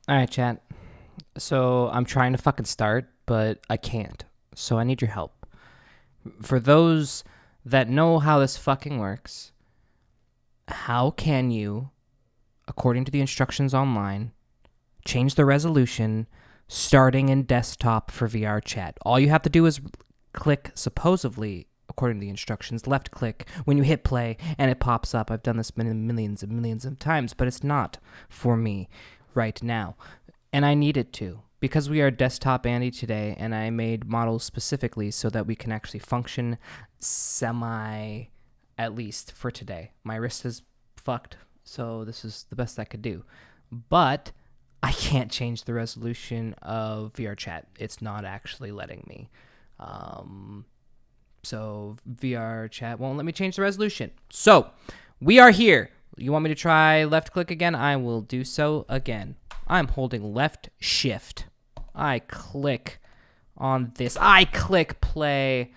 All right, chat. So I'm trying to fucking start, but I can't. So I need your help. For those that know how this fucking works, how can you, according to the instructions online, change the resolution starting in desktop for VR chat? All you have to do is click, supposedly, according to the instructions, left click when you hit play and it pops up. I've done this millions and millions of times, but it's not for me right now. And I needed to because we are desktop Andy today, and I made models specifically so that we can actually function semi, at least for today. My wrist is fucked, so this is the best I could do. But I can't change the resolution of VR chat. It's not actually letting me. So VR chat won't let me change the resolution. So we are here. You want me to try left click again? I will do so again. I'm holding left shift. I click on this. I click play.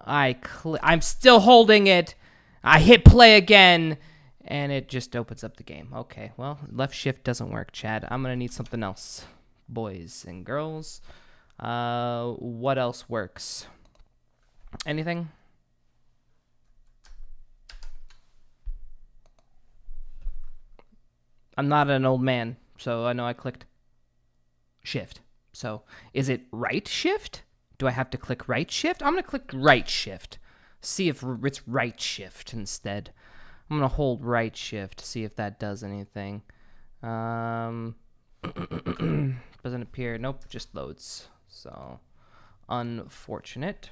I'm still holding it. I hit play again, and it just opens up the game. Okay, well, left shift doesn't work, Chad. I'm gonna need something else, boys and girls. What else works? Anything? I'm not an old man, so I know I clicked shift. So is it right shift? Do I have to click right shift? I'm going to click right shift. See if it's right shift instead. I'm going to hold right shift, see if that does anything. Doesn't appear. Nope, just loads. So unfortunate.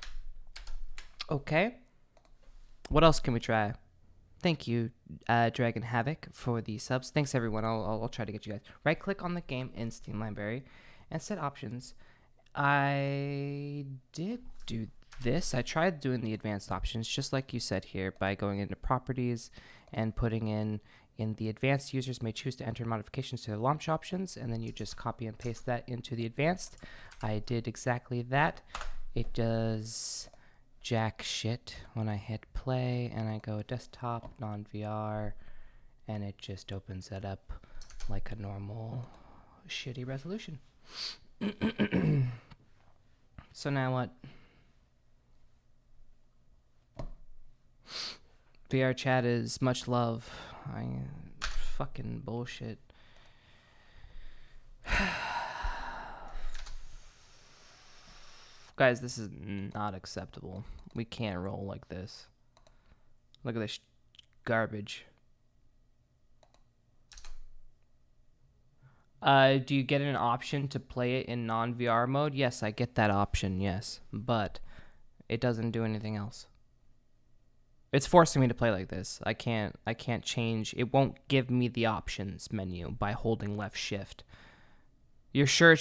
Okay. What else can we try? Thank you, Dragon Havoc, for the subs. Thanks, everyone. I'll try to get you guys. Right click on the game in Steam Library and set options. I did do this. I tried doing the advanced options, just like you said here, by going into properties and putting in the advanced, users may choose to enter modifications to their launch options, and then you just copy and paste that into the advanced. I did exactly that. It does jack shit when I hit play and I go desktop, non-VR, and it just opens that up like a normal shitty resolution. So now what? VR chat is much love. Fucking bullshit. Guys, this is not acceptable. We can't roll like this. Look at this garbage. Do you get an option to play it in non-VR mode? Yes, I get that option, yes. But it doesn't do anything else. It's forcing me to play like this. I can't change. It won't give me the options menu by holding left shift. You're sure?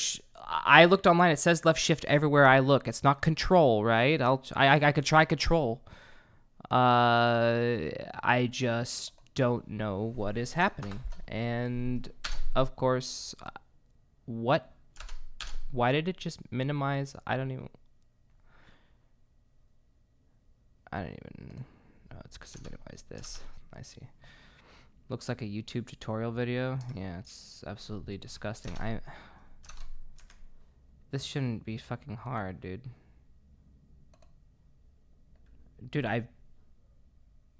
I looked online. It says left shift everywhere I look. It's not control, right? I could try control. I just don't know what is happening. And of course, what? Why did it just minimize? I don't even know. It's because it minimized this. I see. Looks like a YouTube tutorial video. Yeah, it's absolutely disgusting. This shouldn't be fucking hard, dude.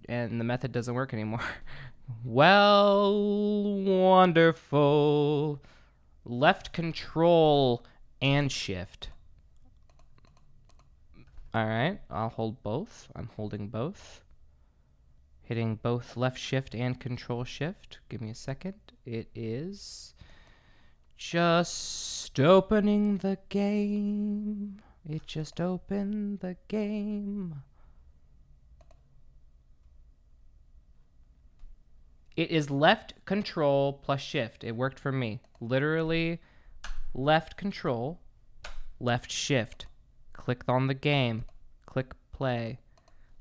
And the method doesn't work anymore. Well, wonderful. Left control and shift. All right, I'll hold both. I'm holding both. Hitting both left shift and control shift. Give me a second. It is just opening the game. It just opened the game. It is left control plus shift. It worked for me. Literally left control, left shift. Click on the game. Click play.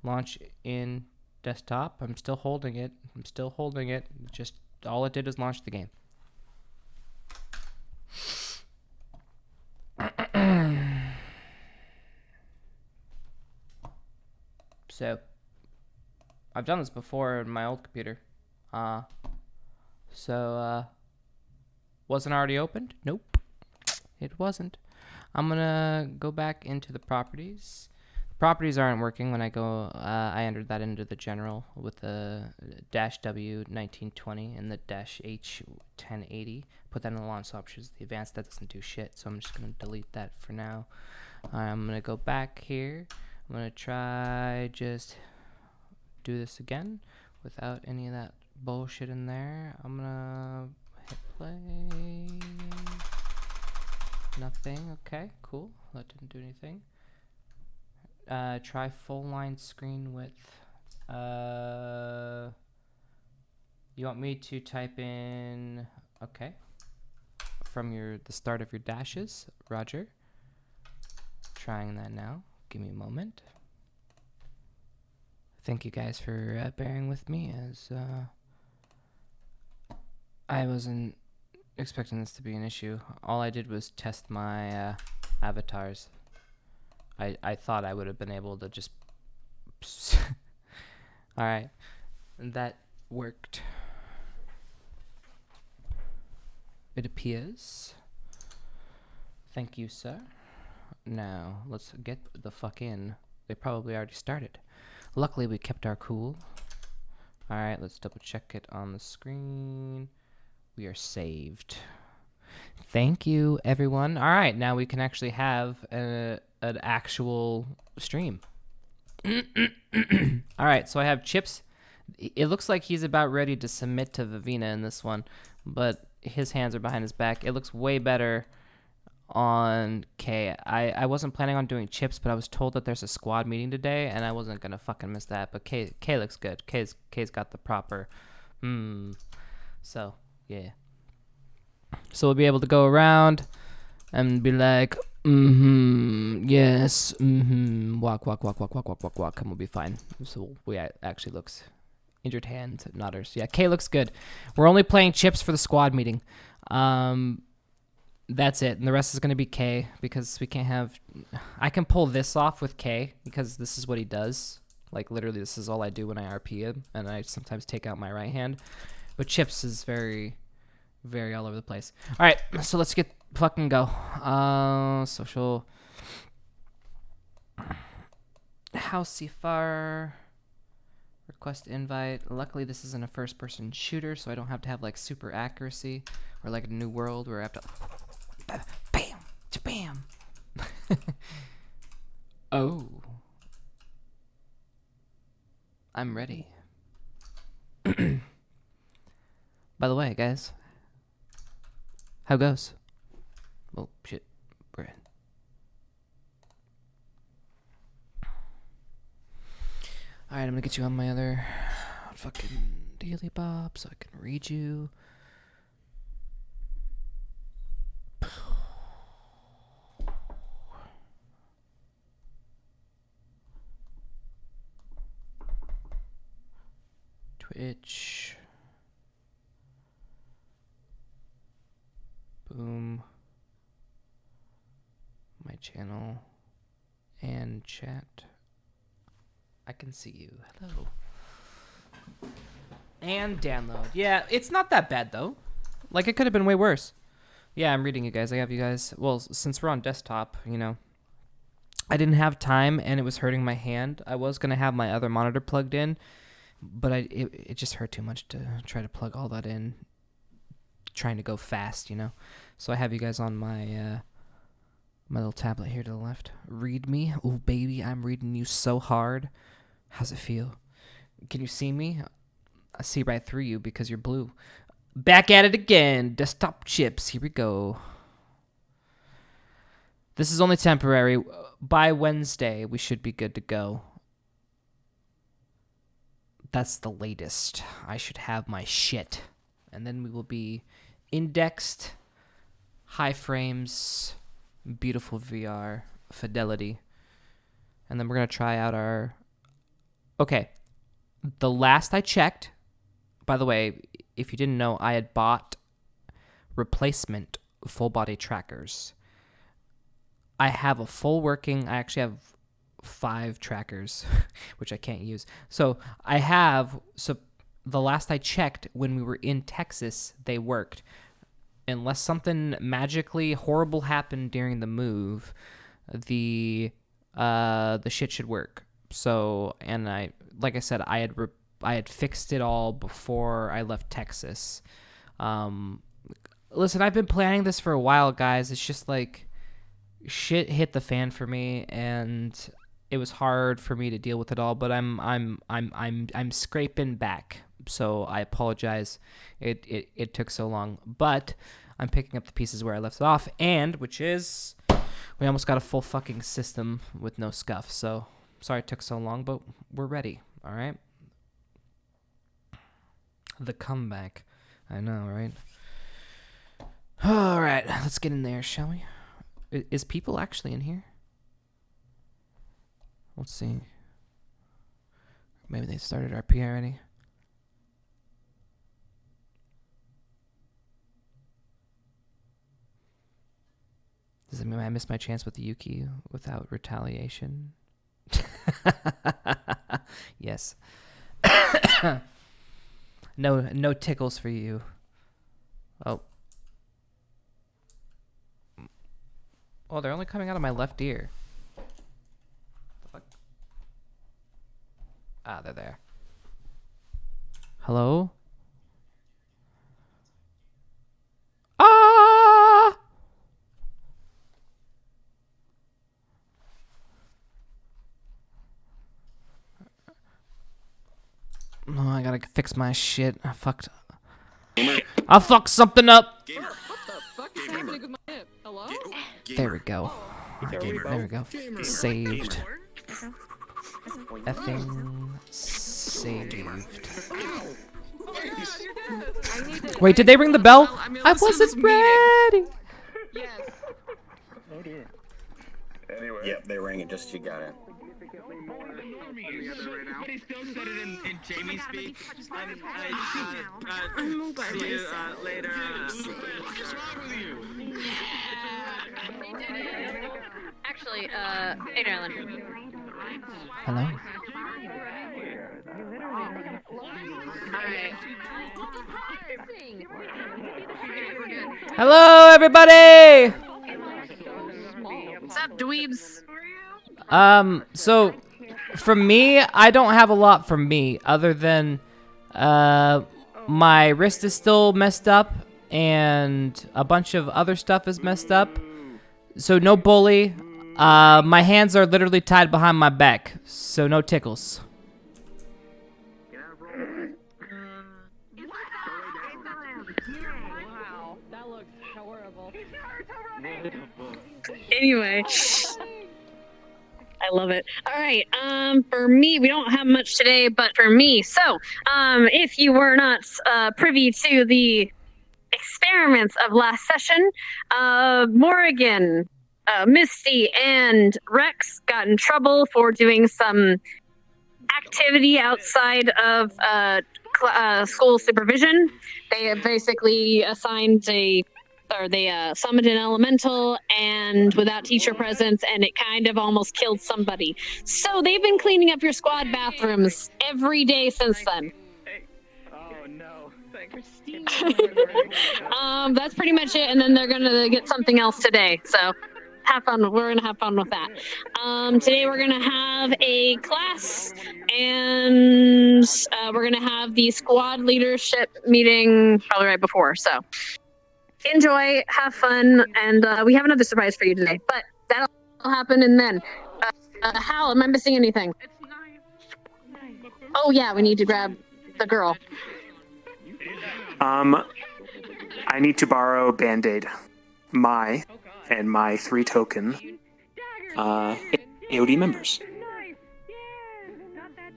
Launch in desktop. I'm still holding it. Just all it did was launch the game. So, I've done this before in my old computer. Wasn't already opened? Nope. It wasn't. I'm going to go back into the properties. Properties aren't working when I go, I entered that into the general with the -W 1920 and the -H 1080. Put that in the launch options. The advanced, that doesn't do shit, so I'm just going to delete that for now. I'm going to go back here. I'm going to try just do this again without any of that bullshit in there. I'm going to hit play. Nothing. Okay, cool. That didn't do anything. Try full line screen width. You want me to type in, okay, from the start of your dashes, Roger. Trying that now. Give me a moment. Thank you guys for bearing with me, as I wasn't expecting this to be an issue. All I did was test my avatars. I thought I would have been able to just... Alright. That worked. It appears. Thank you, sir. Now, let's get the fuck in. They probably already started. Luckily, we kept our cool. Alright, let's double check it on the screen. We are saved. Thank you, everyone. All right, now we can actually have an actual stream. All right, so I have Chips. It looks like he's about ready to submit to Vivina in this one, but his hands are behind his back. It looks way better on K. I wasn't planning on doing Chips, but I was told that there's a squad meeting today, and I wasn't going to fucking miss that. But K looks good. K's got the proper... So, yeah. So we'll be able to go around and be like, yes, walk, and we'll be fine. So we actually looks injured hand, nodders. Yeah, K looks good. We're only playing Chips for the squad meeting. That's it, and the rest is going to be K, because we can't have... I can pull this off with K, because this is what he does. Like, literally, this is all I do when I RP him, and I sometimes take out my right hand. But Chips is very... very all over the place. All right, so let's get fucking go. Social. House Sifar. Request invite. Luckily, this isn't a first-person shooter, so I don't have to have like super accuracy or like a New World where I have to bam, bam. Oh, I'm ready. By the way, guys. How goes? Oh, shit. We're in. Alright, I'm gonna get you on my other fucking daily bob so I can read you. Twitch. Boom. My channel and chat. I can see you. Hello. And download. Yeah, it's not that bad though. Like, it could have been way worse. Yeah, I'm reading you guys. I have you guys. Well, since we're on desktop, you know, I didn't have time and it was hurting my hand. I was gonna have my other monitor plugged in, but it just hurt too much to try to plug all that in. Trying to go fast, you know. So I have you guys on my my little tablet here to the left. Read me. Oh, baby, I'm reading you so hard. How's it feel? Can you see me? I see right through you because you're blue. Back at it again. Desktop Chips. Here we go. This is only temporary. By Wednesday, we should be good to go. That's the latest. I should have my shit. And then we will be indexed, high frames, beautiful VR, fidelity. And then we're going to try out our... Okay. The last I checked, by the way, if you didn't know, I had bought replacement full body trackers. I have a full working... I actually have 5 trackers, which I can't use. So I have... So the last I checked, when we were in Texas, they worked. unless something magically horrible happened during the move, the shit should work. So, and like I said, I had fixed it all before I left Texas. Listen, I've been planning this for a while, guys. It's just like shit hit the fan for me, and it was hard for me to deal with it all. But I'm scraping back, so I apologize. It took so long, but I'm picking up the pieces where I left it off, and which is we almost got a full fucking system with no scuff. So sorry it took so long, but we're ready. All right. The comeback. I know, right? All right, let's get in there, shall we? Is people actually in here? Let's see. Maybe they started RP already. Does it mean I missed my chance with Yuki without retaliation? Yes. No tickles for you. Oh. Oh, they're only coming out of my left ear. The fuck? Ah, they're there. Hello? Ah! No, I gotta fix my shit. I fucked something up. What the fuck is happening with my hip? Hello? There we go. There we go. Saved. Effing saved. Wait, did they ring the bell? I wasn't ready. Yes. Oh dear. Anyway. Yep, they rang it just you got it. They still said it in Jamie's speak. See you later. What is wrong with you? Actually, hey, darling. Hello? Alright. Hello, everybody! What's up, dweebs? So, from me, I don't have a lot from me, other than, my wrist is still messed up, and a bunch of other stuff is messed up. So, no bully. My hands are literally tied behind my back, so no tickles. Wow, that looks horrible. Anyway. I love it. All right. For me, we don't have much today, but for me, so if you were not privy to the experiments of last session, Morrigan, Misty, and Rex got in trouble for doing some activity outside of school supervision. They basically assigned they summoned an elemental and without teacher presence, and it kind of almost killed somebody. So they've been cleaning up your squad bathrooms every day since then. Oh no. Christine. That's pretty much it, and then they're gonna get something else today. So have fun. We're gonna have fun with that. Today we're gonna have a class, and we're gonna have the squad leadership meeting probably right before. So enjoy, have fun, and we have another surprise for you today. But that'll happen, and then Hal, am I missing anything? Oh yeah, we need to grab the girl. I need to borrow Band-Aid. My 3 token AOD members.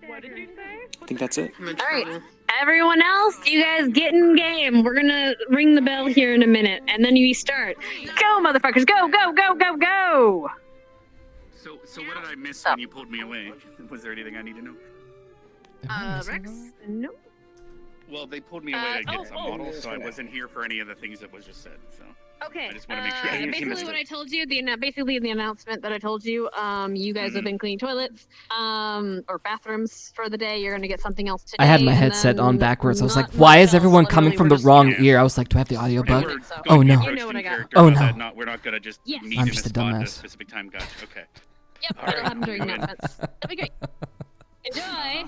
What did you say? I think that's it. All right, everyone else, you guys get in game. We're gonna ring the bell here in a minute, and then you start. Go, motherfuckers! Go, go, go, go, go! So what did I miss when you pulled me away? Was there anything I need to know? Rex? Nope. Well, they pulled me away to get some models, so I wasn't here for any of the things that was just said. So. Okay. I just want to make sure I didn't Basically, miss what it. I told you, basically the announcement that I told you, you guys have been cleaning toilets, or bathrooms for the day. You're gonna get something else today. I had my and headset on then backwards. I was like, not why much is else. everyone coming Literally, from we're the just wrong Yeah. ear? I was like, do I have the audio And bug? we're So- Oh, going no. to be You know what approaching I got. character, Oh, not that no. we're not gonna just Yes. meet I'm in just a a spot at a dumbass. specific time. Gotcha. Okay. Yep, All that'll right, happen during I'm good. announcements. That'd be great. Enjoy.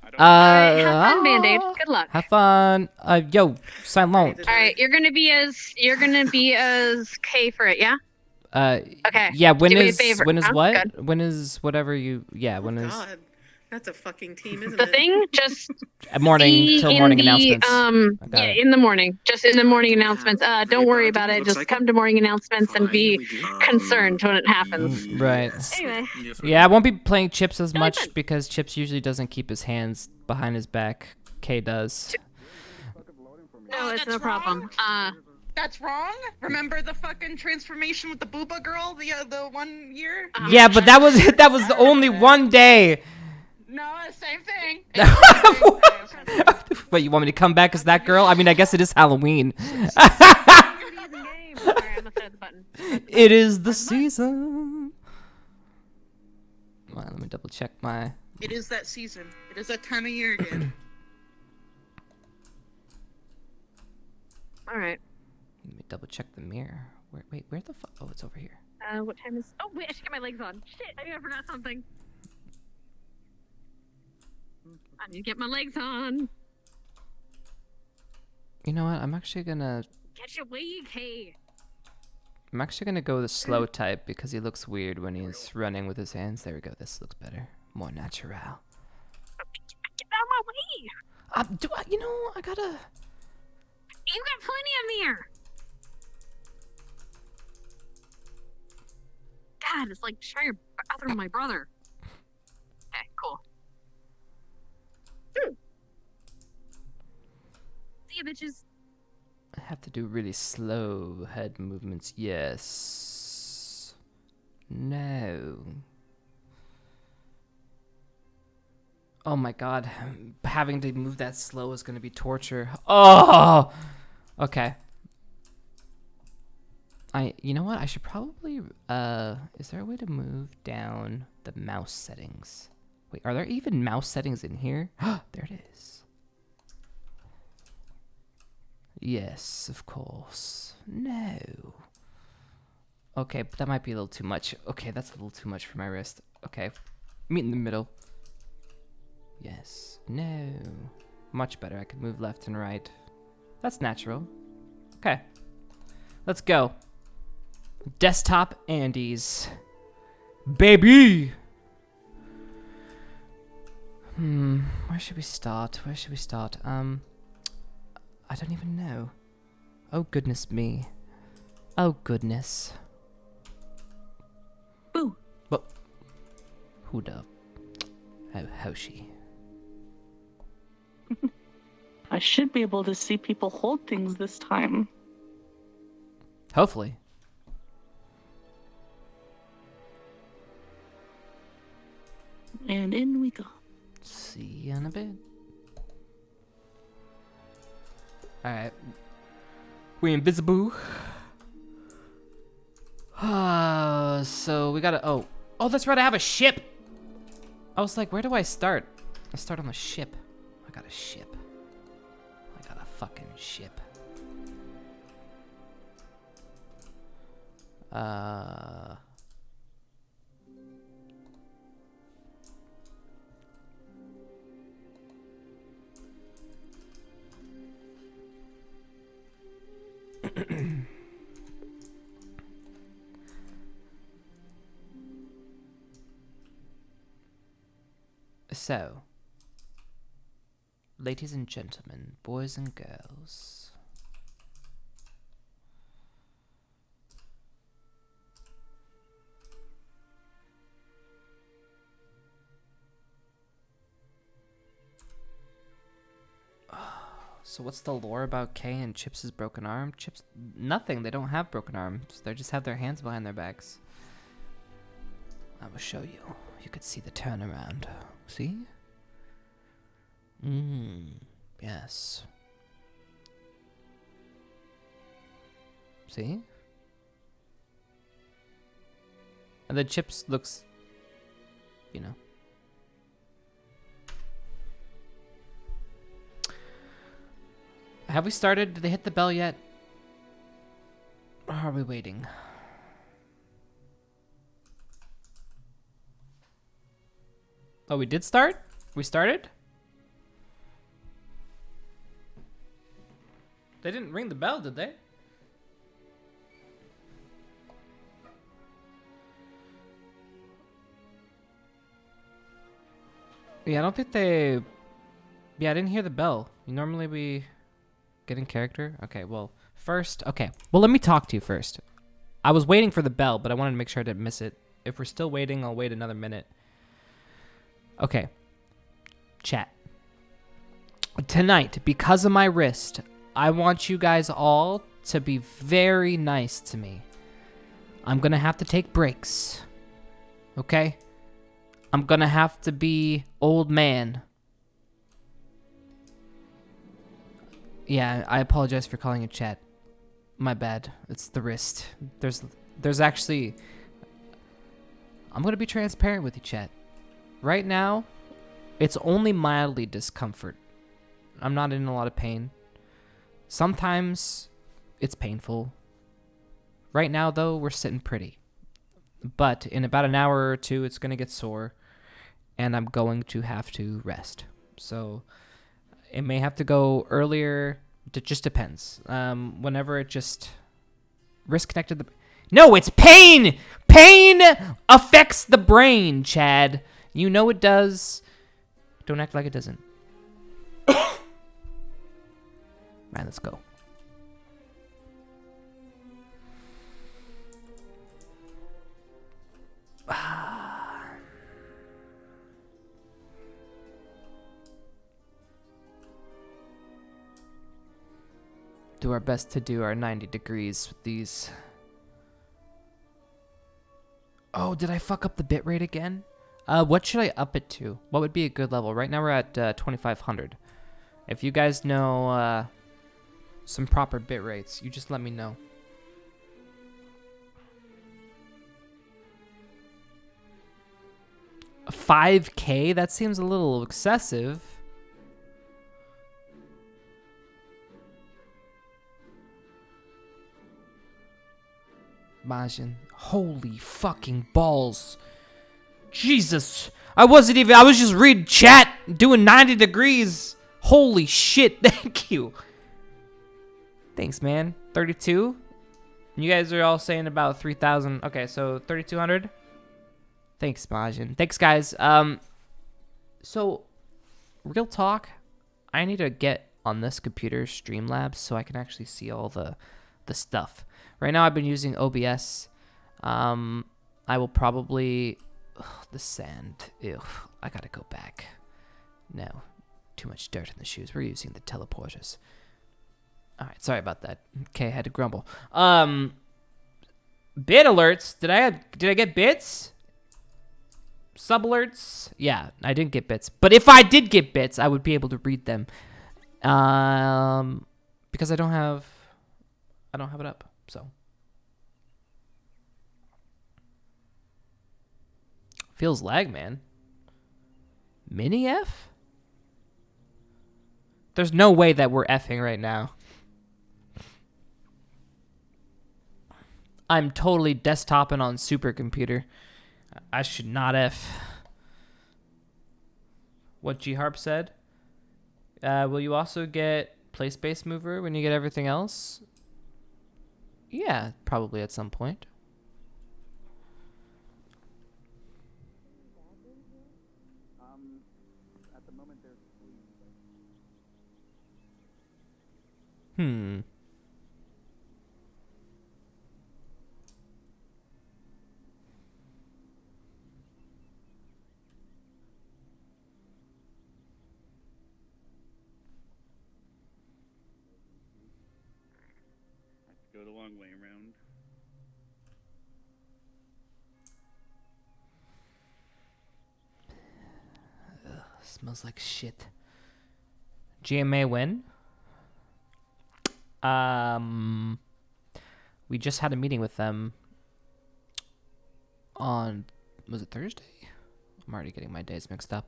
I don't Alright, have fun, Band-Aid. Good luck. Have fun. Yo, silent. All right, you're gonna be as K for it, yeah? Okay. Yeah, when Do me a is favor, when is huh? what? Good. When is whatever you? Yeah, when is God, that's a fucking team, isn't The it? thing, just morning be till in morning the announcements. I got yeah, it. in the morning. Just in the morning announcements. Don't worry about it. Looks Just like come to morning announcements and be concerned when it happens. Right. Anyway, Yes, Yeah, I won't be playing Chips as Really much fun. because Chips usually doesn't keep his hands behind his back. K does. no, it's that's no problem. That's wrong. Remember the fucking transformation with the booba girl the 1 year? Yeah, but that was the only one day. No, same thing. But you want me to come back as that girl? I mean, I guess it is Halloween. Sorry, I must have the button. It is the season. Well, let me double check my. It is that season. It is that time of year again. All right. Let me double check the mirror. Wait, where the fuck? Oh, it's over here. What time is? Oh wait, I should get my legs on. Shit, I think I forgot something. I need to get my legs on. You know what? I'm actually gonna Get your wig, hey. go the slow type because he looks weird when he's running with his hands. There we go. This looks better. More natural. Get out of my way. You know, I gotta. You got plenty of mirror. God, it's like sharing a bathroom with my brother. Okay, cool. See ya, bitches. I have to do really slow head movements. Yes. No. Oh my god. Having to move that slow is gonna be torture. Oh! Okay. You know what? I should probably, is there a way to move down the mouse settings? Wait, are there even mouse settings in here? There it is. Yes, of course. No. Okay, but that might be a little too much. Okay, that's a little too much for my wrist. Okay, meet in the middle. Yes. No. Much better. I can move left and right. That's natural. Okay. Let's go. Desktop Andes. Baby! Where should we start? I don't even know. Oh, goodness me. Oh, goodness. Boo. But who the? Oh, Hoshi. I should be able to see people hold things this time. Hopefully. And in we go. See you in a bit. Alright. We invisible. So we gotta. Oh, that's right. I have a ship. I was like, where do I start? I start on the ship. I got a ship. I got a fucking ship. So, ladies and gentlemen, boys and girls. So what's the lore about Kay and Chips' broken arm? Chips, nothing. They don't have broken arms. They just have their hands behind their backs. I will show you. You could see the turnaround. See? Yes. See? And the chips looks, you know. Have we started? Did they hit the bell yet? Or are we waiting? Oh, we did start? We started? They didn't ring the bell, did they? Yeah, I don't think they... Yeah, I didn't hear the bell. Normally we get in character. Okay, well, first... Okay, well, let me talk to you first. I was waiting for the bell, but I wanted to make sure I didn't miss it. If we're still waiting, I'll wait another minute. Okay. Chat. Tonight, because of my wrist, I want you guys all to be very nice to me. I'm gonna have to take breaks. Okay? I'm gonna have to be old man. Yeah, I apologize for calling it chat. My bad. It's the wrist. There's actually... I'm gonna be transparent with you, chat. Right now, it's only mildly discomfort. I'm not in a lot of pain. Sometimes it's painful. Right now, though, we're sitting pretty. But in about an hour or two, it's going to get sore. And I'm going to have to rest. So it may have to go earlier. It just depends. Whenever it just... Wrist connected the... No, it's pain! Pain affects the brain, Chad. You know it does. Don't act like it doesn't. Man, let's go. Do our best to do our 90 degrees with these. Oh, did I fuck up the bitrate again? What should I up it to? What would be a good level? Right now we're at 2500. If you guys know some proper bit rates, you just let me know. A 5K? That seems a little excessive. Majin. Holy fucking balls. Jesus. I was just reading chat, doing 90 degrees. Holy shit, thank you. Thanks, man. 32? You guys are all saying about 3,000. Okay, so 3,200? Thanks, Majin. Thanks, guys. So, real talk, I need to get on this computer, Streamlabs, so I can actually see all the stuff. Right now, I've been using OBS. I will probably... Ugh, the sand. Ew, I gotta go back. No, too much dirt in the shoes. We're using the teleporters. Alright, sorry about that. Okay, I had to grumble. Bit alerts. Did I get bits? Sub alerts? Yeah, I didn't get bits. But if I did get bits, I would be able to read them. Because I don't have it up, so. Feels lag, man. Mini F? There's no way that we're effing right now. I'm totally desktoping on supercomputer. I should not F. What G-Harp said. Will you also get Play Space Mover when you get everything else? Yeah, probably at some point. Hmm. Go the long way around. Ugh, smells like shit. GMA win? we just had a meeting with them on, was it Thursday? I'm already getting my days mixed up.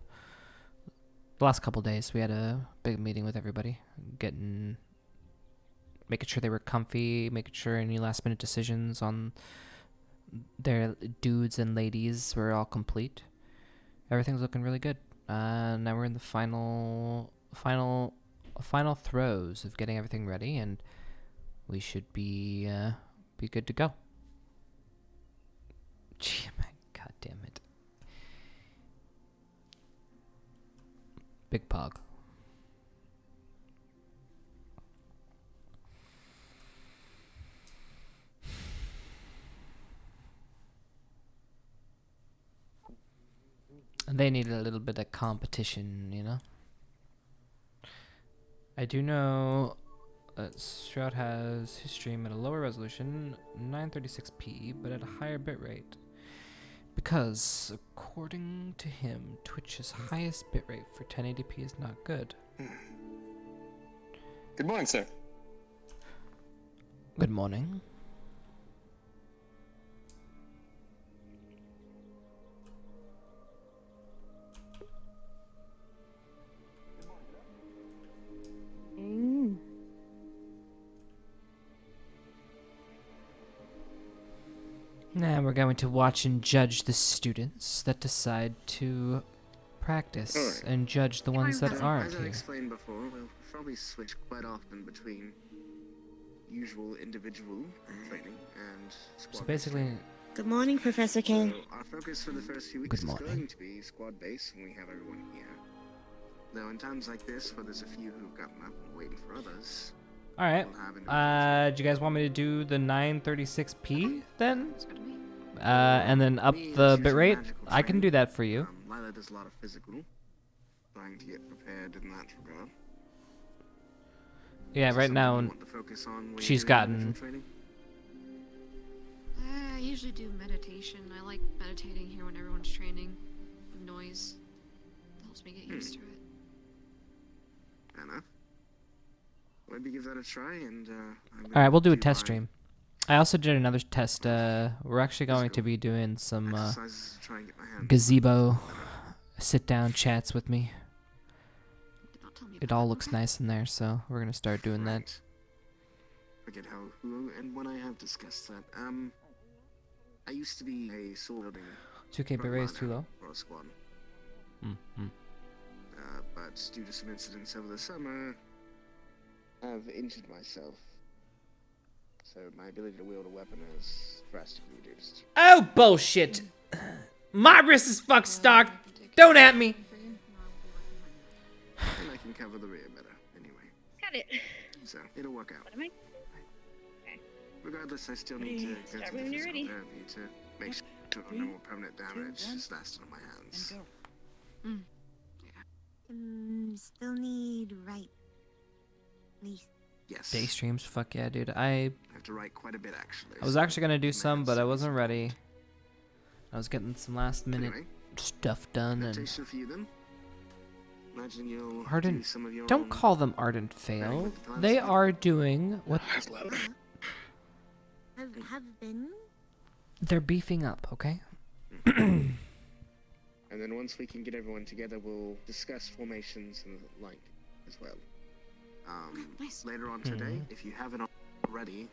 The last couple days, we had a big meeting with everybody, making sure they were comfy, making sure any last minute decisions on their dudes and ladies were all complete. Everything's looking really good. Now we're in the final throes of getting everything ready, and we should be good to go. Gee, my god damn it. Big Pog. They needed a little bit of competition, you know? I do know that Stroud has his stream at a lower resolution, 936p, but at a higher bitrate. Because, according to him, Twitch's highest bitrate for 1080p is not good. Good morning, sir. Good morning. Now we're going to watch and judge the students that decide to practice Alright. and judge the ones that aren't As I here. explained before, we'll probably switch quite often between usual individual training and squad. So basically, Good morning, Professor King. So our focus for the first few weeks Good is morning. going to be squad base, and we have everyone here. Though in times like this, where there's a few who've gotten up and waiting for others, alright. we'll have individuals. Do you guys want me to do the 936p then? And then up the bitrate? I can do that for you. Lila does a lot of physical, trying to get prepared in that regard. Yeah, Is right there now something you want to focus on when she's you're doing gotten. individual training? I usually do meditation. I like meditating here when everyone's training. Noise helps me get used to it. Fair enough. Maybe give that a try, and Alright, we'll do a test stream. I also did another test. We're actually going to be doing some exercises to try and get my hands gazebo sit-down chats with me. It all looks nice in there, so we're gonna start doing that. Forget how, who, and when I have discussed that. I used to be a sword building 2K bitrate is too low. for a squad. Mm-hmm. But due to some incidents over the summer, I've injured myself. So my ability to wield a weapon is drastically reduced. Oh, bullshit! My wrist is fucked stock! Don't at me! And I can cover the rear better, anyway. Got it. So, it'll work out. What am I? Regardless, I still need to go Start to the when you're physical ready. therapy to make sure no more permanent damage is lasted on my hands. Still need right. Please. Yes. Day streams, fuck yeah, dude. I have to write quite a bit, actually. I was actually gonna do some, but I wasn't ready. I was getting some last minute Anyway, stuff done, and meditation for you then. Imagine you'll do Ardent. some of your Don't own call them Ardent Fail. with the plans They now. are doing what Have been? they're beefing up. Okay. And then once we can get everyone together, we'll discuss formations and the like as well. Later on today, if you haven't already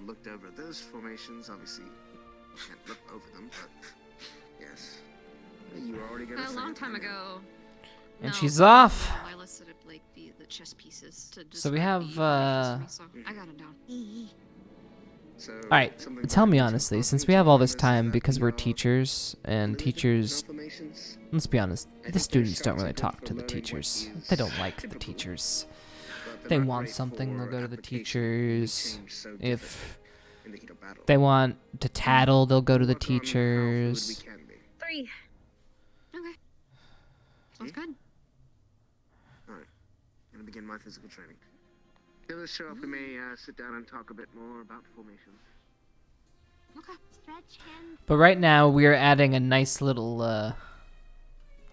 looked over those formations, obviously you can't look over them, but yes, you were already going to A long time ago. And No, she's off. Lila said it'd like be the chess pieces to So we describe have, the formations to me, so I got it down. So, Alright, something tell me related to honestly, since confronting we have all this is time that because we're we are teachers, and limited teachers, in formations. let's be honest, I the think their students don't shots are really good talk for to the learning what teachers. is They don't like the typical, teachers. but They they're not want great something, they'll for go to the application when teachers. change so If differently in the heat of battle. they want to tattle, they'll go to the Work on how fluid we teachers. can be. 3. Okay. Sounds good. Alright, I'm gonna begin my physical training. If others show up, we may sit down and talk a bit more about formations. Okay. Stretch hands. But right now, we are adding a nice little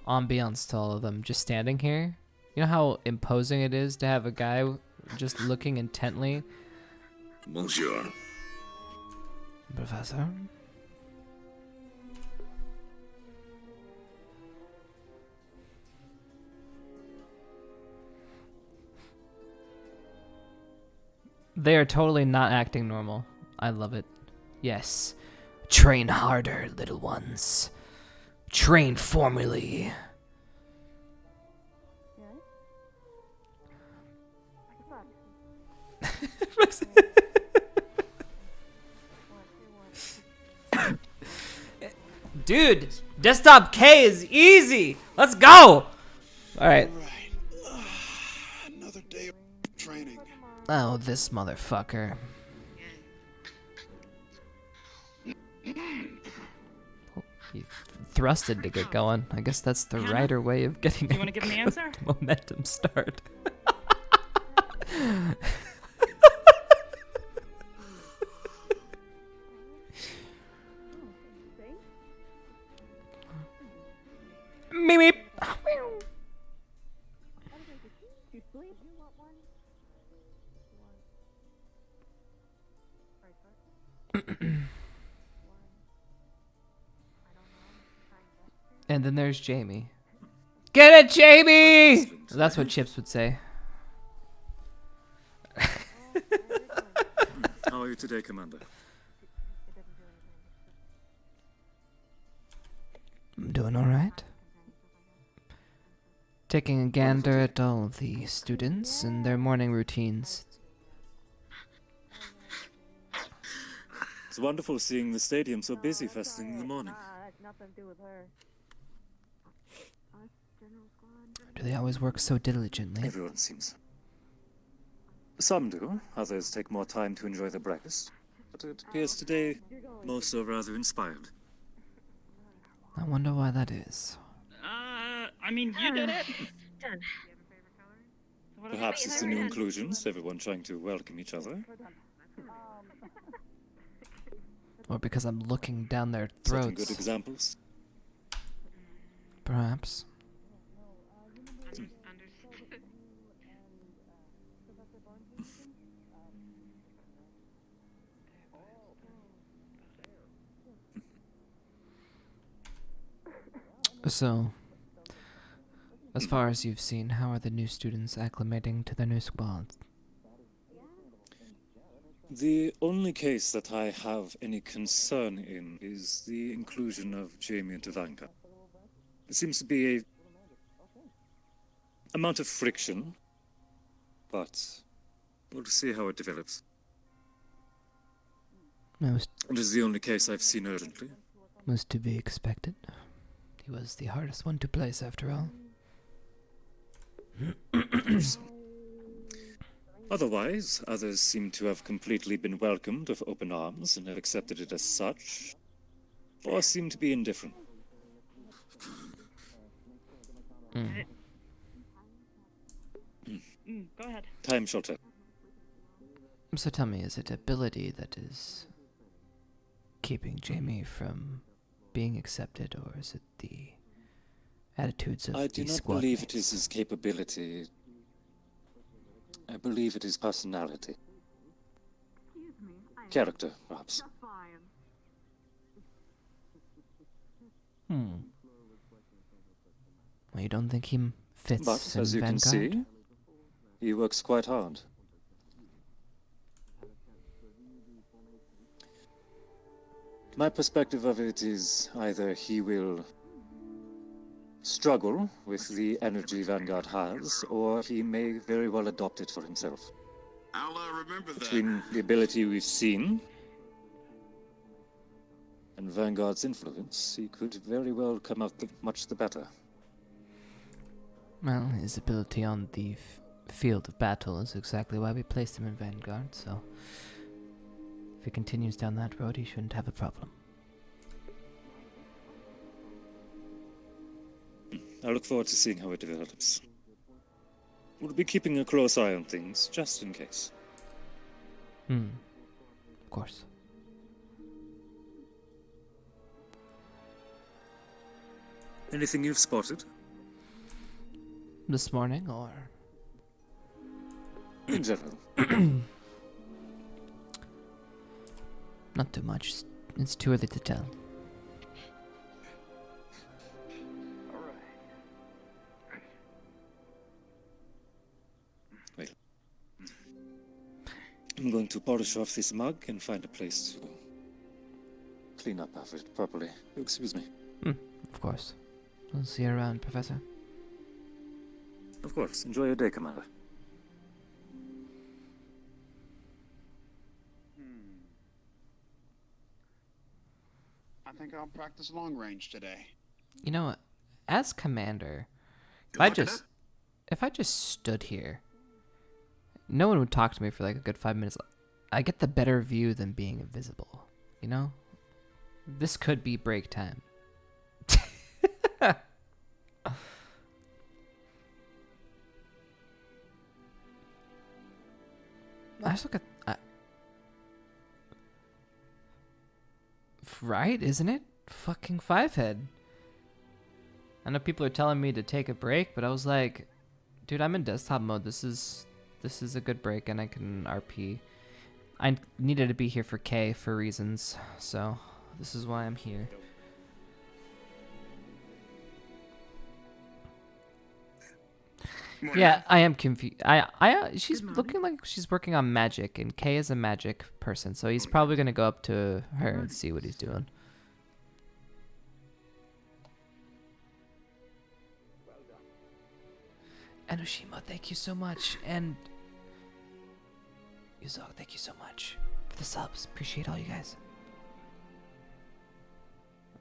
ambiance to all of them just standing here. You know how imposing it is to have a guy just looking intently? Monsieur. Professor? They are totally not acting normal. I love it. Yes. Train harder, little ones. Train formally. Dude, desktop K is easy. Let's go. All right. Another day of training. Oh, this motherfucker. Oh, he thrusted to get going. I guess that's the righter way of getting. Do you want to give him the answer? Momentum start. Meep meep. And then there's Jamie. Get it, Jamie! That's what Chips would say. How are you today, Commander? I'm doing alright. Taking a gander at all of the students and their morning routines. It's wonderful seeing the stadium so busy first thing in the morning. Do they always work so diligently? Everyone seems. Some do, others take more time to enjoy their breakfast. But it appears today most are rather inspired. I wonder why that is. I mean, you did it. Done. Perhaps it's the new inclusions, everyone trying to welcome each other. Or because I'm looking down their Setting throats. good examples. Perhaps. So, as far as you've seen, how are the new students acclimating to their new squads? The only case that I have any concern in is the inclusion of Jamie into Vanguard. There seems to be a amount of friction, but we'll see how it develops. It is the only case I've seen urgently. Was to be expected. He was the hardest one to place, after all. Otherwise, others seem to have completely been welcomed with open arms and have accepted it as such, or seem to be indifferent. Go ahead. Time shall tell. So tell me, is it ability that is keeping Jamie from being accepted, or is it the attitudes of I the do not squad believe mates? it is his capability. I believe it is personality. Character, perhaps. Well, you don't think he fits But, in as you can Vanguard? see, he works quite hard. My perspective of it is either he will struggle with the energy Vanguard has, or he may very well adopt it for himself. I'll remember that. Between the ability we've seen and Vanguard's influence, he could very well come out much the better. Well, his ability on the field of battle is exactly why we placed him in Vanguard, so if he continues down that road, he shouldn't have a problem. I look forward to seeing how it develops. We'll be keeping a close eye on things, just in case. Of course. Anything you've spotted? This morning, or? In general. Not too much. It's too early to tell. Wait. I'm going to polish off this mug and find a place to clean up after it properly. Excuse me. Of course. We'll see you around, Professor. Of course. Enjoy your day, Commander. I think I'll practice long range today. You know what? As commander, if I just stood here, no one would talk to me for like a good 5 minutes. I get the better view than being invisible. You know? This could be break time. I just look at... right, isn't it? Fucking Fivehead. I know people are telling me to take a break, but I was like, dude, I'm in desktop mode. This is a good break, and I can RP. I needed to be here for K for reasons, so this is why I'm here. Yeah, I am confused. She's looking like she's working on magic, and Kay is a magic person, so he's probably gonna go up to her and see what he's doing. Enoshima, thank you so much, and Yuzog, thank you so much for the subs. Appreciate all you guys.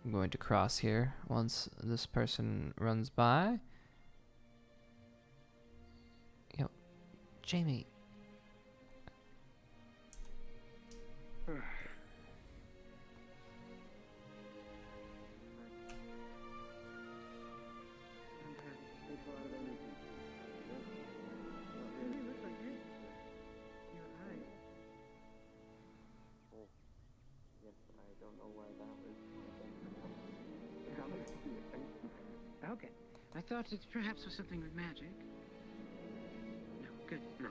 I'm going to cross here once this person runs by. Jamie. Okay. I thought it perhaps was something with magic. No, good. No.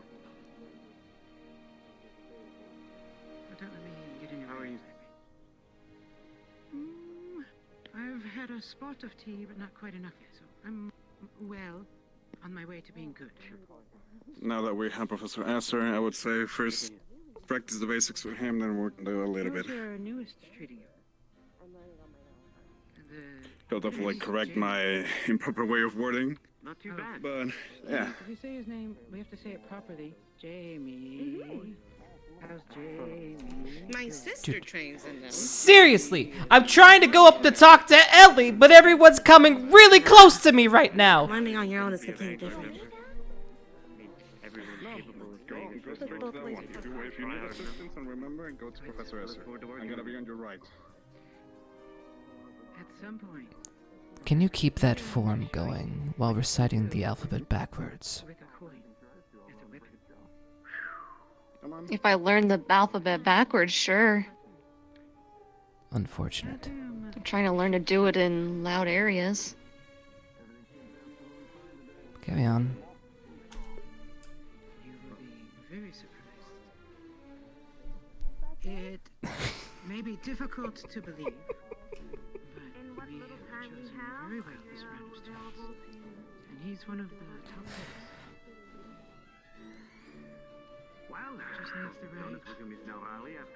Don't let me get in your way. How are you? I've had a spot of tea, but not quite enough yet, so I'm, well, on my way to being good. Now that we have Professor Asser, I would say first practice the basics with him, then we'll do a little bit. What's your newest treaty? He'll definitely correct my improper way of wording. Not too bad. But, yeah. If we say his name, we have to say it properly. Jamie. How's Jamie? My sister trains in them. Seriously, I'm trying to go up to talk to Ellie, but everyone's coming really close to me right now. Learning on your own is completely different. If you need assistance, and remember, go to Professor Esser. I'm gonna be on your right. At some point. Can you keep that form going while reciting the alphabet backwards? If I learn the alphabet backwards, sure. Unfortunate. I'm trying to learn to do it in loud areas. Carry on. You will be very surprised. It may be difficult to believe, but we have chosen very well this round of students, and he's one of the top picks.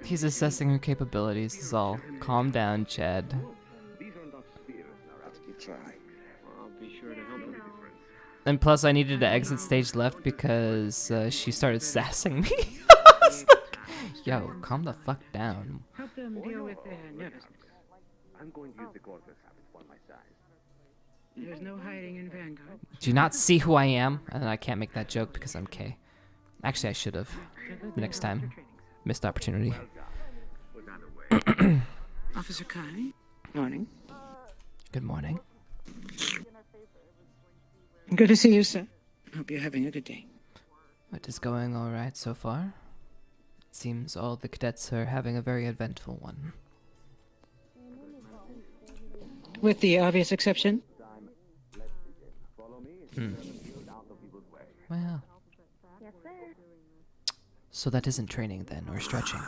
He's assessing her capabilities, is all. Calm down, Chad. And plus, I needed to exit stage left because she started sassing me. I was like, yo, calm the fuck down. Help them deal with their nervousness. I'm going to use the Corvus habit for my size. There's no hiding in Vanguard. Do you not see who I am? And I can't make that joke because I'm K. Actually, I should have. Next time. Missed opportunity. Officer Kai. Morning. Good morning. Good to see you, sir. Hope you're having a good day. It is going alright so far. It seems all the cadets are having a very eventful one. With the obvious exception? Well. So that isn't training then, or stretching.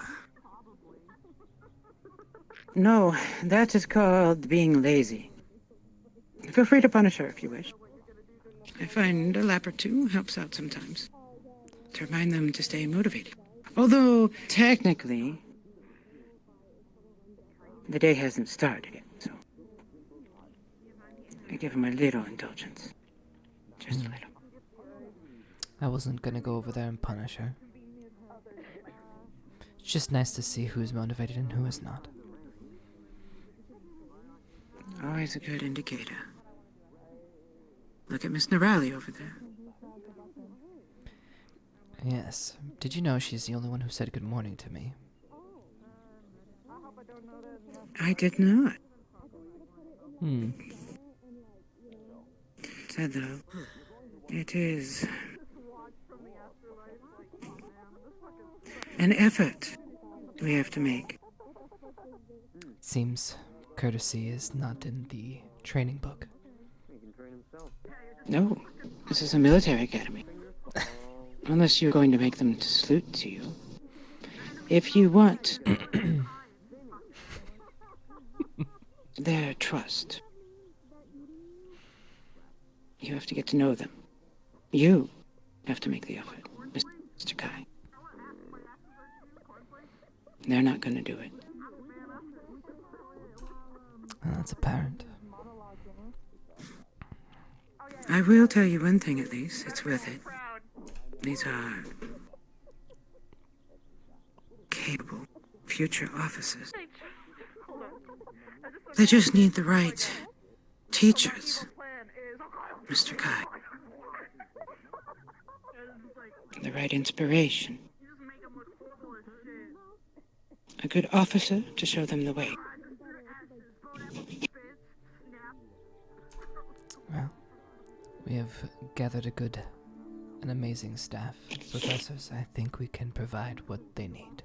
No, that is called being lazy. Feel free to punish her if you wish. I find a lap or two helps out sometimes. To remind them to stay motivated. Although, technically, the day hasn't started yet, so I give them a little indulgence. Just a little. I wasn't gonna go over there and punish her. It's just nice to see who's motivated and who is not. Always a good indicator. Look at Miss Nirali over there. Yes. Did you know she's the only one who said good morning to me? I did not. Said though, it is an effort we have to make. Seems courtesy is not in the training book. No, this is a military academy. Unless you're going to make them to salute to you. If you want their trust, you have to get to know them. You have to make the effort, Mr. Kai. They're not going to do it. Well, that's apparent. I will tell you one thing at least. It's worth it. These are capable future officers. They just need the right teachers, Mr. Kai. The right inspiration. A good officer to show them the way. Well, we have gathered an amazing staff. Professors, I think we can provide what they need.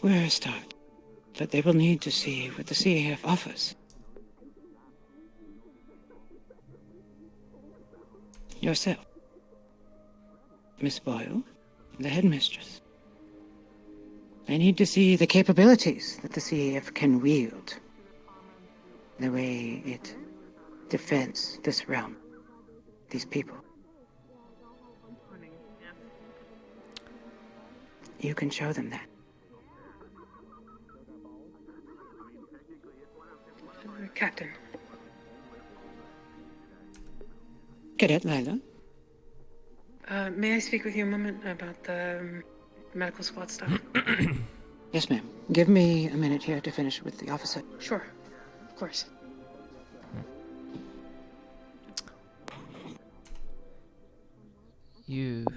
We're a start, but they will need to see what the CAF offers. Yourself, Miss Boyle, the headmistress. They need to see the capabilities that the CAF can wield. The way it defends this realm, these people. You can show them that. Captain. Cadet Lila. May I speak with you a moment about the medical squad stuff? Yes, ma'am. Give me a minute here to finish with the officer. Sure. Of course.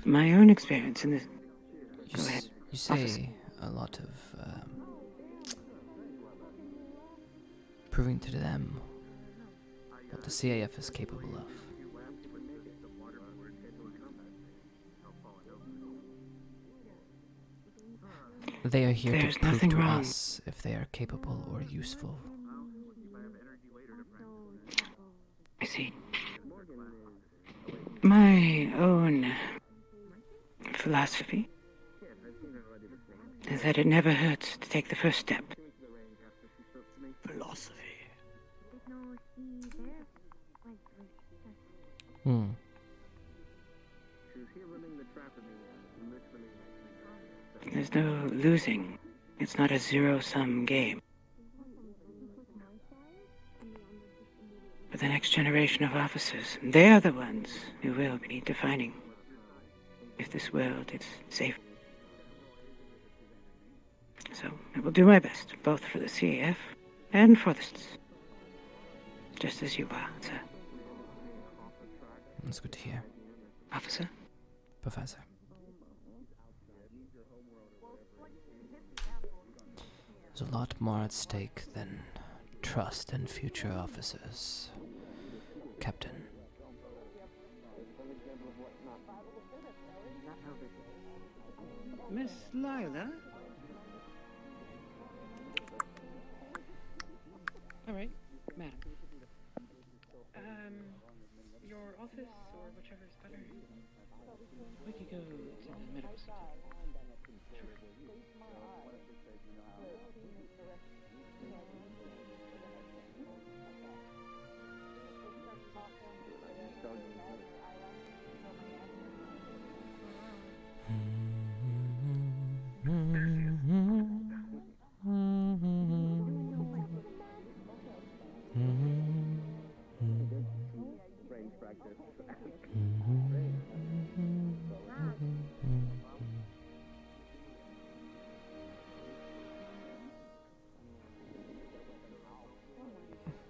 My own experience in this... Go ahead. You say a lot of proving to them what the CAF is capable of. They are here There's to prove nothing to wrong. us if they are capable or useful. I see. My own philosophy is that it never hurts to take the first step. Philosophy. There's no losing. It's not a zero-sum game. But the next generation of officers, they are the ones who will be defining if this world is safe. So I will do my best, both for the CAF and for the just as you are, sir. That's good to hear. Officer? Professor. There's a lot more at stake than trust in future officers, Captain. Miss Lila? All right, madam. Your office or whichever is better. We could go to the medical center.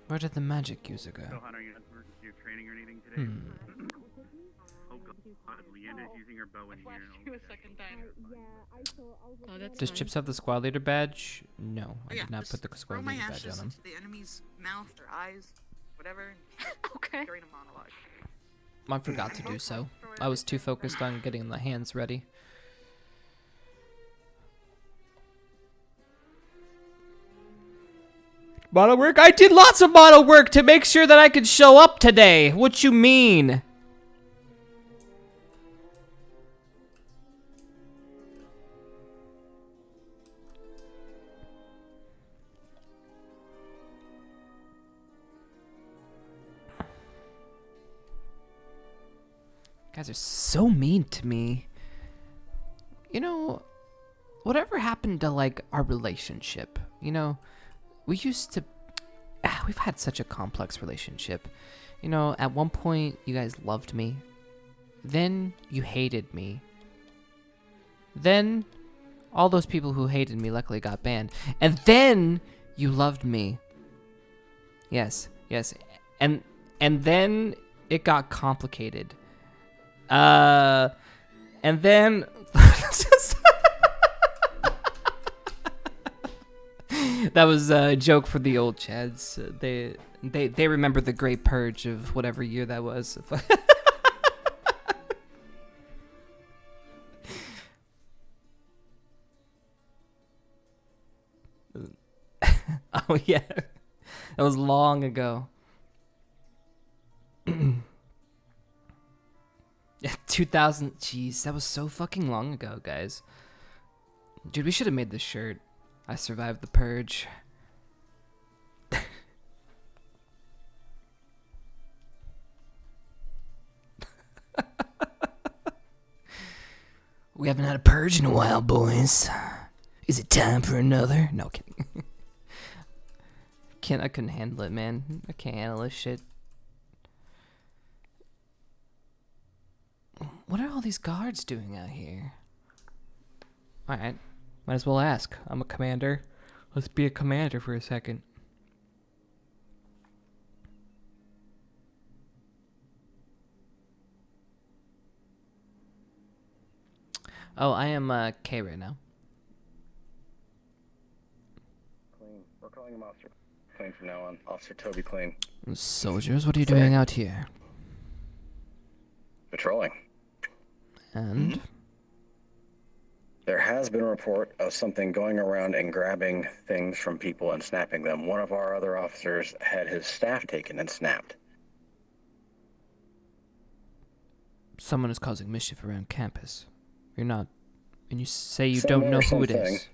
Where did the magic user go? So, Hunter, you for your training or anything today? Oh god, Leanna's using her bow in here. A second time. Does Chips have the squad leader badge? No, I Yeah, did not just put the throw squad my leader badge ashes on him. into the enemy's mouth or eyes, whatever. Okay. During a monologue. I forgot to do so. I was too focused on getting the hands ready. Model work? I did lots of model work to make sure that I could show up today. What you mean? You guys are so mean to me. You know, whatever happened to, like, our relationship? You know, we used to... we've had such a complex relationship. You know, at one point, you guys loved me. Then, you hated me. Then, all those people who hated me luckily got banned. And then, you loved me. Yes, yes. And then, it got complicated. And then... That was a joke for the old Chads. They remember the Great Purge of whatever year that was. Oh yeah, that was long ago. Yeah, 2000. Jeez, that was so fucking long ago, guys. Dude, we should have made this shirt. I survived the purge. We haven't had a purge in a while, boys. Is it time for another? No, kidding. I couldn't handle it, man. I can't handle this shit. What are all these guards doing out here? Alright. Might as well ask. I'm a commander. Let's be a commander for a second. Oh, I am K right now. Clean. We're calling him Officer Clean from now on. Officer Toby Clean. Soldiers, what are you doing out here? Patrolling. And? There has been a report of something going around and grabbing things from people and snapping them. One of our other officers had his staff taken and snapped. Someone is causing mischief around campus. You're not... And you say you don't know who it is.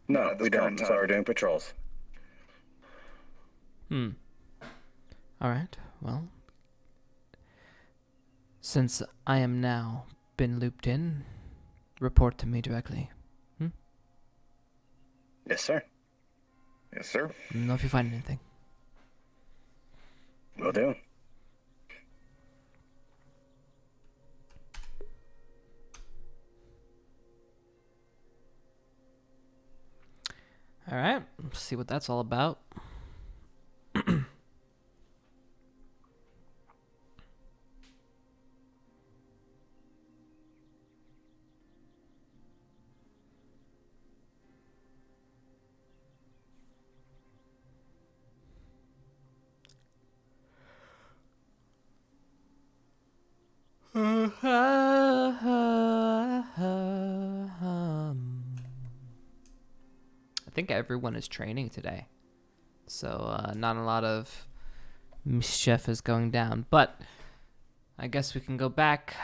No, we don't. So we're doing patrols. Alright, well... Since I am now been looped in, report to me directly. Yes, sir. Yes, sir. Let me know if you find anything. Will do. Alright, let's see what that's all about. I think everyone is training today, so not a lot of mischief is going down, but I guess we can go back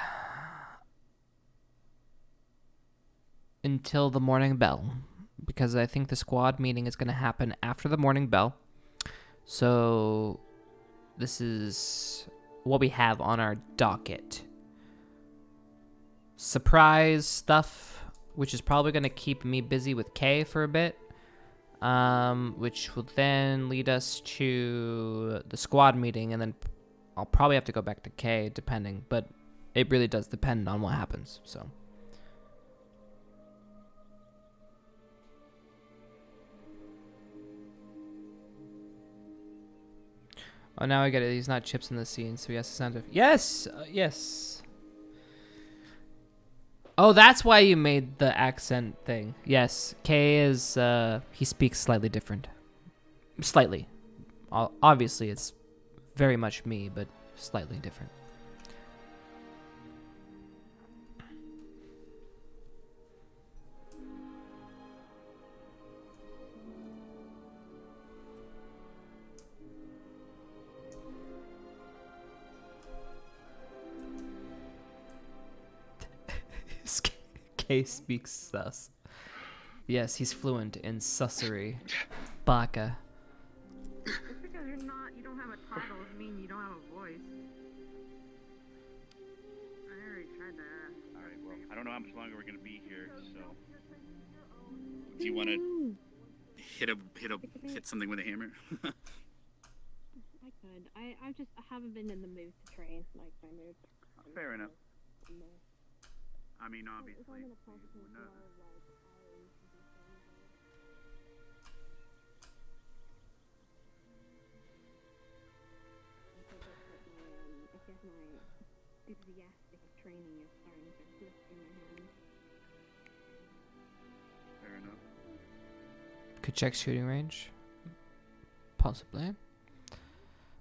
until the morning bell, because I think the squad meeting is going to happen after the morning bell. So this is what we have on our docket. Surprise stuff, which is probably going to keep me busy with Kay for a bit, which will then lead us to the squad meeting, and then I'll probably have to go back to Kay, depending, but it really does depend on what happens, so. Oh, now I get it. He's not chips in the scene, so he has to sound of. Yes! Yes. Oh, that's why you made the accent thing. Yes, Kay is, he speaks slightly different. Slightly. Obviously, it's very much me, but slightly different. Kay speaks sus. Yes, he's fluent in sussery. Baka. Just because you don't have a title doesn't mean you don't have a voice. I already tried that. Alright, well, I don't know how much longer we're gonna be here, so. Do you want to hit something with a hammer? I could. I haven't been in the mood to train. Like, my mood. Fair enough. I mean, obviously. Enthusiastic training is starting to slip in my hand. Fair enough. Could check shooting range. Possibly.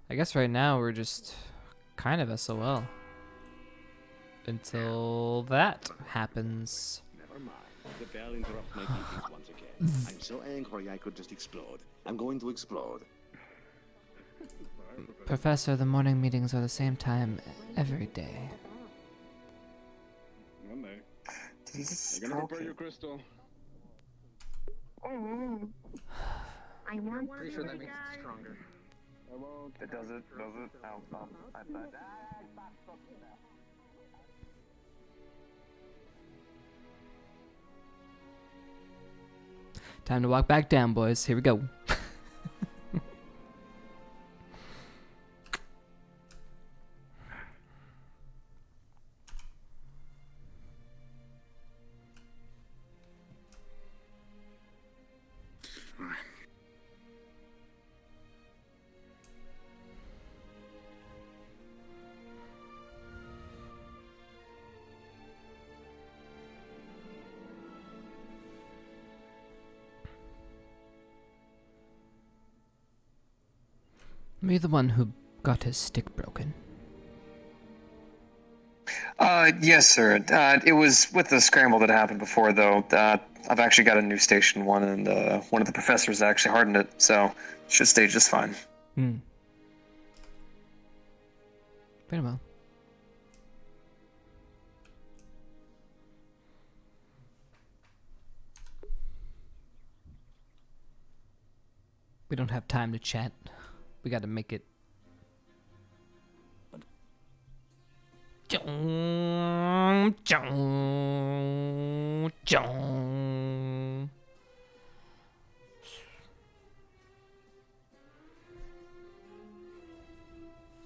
I guess right now we're just kind of SOL. Until that happens. Never mind. The bell interrupts my meetings once again. I'm so angry I could just explode. I'm going to explode. Professor, the morning meetings are the same time every day. Monday. You're gonna prepare your crystal. I want. Pretty sure that makes it stronger. I won't. It does it. Does it? I thought. Time to walk back down, boys. Here we go. Me the one who got his stick broken. Yes, sir. It was with the scramble that happened before, though. I've actually got a new station one, and one of the professors actually hardened it, so it should stay just fine. Very well. We don't have time to chat. We gotta make it. We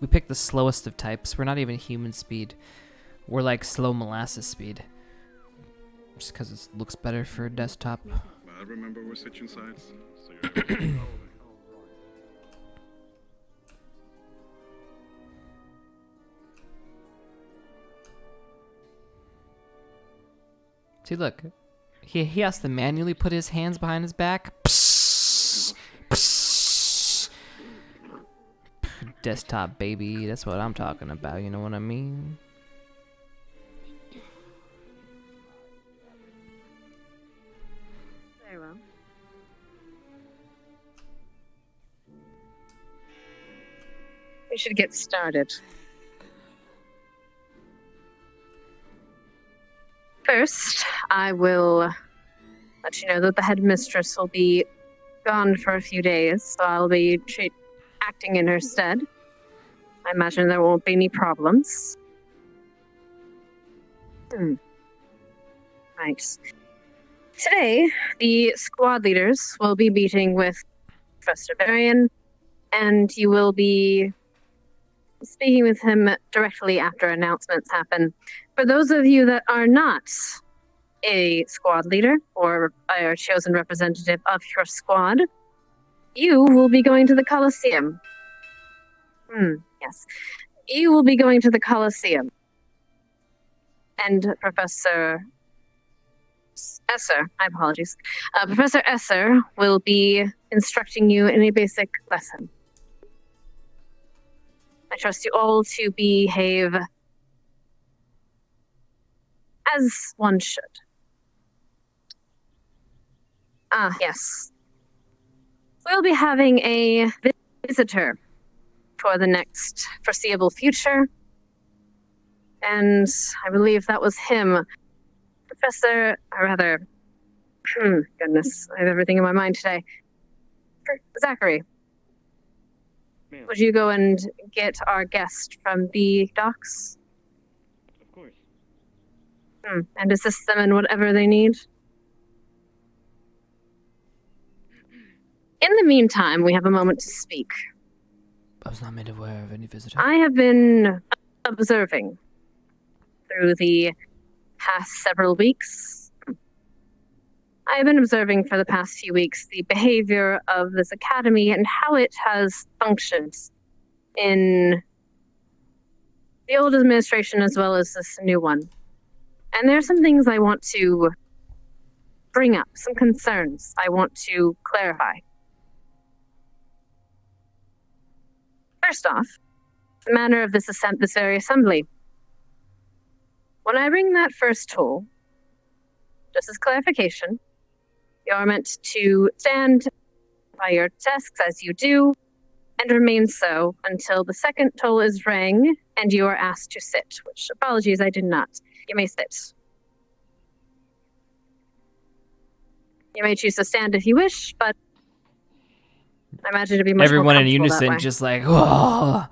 picked the slowest of types. We're not even human speed. We're like slow molasses speed. Just because it looks better for a desktop. I remember we're switching sides. So See, look. He has to manually put his hands behind his back. Psst, psst. Desktop, baby. That's what I'm talking about. You know what I mean? Very well. We should get started. First, I will let you know that the headmistress will be gone for a few days, so I'll be acting in her stead. I imagine there won't be any problems. Right. Today, the squad leaders will be meeting with Professor Librarian, and you will be speaking with him directly after announcements happen. For those of you that are not a squad leader or a chosen representative of your squad, you will be going to the Coliseum. Yes. You will be going to the Coliseum. And Professor Esser, Professor Esser will be instructing you in a basic lesson. I trust you all to behave as one should. Yes. We'll be having a visitor for the next foreseeable future. And I believe that was him. Goodness, I have everything in my mind today. Zachary, would you go and get our guest from the docks? Of course. And assist them in whatever they need? In the meantime, we have a moment to speak. I was not made aware of any visitor. I have been observing through the past several weeks. I have been observing for the past few weeks the behavior of this academy and how it has functioned in the old administration as well as this new one. And there are some things I want to bring up, some concerns I want to clarify. First off, the manner of this very assembly. When I bring that first tool, just as clarification, you are meant to stand by your desks as you do, and remain so until the second toll is rang and you are asked to sit, which, apologies, I did not. You may sit. You may choose to stand if you wish, but I imagine it'd be much Everyone more in comfortable that unison, way. just like, whoa.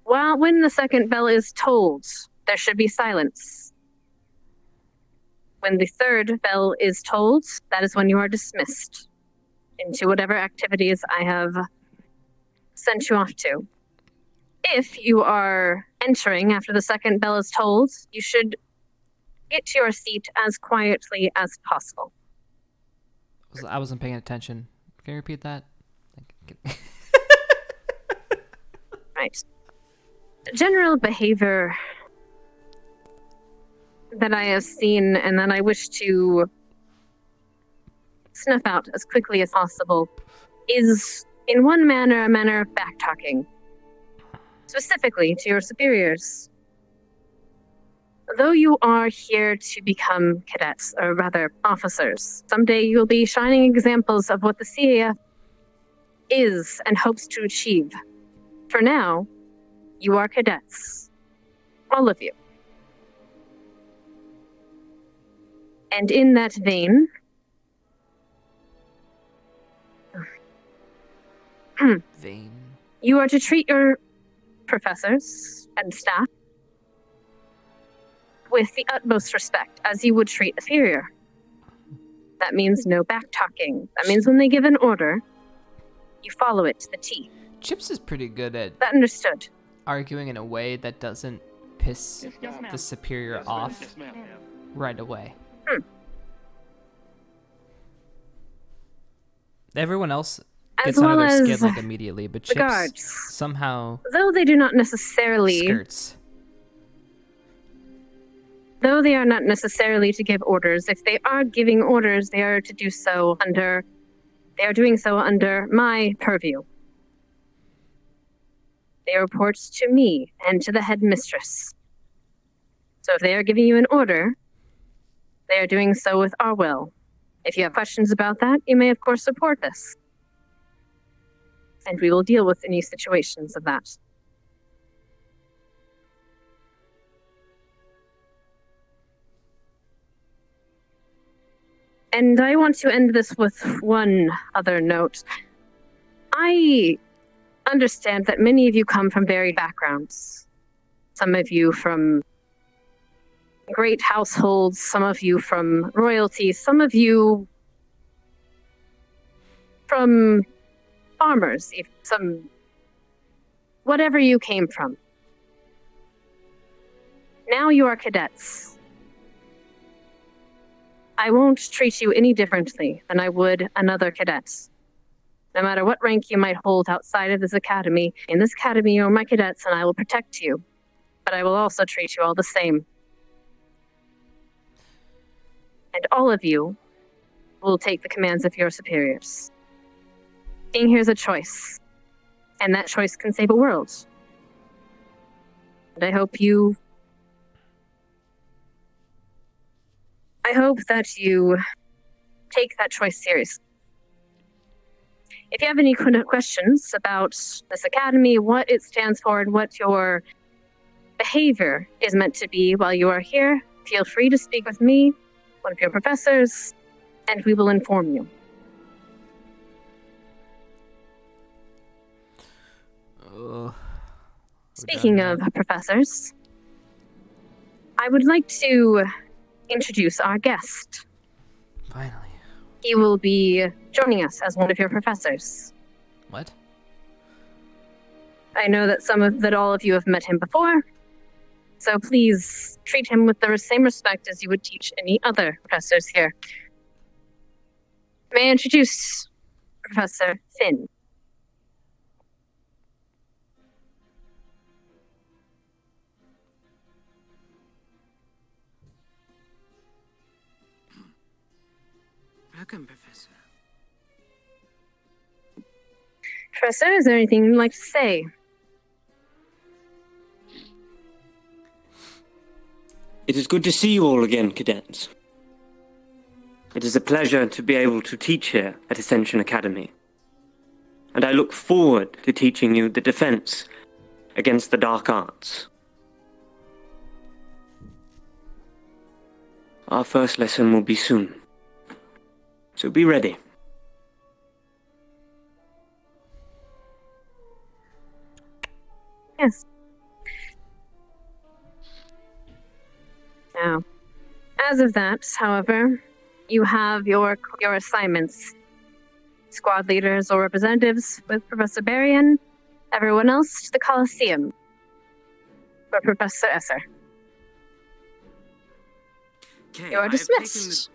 Well, when the second bell is tolled, there should be silence. When the third bell is tolled, that is when you are dismissed into whatever activities I have sent you off to. If you are entering after the second bell is tolled, you should get to your seat as quietly as possible. I wasn't paying attention. Can you repeat that? Right. General behavior that I have seen and that I wish to snuff out as quickly as possible is, in one manner, a manner of backtalking, specifically to your superiors. Though you are here to become cadets, or rather officers, someday you'll be shining examples of what the CAF is and hopes to achieve. For now, you are cadets. All of you. And in that vein, you are to treat your professors and staff with the utmost respect, as you would treat a superior. That means no backtalking. That means when they give an order, you follow it to the T. Chips is pretty good at That understood. arguing in a way that doesn't piss the superior off right away. Everyone else gets As under well their skin as like immediately, but the Chips guards. somehow Though they do not necessarily... skirts. Though they are not necessarily to give orders, if they are giving orders, they are to do so under... They are doing so under my purview. They report to me and to the headmistress. So if they are giving you an order, they are doing so with our will. If you have questions about that, you may of course report this. And we will deal with any situations of that. And I want to end this with one other note. I understand that many of you come from varied backgrounds. Some of you from great households, some of you from royalty, some of you from farmers, some whatever you came from. Now you are cadets. I won't treat you any differently than I would another cadet. No matter what rank you might hold outside of this academy, in this academy you are my cadets and I will protect you. But I will also treat you all the same. And all of you will take the commands of your superiors. Being here is a choice, and that choice can save a world. And I hope that you take that choice seriously. If you have any questions about this academy, what it stands for, and what your behavior is meant to be while you are here, feel free to speak with me, one of your professors, and we will inform you. Speaking of professors, I would like to introduce our guest. Finally. He will be joining us as one of your professors. What? I know that all of you have met him before, so please treat him with the same respect as you would teach any other professors here. May I introduce Professor Finn? Welcome, Professor. Professor, is there anything you'd like to say? It is good to see you all again, cadets. It is a pleasure to be able to teach here at Ascension Academy. And I look forward to teaching you the defense against the dark arts. Our first lesson will be soon. So be ready. Yes. Now, as of that, however, you have your assignments. Squad leaders or representatives with Professor Barian. Everyone else to the Coliseum for Professor Esser. Okay, You are I have dismissed.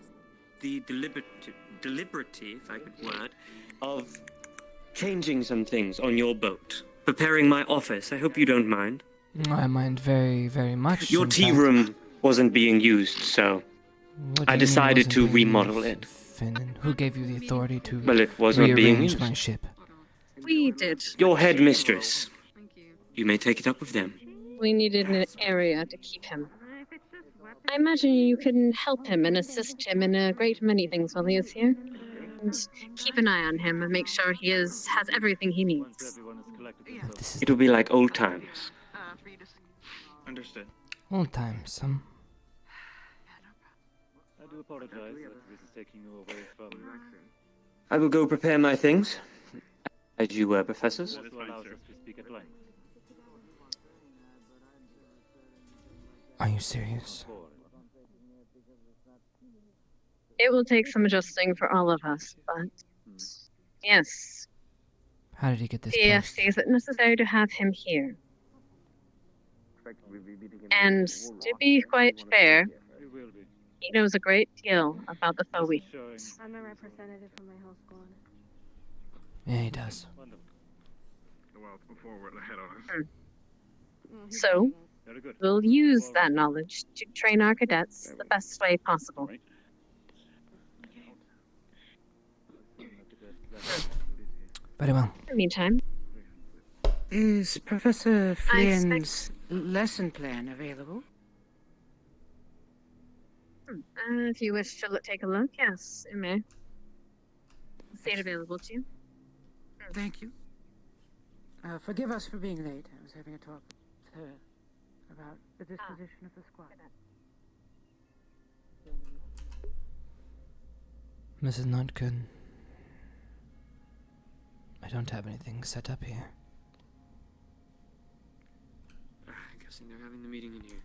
taken the deliberity, if I could word, of changing some things on your boat. Preparing my office. I hope you don't mind. I mind very, very much. Your in tea fact. room wasn't being used, so What do I you mean decided wasn't to being remodel used, it. Finn, and who gave you the authority to Well, it was not being rearrange used. my ship? We did. Your headmistress. You may take it up with them. We needed an area to keep him. I imagine you can help him and assist him in a great many things while he is here. And keep an eye on him and make sure he has everything he needs. It will be like old times. Understood. Old times, I do apologize that this is taking you away from... I will go prepare my things. As you were, professors. Also allows us to speak at length. Are you serious? It will take some adjusting for all of us, but yes. How did he get this He post? sees it necessary to have him here. And to be quite fair, he knows a great deal about the Foe. I'm a representative from my whole squad. Yeah, he does. Well, before we're ahead of us. So, we'll use that knowledge to train our cadets the best way possible. Very well. In the meantime, Is Professor I Flynn's lesson plan available? if you wish to take a look, yes, you may. See it available to you. Thank you. Forgive us for being late. I was having a talk with her about the disposition of the squad. Mrs. Nutkin. I don't have anything set up here. I'm guessing they're having the meeting in here.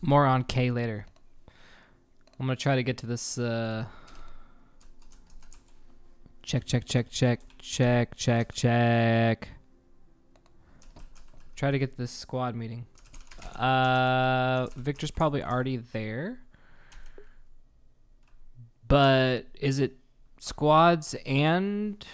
More on K later. I'm gonna try to get to this, check. Try to get to this squad meeting. Victor's probably already there. But is it squads and...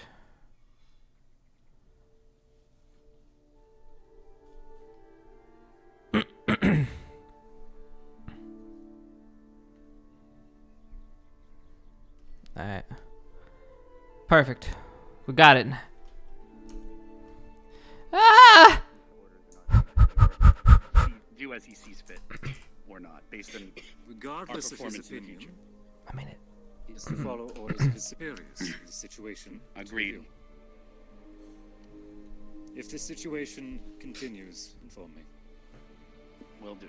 Alright. Perfect. We got it. Ah! Do as he sees fit, or not, based on Regardless our of his performance in the opinion, future. I mean it. he is to follow orders of his superiors in the situation. Agreed. If this situation continues, inform me. Will do.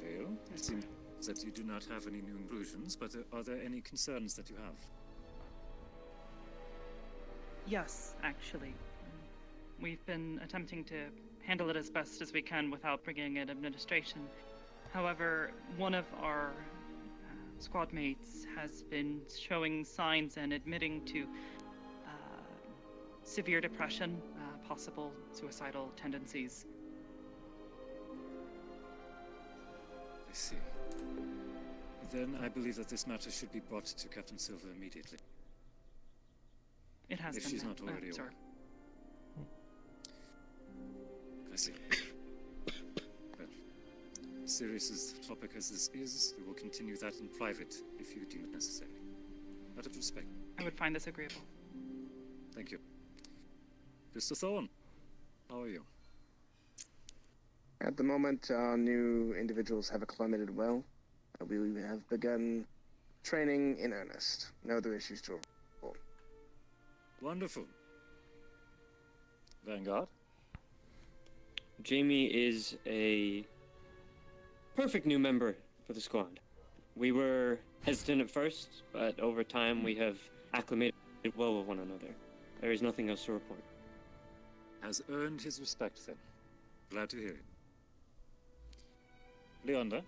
Vale, it seems that you do not have any new intrusions, but are there any concerns that you have? Yes, actually. We've been attempting to handle it as best as we can without bringing in administration. However, one of our squad mates has been showing signs and admitting to severe depression, possible suicidal tendencies. I see. Then I believe that this matter should be brought to Captain Silver immediately. It has if been. she's not already sorry. aware. I see. Well, serious as the topic as this is, we will continue that in private if you deem it necessary. Out of respect. I would find this agreeable. Thank you. Mr. Thorne, how are you? At the moment, our new individuals have acclimated well. We have begun training in earnest. No other issues to report. Wonderful. Vanguard? Jamie is a perfect new member for the squad. We were hesitant at first, but over time we have acclimated well with one another. There is nothing else to report. Has earned his respect then. Glad to hear it. Leander,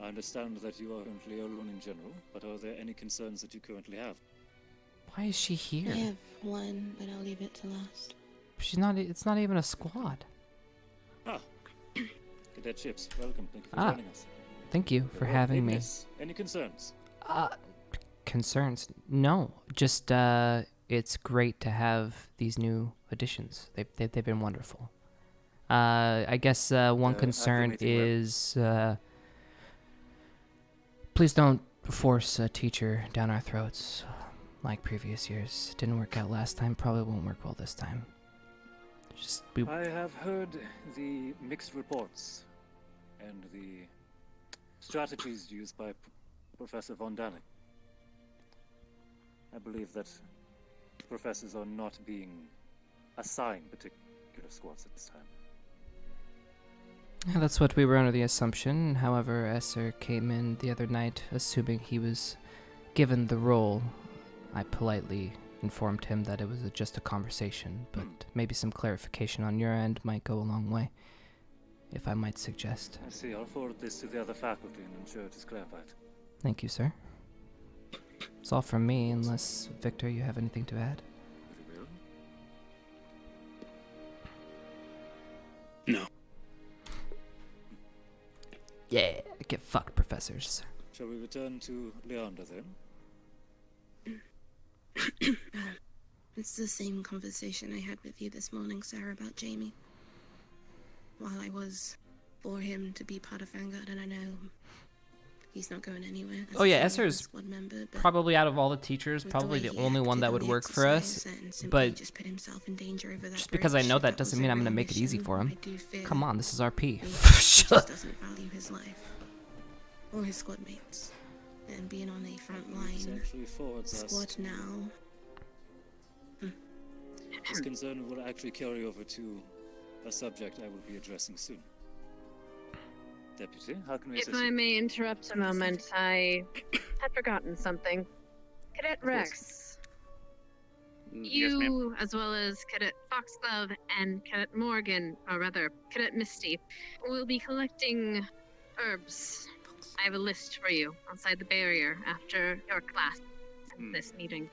I understand that you are currently alone in general, but are there any concerns that you currently have? Why is she here? I have one, but I'll leave it to last. She's not. It's not even a squad. Ah, Cadet Chips, welcome. Thank you for joining us. Thank you for having me. Any concerns? Concerns? No. Just it's great to have these new additions. They've been wonderful. I guess one concern is please don't force a teacher down our throats like previous years. Didn't work out last time, probably won't work well this time. I have heard the mixed reports and the strategies used by Professor Von Danick. I believe that professors are not being assigned particular squads at this time. Yeah, that's what we were under the assumption. However, Esser came in the other night assuming he was given the role. I politely informed him that it was just a conversation, but maybe some clarification on your end might go a long way, if I might suggest. I see. I'll forward this to the other faculty and ensure it is clarified. Thank you, sir. It's all from me, unless, Victor, you have anything to add? Very well. No. Yeah, get fucked, professors. Shall we return to Leander then? It's the same conversation I had with you this morning, Sarah, about Jamie. While I was for him to be part of Vanguard, and I know he's not going anywhere. Oh yeah, Esther is squad member, but probably out of all the teachers, with probably way the he only one acted that on would the work for us. exercise and simply But just put himself in danger over that just because I know bridge, that doesn't was mean a I'm gonna real make it easy mission. for him. I do fear Come on, this is RP. he just doesn't value his life or his squad mates, and being on a front This line actually forwards squad us. now. This concern will actually carry over to a subject I will be addressing soon. Deputy, how can we If assist I you? may interrupt a moment, I had forgotten something. Cadet Rex, Yes, ma'am. you, as well as Cadet Foxglove and Cadet Morgan, or rather, Cadet Misty, will be collecting herbs. I have a list for you outside the barrier after your class and this meeting.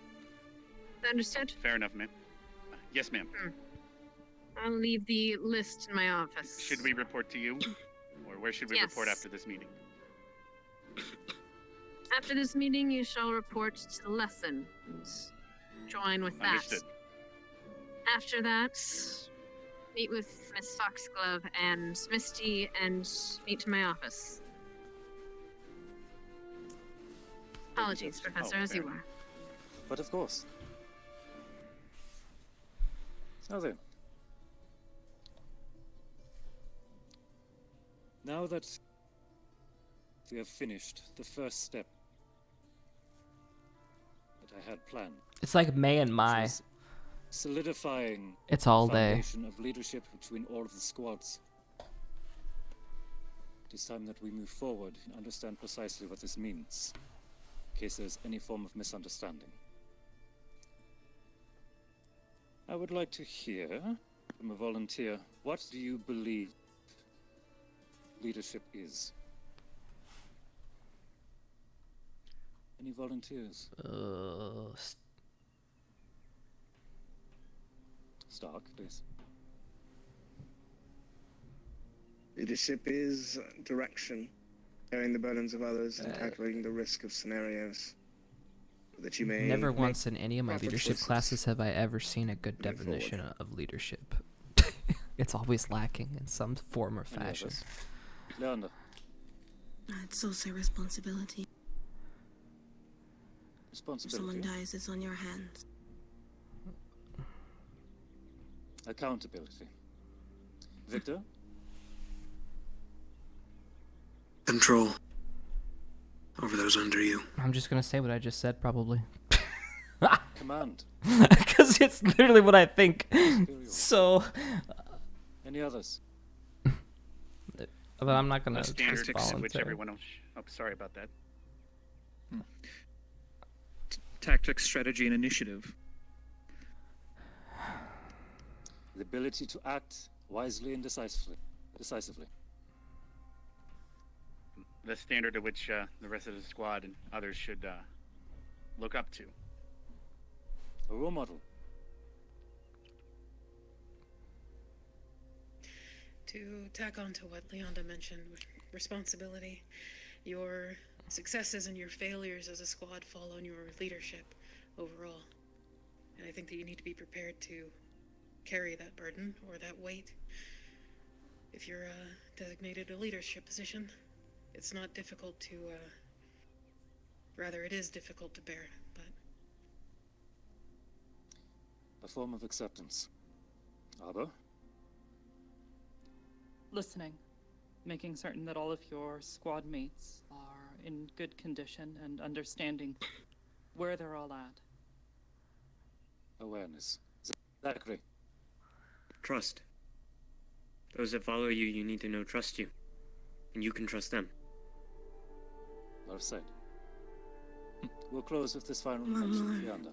Understood? Fair enough, ma'am. Yes, ma'am. I'll leave the list in my office. Should we report to you? Or where should we report after this meeting? After this meeting, you shall report to the lesson and join with that. Understood. After that, meet with Miss Foxglove and Misty and meet to my office. Apologies, Professor, as you were. But of course. So then. Now that we have finished the first step that I had planned. It's like May and Mai. which was solidifying It's all the day. foundation of leadership between all of the squads. It is time that we move forward and understand precisely what this means, in case there's any form of misunderstanding. I would like to hear from a volunteer, what do you believe leadership is? Any volunteers? Stark, please. Leadership is direction, carrying the burdens of others and calculating the risk of scenarios that you may Never make once in any of my proper leadership choices. classes have I ever seen a good Move forward. definition of leadership. It's always lacking in some form or Any fashion. others? Leander. It's also responsibility. If someone Responsibility. dies, it's on your hands. Accountability. Victor? Control over those under you. I'm just gonna say what I just said, probably. Command. Because it's literally what I think. So, Any others? but I'm not gonna The just standards in which volunteer. everyone else... Oh, sorry about that. Tactics, strategy, and initiative. The ability to act wisely and decisively. The standard to which the rest of the squad and others should look up to. A role model. To tack on to what Leonda mentioned, responsibility, your successes and your failures as a squad fall on your leadership overall. And I think that you need to be prepared to carry that burden or that weight. If you're designated a leadership position, it's not difficult to, rather it is difficult to bear, but A form of acceptance. Aber? Listening. Making certain that all of your squad mates are in good condition and understanding where they're all at. Awareness. Zachary. Trust. Those that follow you, you need to know trust you. And you can trust them. Well said. We'll close with this final One reflection, more. Leander.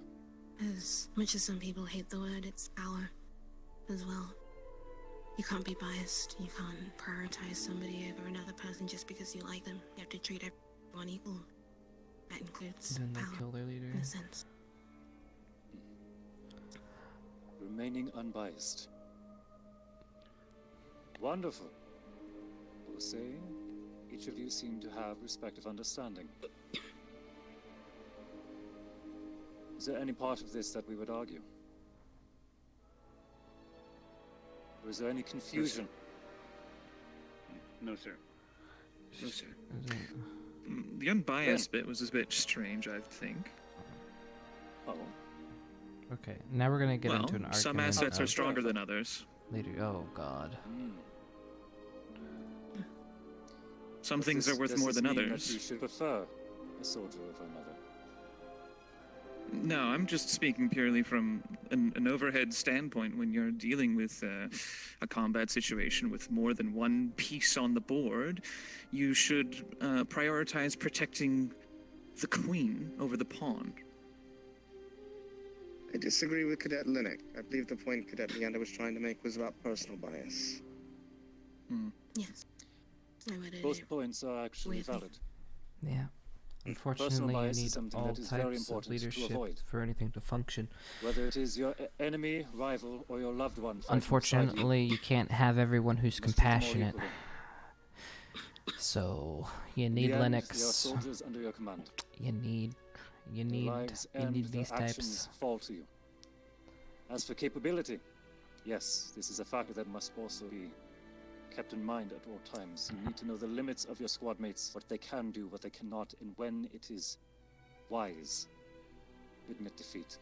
As much as some people hate the word, it's power as well. You can't be biased. You can't prioritize somebody over another person just because you like them. You have to treat everyone equal. That includes Didn't they power, kill their leader? in a sense. Remaining unbiased. Wonderful. We'll say each of you seem to have respective understanding. Is there any part of this that we would argue? Or is there any confusion? No, sir. No, sir. The unbiased bit was a bit strange, I think. Oh. Okay, now we're gonna get into an argument. Some assets are stronger than others. Later. Oh God. Some things are worth more than others. You should prefer a soldier over another. No, I'm just speaking purely from an overhead standpoint. When you're dealing with a combat situation with more than one piece on the board, you should prioritize protecting the queen over the pawn. I disagree with Cadet Linnick. I believe the point Cadet Leander was trying to make was about personal bias. Yes. I would Both points are actually valid. Yeah. Unfortunately, you bias is need something all that is very types of important to leadership avoid. for anything to function. Whether it is your enemy, rival, or your loved one. Unfortunately, you can't have everyone who's compassionate. So you need In the end, Linux. there are soldiers under your command. You need these types. Fall to you. As for capability, yes, this is a factor that must also be kept in mind at all times. You need to know the limits of your squad mates, what they can do, what they cannot, and when it is wise to admit defeat.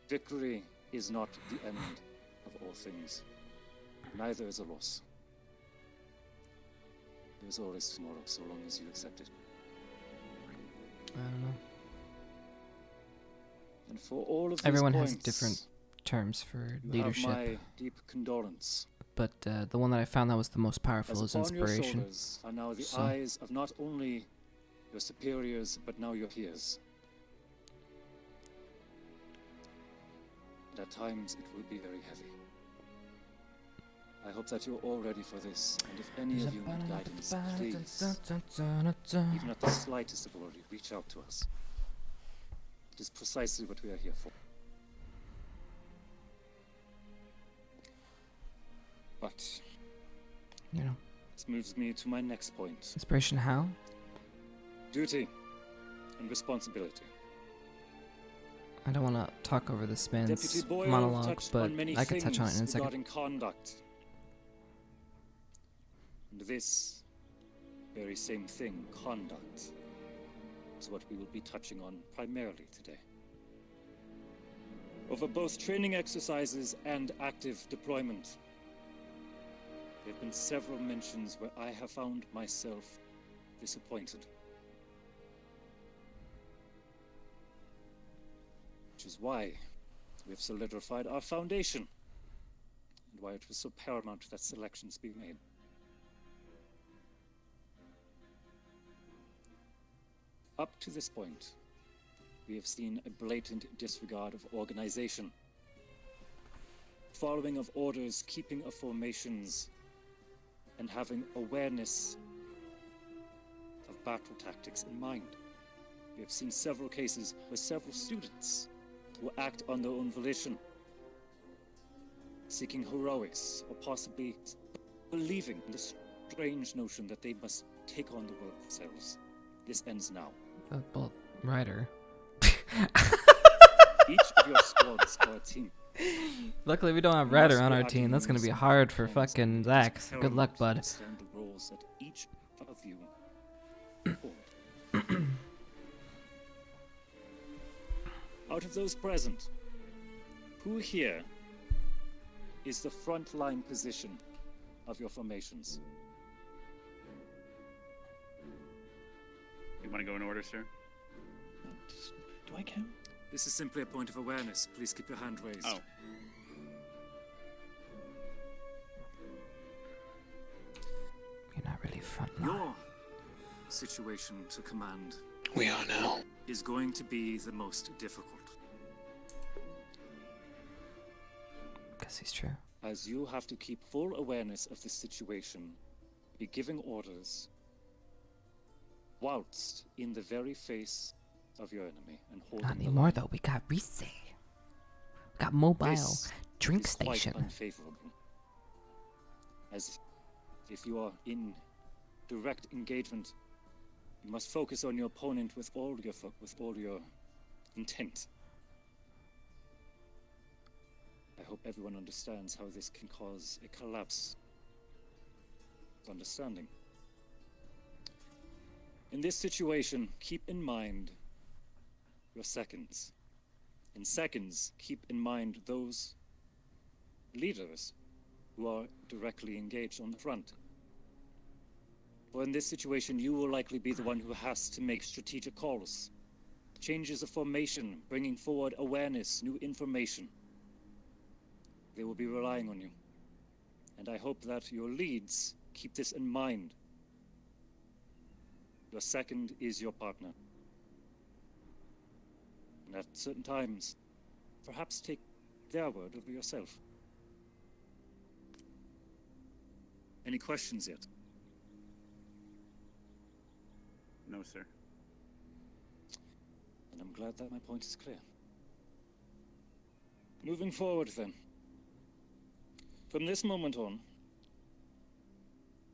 Victory is not the end of all things. Neither is a loss. There is always tomorrow, so long as you accept it. I don't know. And for all of these Everyone points, has different terms for you leadership. have my deep condolence. But the one that I found that was the most powerful is As upon your inspiration. shoulders are now the So- eyes of not only your superiors, but now your peers. And at times it will be very heavy. I hope that you're all ready for this, and if any of you need guidance, please, even at the slightest of worry, reach out to us. It is precisely what we are here for. But You know, this moves me to my next point. inspiration how? Duty and responsibility. I don't want to talk over this man's Deputy Boyle monologue, touched but on many I could touch on it in a things second. regarding conduct. And this very same thing, conduct, is what we will be touching on primarily today. Over both training exercises and active deployment, there have been several mentions where I have found myself disappointed. Which is why we have solidified our foundation, and why it was so paramount that selections be made. Up to this point, we have seen a blatant disregard of organization, following of orders, keeping of formations, and having awareness of battle tactics in mind. We have seen several cases where several students will act on their own volition, seeking heroics, or possibly believing in the strange notion that they must take on the world themselves. This ends now. Well, Ryder. Each of your squads are a team. Luckily, we don't have You Ryder must on be our team. That's gonna be acting hard for in fucking Zach. Good luck, bud. Understand the roles that each of you hold. Out of those present, who here is the front line position of your formations? You want to go in order, sir? Do I count? This is simply a point of awareness. Please keep your hand raised. Oh. You're not really front line. Your situation to command We are now. is going to be the most difficult. Guess he's true. As you have to keep full awareness of the situation, be giving orders, whilst in the very face of your enemy and holding Not the anymore line. though. We got Rise. Got mobile This drink is quite station. unfavorable. As if you are in direct engagement, you must focus on your opponent with all your intent. I hope everyone understands how this can cause a collapse of understanding. In this situation, keep in mind your seconds. In seconds, keep in mind those leaders who are directly engaged on the front. For in this situation, you will likely be the one who has to make strategic calls. Changes of formation, bringing forward awareness, new information. They will be relying on you. And I hope that your leads keep this in mind. Your second is your partner. And at certain times, perhaps take their word over yourself. Any questions yet? No, sir. And I'm glad that my point is clear. Moving forward then. From this moment on,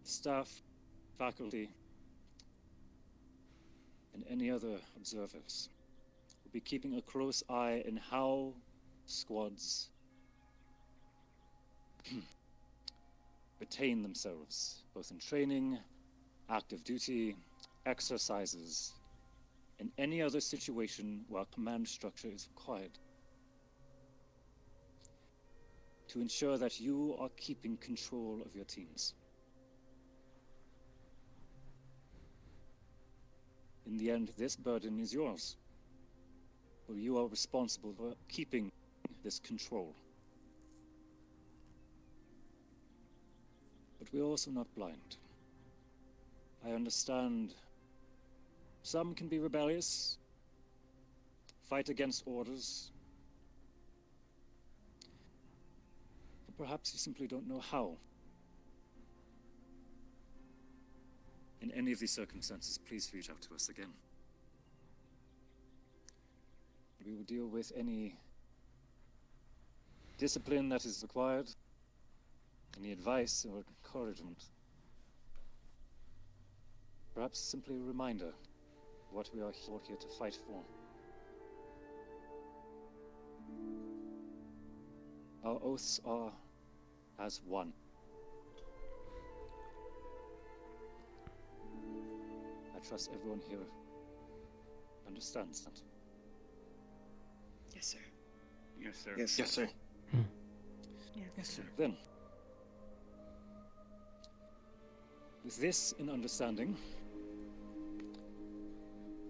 staff, faculty, and any other observers will be keeping a close eye in how squads retain themselves, both in training, active duty, exercises, and any other situation where command structure is required, to ensure that you are keeping control of your teams. In the end, this burden is yours, for you are responsible for keeping this control. But we're also not blind. I understand some can be rebellious, fight against orders, but perhaps you simply don't know how. In any of these circumstances, please reach out to us again. We will deal with any discipline that is required, any advice or encouragement. Perhaps simply a reminder of what we are here to fight for. Our oaths are as one. I trust everyone here understands that. Yes, sir. Yes, sir. Yes, yes, sir. Yes, sir. Then, with this in understanding,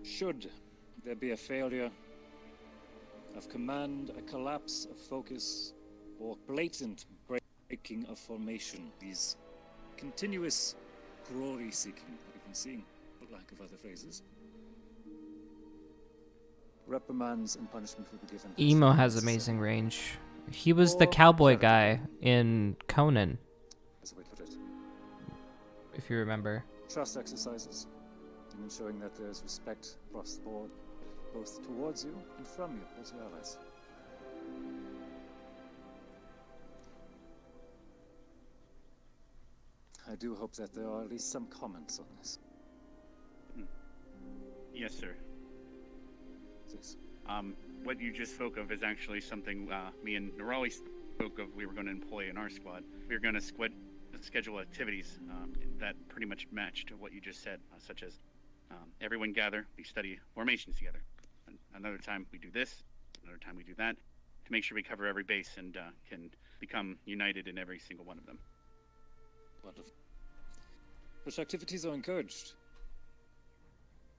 should there be a failure of command, a collapse of focus, or blatant breaking of formation, these continuous glory seeking that we've been seeing, for lack of other phrases, reprimands and punishment will be given. Emo has amazing range. He was the cowboy guy in Conan, As we put it. if you remember. Trust exercises in ensuring that there's respect across the board, both towards you and from you as your allies. I do hope that there are at least some comments on this. Yes, sir. Please. What you just spoke of is actually something me and Nerali spoke of we were going to employ in our squad. We were going to schedule activities that pretty much matched what you just said, such as everyone gather, we study formations together. Another time we do this, another time we do that, to make sure we cover every base and can become united in every single one of them. Wonderful. Such activities are encouraged.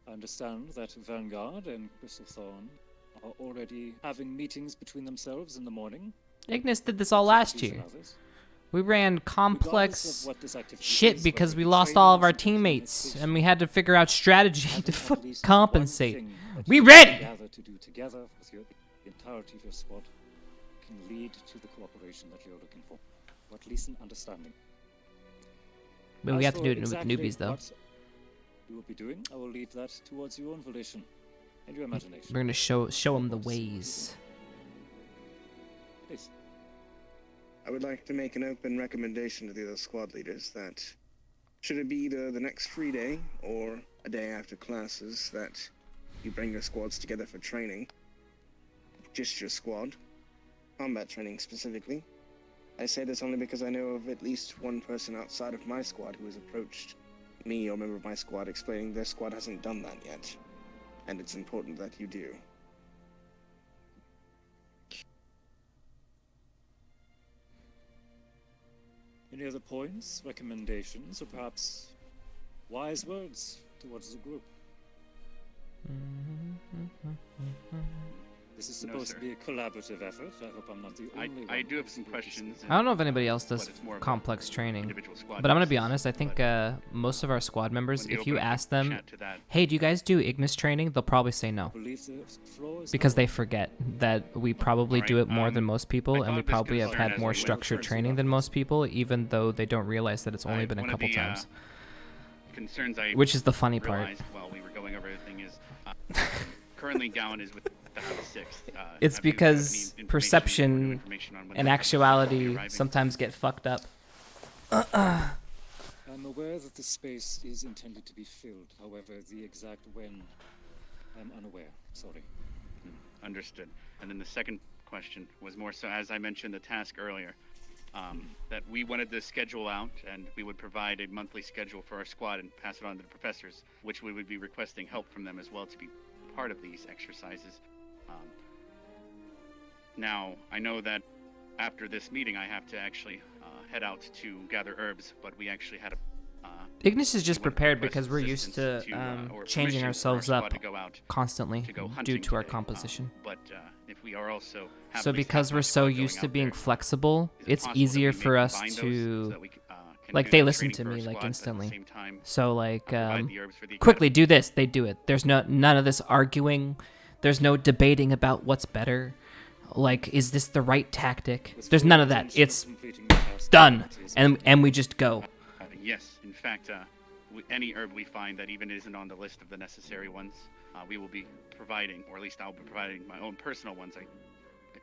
I understand that Vanguard and Crystal Thorn are already having meetings between themselves in the morning. Ignis did this all last year. We ran complex shit because we lost all of our teammates, and we had to figure out strategy to compensate. We ready! Gather to do together with the entirety of your squad can lead to the cooperation that you're looking for, or at least an understanding. But we have to do it with exactly newbies, though. what you will be doing, I will leave that towards your own volition and your imagination. We're gonna show them the ways. Please. I would like to make an open recommendation to the other squad leaders that should it be either the next free day or a day after classes that you bring your squads together for training, just your squad, combat training specifically. I say this only because I know of at least one person outside of my squad who has approached me or a member of my squad explaining their squad hasn't done that yet. And it's important that you do. Any other points, recommendations, or perhaps wise words towards the group? This is supposed to be a collaborative effort. I hope I'm not the only one. I do have some questions. I don't know if anybody else does complex training, but I'm gonna be honest. I think most of our squad members, if you ask them, "Hey, do you guys do Ignis training?" they'll probably say no, because they forget that we probably do it more than most people, and we probably have had more structured training than most people, even though they don't realize that it's only been a couple times. Concerns I Which is the funny part. realized while we were going over everything is currently Gowan is with the 6th. It's because perception and actuality sometimes get fucked up. I'm aware that the space is intended to be filled. However, the exact when, I'm unaware. Sorry. Understood. And then the second question was more so, as I mentioned the task earlier, that we wanted to schedule out, and we would provide a monthly schedule for our squad and pass it on to the professors, which we would be requesting help from them as well to be part of these exercises. Now, I know that after this meeting, I have to actually head out to gather herbs, but we actually had a... Ignis is just prepared because we're used to changing ourselves up constantly due to our composition. But if we are also... So because we're so used to being flexible, it's easier for us to... Like, they listen to me, like, instantly. So, like, quickly, do this. They do it. There's none of this arguing. There's no debating about what's better. Like, is this the right tactic? There's none of that. It's done. And we just go. Yes, in fact, any herb we find that even isn't on the list of the necessary ones, we will be providing, or at least I'll be providing my own personal ones,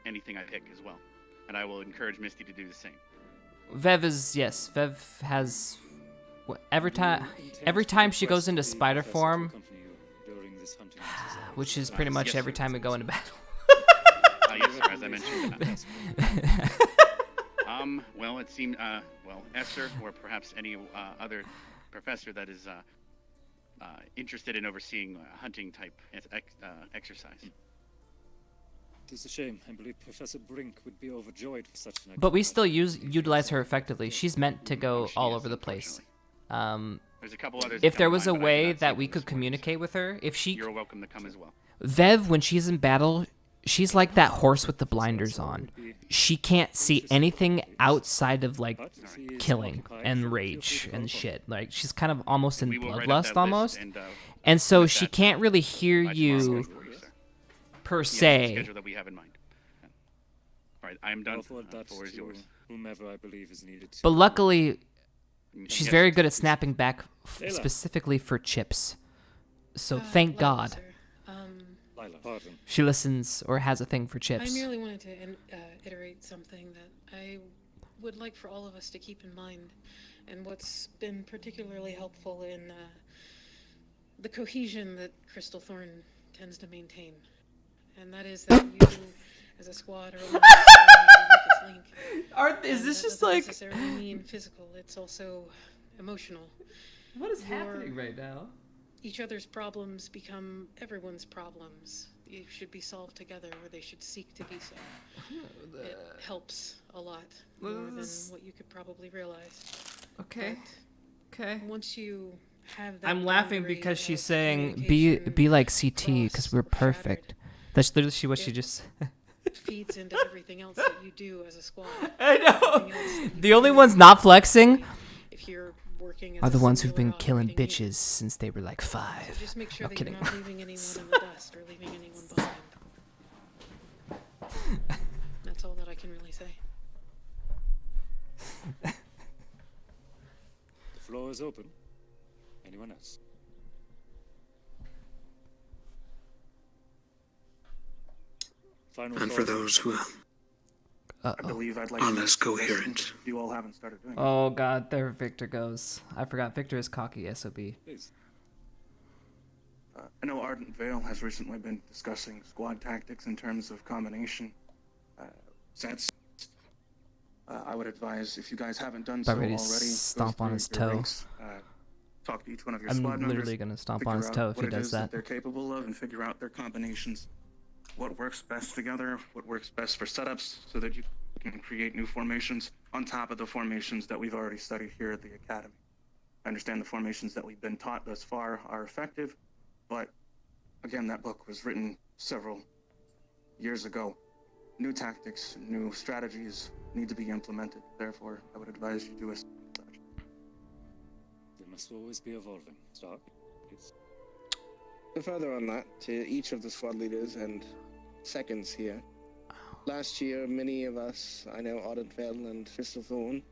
anything I pick as well. And I will encourage Misty to do the same. Vev has every time she goes into spider form, which is pretty much every time we go into battle. Yes, sir, as I mentioned. Well, it seemed, Esser, or perhaps any other professor that is interested in overseeing hunting type exercise. It is a shame. I believe Professor Brink would be overjoyed for such an... But we still utilize her effectively. She's meant to go all over the place. There's a couple others if there was a way that we could communicate with her, if she... You're welcome to come as well. Vev, when she's in battle, she's like that horse with the blinders on. She can't see anything outside of, like, killing and rage and shit. Like, she's kind of almost in bloodlust almost. And so she can't really hear you per se. Schedule that we have in mind. All right, I am done. The floor is yours. Whomever I believe is needed. But luckily, she's very good at snapping back specifically for chips. So thank God. She listens or has a thing for chips. I merely wanted to iterate something that I would like for all of us to keep in mind, and what's been particularly helpful in the cohesion that Crystal Thorn tends to maintain. And that is that you, as a squad, are always the weakest link. Is this just like... necessarily mean physical, it's also emotional. What is happening right now? Each other's problems become everyone's problems. They should be solved together, or they should seek to be so. It helps a lot more than what you could probably realize. Okay. Okay. Once you have that... I'm laughing because she's saying, be like CT, because we're perfect. That's literally what she just said. Feeds into everything else that you do as a squad. I know. The only ones not flexing are the ones who've been killing bitches since they were like 5. So just make sure that kidding. you're not leaving anyone in the dust or leaving anyone behind. That's all that I can really say. The floor is open. Anyone else? And for those who I believe I'd like are to less coherent. You all haven't started doing. Oh God, there Victor goes. I forgot Victor is cocky SOB. I know Ardent Vale has recently been discussing squad tactics in terms of combination. That's. I would advise, if you guys haven't done About so ready already, to go stomp on through his your toe. ranks, talk to each one of your I'm squad members. literally gonna stomp figure on his out toe if what he it does is that. they're capable of, and figure out their combinations. What works best together, what works best for setups, so that you can create new formations on top of the formations that we've already studied here at the Academy. I understand the formations that we've been taught thus far are effective, but again, that book was written several years ago. New tactics, new strategies need to be implemented. Therefore, I would advise you do as such. They must always be evolving. Stark, please. To further on that, to each of the squad leaders and seconds here. Last year, many of us, I know Ardenfell and Crystal Thorn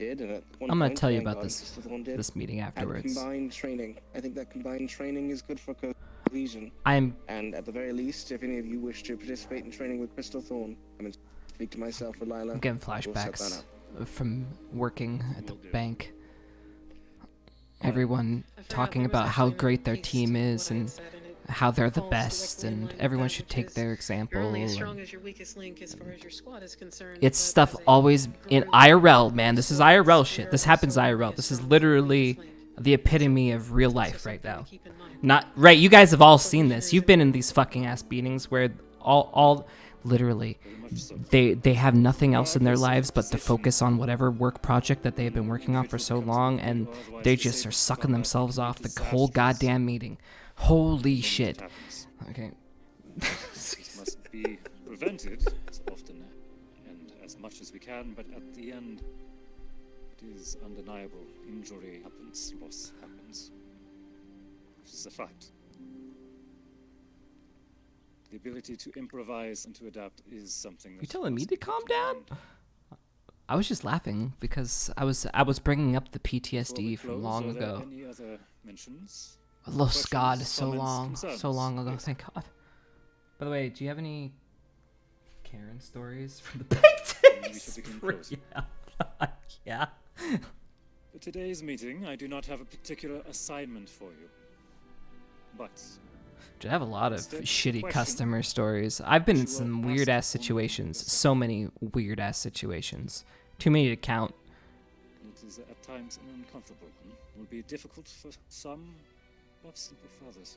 did, and at one I'm gonna point, tell you Frank about and this Crystal Thorn did, this meeting had afterwards. combined training. I think that combined training is good for cohesion. I'm And at the very least, if any of you wish to participate in training with Crystal Thorn, come and speak to myself or Lila. I'm getting We'll set that flashbacks up. from working at the bank. Everyone talking about how great their team is and how they're the best, and everyone should take their example. You're only as and strong as your weakest link as far as your squad is concerned. It's but stuff as a always in group, IRL, man. This is IRL we shit. are This happens also IRL. only This as is strong as your literally weakest link. the epitome of real life right now. Not right. You guys have all seen this. You've been in these fucking ass meetings where all literally they have nothing else in their lives but to focus on whatever work project that they have been working on for so long, and they just are sucking themselves off the whole goddamn meeting. Holy shit. Okay. It must be prevented as often and as much as we can, but at the end, it is undeniable. Injury happens, loss happens. This is a fact. The ability to improvise and to adapt is something that You telling me to calm down? I was just laughing because I was bringing up the PTSD from long ago. Any other mentions? Oh God, Questions, so comments, long, concerns? so long ago. Yes. Thank God. By the way, do you have any Karen stories from the bank We should begin days? closing. Yeah. Yeah. For today's meeting, I do not have a particular assignment for you. But Dude, I have a lot of Instead, shitty question customer stories. I've been in you will some ask weird ass only situations. So many weird ass situations. Too many to count. it is at times an uncomfortable one. It will be difficult for some, but simple for others.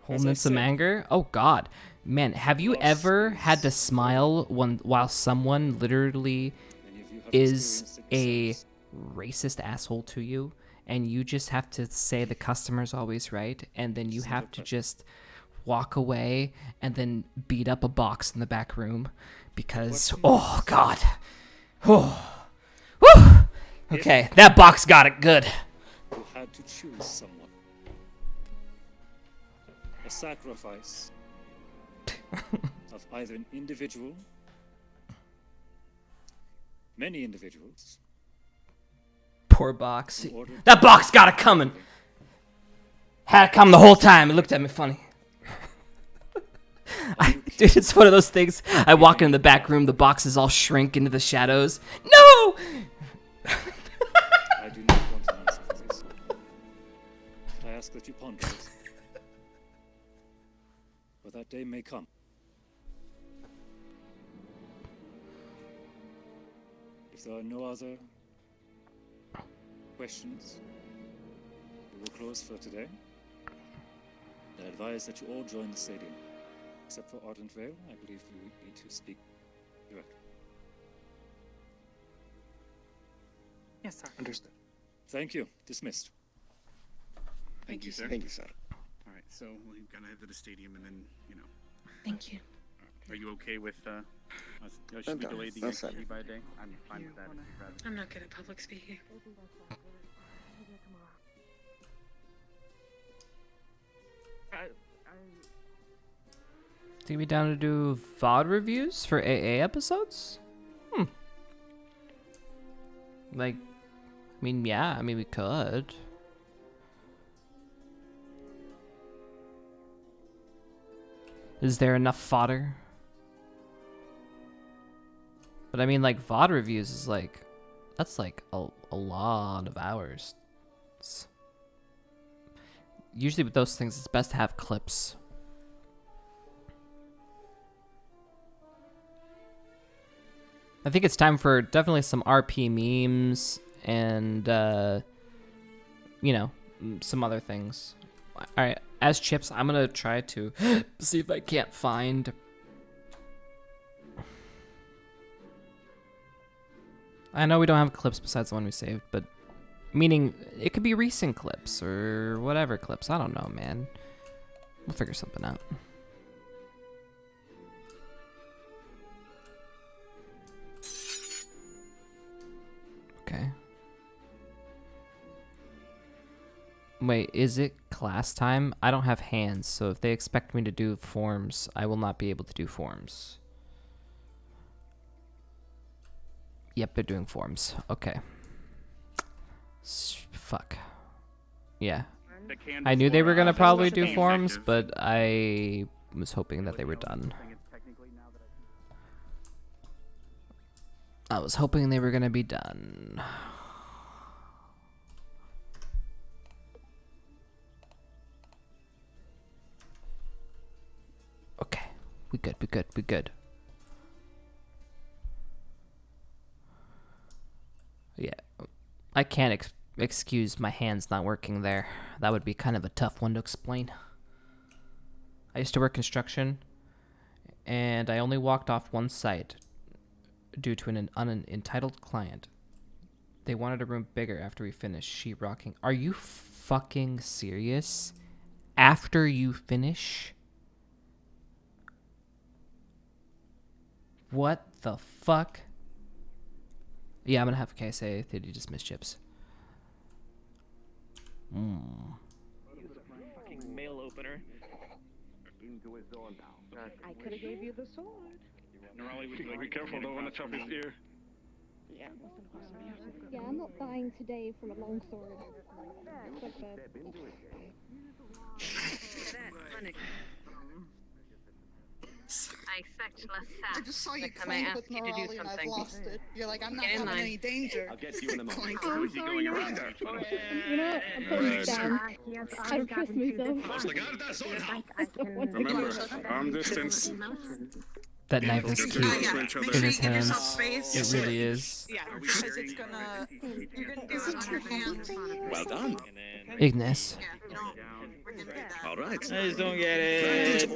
Holding in some anger? Oh God, man, have you ever had to smile while someone literally is a racist asshole to you, and you just have to say the customer's always right, and then you have to just walk away and then beat up a box in the back room because oh God, oh, whew. Okay, that box got it good. You had to choose someone. A sacrifice of either an individual, many individuals. Poor box. That box got it coming. Had it come the whole time. It looked at me funny. Dude, it's one of those things. I walk in the back room, the boxes all shrink into the shadows. No! I do not want an answer for this. I ask that you ponder it. For that day may come. If there are no other questions, we will close for today. I advise that you all join the stadium. Except for Ardent Vale, I believe we need to speak directly. Yes, sir. Understood. Thank you. Dismissed. Thank you, sir. Thank you, sir. All right, so we're gonna head to the stadium, and then Thank you. Are you okay with us? Should I'm we done. delay the I'll set activity by a day? I'm fine with that. if you'd rather. I'm not good at public speaking. Think we down to do VOD reviews for AA episodes? Like, I mean, yeah, I mean, we could. Is there enough fodder? But I mean, like, VOD reviews is like, that's like a lot of hours. Usually with those things, it's best to have clips. I think it's time for definitely some RP memes and, you know, some other things. All right, as Chips, I'm going to try to see if I can't find... I know we don't have clips besides the one we saved, but meaning it could be recent clips or whatever clips. I don't know, man. We'll figure something out. Okay. Wait, is it class time? I don't have hands, so if they expect me to do forms, I will not be able to do forms. Yep, they're doing forms. Okay. Fuck. Yeah. I knew they were gonna probably do forms, but I was hoping that they were done. I was hoping they were gonna be done. Okay. We good, we good, we good. Yeah. I can't excuse my hands not working there. That would be kind of a tough one to explain. I used to work construction, and I only walked off one site due to an entitled client. They wanted a room bigger after we finished sheetrocking. Are you fucking serious? After you finish? What the fuck? Yeah, I'm gonna have a say that you just missed Chips. Fucking mail opener. I could have gave you the sword. Be careful, don't want to chop his ear. Yeah. Yeah, I'm not dying today from a long sword. I just saw you clank with Norali and I've lost it. You're like, I'm not having any danger. I'll get you in a moment. Oh, sorry, no. You know what? I'm putting it down. I trust myself. Remember, arm distance. That knife is cute in his hands. It really is. Yeah, because it's gonna... You're gonna do it on your hands. Well done. Ignis. Alright. I just don't get it.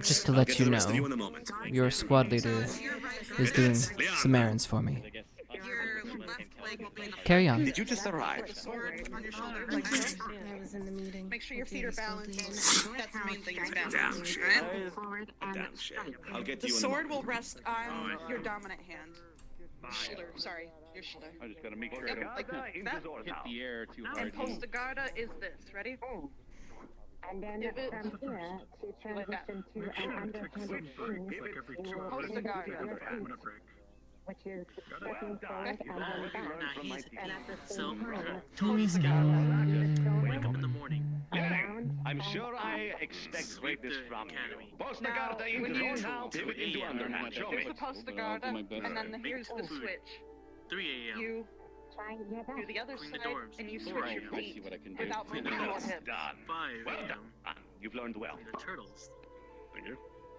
Just to let you know, your squad leader is doing some errands for me. Carry on. Did you just arrive? I was in the meeting. Make sure your feet are balanced. That's the main thing, is balance, right? Damn shame. I'll get The you in a sword moment. will rest on your dominant hand. Shoulder, sorry, your shoulder. I just gotta make sure I Like that. hit the air too hard. And post the garda is this. Ready? And then from here to transition to an underhanded swing, you will Post the garda. which is stepping forward and then back. And at the same time, Tony's wake up in the morning. I'm sure I expect greatness from you. Post the Now, garda into when you zone, pivot into underhand. Show here's me. the post the garda, and then here's the switch. 3 a.m. You trying your best. do the other Clean side, the dorms. and you 4 switch a.m. your I see feet what I can do. without moving your hips. Done. 5 well done. You've learned well. The turtles. Thank you.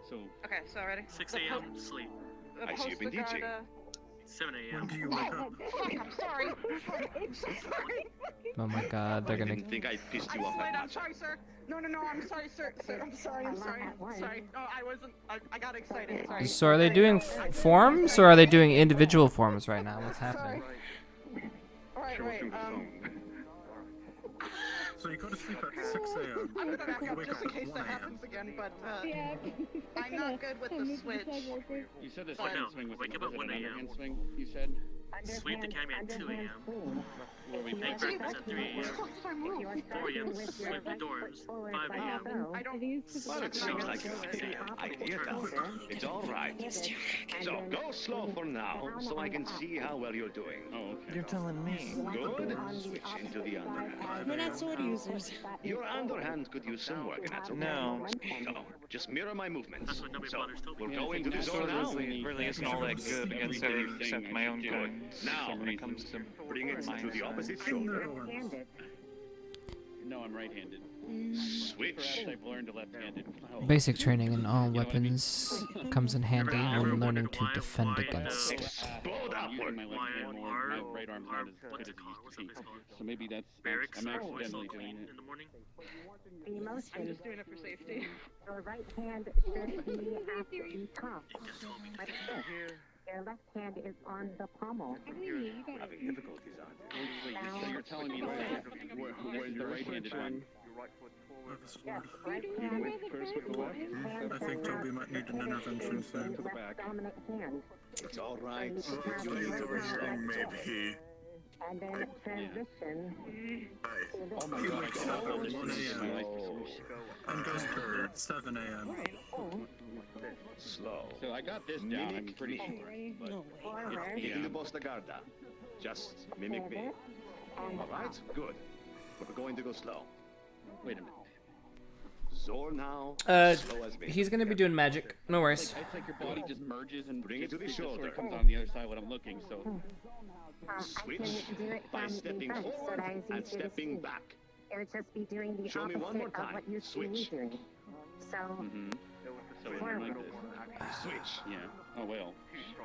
So, Okay, so ready? 6 a.m. sleep. I see you've been teaching. 7 a.m. Fuck, I'm sorry. I'm so sorry. Oh my god, they're I gonna... didn't think I pissed you I off slid, that I'm much. sorry, sir. No, I'm sorry, sir. I'm sorry. Sorry. No, I wasn't. I got excited. Sorry. So are they doing forms, or are they doing individual forms right now? What's happening? Alright, So you go to sleep at 6 a.m. I'm gonna back You up wake just up in at case 1 that a.m. happens again, but Yeah. I'm not good with the switch. you said the Sorry. second swing was Wake up was at it 1 an a.m. underhand swing, you said? Sweep the academy at 2 a.m. Where we Make breakfast at 3 a.m. 4 a.m. Sweep the dorms. 5 a.m. I don't. Well, it sounds like you're getting an idea down. It's all right. So go slow for now, so I can see how well you're doing. Oh, okay. You're telling me. Good. Switch into the underhand. We're not sword users. Your underhand could use some work, and that's okay. No. So just mirror my movements. That's what nobody So bothers Toby. we'll go into the zone now. Really isn't all that good against everything except my own kind. Now, when it comes to bring it to the opposite shoulder. No, I'm right-handed. Switch. Perhaps I've learned a left-handed. Basic training in all weapons comes in handy when learning to defend against it. I'm using my left hand more. My right arm's not as good as it used to be. So maybe I'm accidentally doing it. The motion. I'm just doing it for safety. Your right hand should be at the top, like this. Your left hand is on the pommel. Having difficulties, aren't you? So you're telling me where's the right-handed one? Yes, right hand First with the left. I think Toby might need an intervention soon. left dominant hand. It's all right. You You need have to your resume, maybe. and then transition Oh my god, I can't. 1 a.m. And goes to 7 a.m. Slow. So I got this down, I'm pretty sure. But Taking the Bosta Garda. Just mimic me. All right? Good. But we're going to go slow. Wait a minute. Zor now. Slow as me. He's gonna be doing magic. No worries. It's like your body just merges and Bring it to the just shoulder. sort of comes on the other side when I'm looking, so... Switch I can do it by from stepping the front, so forward that is and easier to stepping see. back. It would just be doing the Show me opposite one more of time. what you see me Switch. doing. So, Mm-hmm. So we're doing like this. Switch. Yeah. Oh, well.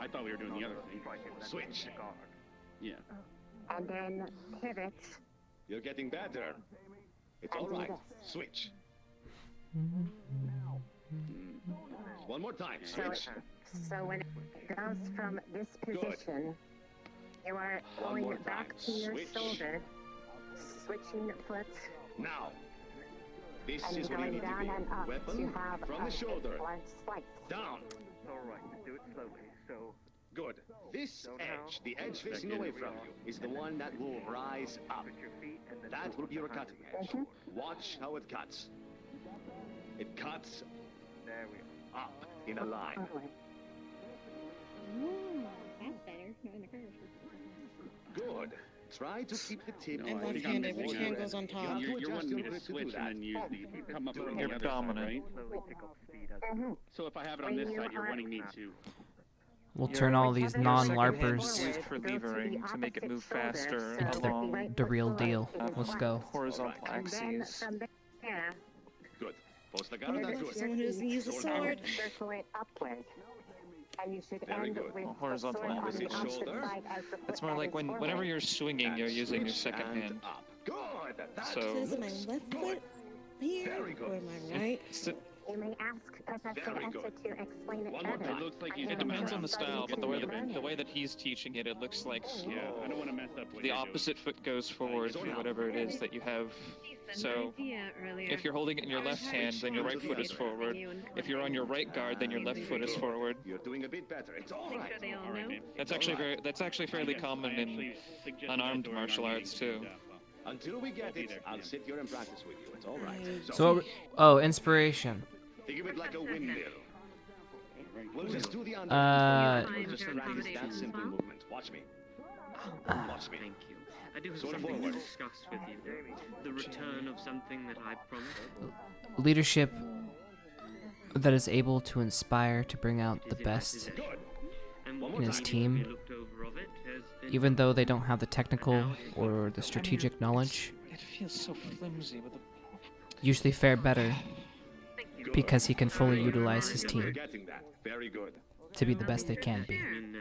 I thought we were doing the other thing. Switch. Yeah. and then pivot. You're getting better. It's all right. Switch. One more time. Switch. So when it goes from this position, you are One more going back time. to your Switch. shoulder, switching foot, Now. This and is what you going need to down be. and up Weapon to have from a the shoulder. large slice. Down. All right, do it slowly. So Good. This edge, the edge facing away from you, is the one that will rise up. That will be your cutting edge. Watch how it cuts. It cuts there we are. up in a line. That's better. Not in the curve. Good. Try to keep the tip. No, I think I'm Which hand goes on top? You're wanting me to switch and then use the come up from the You're other dominant. side, right? Slowly pick up speed as So if I have it on this side, you're wanting me to... We'll turn all these non-LARPers used for levering to make it move faster into along the real deal. Let's go. horizontal And then axes. from there, Good. Post the gun. Good. Someone who doesn't use a sword. circle it upward. And you should Very end good. with Horizontal the sword on axis. the opposite Shoulder. side as the foot It's more that like is whenever forward. you're swinging, you're using your second And hand. up. Good. That's So- Is it my left foot here? Very good. Or my right? You may ask Professor Very Essa good. to explain it One more better. time. It looks like I he's am It depends on the starting style, but to the way learn the it. way that he's teaching it, it looks like Yeah, I don't want to mess up what the you're opposite foot goes forward for whatever it is that you have. So if you're holding it in your left hand, then your right foot is forward. If you're on your right guard, then your left foot is forward. You're doing a bit better. It's all right. All right, man. That's actually fairly common in unarmed martial arts too. Until we get it, I'll sit here and practice with you. It's all right. So, oh, inspiration. Think of it like a windmill. We'll just do the We'll just practice that simple movement. Watch me. Watch me. Thank you. I do have Sort of something to forward. discuss with you. The return of something that I promised. Leadership that is able to inspire to bring out the best And in his we team, looked over of it has been even though they don't have the technical or the strategic knowledge, It feels so flimsy with the. usually fare better because he can fully utilize his You're team getting that. Very good. to be the best they can be. and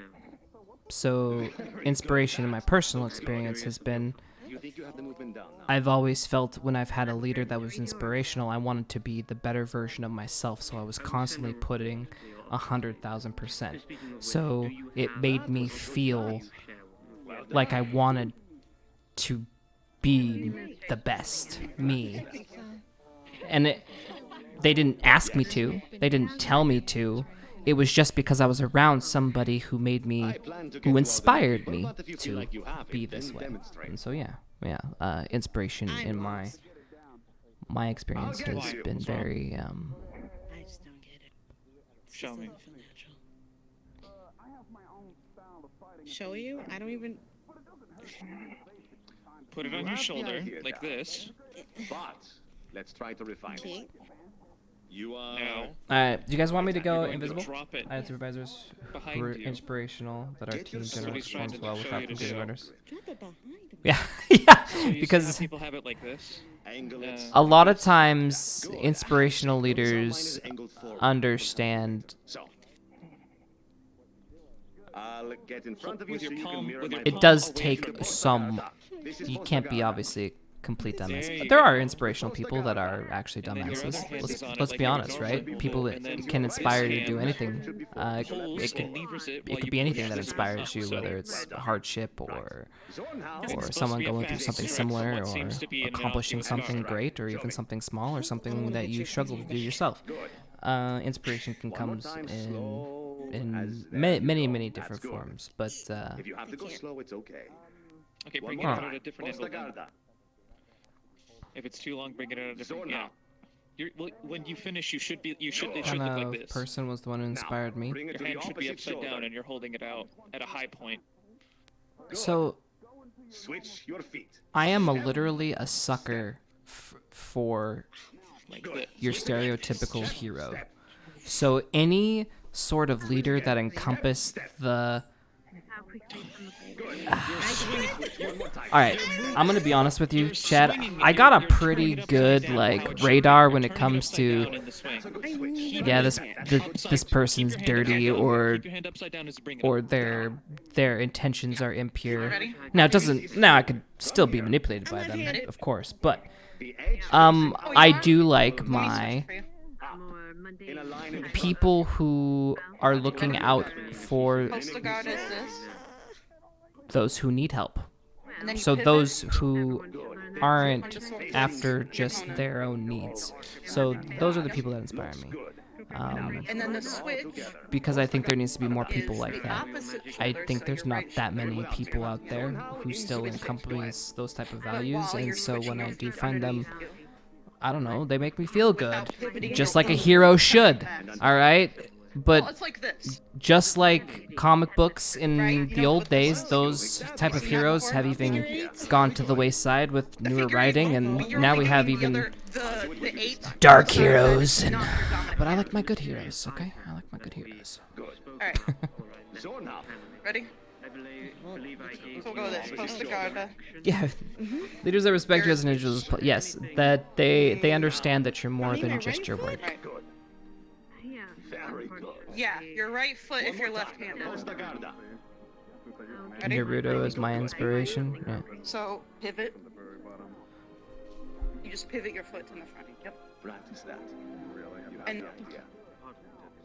So, inspiration in my personal experience has been You think you have the movement down now? I've always felt when I've had a leader that was inspirational, I wanted to be the better version of myself, so I was constantly putting 100,000%. So it made me feel like I wanted to be the best me. And they didn't ask me to, they didn't tell me to. It was just because I was around somebody who made me, who inspired me to be this way. And so yeah, inspiration in my experience has been very I just don't get it. Show me. Doesn't feel natural. Show you? I don't even. Put it on your shoulder, like this. But let's try to refine it. You are. Now. Alright, do you guys want me to go You're going to invisible? drop it I have supervisors behind who are you. inspirational that our team That's what generally he's trying performs to well show without you to completing do. orders. Drop it behind me. Yeah, So you see because how people have it like this. a lot of times inspirational leaders understand I'll get in front of you so you can mirror my it does take some. You can't be obviously complete dumbass. There are inspirational people that are actually dumbasses. Let's be honest, right? People that can inspire you to do anything. It could be anything that inspires you, whether it's hardship or someone going through something similar or accomplishing something great or even something small or something that you struggle to do yourself. Inspiration can come in many different forms, but if you have to go slow, it's okay. Okay, bring it out at a different angle. Then. If it's too long, bring it out at a different. Yeah. When you finish, it should look like this. Person was the one who inspired me. Your hand should be upside down, and you're holding it out at a high point. So, switch your feet. I am literally a sucker for your stereotypical hero. So any sort of leader that encompassed the... Alright, I'm gonna be honest with you, Chad. I got a pretty good radar when it comes to yeah, this person's dirty or their intentions are impure. Now it doesn't. Now I could still be manipulated by them, of course, but I do like my people who are looking out for those who need help. So those who aren't after just their own needs. So those are the people that inspire me. And then the switch. Because I think there needs to be more people like that. I think there's not that many people out there who still encompass those type of values, and so when I do find them, I don't know, they make me feel good. Just like a hero should, alright? But just like comic books in the old days, those type of heroes have even gone to the wayside with newer writing, and now we have even dark heroes. But I like my good heroes, okay? I like my good heroes. Alright. Ready? We'll go with this. Post the guard. Yeah. Leaders that respect you as an individual, yes, that they understand that you're more than just your work. Yeah, your right foot if you're left-handed. Naruto is my inspiration. Yeah. So, pivot. You just pivot your foot to the front. Yep. Practice that. And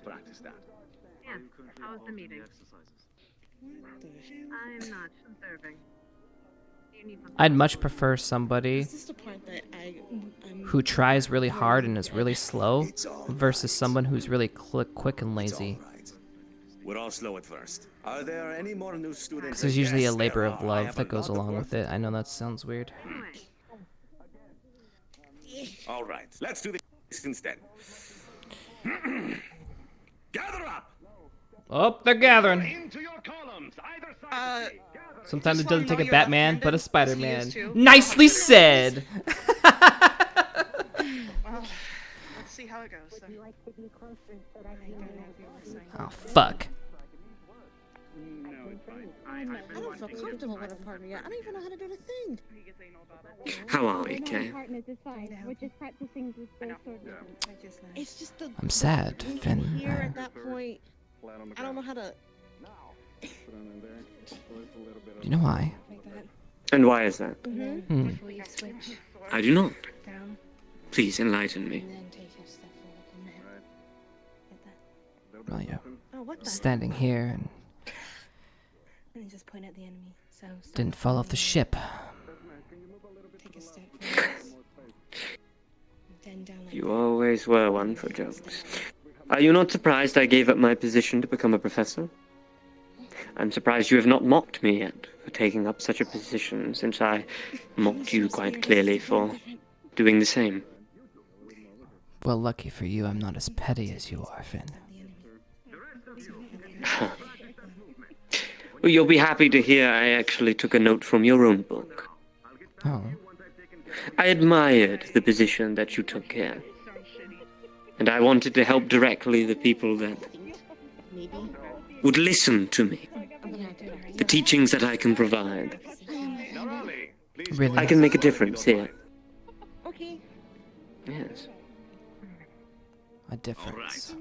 practice that. Yeah. How was the meeting? I'm not observing. I'd much prefer somebody who tries really hard and is really slow versus someone who's really quick and lazy. We're all slow at first. Are there any more new students? Because there's usually a labor of love that goes along with it. I know that sounds weird. All right, let's do this instead. Gather up. Oh, they're gathering. Sometimes it doesn't take a Batman, but a Spider-Man. Nicely said. Well, let's see how it goes. Oh, fuck. I don't feel comfortable with a partner yet. I don't even know how to do the thing. How are we, Kay? We're just practicing this It's just the I'm sad, Finn. Here at that point, I don't know how to. Do you know why? And why is that? Hmm. I do not. Please enlighten me. Well, you're standing here and just point at the enemy. So didn't fall off the ship. Take a step. You always were one for jokes. Are you not surprised I gave up my position to become a professor? I'm surprised you have not mocked me yet for taking up such a position, since I mocked you quite clearly for doing the same. Well, lucky for you, I'm not as petty as you are, Finn. Well, you'll be happy to hear I actually took a note from your own book. Oh. I admired the position that you took here. And I wanted to help directly the people that would listen to me. The teachings that I can provide. Really? I can make a difference here. Yes. A difference.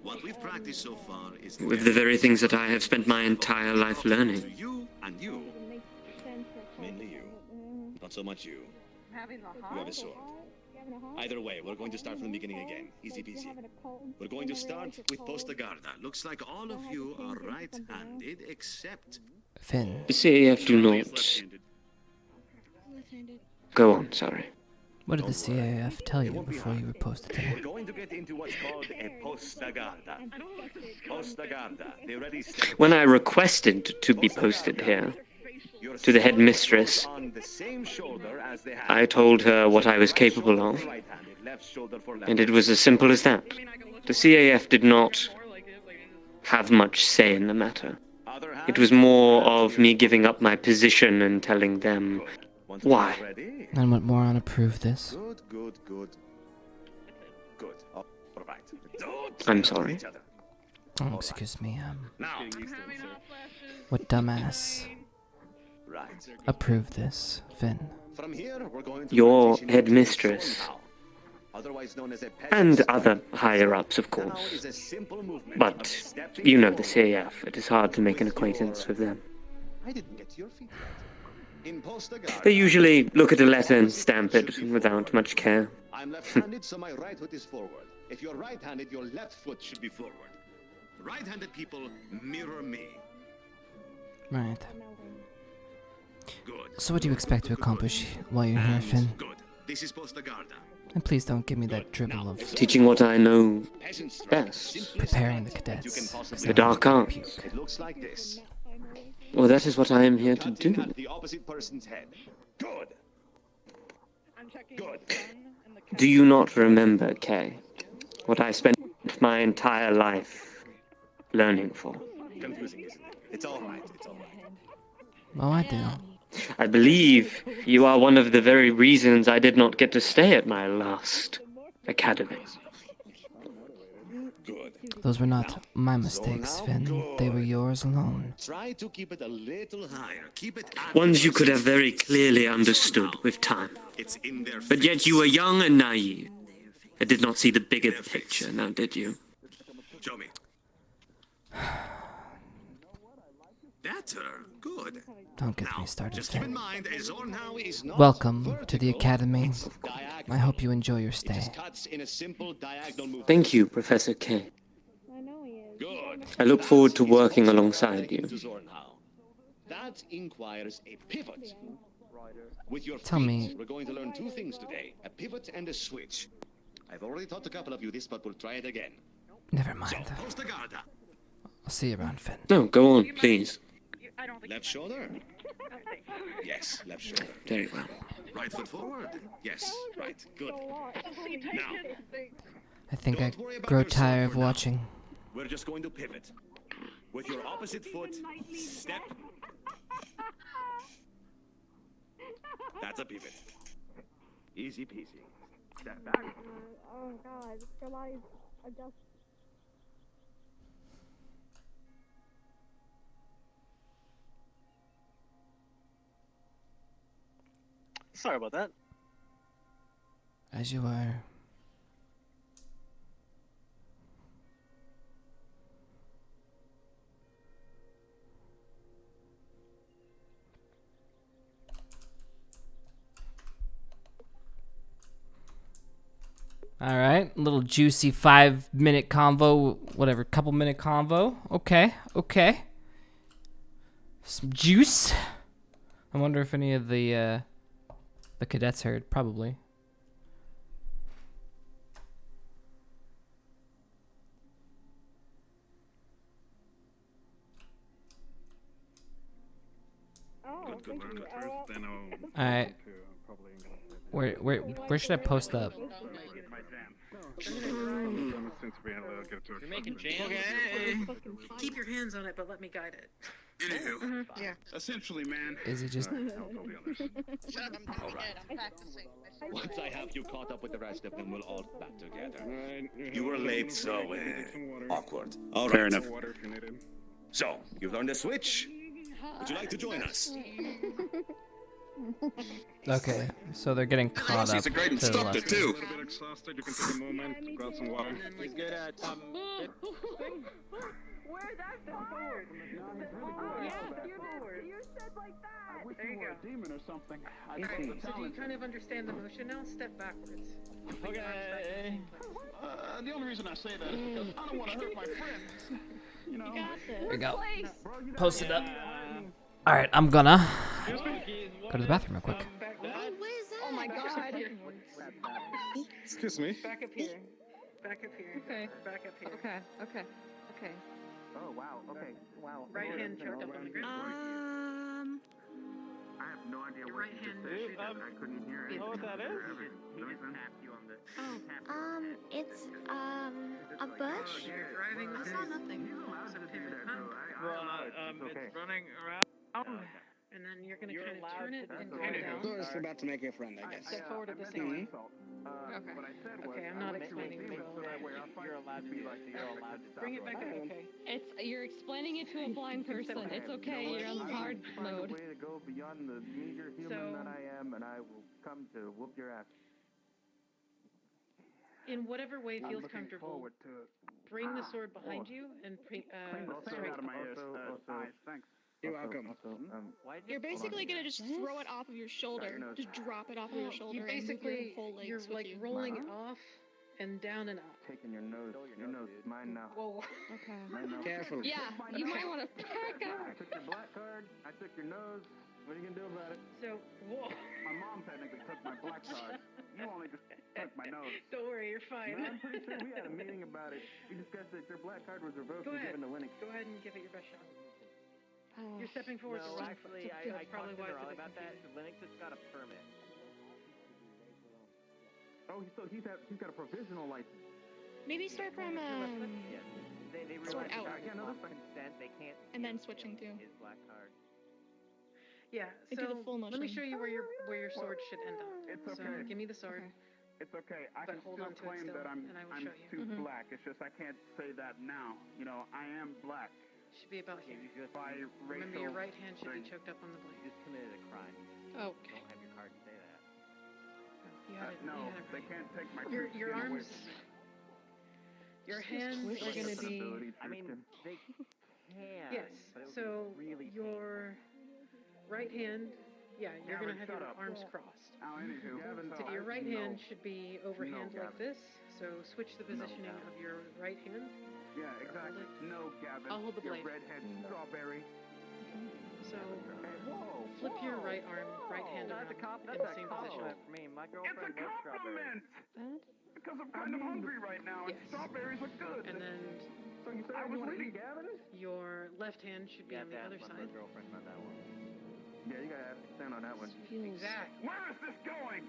What we've practiced so far is With the very things that I have spent my entire life learning. you and you. Mainly you. Not so much you. You have a sword. Either way, we're going to start from the beginning again. Easy peasy. We're going to start with Posta Garda. Looks like all of you are right-handed, except... Finn. The CAF do not... Go on, sorry. What did the CAF tell you before you were posted We're here? going to get into what's called a Posta Garda. Posta Garda. They already said... When I requested to be posted here, to the headmistress, on the same shoulder as they have. I told her what I was capable of, Right-handed, left shoulder for left. and it was as simple as that. The CAF did not have much say in the matter. It was more of me giving up my position and telling them why. And what Moron approved this? Good. All right. I'm sorry. Oh, excuse me. Now. What dumbass Right. approved this, Finn? From here, we're going to Your transition into headmistress, Zone Now, otherwise known as a and peasant's other higher-ups, of Now course. is a simple movement of But, stepping you know the forward. CAF. It is hard to make an acquaintance with them. I didn't get to your feet yet. In Posta Garda, They usually look at a letter and stamp it without much care. I'm left-handed, so my right foot is forward. If you're right-handed, your left foot should be forward. Right-handed people mirror me. Right. Good. So what do you expect to accomplish while you're here, Finn? Good. This is Posta Garda. And please don't give me that dribble of Teaching what I know best. preparing the cadets. The dark arts. It looks like this. Well, that is what I am here to Cutting do. at the opposite person's head. Good. Good. Do you not remember, Kay, what I spent my entire life learning for? Confusing, isn't it? It's all right. It's all right. Oh, I do. I believe you are one of the very reasons I did not get to stay at my last academy. Good. Those were not my mistakes, Finn. They were yours alone. Try to keep it a little higher. Keep it at Ones you could have very clearly understood with time. It's in their But yet you were young and naive. I did not see the bigger picture, now did you? Show me. Better. Good. Don't get me started, Just keep in Finn. mind, a zone now is not Welcome to the vertical, academy. it's diagonal. I hope you enjoy your It stay. just cuts in a simple diagonal movement. Thank you, Professor K. Good. I look forward to working alongside you. That inquires a pivot. With your Tell feet, me- we're going to learn two things today: a pivot and a switch. I've already taught a couple of you this, but we'll try it again. Never mind. So, Posta Garda. I'll see you around, Finn. No, go on, please. Left shoulder. Yes, left shoulder. Very well. Right foot forward. Yes, right. Good. Now, I think I Don't worry about grow yourself tired of for now. watching. we're just going to pivot. With your opposite foot, step. That's a pivot. Easy peasy. Step back. Oh god, your life adjust. Sorry about that. As you were. All right, little juicy 5-minute convo, whatever, couple-minute convo. Okay. Some juice. I wonder if any of the cadets heard. Probably. Good learner first, then I'll All right. Where should I post up? You're making jam. Okay. Keep your hands on it, but let me guide it. Anywho, Yeah. essentially, man. Is it just? Shut up, I'm practicing. Once I have you caught up with the rest of them, we'll all back together. You were late, so awkward. All right. Fair enough. So, you've learned the switch. Would you like to join us? Okay, so they're getting caught up He's a great to the instructor left. too. A little bit exhausted. You can take a moment, grab some water. He's good at Where's that forward? Yes, you forward. You said like that. There you go. A demon or something. Alright, so do you kind of understand the motion now? Step backwards. Okay. The only reason I say that is because I don't want to hurt my friends. You know. There we go. Post it up. Alright, I'm gonna go to the bathroom real quick. Oh my god. Excuse me. Back up here. Back up here. Okay. Back up here. Okay. Oh wow. Okay. Wow. Right hand choked up on the ground. I have no idea Your what right you hand just should said. I couldn't hear it. know what that is? He just tapped you on the. It's a bush. You're driving the I saw nothing. So pivot, huh? it's running around. And then you're gonna kind of turn it and go down. So it's about to make a friend, I guess. Step forward at the same time. Okay. Okay, I'm not explaining this well. You're allowed to be like you're allowed to stop. Bring it back up, okay? You're explaining it to a blind person. It's okay. You're on hard mode. Way to go beyond the meager human that I am, and I will come to whoop your ass. In whatever way I'm feels looking comfortable, forward to it. bring the sword behind you and strike. Out of my ears. Thanks. You're welcome. You're basically gonna just throw it off of your shoulder. Just drop it off of your shoulder. You and move basically, your whole legs you're with like you. rolling it off and down and up. Taking your nose. Your nose is mine now. Whoa. Okay. Mine now. Careful. Yeah, you might want to back I up. took your black card. I took your nose. What are you gonna do about it? So, whoa. My mom technically took my black card. You only just took my nose. Don't worry, you're fine. No, I'm pretty sure we had a meeting about it. We discussed that your black card was revoked and given to Linux. Go ahead and give it your best shot. You're stepping forward. No, actually, I probably talked to why Neurali about that. Linux has got a permit. Oh, so he's got a provisional license. Maybe start from Yes. They sword realize out. yeah, no, that's fine. Consent, they can't. And then switching to his black card. Yeah. I So do the full let me motion. show you where your sword should end up. It's So okay. give me the sword. It's okay. I But can hold still on to it claim still, that I'm and I will show you. too black. It's just I can't say that now. You know, I am black. Should be about here. By Remember, racial your right hand should be thing. choked up on the blade. You just committed a crime. Okay. Don't have your card to say that. You had it. No, you had it they right. can't take my Your skin away arms. from me. Your hands are going to be. I mean, they can. Yes. But it would So be really your right hand. Yeah, you're going to Gavin, have shut your up. arms crossed. Anywho, Gavin, So your right hand should be overhand No, like this. So switch the positioning of your right hand. Yeah, exactly. No, Gavin. I'll hold the blade. Your redhead strawberry. So Whoa. flip your right arm, right hand around in the same position. For me, my It's girlfriend a loves strawberries. compliment! Because I'm kind of hungry right now, and strawberries are good. And then So you said I was reading Gavin? your left hand should be on the other side. Girlfriend about that one. Yeah, you gotta stand on that one. Exactly. Where is this going?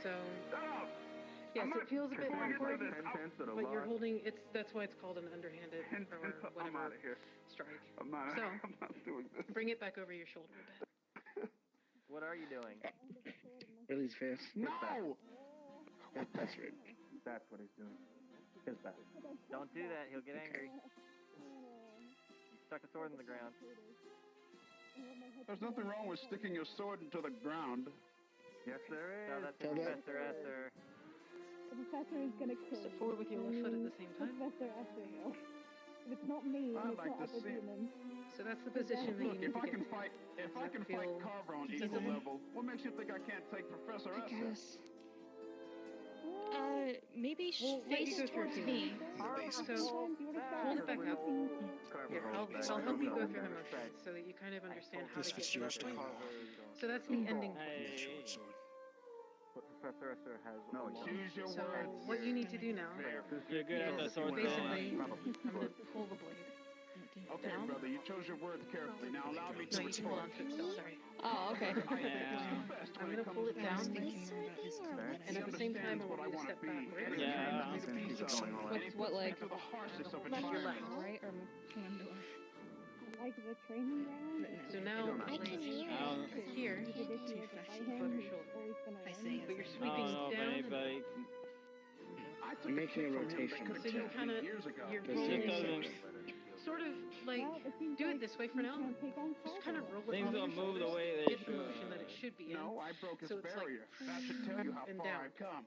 So Stop! yes, it feels a bit awkward, But but you're holding. That's why it's called an underhanded or I'm whatever out of here. strike. I'm not, So I'm not doing this. bring it back over your shoulder a bit. What are you doing? Release fast. No! That's right. That's what he's doing. His back. Don't do that. He'll get angry. You stuck a sword in the ground. There's nothing wrong with sticking your sword into the ground. Yes, there is. Tell that to Professor Esser. The professor is gonna kill Step forward with your left foot at the same time. Professor Esser. If it's not me, I'd it's like not to other see it. demons. So that's the position that you Look, need if to I get can to. fight, if I can fight Carver on Does equal it- level, what makes you think I can't take Professor I Esser? guess. Maybe We'll let you face go through towards it. me. So hold it back up. Here, I'll help you go through the motions so that you kind of understand how to get to that point. So that's the ending point. Professor Esser has. No, choose your So words. what you need to do now You're good at the is sword basically, I'm going to pull the blade. Okay, down. brother, you chose your words carefully. Now allow me to No, you can hold on respond. to it still, sorry. Oh, okay. I'm going to pull it down, and at the same time I want you to step backwards. With what leg? Left your leg. Right or Like the training ground? So now the blade is here above your shoulder. But you're sweeping down. I'm making a rotation. So you kind of, you're Does it rolling. doesn't- sort of like do it this way for now. Just kind of roll it. Things on don't your move the shoulders, way they get the motion should. that it should be in. No, I broke his So it's barrier. like, That should tell you how and far down. I've come.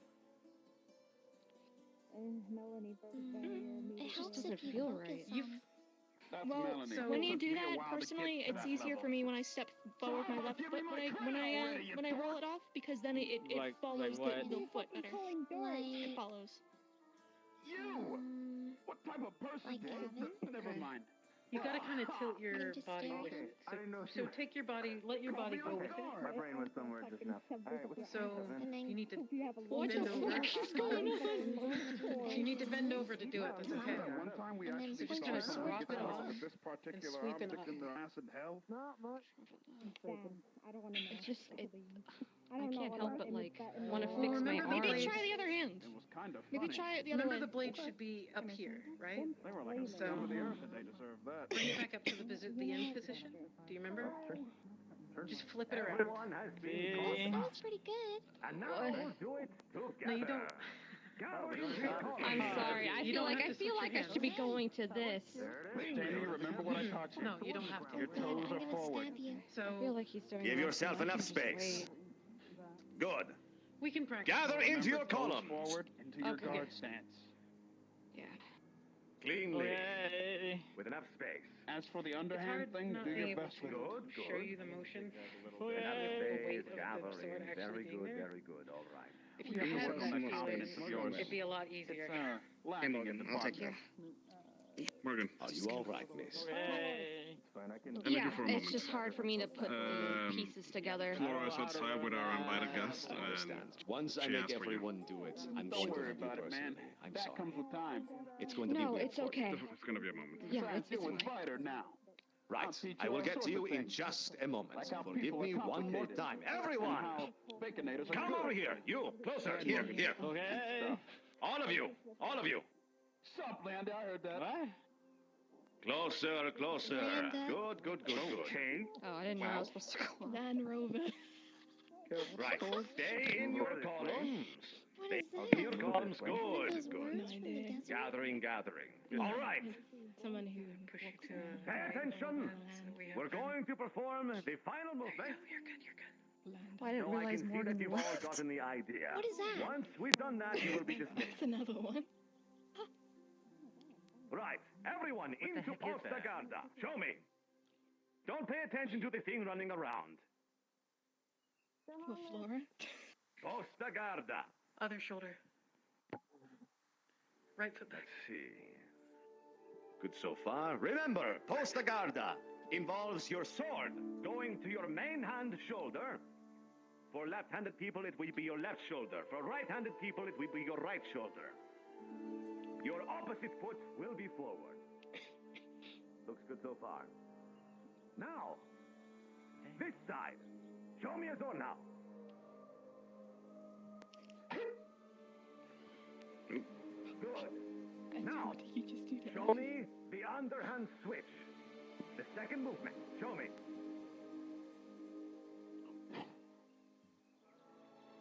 Melanie broke his barrier. It helps doesn't if you feel focus right. on. That's Well, Melanie. so when It you took do me a that, while to get personally, to it's that easier level. for me when I step forward with my Shut up, left give foot me my when I credit already, you when I roll it off, because then it Like follows what? the foot better. It follows. You! What type of person like did Gavin? Never mind. You gotta kind of tilt your just body staring. with it. I didn't know So take your body, let your body go with My it. brain went somewhere just now. So you need to What bend the over. fuck is going on? You need to bend over to do it. That's okay. One time we And then actually just saw kinda somebody swap get it off off with this and particular sweep it object up. in the acid hell. Not much. I don't want to know. It's just I can't help but like want to Well, fix my remember the arm. Maybe blades- try the other hand. It was kind of Maybe funny. try it the other Remember way. the blade should be up here, right? They were like a So- scum of the earth and they deserve that. Bring it back up to the end position. Do you remember? Just flip it around. Everyone has been That was pretty good. and now we'll do it together. No, you don't. I'm sorry. I You feel don't like have I to feel switch like your I should be hands. going to this. Jamie, remember what I taught you? No, you don't have to. Your toes I'm are gonna forward. stab you. So I feel like he's doing. Give that, yourself so I enough can just space. wait. Good. we can practice. Gather into your Toes columns. forward into your Okay. guard stance. Yeah. Cleanly. With enough space. As for the It's underhand hard thing, not do being your able best with it. Good, show good. you the motion. Enough the weight space. of the sword Gathering. actually Very being good, there. very good. All right. If you You had work that on that feeling, confidence of yours. it'd be a lot easier. It's lacking in the I'll take partner. Morgan. Are you all right, miss? I need you Yeah, for a it's moment. just hard for me to put the pieces together. Flora is outside with our invited guest, and Once I she make asked for you. everyone do it, I'm Don't going to worry help you about it, man. personally. I'm That sorry. comes with time. It's going to be No, weird it's for you. okay. It's gonna be a moment. Yeah, it's You're fine. with fighter now. I'll Right. teach I you will all get sorts to you of in things. just a moment. Like how Forgive people me are one more complicated. time. And Everyone! how baconators are Come good. over here. You, closer. Here, here. Okay. All of you. All of you. Sup, Landy? I heard that. What? Closer, closer. Amanda. Good, good, good, good. Okay. Oh, I didn't know I was supposed to go on. Nanrova. Right. Stay in your columns. What Stay is in that? your columns. One of Good, those good. words from the desert? Gathering, gathering. All right. Someone who Push you to. Pay attention. We're going to perform the final movement. You're good. You're good. I didn't So I realize can see more that than you've one. all gotten the idea. What is that? Once we've done that, you will be dismissed. That's another one. Right. Everyone into heck is that? Posta Garda. Show me. Don't pay attention to the thing running around. What, Flora? Posta Garda. Other shoulder. Right foot back. Let's see. Good so far. Remember, Posta Garda involves your sword going to your main hand shoulder. For left-handed people, it will be your left shoulder. For right-handed people, it will be your right shoulder. Your opposite foot will be forward. Looks good so far. Now, this side. Show me a zone now. Good. Now, show me the underhand switch. The second movement. Show me.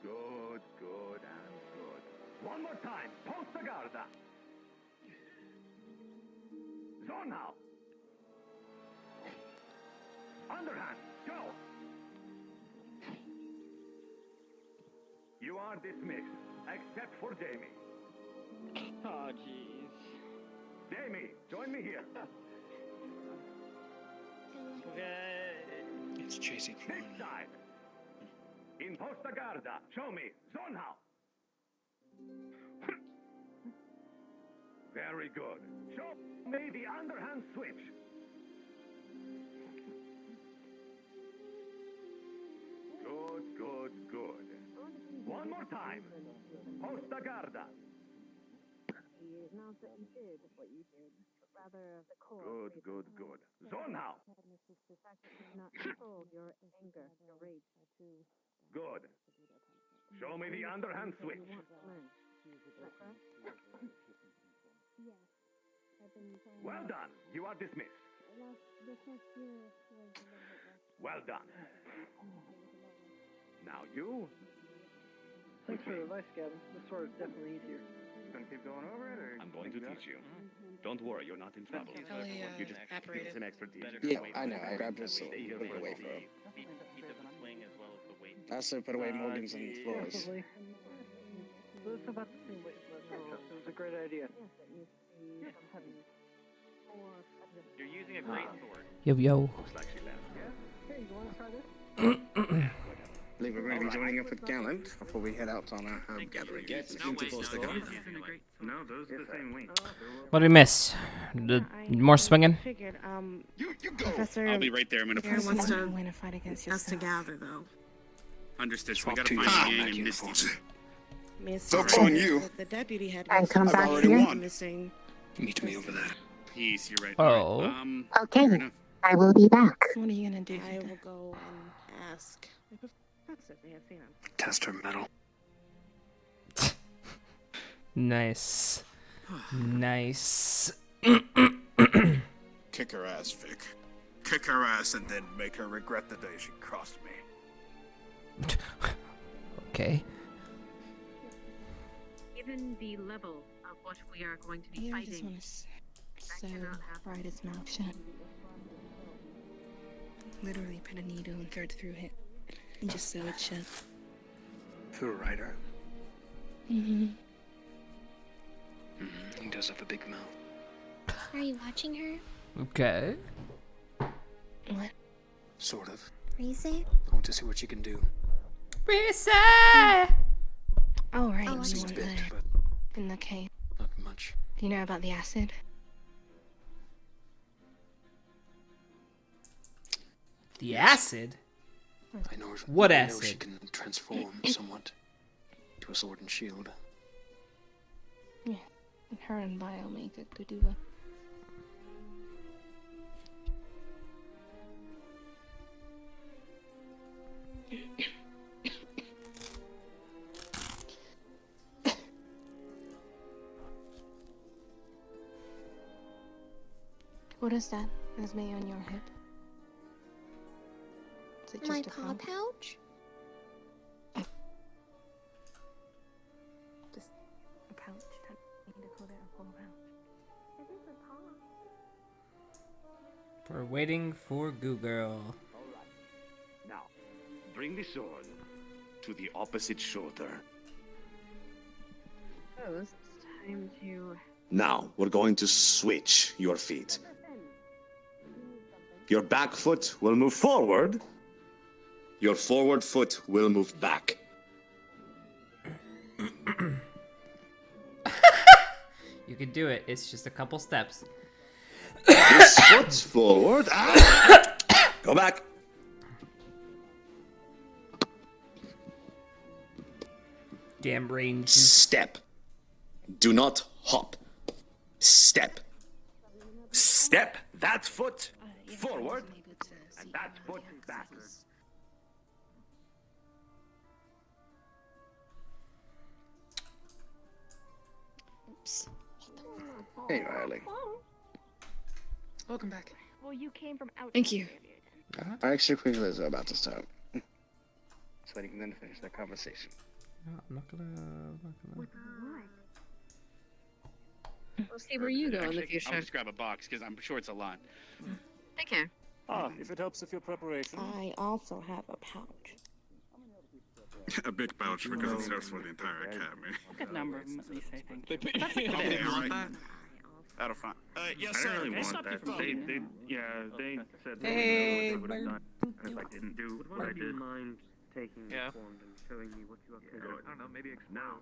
Good, good, and good. One more time. Posta Garda. Zone now. Underhand. Go. You are dismissed, except for Jamie. Oh, jeez. Jamie, join me here. Okay. It's chasing This side. In Posta Garda. Show me. Zone now. Very good. Show me the underhand switch. Good, good, good. One more time. Posta Garda. Not that you did what you did, but rather the core. Good, good, good. Zone now. The fact that you did not control your anger, your rage, to Good. Show me the underhand switch. Is that correct? Yes. I've been trying. Well done. You are dismissed. This last year was a little bit less. Well done. Now you. Thanks for the advice, Gavin. This sword is definitely easier. keep going over it, or I'm going to teach you. Don't worry, you're not in trouble. Ellie, You just give us an expertise. Yeah, I know. I grabbed his sword. Put it away for him. I also put away Morgan's and Flora's. Possibly. Well, it's about the same weight, so it was a great idea. You're using a great sword. Yo, yo. Looks like she left. Hey, you want to try this? I believe we're going to be joining up with Gallant before we head out on our herb gathering. No, those are the same weight. What did we miss? The more swinging? Figured, You go! Professor, I'll be right there. I'm gonna Professor put wants to win a fight against Us to yourself. gather, though. Understood. So we Swap gotta to find your Ian and Misty. Joke's on you. The deputy had And come back here. missing. Meet me over there. Peace. You're right. Oh. Okay, I will be back. What are you gonna do? I will go and ask the professor if they have seen him. Test her metal. Nice. Nice. Kick her ass, Vic. Kick her ass and then make her regret the day she crossed me. Okay. Given the level of what we are going to be Yeah, I just fighting, want to sew Ryder's mouth shut. Literally put a needle and thread through it and just sew it shut. Through a rider. Mm-hmm. He does have a big mouth. Are you watching her? Okay. What? Sort of. Reese? I want to see what you can do. Reese! Oh, right. Oh, you Seems want bit, the, but in the cave. not much. Do you know about the acid? The acid? I know. What I know she acid? can transform somewhat to a sword and shield. Yeah. Her and Bio make a good duo. What is that? That's me on your hip. Is it just My a paw pump? pouch? Just a pouch. I need to call it a paw pouch. It is a paw. We're waiting for Goo Girl. Now, bring the sword to the opposite shoulder. oh, it's time to. Now, we're going to switch your feet. Your back foot will move forward. Your forward foot will move back. You can do it. It's just a couple steps. This foot forward. Go back. Damn range. Step. Do not hop. Step. Step that foot forward and that foot back. Oops. Hey, Riley. Welcome back. Well, you came from outside. Thank you. Our extracurriculars are about to start. So I can then finish that conversation. No, I'm not gonna. We'll see where you go in the Actually, future. I'll just grab a box because I'm sure it's a lot. Take care. Ah, if it helps with your preparation. I also have a pouch. A big pouch because it serves for the entire academy. Good number, at least I think. They pay That's a good yeah, idea. right. That'll fine. Yes, I sir. don't really Can I want stop you that. from They voting? said Hey, they would have done. And if I didn't do what I did. mind taking Yeah. the form and showing me what you are capable of? I don't know, maybe now.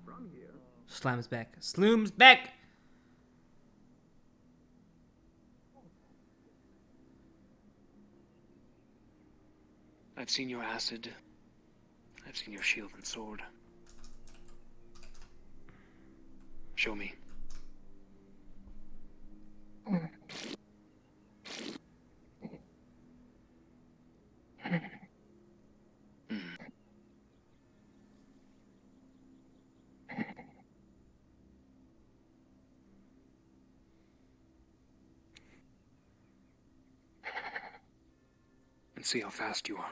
From here. Slam's back. Sloom's back! I've seen your acid. I've seen your shield and sword. Show me. And see how fast you are.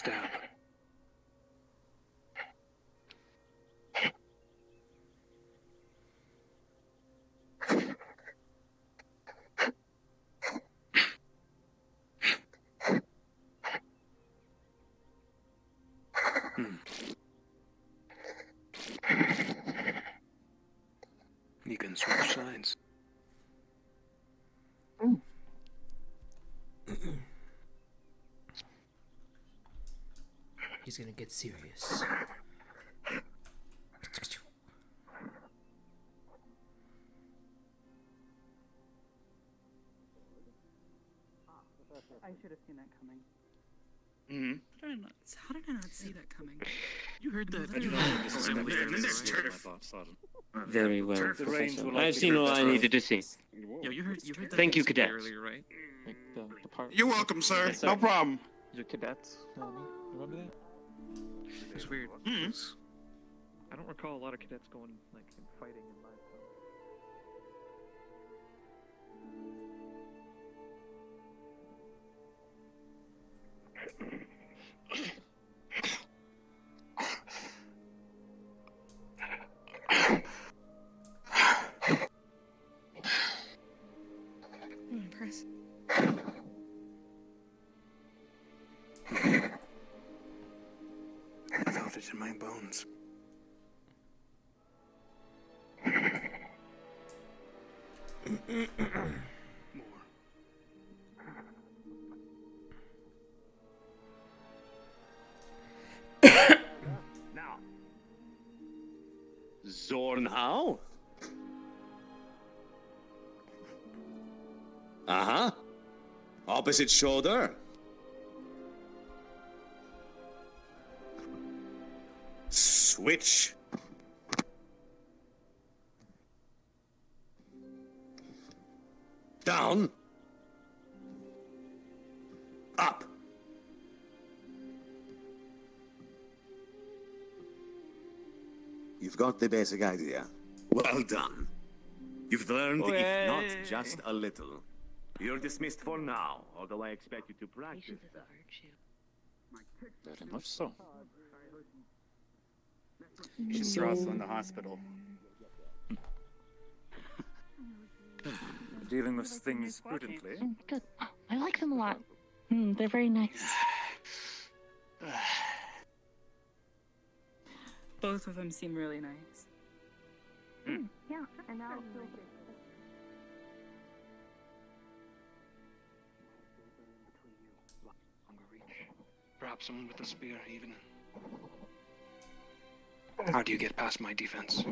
stab. You can switch sides. He's gonna get serious. I should have seen that coming. Mm-hmm. How did I not see that coming? You heard that. I do not think this is simply a misunderstanding on my part. Pardon. Very well, The range Professor. will I've likely seen be all I better. needed to see. Yeah, you heard that. Thank you, incident cadets. Earlier, right? Like the part. You're welcome, sir. Yes, No problem. Your cadets, Melanie. Remember that? It's weird. Hmm. 'cause I don't recall a lot of cadets going like and fighting in my film. I'm impressed. I felt it in my bones. Now, Zornhau? Uh-huh. Opposite shoulder. Switch. Down. Up. You've got the basic idea. Well done. You've learned, if not just a little. You're dismissed for now, although I expect you to practice that. Very much so. You should throw us in the hospital. Dealing with things prudently. Good. I like them a lot. They're very nice. Both of them seem really nice. Yeah, and now Longer reach. Perhaps someone with a spear, even. How do you get past my defense?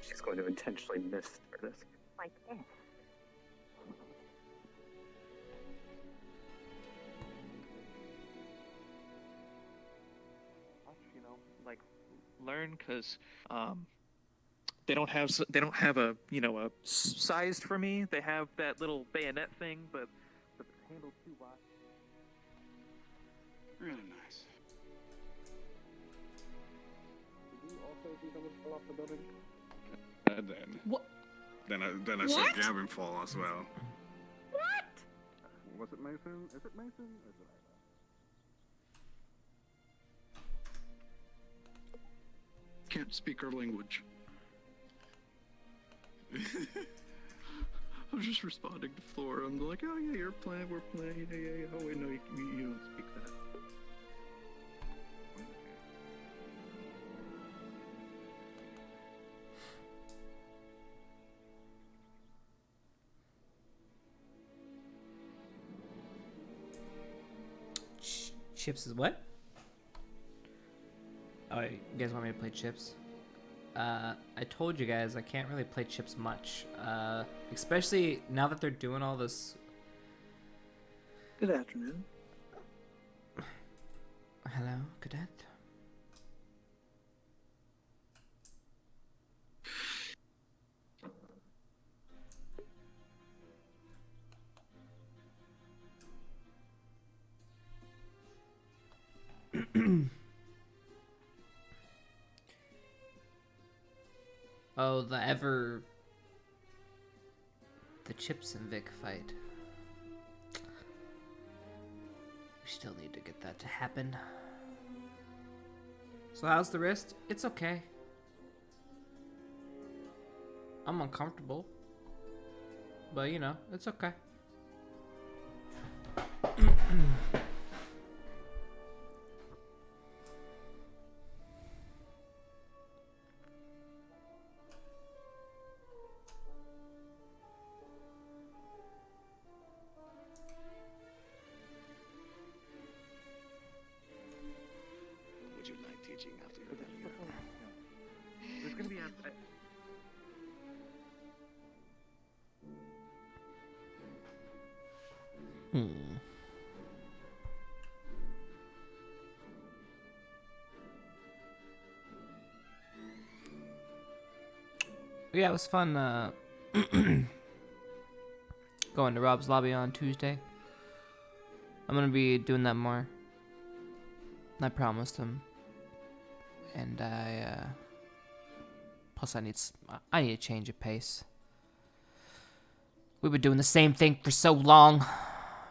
She's going to intentionally miss for this. like this. You know, like learn because they don't have a a sized for me. They have that little bayonet thing, but the handle's too wide. Really nice. Did you also see someone fall off the building? Then. What? Then I saw What? Gavin fall as well. What? Was it Mason? Is it Mason? Is it Can't speak our language. I was just responding to Flora. I'm like, oh yeah, you're playing, we're playing. Yeah. Oh wait, no, you don't speak that. Chips is what? Oh, you guys want me to play Chips? I told you guys I can't really play Chips much. Especially now that they're doing all this. Good afternoon. Hello, cadet. Oh, the Chips and Vic fight. We still need to get that to happen. So how's the wrist? It's okay. I'm uncomfortable. But you know, it's okay. Would you like teaching after you're done here? There's gonna be a Yeah, it was fun going to Rob's lobby on Tuesday. I'm gonna be doing that more. I promised him. And plus I need a change of pace. We've been doing the same thing for so long,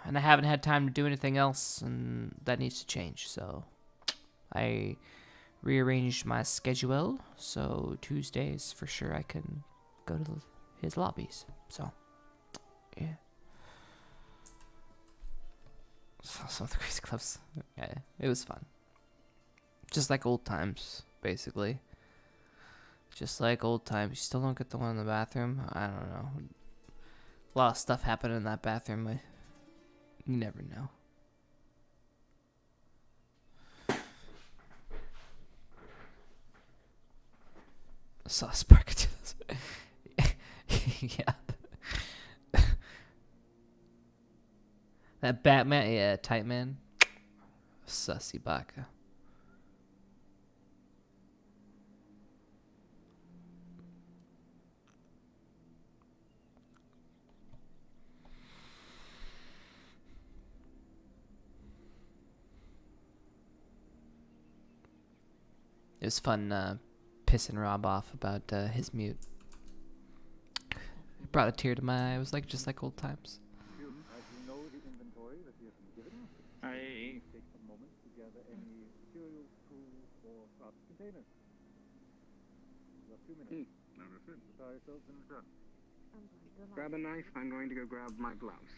and I haven't had time to do anything else, and that needs to change. So I rearranged my schedule, so Tuesdays for sure I can go to his lobbies. So yeah. So the Crazy Clubs, yeah, it was fun. Just like old times, basically. Just like old times. You still don't get the one in the bathroom? I don't know. A lot of stuff happened in that bathroom. You never know. I saw a spark do this. Yeah. That Batman, yeah, tight man. Sussy baka. It was fun pissing Rob off about his mute. It brought a tear to my eye. It was like just like old times. I take a moment to gather any materials, tools, or craft containers. You have 2 minutes. Prepare yourselves in the truck. Grab a knife. I'm going to go grab my gloves.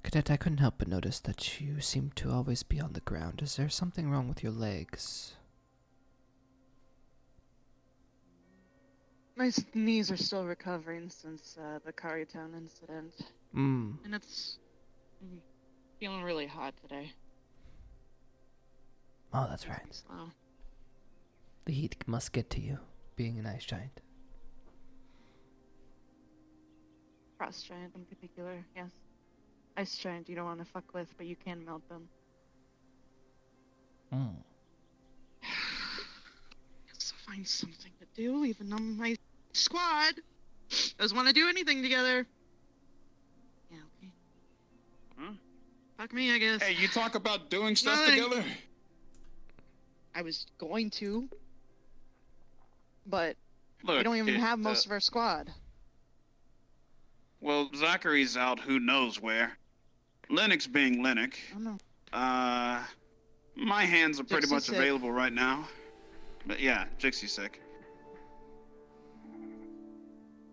Cadet, I couldn't help but notice that you seem to always be on the ground. Is there something wrong with your legs? My knees are still recovering since the Carytown incident. And it's feeling really hot today. Oh, that's right. Slow. The heat must get to you, being an ice giant. Frost giant in particular, yes. Ice giant you don't want to fuck with, but you can melt them. Let's find something to do, even on my squad doesn't want to do anything together. Yeah, okay. Huh? Fuck me, I guess. Hey, you talk about doing stuff Nothing. together? I was going to, but we Look, don't even have most of our squad. Well, Zachary's out who knows where. Lennox being Lennox. I know. My hands are pretty Jixie's much sick. available right now. But yeah, Jixie's sick.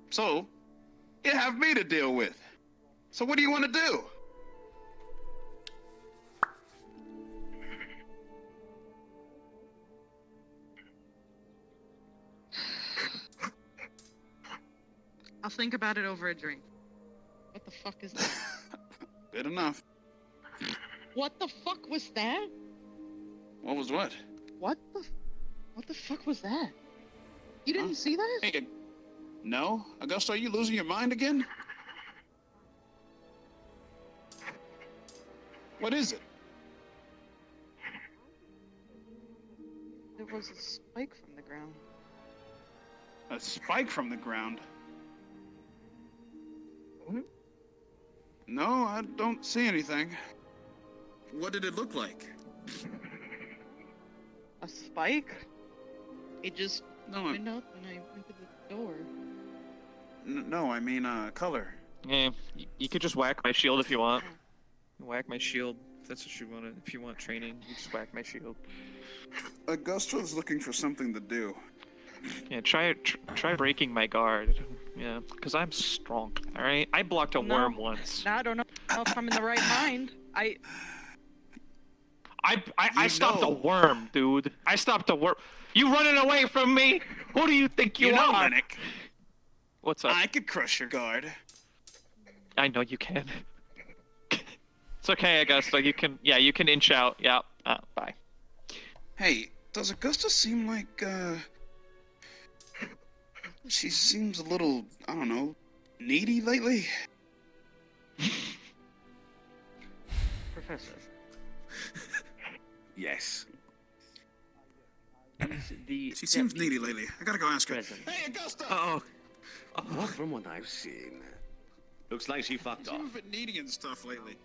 So, you have me to deal with. So what do you want to do? I'll think about it over a drink. What the fuck is that? Good enough. What the fuck was that? What was what? What the fuck was that? You didn't see that? Hey, no? Augusto, are you losing your mind again? What is it? There was a spike from the ground. A spike from the ground? No, I don't see anything. What did it look like? A bike. It just No, went up and I went to the door. No, I mean, color. Yeah, you could just whack my shield if you want. Whack my shield. If that's what you want. If you want training, you just whack my shield. Augusta's looking for something to do. Yeah, try breaking my guard. Yeah, because I'm strong. All right, I blocked a worm once. Now I don't know if I'm in the right mind. I stopped a worm, dude. I stopped a worm. You running away from me? Who do you think you know, are? Minnick, What's up? I could crush your guard. I know you can. It's okay, Augusta. You can. Yeah, you can inch out. Yeah. Bye. Hey, does Augusta seem like, she seems a little, I don't know, needy lately? Professor. Yes. She seems needy lately. I gotta go ask her. Hey, Augusta! Oh. Not from what I've seen. Looks like she fucked off. She's a bit needy and stuff lately.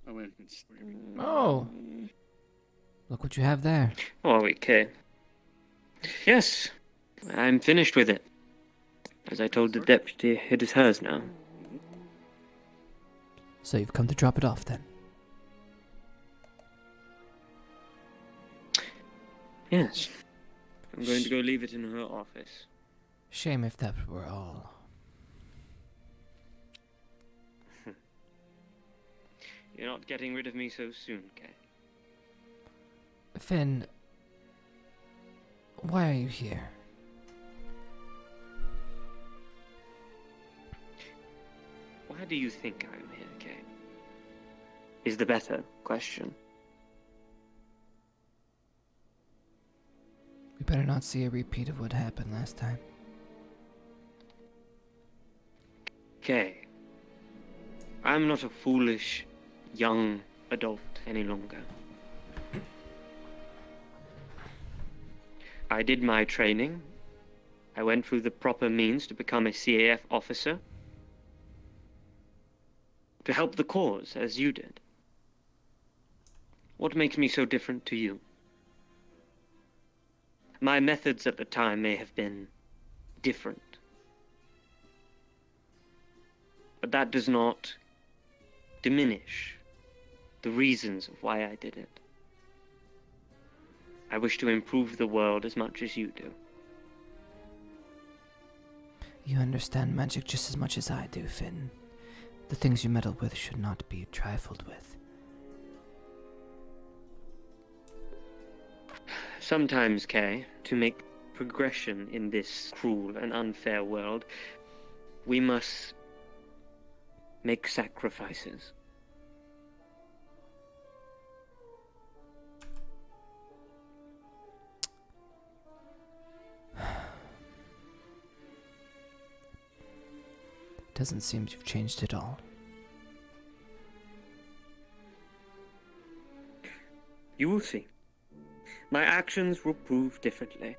Oh, wait. Oh. Look what you have there. Oh, okay. Yes, I'm finished with it. As I told the deputy, it is hers now. So you've come to drop it off then? Yes. I'm going to go leave it in her office. Shame if that were all. You're not getting rid of me so soon, Kay. Finn, why are you here? Why do you think I'm here, Kay? Is the better question. We better not see a repeat of what happened last time. Kay, I'm not a foolish, young adult any longer. I did my training. I went through the proper means to become a CAF officer. To help the cause, as you did. What makes me so different to you? My methods at the time may have been different. But that does not diminish the reasons of why I did it. I wish to improve the world as much as you do. You understand magic just as much as I do, Finn. The things you meddle with should not be trifled with. Sometimes, Kay, to make progression in this cruel and unfair world, we must make sacrifices. Doesn't seem you've changed at all. You will see. My actions will prove differently.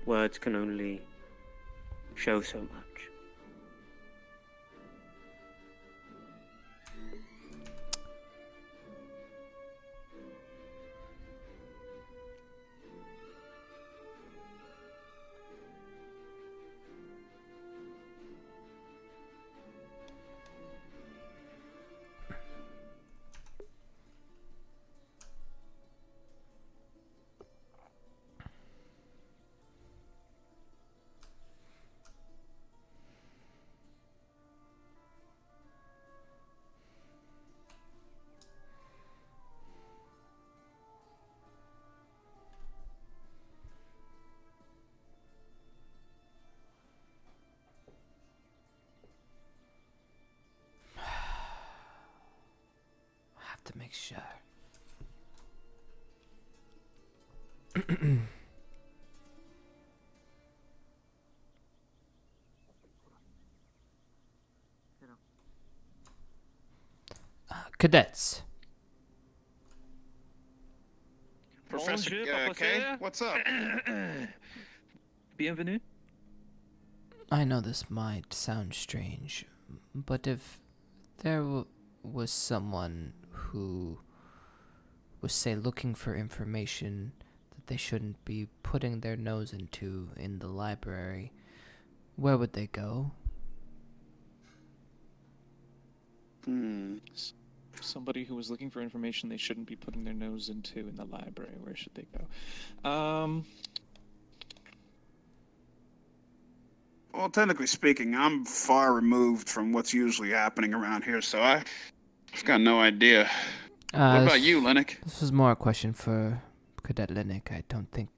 Words can only show so much. To make sure. Cadets. Professor K, what's up? Bienvenue. I know this might sound strange, but if there was someone who was, say, looking for information that they shouldn't be putting their nose into in the library, where would they go? Somebody who was looking for information they shouldn't be putting their nose into in the library. Where should they go? Well, technically speaking, I'm far removed from what's usually happening around here, so I've got no idea. What about you, Lennox? This was more a question for Cadet Lennox. I don't think...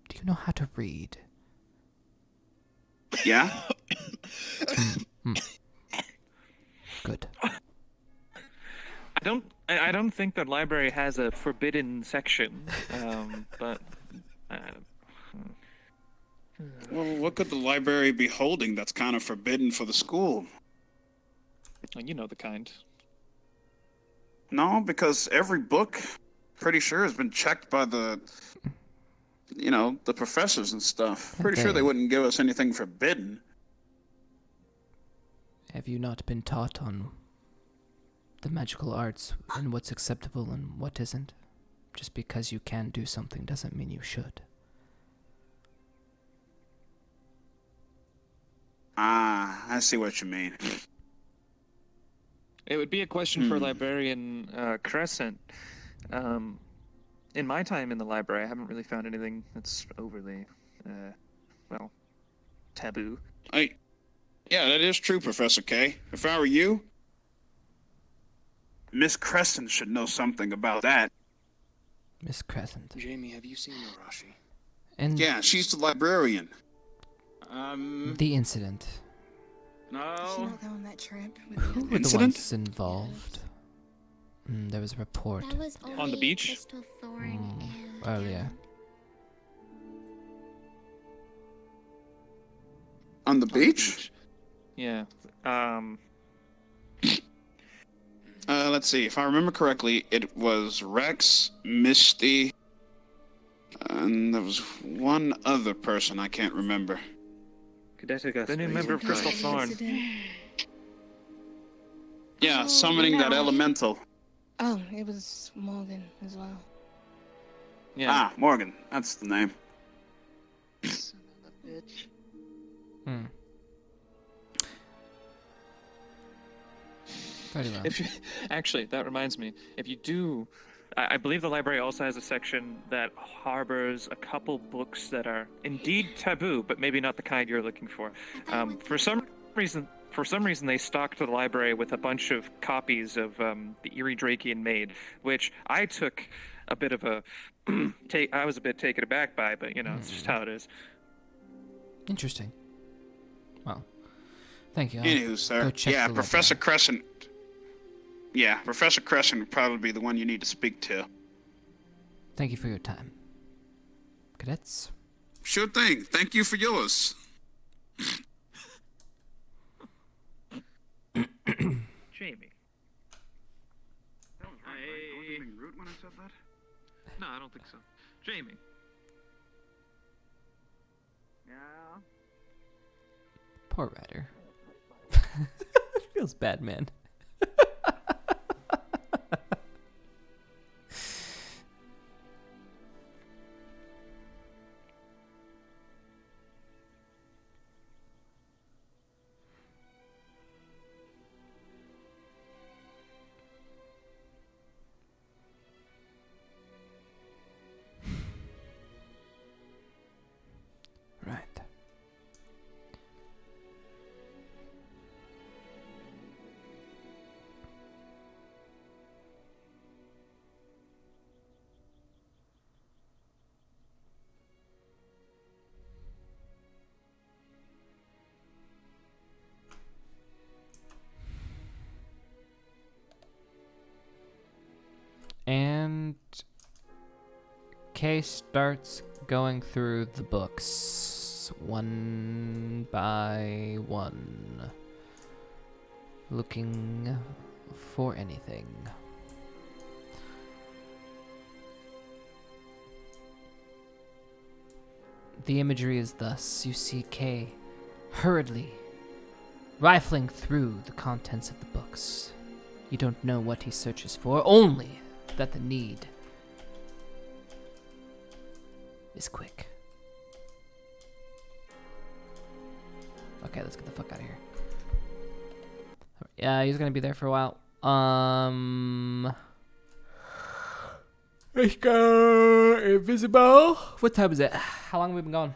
Do you know how to read? Yeah? Good. I don't think the library has a forbidden section, but... Well, what could the library be holding that's kind of forbidden for the school? You know the kind. No, because every book, pretty sure, has been checked by the professors and stuff. Pretty sure they wouldn't give us anything forbidden. Have you not been taught on the magical arts and what's acceptable and what isn't? Just because you can do something doesn't mean you should. Ah, I see what you mean. It would be a question for librarian Crescent. In my time in the library, I haven't really found anything that's overly, taboo. Yeah, that is true, Professor K. If I were you, Miss Crescent should know something about that. Miss Crescent. Jamie, have you seen Narashi? And yeah, she's the librarian. The incident. Did you No. not go on that trip? Who were the ones involved? There was a report That was On the beach? Crystal Thorn and earlier. On the beach? Yeah. Let's see. If I remember correctly, it was Rex, Misty, and there was one other person I can't remember. The new member of Crystal Thorn. Yeah, summoning that elemental. Oh, it was Morgan as well. Yeah. Ah, Morgan. That's the name. Son of a bitch. Very well. Actually, that reminds me. If you do, I believe the library also has a section that harbors a couple books that are indeed taboo, but maybe not the kind you're looking for. For some reason, they stocked the library with a bunch of copies of the Eerie Drakian Maid, which I took a bit of a I was a bit taken aback by, but it's just how it is. Interesting. Well, thank you. Anywho, sir. Yeah, Professor Crescent. Yeah, Professor Crescent would probably be the one you need to speak to. Thank you for your time. Cadets? Sure thing. Thank you for yours. Jamie. Was I being rude when I said that? No, I don't think so. Jamie. Yeah. Poor Ryder. Feels bad, man. Right. And Kay starts going through the books one by one, looking for anything. The imagery is thus: you see Kay hurriedly rifling through the contents of the books. You don't know what he searches for, only that the need is quick. Okay, let's get the fuck out of here. Yeah, he's gonna be there for a while. Let's go. Invisible. What time is it? How long have we been going?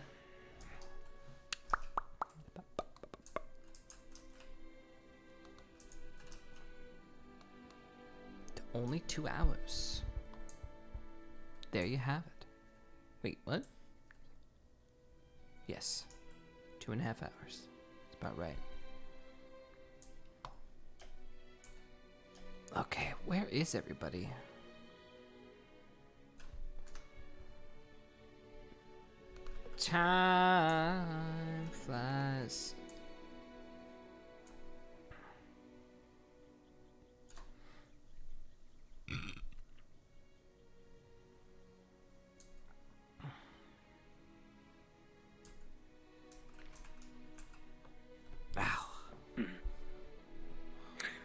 Only 2 hours. There you have it. Wait, what? Yes. 2.5 hours. That's about right. Okay, where is everybody? Time flies.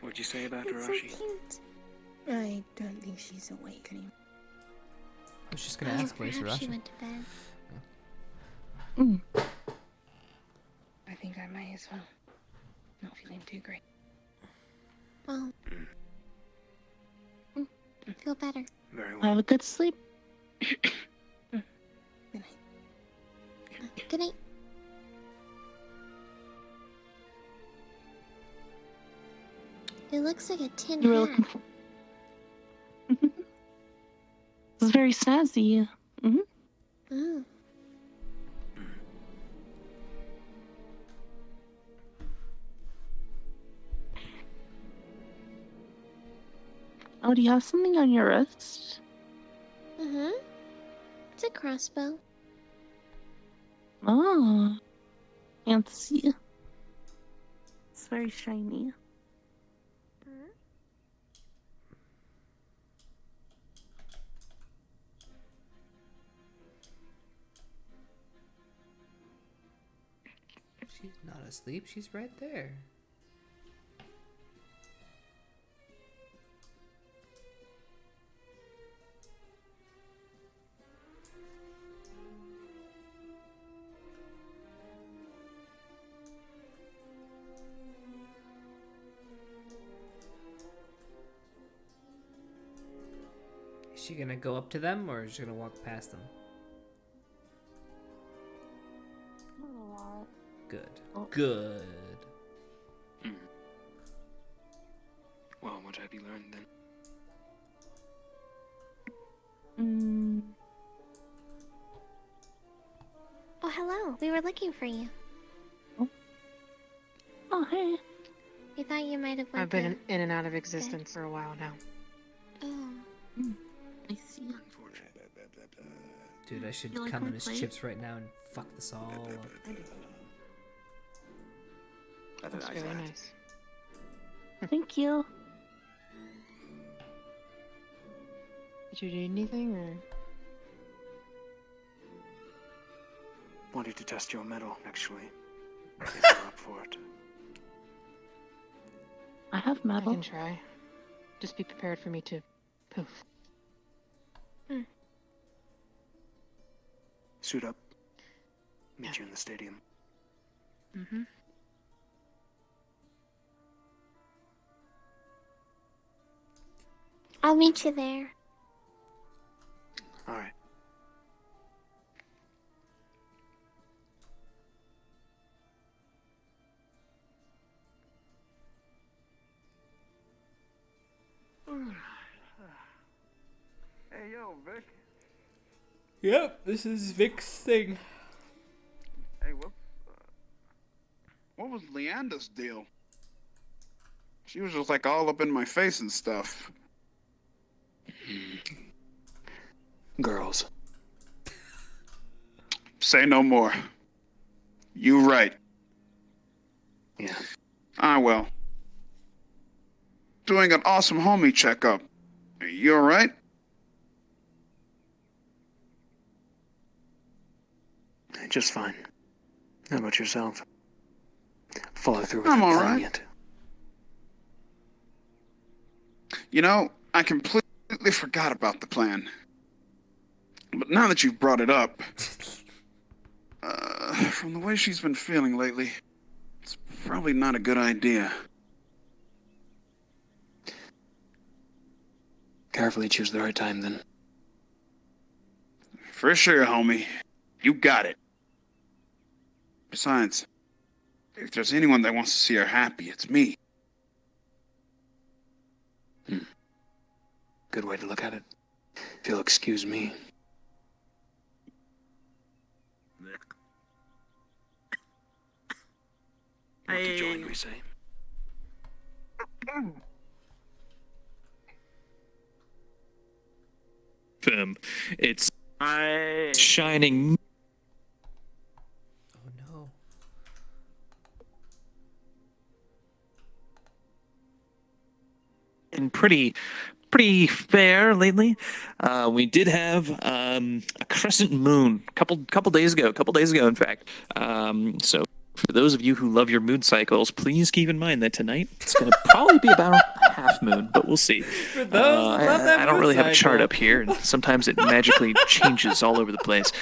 What'd you say about It's so Hiroshi? cute. I don't think she's awake anymore. I was just gonna ask, where's Perhaps she Hiroshi? went to bed. I think I might as well. Not feeling too great. Well, I feel better. Very well. Have a good sleep. Good night. It looks like a tin You were hat. looking for. It's very snazzy. Mm-hmm. Oh. Oh, do you have something on your wrist? Uh-huh. It's a crossbow. Oh, fancy. It's very shiny. She's not asleep. She's right there. Is she gonna go up to them, or is she gonna walk past them? Not a lot. Good. Oh. Good. Well, what have you learned then? Oh, hello. We were looking for you. Oh, hey. We thought you might have went I've been to in and out of existence for a while now. Oh. I see. Dude, I should You like come my in his plate? chips right now and fuck this all up. That's really nice. Thank you. Did you need anything, or? Wanted to test your metal, actually. If you're up for it. I have I metal. can try. Just be prepared for me to poof. Suit up. Meet you in the stadium. Mm-hmm. I'll meet you there. All right. Hey, yo, Vic. Yep, this is Vic's thing. Hey, what was Leanda's deal? She was just like all up in my face and stuff. Girls. Say no more. You right. Yeah. Ah, well. Doing an awesome homie checkup. You alright? Just fine. How about yourself? Follow through with I'm planning alright. it. You know, I completely forgot about the plan. But now that you've brought it up, from the way she's been feeling lately, it's probably not a good idea. Carefully choose the right time, then. For sure, homie. You got it. Besides, if there's anyone that wants to see her happy, it's me. Good way to look at it. If you'll excuse me. What did you like me say? It's shining. Oh no. And pretty fair lately. We did have a crescent moon a couple days ago. In fact. So for those of you who love your moon cycles, please keep in mind that tonight it's going to probably be about a half moon, but we'll see. For those that love that I don't really have a chart moon up here, and sometimes it magically changes all over the place.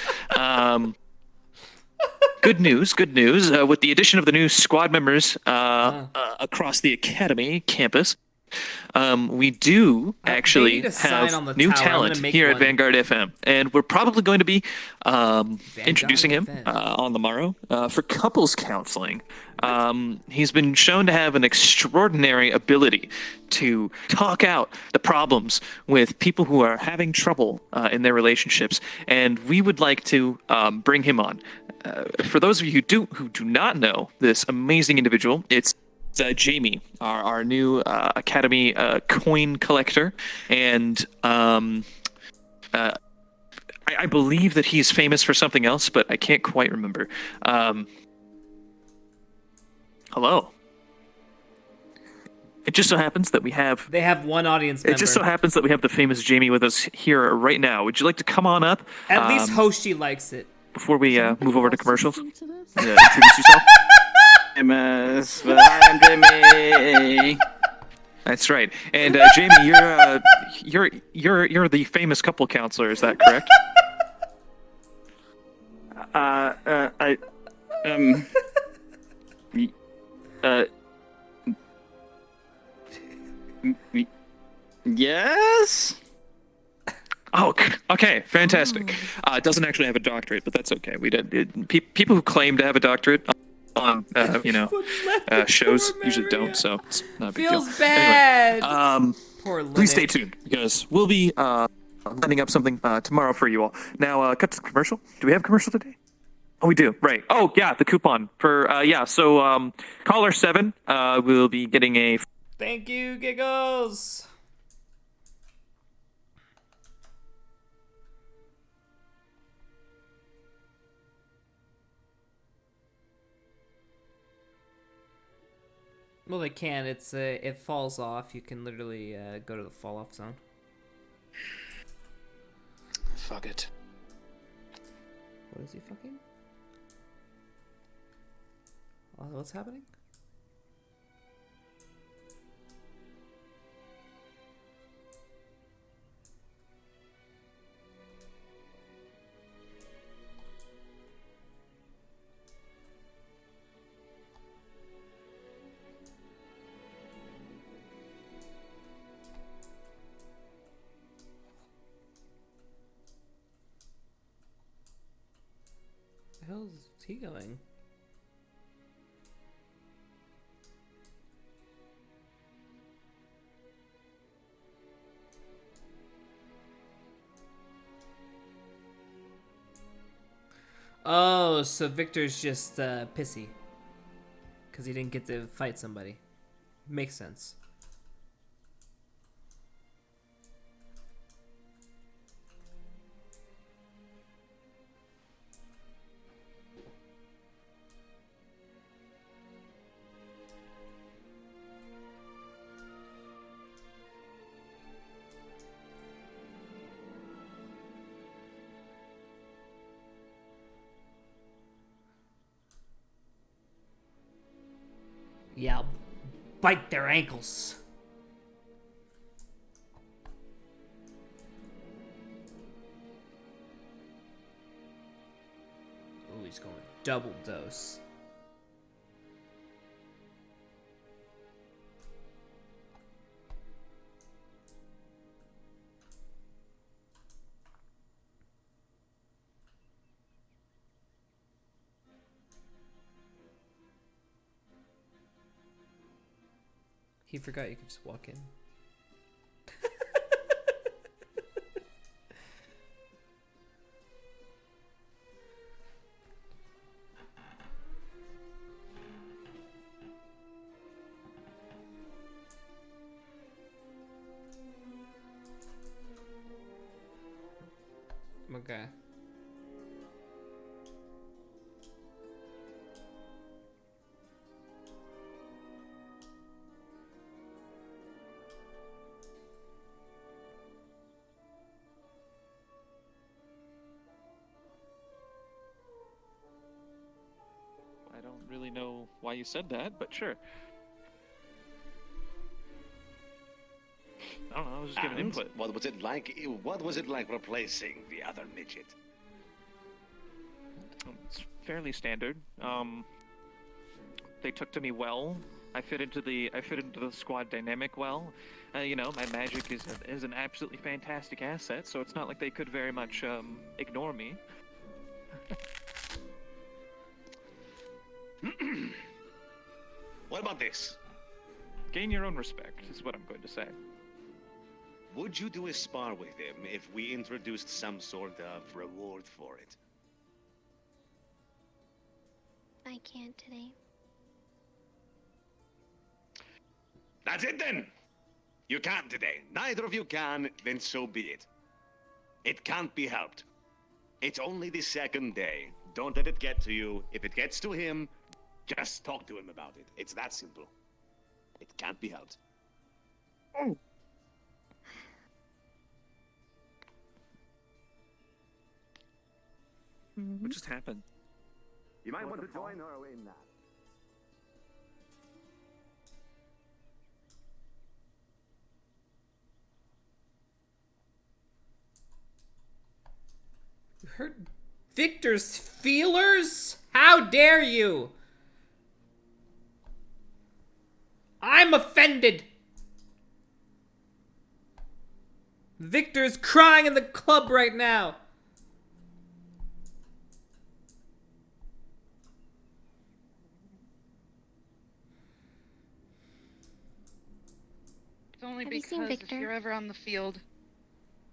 Good news. With the addition of the new squad members across the academy campus, we do actually need a sign on the have new tower. I'm talent gonna make here one. at Vanguard FM, and we're probably going to be introducing him on the morrow for couples counseling. He's been shown to have an extraordinary ability to talk out the problems with people who are having trouble in their relationships, and we would like to bring him on. For those of you who do not know this amazing individual, it's Jamie, our new Academy coin collector, and I believe that he's famous for something else, but I can't quite remember. Hello. It just so happens that we have... They have one audience member. It just so happens that we have the famous Jamie with us here right now. Would you like to come on up? At least Hoshi likes it. Before we move over to commercials? Introduce yourself. Famous, but I am Jamie. That's right. And Jamie, you're the famous couple counselor. Is that correct? Yes. Oh, okay, fantastic. Doesn't actually have a doctorate, but that's okay. We did. People who claim to have a doctorate on shows usually don't, so it's not a big deal. Feels bad. Anyway, Poor please stay Linux. tuned because we'll be lining up something tomorrow for you all. Now, cut to the commercial. Do we have a commercial today? Oh, we do. Right. Oh, yeah, the coupon for So, caller 7 will be getting a. Thank you, Giggles. Well, they can. It's it falls off. You can literally go to the fall off zone. Fuck it. What is he fucking? What's happening? Where the hell is he going? Oh, so Victor's just pissy because he didn't get to fight somebody. Makes sense. Yeah, I'll bite their ankles. Ooh, he's going double dose. He forgot you could just walk in. Okay. I don't really know why you said that, but sure. I don't know, I was just giving And input. what was it like? What was it like replacing the other midget? It's fairly standard. They took to me well. I fit into the squad dynamic well. You know, my magic is an absolutely fantastic asset, so it's not like they could very much ignore me. What about this? Gain your own respect is what I'm going to say. Would you do a spar with him if we introduced some sort of reward for it? I can't today. That's it then! You can't today. Neither of you can, then so be it. It can't be helped. It's only the second day. Don't let it get to you. If it gets to him, just talk to him about it. It's that simple. It can't be helped. What just happened? You might want to join her in that. You hurt Victor's feelers? How dare you? I'm offended. Victor's crying in the club right now. It's only Have you seen because if Victor? you're ever on the field.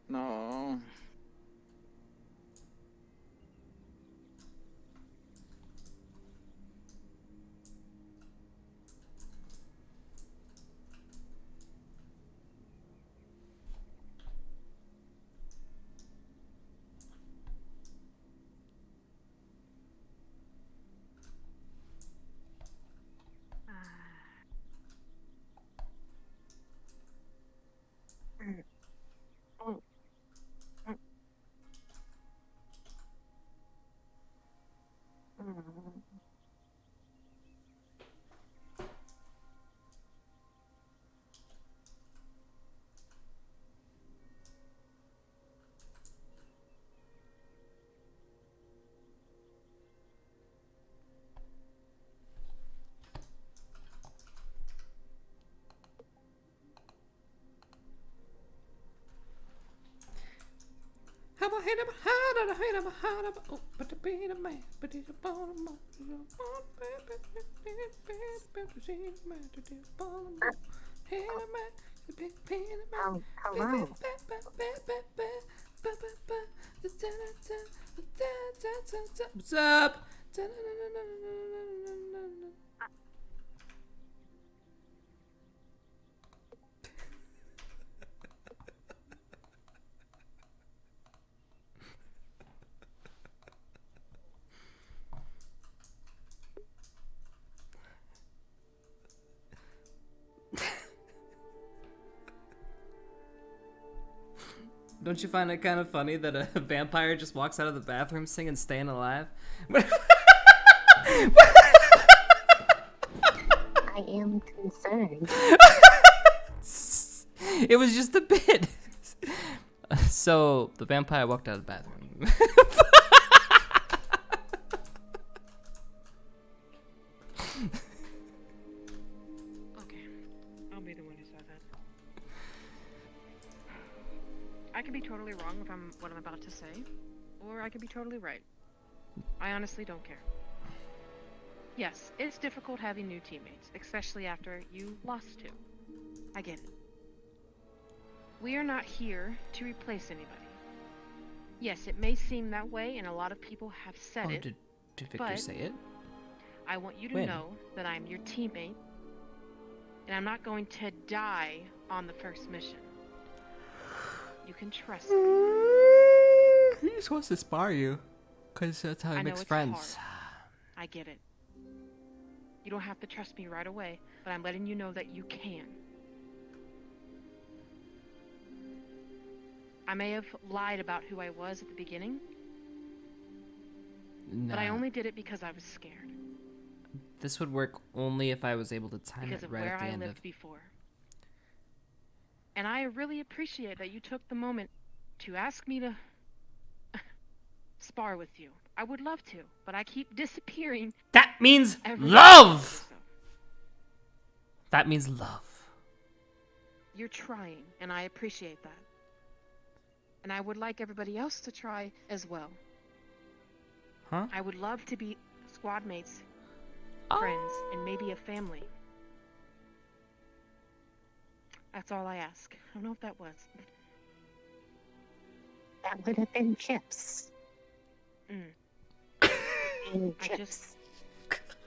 No. Hello. What's up? Don't you find it kind of funny that a vampire just walks out of the bathroom singing "Staying Alive"? I am Sparring. It was just a bit. So the vampire walked out of the bathroom. Okay, I'll be the one who said that. I could be totally wrong if what I'm about to say, or I could be totally right. I honestly don't care. Yes, it's difficult having new teammates, especially after you lost two. I get it. We are not here to replace anybody. Yes, it may seem that way, and a lot of people have said it. Did Victor but say it? I want you to When? know that I'm your teammate, and I'm not going to die on the first mission. You can trust me. He just wants to spar you, because that's how he I know makes it's friends. hard. I get it. You don't have to trust me right away, but I'm letting you know that you can. I may have lied about who I was at the beginning, but I Nah. only did it because I was scared. This would work only if I was able to time Because it of right where at the I end lived of. before. And I really appreciate that you took the moment to ask me to spar with you. I would love to, but I keep disappearing. That means every love! That means love. You're trying, and I appreciate that. And I would like everybody else to try as well. Huh? I would love to be squad mates, friends, and maybe a family. That's all I ask. I don't know if that was. That would have been Chips. I Chips. just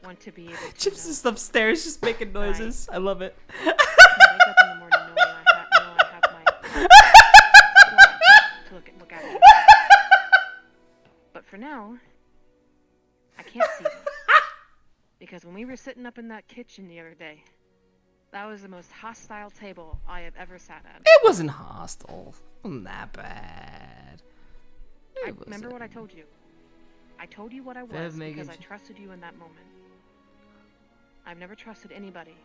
want to be able to Chips know is upstairs just making noises. I love it. I can wake up in the morning knowing I have my squad to look after me. But for now, I can't see them. Because when we were sitting up in that kitchen the other day, that was the most hostile table I have ever sat at. It wasn't hostile. It wasn't that bad. Remember what I told you? I told you what I was because I trusted you in that moment. I've never trusted anybody.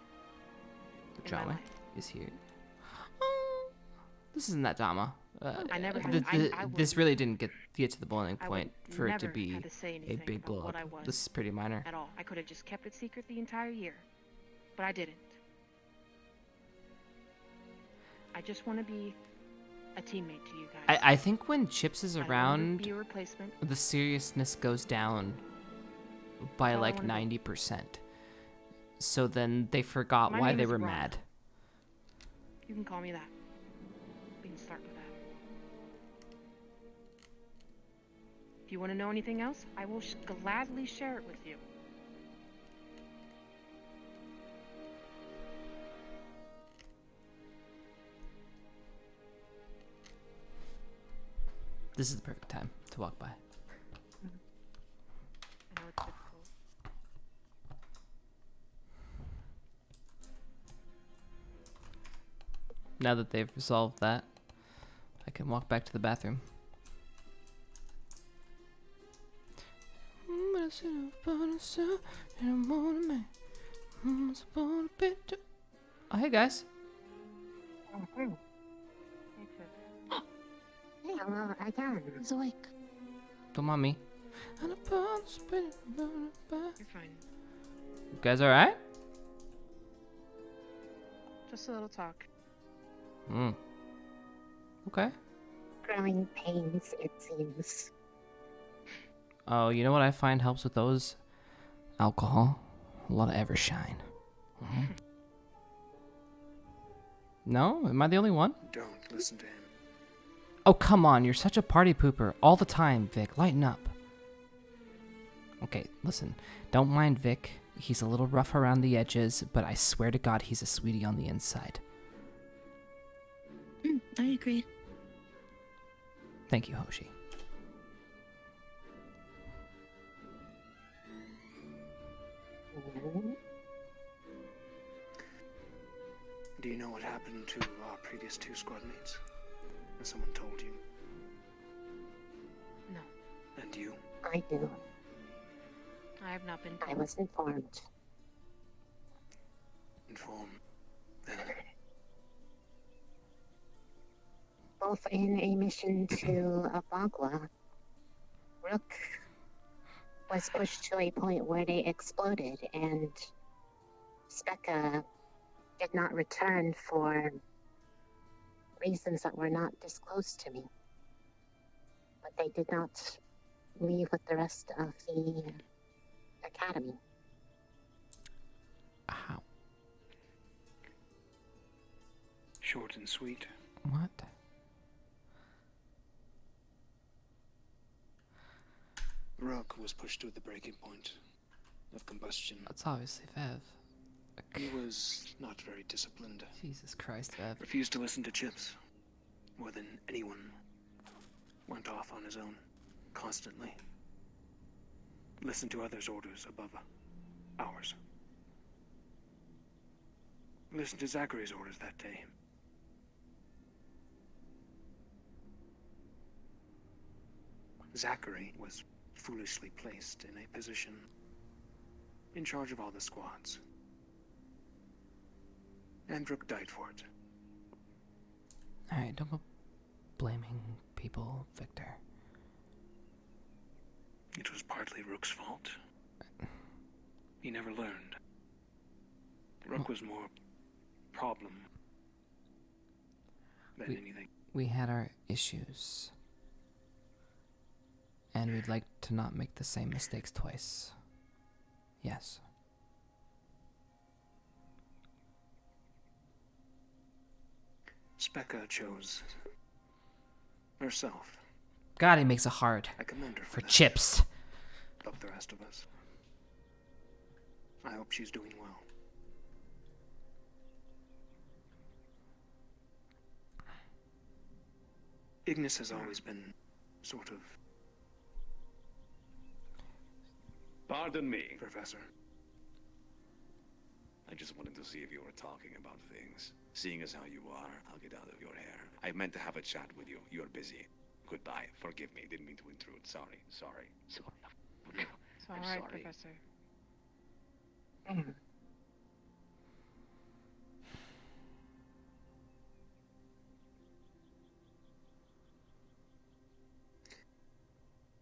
The in my drama life. is here. This isn't that drama. I never had- I would- this really didn't get to the boiling I point would for it to never be had to say a anything big about blow what up. I was This is pretty minor. At all. I could have just kept it secret the entire year. But I didn't. I just want to be a teammate to you guys. I think when Chips is I don't wanna around, be a replacement. the seriousness goes down by That's all I like wanna be. 90%. So then they forgot My why name they is were Ron. mad. You can call me that. We can start with that. If you want to know anything else, I will gladly share it with you. This is the perfect time to walk by. I know it's difficult. Now that they've resolved that, I can walk back to the bathroom. Oh, hey guys. Hello again. He's awake. Don't mind me. You're fine. You guys alright? Just a little talk. Okay. Growing pains, it seems. Oh, you know what I find helps with those? Alcohol. A lot of Evershine. No? Am I the only one? Don't listen to him. Oh, come on. You're such a party pooper. All the time, Vic. Lighten up. Okay, listen. Don't mind Vic. He's a little rough around the edges, but I swear to God he's a sweetie on the inside. I agree. Thank you, Hoshi. Do you know what happened to our previous two squad mates? Has someone told you? No. And you? I do. I have not been I told. was informed. Informed. Both in a mission to Abagua, Rook was pushed to a point where they exploded, and Specca did not return for reasons that were not disclosed to me. But they did not leave with the rest of the academy. How? Short and sweet. What? Rook was pushed to the breaking point of combustion. That's obviously Vev. He was not very disciplined. Jesus Christ, Vev. Refused to listen to Chips more than anyone. Went off on his own, constantly. Listened to others' orders above ours. Listened to Zachary's orders that day. Zachary was foolishly placed in a position in charge of all the squads. And Rook died for it. Alright, don't go blaming people, Victor. It was partly Rook's fault. He never learned. Rook was more problem than anything. We had our issues. And we'd like to not make the same mistakes twice. Yes. Specca chose herself. God, he makes it hard. I commend her for that. Chips. Love the rest of us. I hope she's doing well. Ignis has always been sort of... Pardon me. Professor. I just wanted to see if you were talking about things. Seeing as how you are, I'll get out of your hair. I meant to have a chat with you. You're busy. Goodbye. Forgive me. Didn't mean to intrude. Sorry. It's alright, sorry. Professor.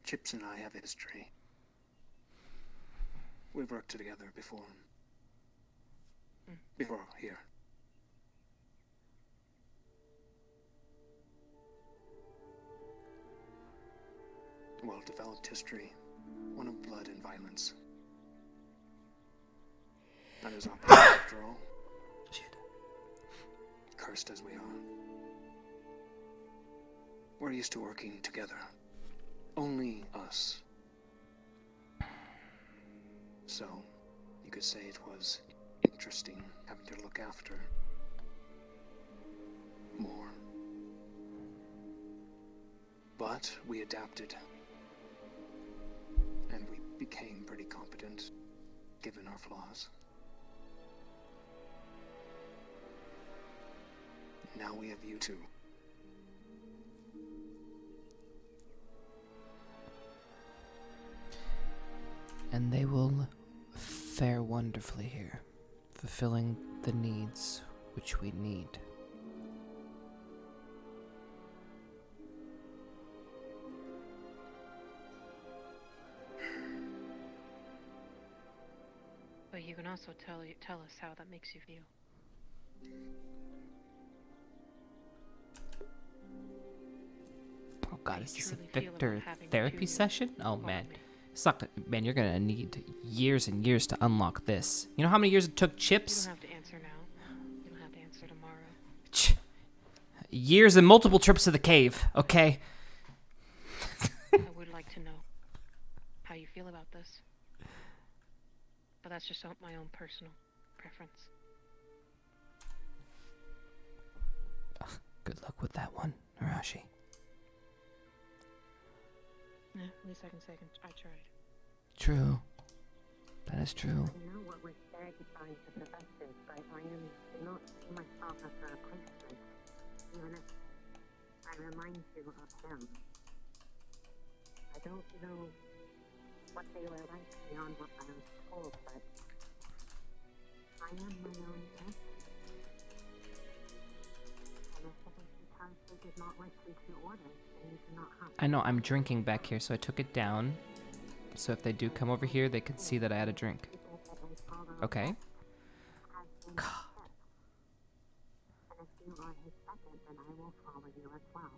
Chips and I have a history. We've worked together before. Before here. Well-developed history. One of blood and violence. That is our path, after all. Shit. Cursed as we are. We're used to working together. Only us. So, you could say it was interesting having to look after more. But we adapted. And we became pretty competent, given our flaws. Now we have you two. And they will fare wonderfully here, fulfilling the needs which we need. But you can also tell us how that makes you feel. Oh God, is this a truly feel Victor about having therapy two session? Oh quality. man. It's not, man, you're gonna need years and years to unlock this. You know how many years it took You Chips? don't have to answer now. You don't have to answer tomorrow. Years and multiple trips to the cave, okay? I would like to know how you feel about this. But that's just my own personal preference. Good luck with that one, Arashi. Yeah, at least I can say I tried. True. That is true. I know what was said by the professors, but I am not see myself as a replacement, even if I remind you of them. I don't know what they were like beyond what I was told, but I am my own person. did not listen to orders, then you do not have I know, I'm drinking back here, so I took it down. So if they do come over here, they can see that I had a drink. Okay? God. And if you are his second, then I will follow you as well.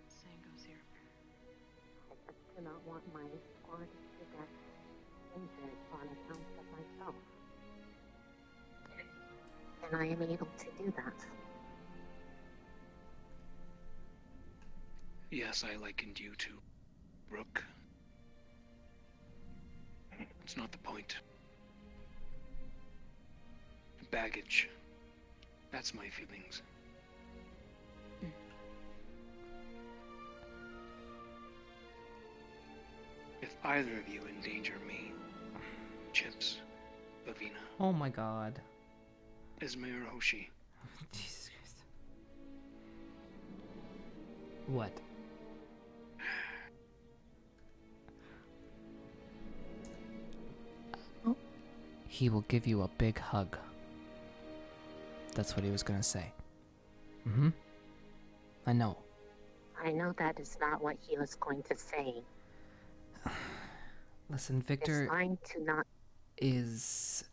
Same goes here. I just do not want my squad to get injured on account of myself. And I am able to do that. Yes, I likened you to Rook. It's not the point. Baggage. That's my feelings. If either of you endanger me, Chips, Lavina, Oh my god. Ismail Hoshi, Jesus Christ. What? He will give you a big hug. That's what he was gonna say. Mm-hmm. I know. I know that is not what he was going to say. Listen, Victor It's fine to not... is...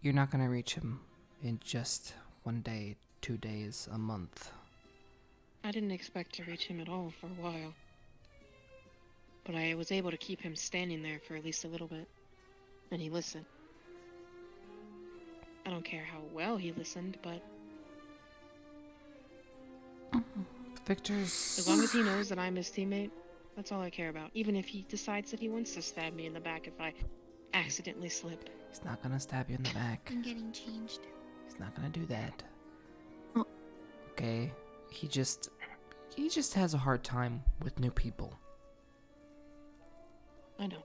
You're not gonna reach him in just 1 day, 2 days, a month. I didn't expect to reach him at all for a while. But I was able to keep him standing there for at least a little bit. And he listened. I don't care how well he listened, but... Victor's... As long as he knows that I'm his teammate, that's all I care about. Even if he decides that he wants to stab me in the back if I accidentally slip. He's not gonna stab you in the back. I'm getting changed. He's not gonna do that. Oh. Okay? He just has a hard time with new people. I know.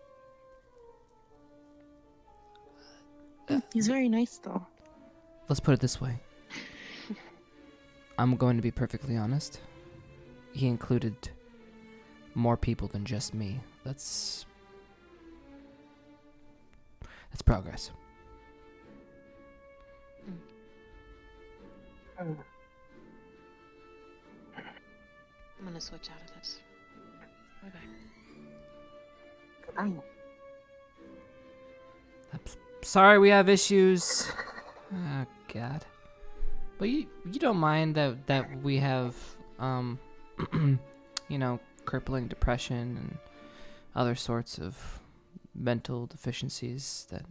He's very nice, though. Let's put it this way. I'm going to be perfectly honest. He included more people than just me. That's progress. I'm gonna switch out of this. Bye-bye. Goodbye. Sorry, we have issues. Oh God. But you don't mind that we have you know, crippling depression and other sorts of mental deficiencies that...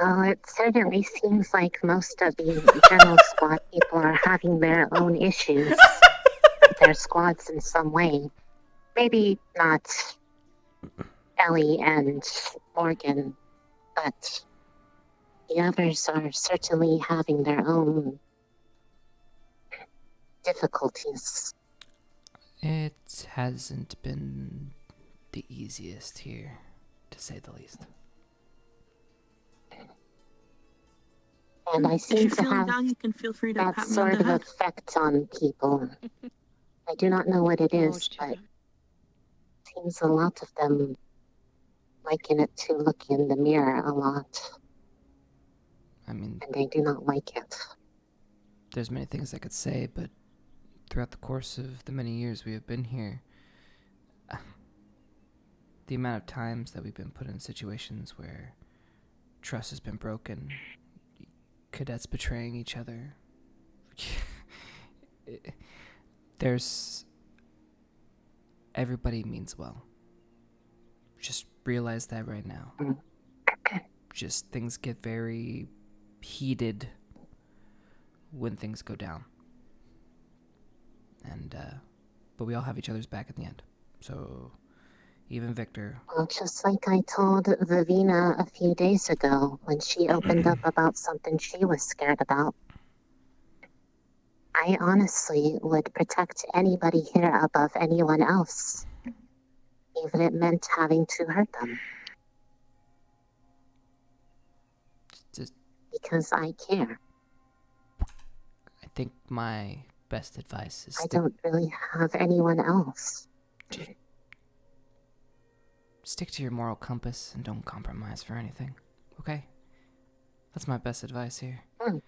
Well, it certainly seems like most of the general squad people are having their own issues with their squads in some way. Maybe not Ellie and Morgan, but the others are certainly having their own difficulties. It hasn't been the easiest here, to say the least. And I If seem you're to feeling have down, you can feel free to that pat me on sort the of head. effect on people. I do not know what it is, but it seems a lot of them liken it to looking in the mirror a lot. I mean... And I do not like it. There's many things I could say, but throughout the course of the many years we have been here, the amount of times that we've been put in situations where trust has been broken, cadets betraying each other, there's... Everybody means well. Just realize that right now. Just things get very heated when things go down. And, but we all have each other's back at the end. So, even Victor... Well, just like I told Vivina a few days ago when she opened up about something she was scared about, I honestly would protect anybody here above anyone else, even if it meant having to hurt them. Just... Because I care. I think my best advice is... I don't really have anyone else. Stick to your moral compass and don't compromise for anything, okay? That's my best advice here. Mm.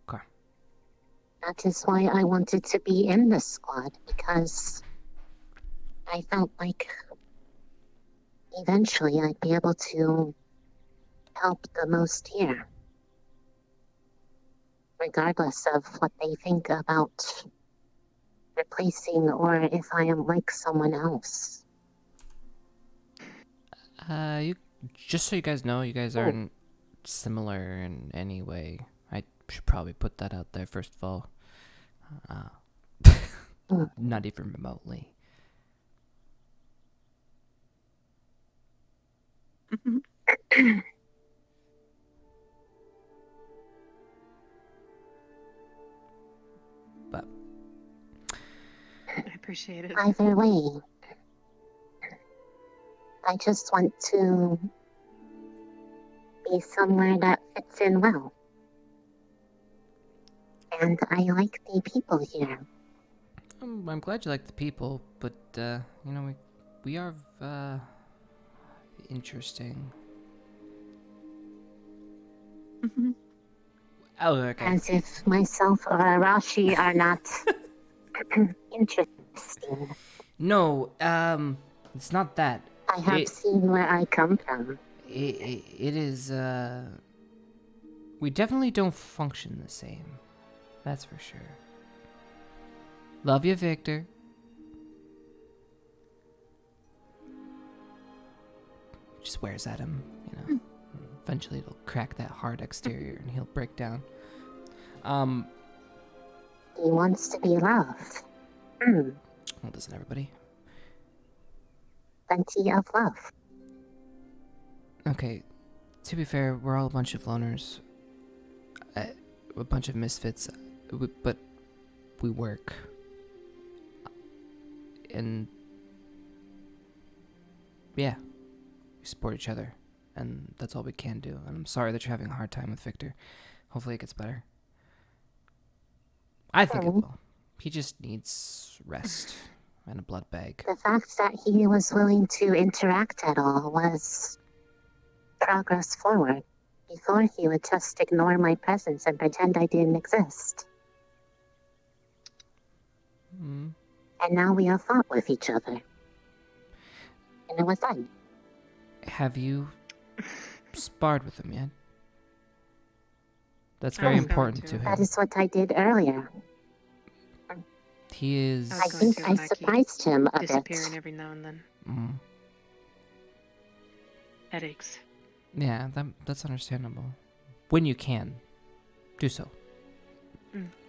Okay. That is why I wanted to be in the squad, because I felt like eventually I'd be able to help the most here. Regardless of what they think about replacing or if I am like someone else. You just so you guys know, you guys aren't similar in any way. I should probably put that out there first of all. Not even remotely. But I appreciate it. Either way, I just want to be somewhere that fits in well. And I like the people here. I'm glad you like the people, but you know, we are interesting. Oh, okay. As if myself or Arashi are not interesting. No, it's not that. I have seen where I come from. It is, we definitely don't function the same. That's for sure. Love you, Victor. Just wears at him, you know. Eventually it'll crack that hard exterior and he'll break down. He wants to be loved. Well, doesn't everybody? Plenty of love. Okay, to be fair, we're all a bunch of loners. A bunch of misfits, but we work. And yeah, we support each other, and that's all we can do. And I'm sorry that you're having a hard time with Victor. Hopefully it gets better. I think it will. He just needs rest and a blood bag. The fact that he was willing to interact at all was progress forward. Before, he would just ignore my presence and pretend I didn't exist. And now we have fought with each other. And it was fun. Have you sparred with him yet? That's very important to him. That is what I did earlier. He is... I think I surprised him a bit. Disappearing every now and then. Headaches. Yeah, that's understandable. When you can, do so.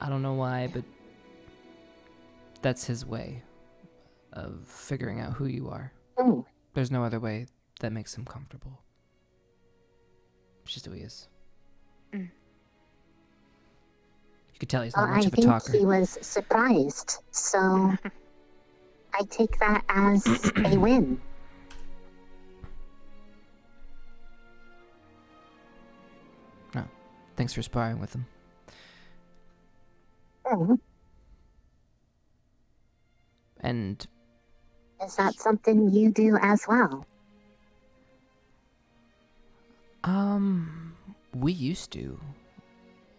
I don't know why, but that's his way of figuring out who you are. There's no other way that makes him comfortable. It's just who he is. You could tell he's not much of a talker. I think he was surprised, so I take that as a win. No, thanks for sparring with him. And is that something you do as well? We used to.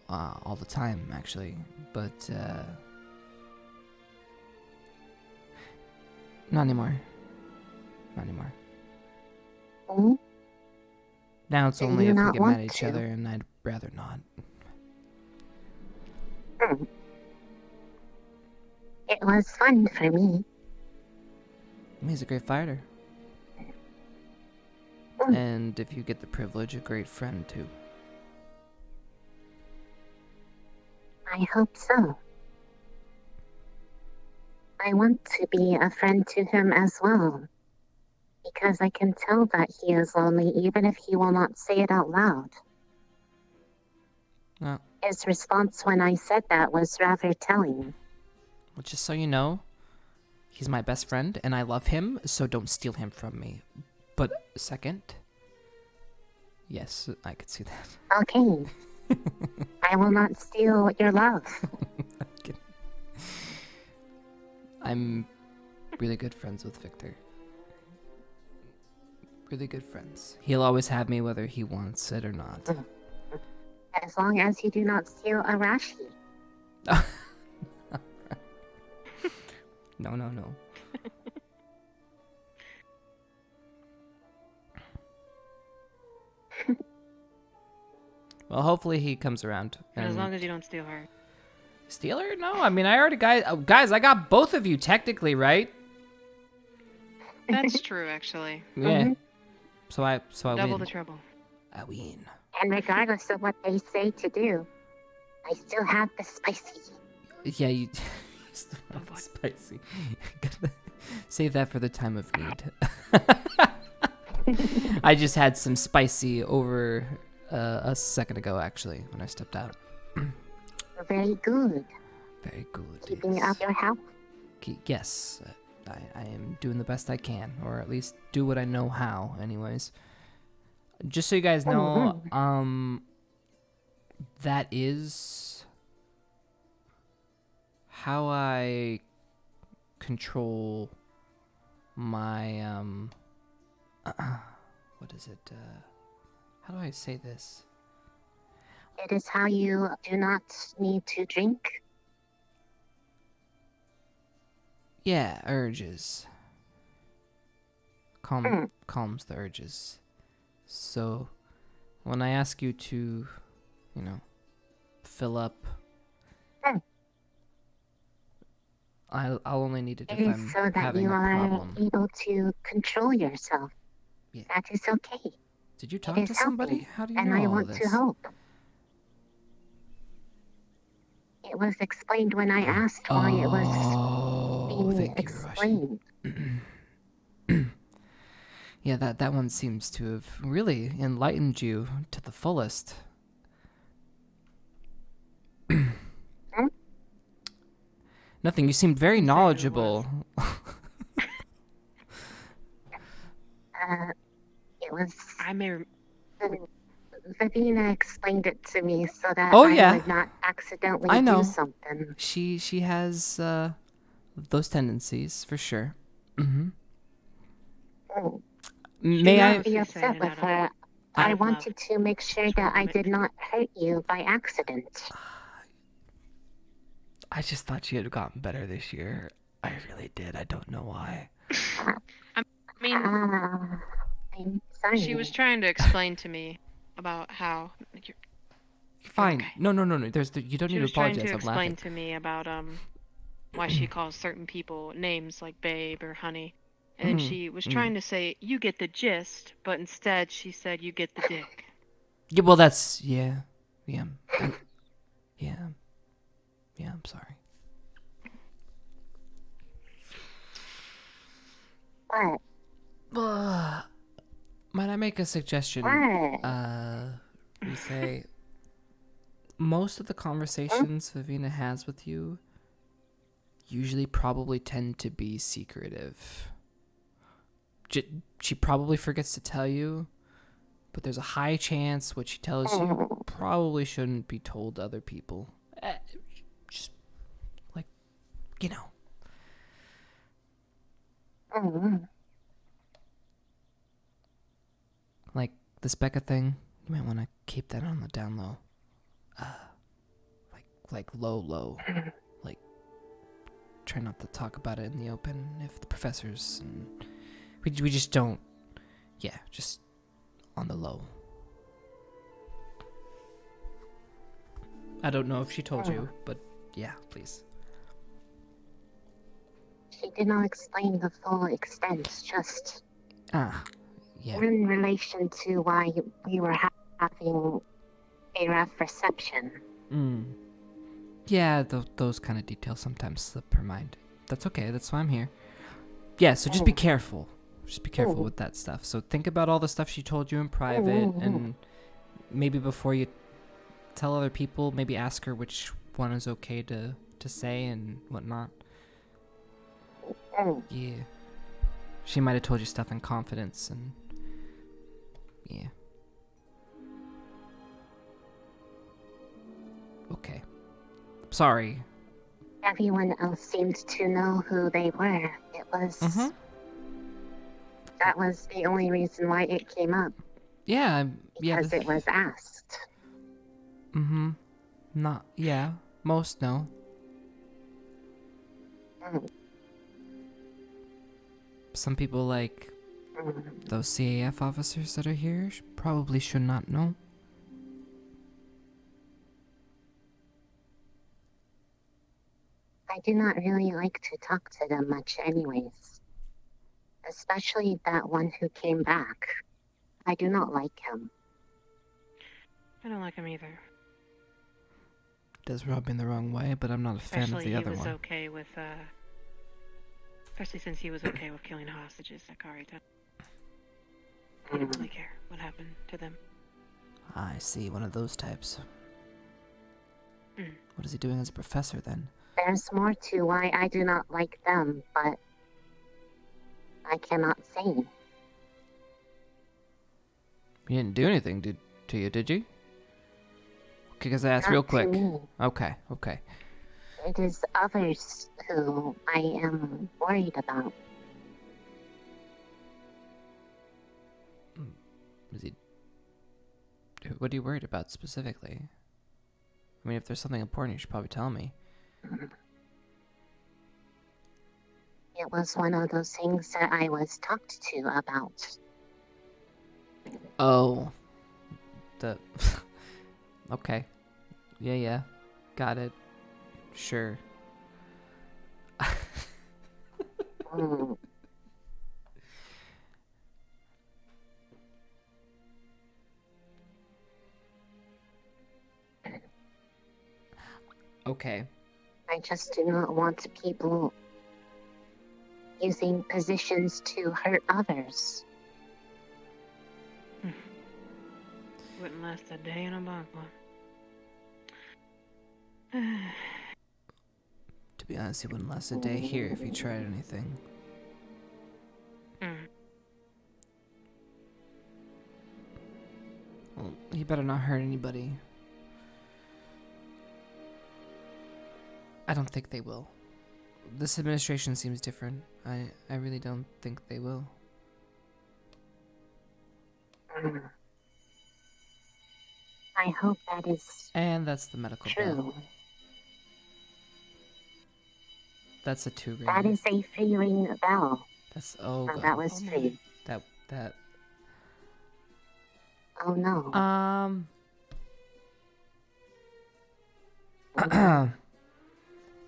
All the time, actually. But, not anymore. Not anymore. Now it's only if we get mad at each other, and I'd rather not. It was fun for me. He's a great fighter. And if you get the privilege, a great friend, too. I hope so. I want to be a friend to him as well. Because I can tell that he is lonely even if he will not say it out loud. No. His response when I said that was rather telling. Well, just so you know, he's my best friend and I love him, so don't steal him from me. But second, yes, I could see that. Okay. I will not steal your love. I'm really good friends with Victor. really good friends. He'll always have me whether he wants it or not. As long as you do not steal Arashi. No. Well, hopefully he comes around. As long as you don't steal her. Steal her? No, I mean, I already guys, I got both of you technically, right? That's true, actually. Yeah. So I Double win. the trouble. I win. And regardless of what they say to do, I still have the spicy. Yeah, you still have the spicy. Save that for the time of need. I just had some spicy over a second ago, actually, when I stepped out. Very good. Very good. Keeping up your health? Yes, I am doing the best I can, or at least do what I know how, anyways. Just so you guys know, that is how I control my, what is it, how do I say this? It is how you do not need to drink. Yeah, urges. Calms the urges. So, when I ask you to, fill up, I'll only need it if It I'm is so that having you a are problem. able to control yourself. Yeah. That is okay. Did you talk It to is somebody? healthy, How do you and know I all want this? to help. It was explained when I asked why it was being explained. Yeah, that one seems to have really enlightened you to the fullest. Nothing, you seemed very knowledgeable. It was. I may. Vivina explained it to me so that Oh, I yeah. would not accidentally I know. do something. She has those tendencies for sure. Mm-hmm. May I Be upset with her. I wanted to make sure that I did not hurt you by accident. I just thought she had gotten better this year. I really did. I don't know why. I mean, I'm sorry. she was trying to explain to me about how. Fine. Okay. No. You don't She need to was trying apologize. to I'm explain laughing. to me about why she calls certain people names like babe or honey, and then she was trying to say you get the gist, but instead she said you get the dick. Yeah, well, that's yeah. I'm sorry. What? Might I make a suggestion? What? We say most of the conversations Vivina has with you usually probably tend to be secretive. She probably forgets to tell you, but there's a high chance what she tells you probably shouldn't be told to other people. Just like, like the Becca thing. You might want to keep that on the down low. Like low. Like, try not to talk about it in the open if the professors and we just don't. Yeah, just on the low. I don't know if she told you, but yeah, please. She did not explain the full extent, just Yeah. in relation to why we were having a rough reception. Yeah, those kind of details sometimes slip her mind. That's okay, that's why I'm here. Yeah, so just be careful. Just be careful with that stuff. So think about all the stuff she told you in private, and maybe before you tell other people, maybe ask her which one is okay to say and whatnot. Yeah. She might have told you stuff in confidence, and yeah. Okay. Sorry. Everyone else seemed to know who they were. It was That was the only reason why it came up. Yeah, yeah. Because it was asked. Mm-hmm. Not, yeah. Most no. Some people like those CAF officers that are here probably should not know. I do not really like to talk to them much anyways. Especially that one who came back. I do not like him. I don't like him either. Does rub me the wrong way, but I'm not a fan of the other one. Especially he was okay with, especially since he was okay with killing hostages at Karita. I didn't really care what happened to them. I see, one of those types. Mm. What is he doing as a professor then? There's more to why I do not like them, but I cannot say. You didn't do anything to you, did you? Okay, because I asked real quick. Me. Okay, okay. It is others who I am worried about. Is he... What are you worried about specifically? I mean, if there's something important, you should probably tell me. It was one of those things that I was talked to about. Oh. Okay. Yeah. Got it. Sure. Okay. I just do not want people using positions to hurt others. Wouldn't last a day in a Bagua. To be honest, he wouldn't last a day here if he tried anything. Well, he better not hurt anybody. I don't think they will. This administration seems different. I really don't think they will. I hope that is And that's the medical true. bill. That's a 2 ring. That is a free ring bell. That's Oh, God. that was free. That. Oh no.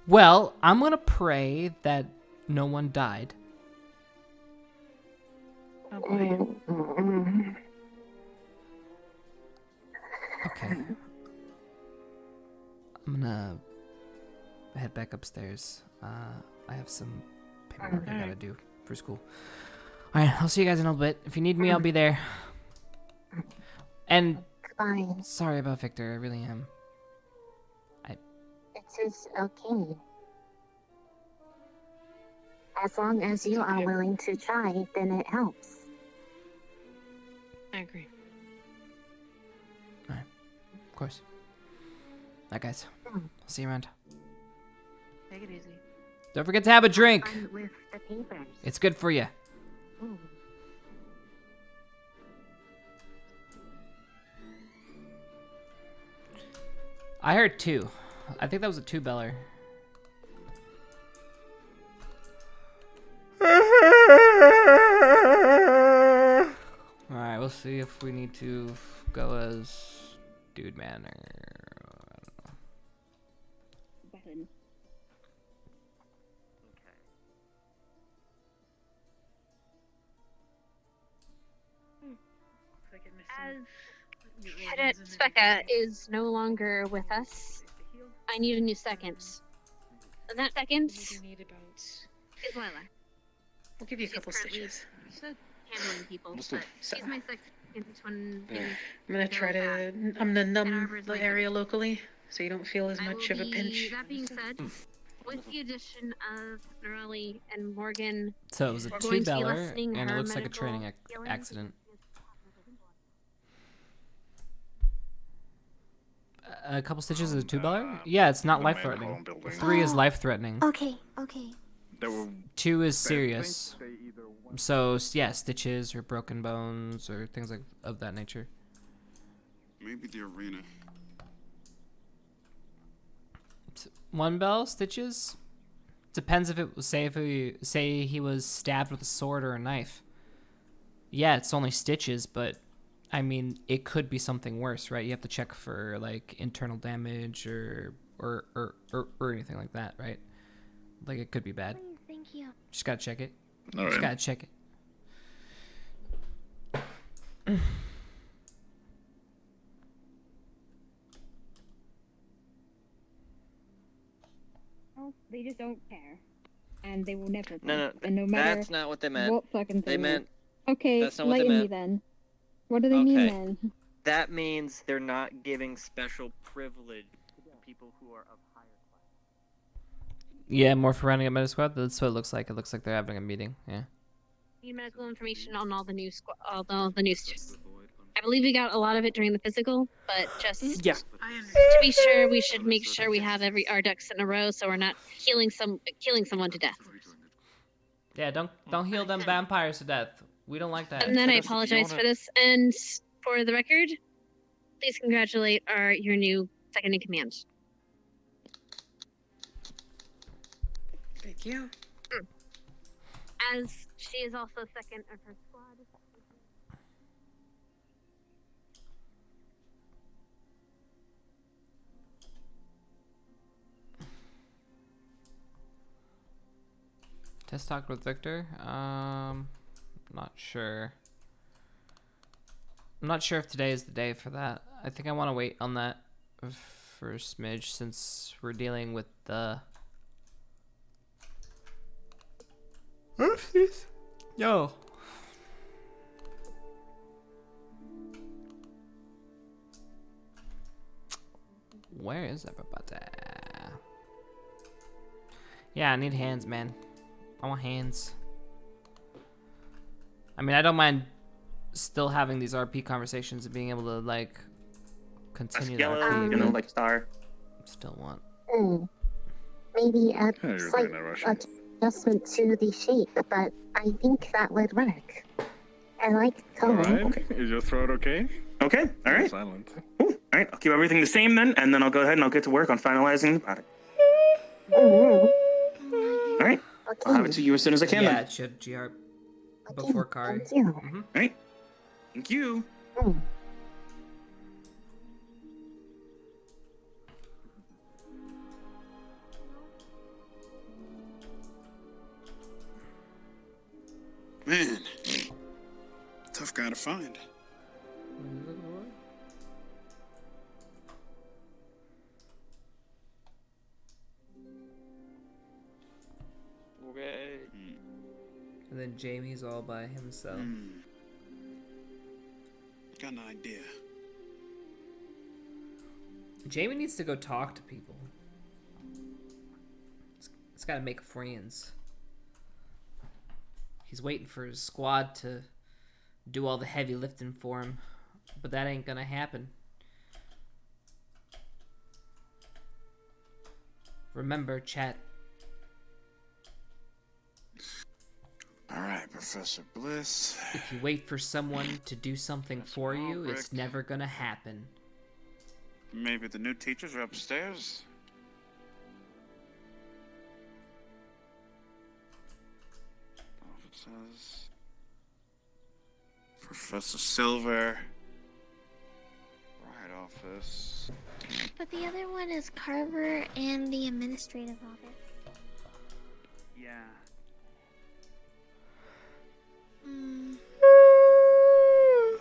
Well, I'm gonna pray that no one died. Okay. Okay. I'm gonna head back upstairs. I have some paperwork I gotta do for school. Alright, I'll see you guys in a little bit. If you need me, I'll be there. And Bye. Sorry about Victor, I really am. It is okay. As long as you are willing to try, then it helps. I agree. Alright. Of course. Alright, guys. I'll see you around. Take it easy. Don't forget to have a drink. Fun with the papers. It's good for you. I heard 2. I think that was a 2-beller. Alright, we'll see if we need to go as Dude Man or... I don't know. As Cadet Specca is no longer with us, I need a new second. And that second is Lila. We'll give you a couple stitches. She's handling people, Let's but do it. she's my second when I'm gonna try to. I'm gonna numb the area locally, so you don't feel as much of a pinch. That being said, with the addition of Norelli and Morgan, So it was a we're going to be 2-beller, lessening and it her looks like a medical training healing. accident. A couple stitches is a 2-beller? Yeah, it's not life-threatening. 3 is life-threatening. Okay. 2 is serious. So yeah, stitches or broken bones or things like of that nature. Maybe the arena. One bell stitches. Depends if it was say he was stabbed with a sword or a knife. Yeah, it's only stitches, but I mean it could be something worse, right? You have to check for like internal damage or anything like that, right? Like it could be bad. Thank you. Just gotta check it. All Just right. gotta check it. They just don't care, and they will never. No, and no matter that's not what they meant. what fucking They thing meant. is. Okay, That's not what they lighten me meant. then. What do they mean Okay. then? That means they're not giving special privilege to people who are of higher class. Yeah, more for rounding up Meta Squad. That's what it looks like. It looks like they're having a meeting. Yeah. Need medical information on all the new students. I believe we got a lot of it during the physical, but just to be sure, we should make sure we have our ducks in a row, so we're not killing someone to death. Yeah, don't heal them vampires to death. We don't like that. And then I apologize for this, and for the record, please congratulate your new second in command. Thank you. As she is also second of her squad. Test talk with Victor. Not sure. I'm not sure if today is the day for that. I think I want to wait on that for a smidge since we're dealing with the. Oopsies. Yo. Where is everybody? Yeah, I need hands, man. I want hands. I mean, I don't mind still having these RP conversations and being able to like continue the RP. You know, like Star. Still want. Maybe a you're slight doing that, Russian. adjustment to the shape, but I think that would work. I like color. Alright, is your throat okay? Okay, all right. Silent. Cool. All right, I'll keep everything the same then, and then I'll go ahead and I'll get to work on finalizing the product. All right, I'll have it to you as soon as I can. Yeah, then. it should GR before Kari. All right, thank you. Man, tough guy to find. Okay. And then Jamie's all by himself. Got an idea. Jamie needs to go talk to people. It's got to make friends. He's waiting for his squad to do all the heavy lifting for him, but that ain't gonna happen. Remember, chat. Alright, Professor Bliss. If you wait for someone to do something for you, it's never gonna happen. Maybe the new teachers are upstairs? It says Professor Silver. Right office. But the other one is Carver and the administrative office. Yeah.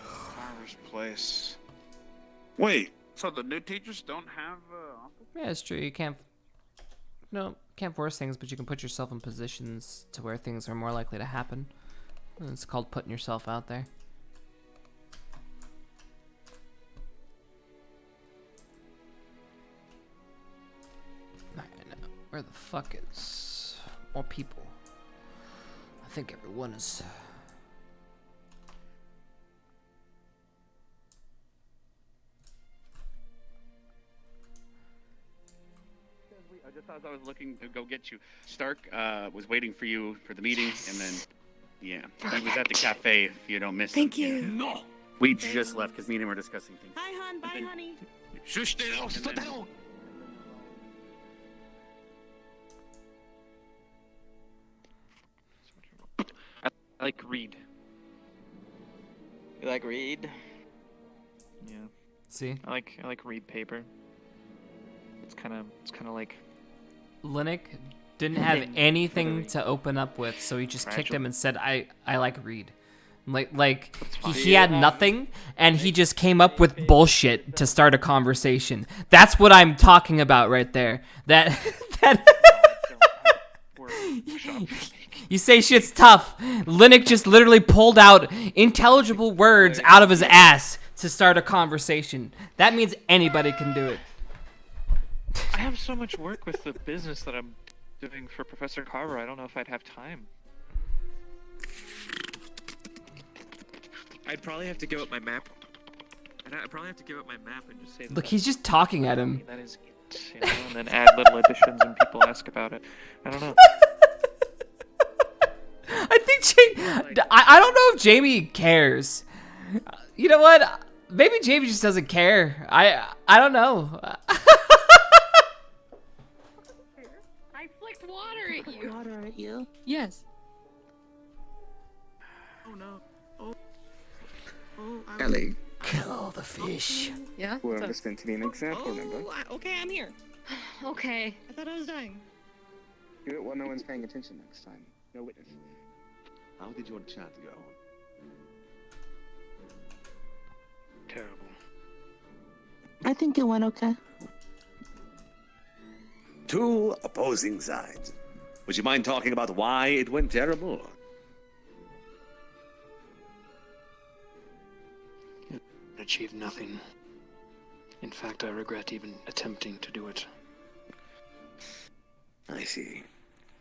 Carver's place. Wait, so the new teachers don't have office? Yeah, it's true. You can't force things, but you can put yourself in positions to where things are more likely to happen. And it's called putting yourself out there. Where the fuck is more people? I think everyone is. Just as I was looking to go get you, Stark was waiting for you for the meeting, and then Yeah, he was at the cafe. If you don't miss Thank him. you. No. We just left because me and him were discussing things. Hi, hon. Bye, honey. I like read. You like read? Yeah. See? I like read paper. It's kind of like Linux didn't have anything to open up with, so he just kicked Fragile. him and said, I like read. Like he had nothing, and he just came up with bullshit to start a conversation. That's what I'm talking about right there. That you say shit's tough. Linux just literally pulled out intelligible words out of his ass to start a conversation. That means anybody can do it. I have so much work with the business that I'm doing for Professor Carver. I don't know if I'd have time. I'd probably have to give up my map. I'd probably have to give up my map and just say. Look, he's just talking at him. That is it, you know, and then add little additions when people ask about it. I don't know. I think I don't know if Jamie cares. You know what? Maybe Jamie just doesn't care. I don't know. I flicked water at you. Water at you? Yes. Oh no. Ellie. Kill the fish. Yeah? Whoever sent me an example, remember? Okay, I'm here. Okay. I thought I was dying. Do it while no one's paying attention next time. No witness. How did your chat go? Terrible. I think it went okay. Two opposing sides. Would you mind talking about why it went terrible? Achieved nothing. In fact, I regret even attempting to do it. I see.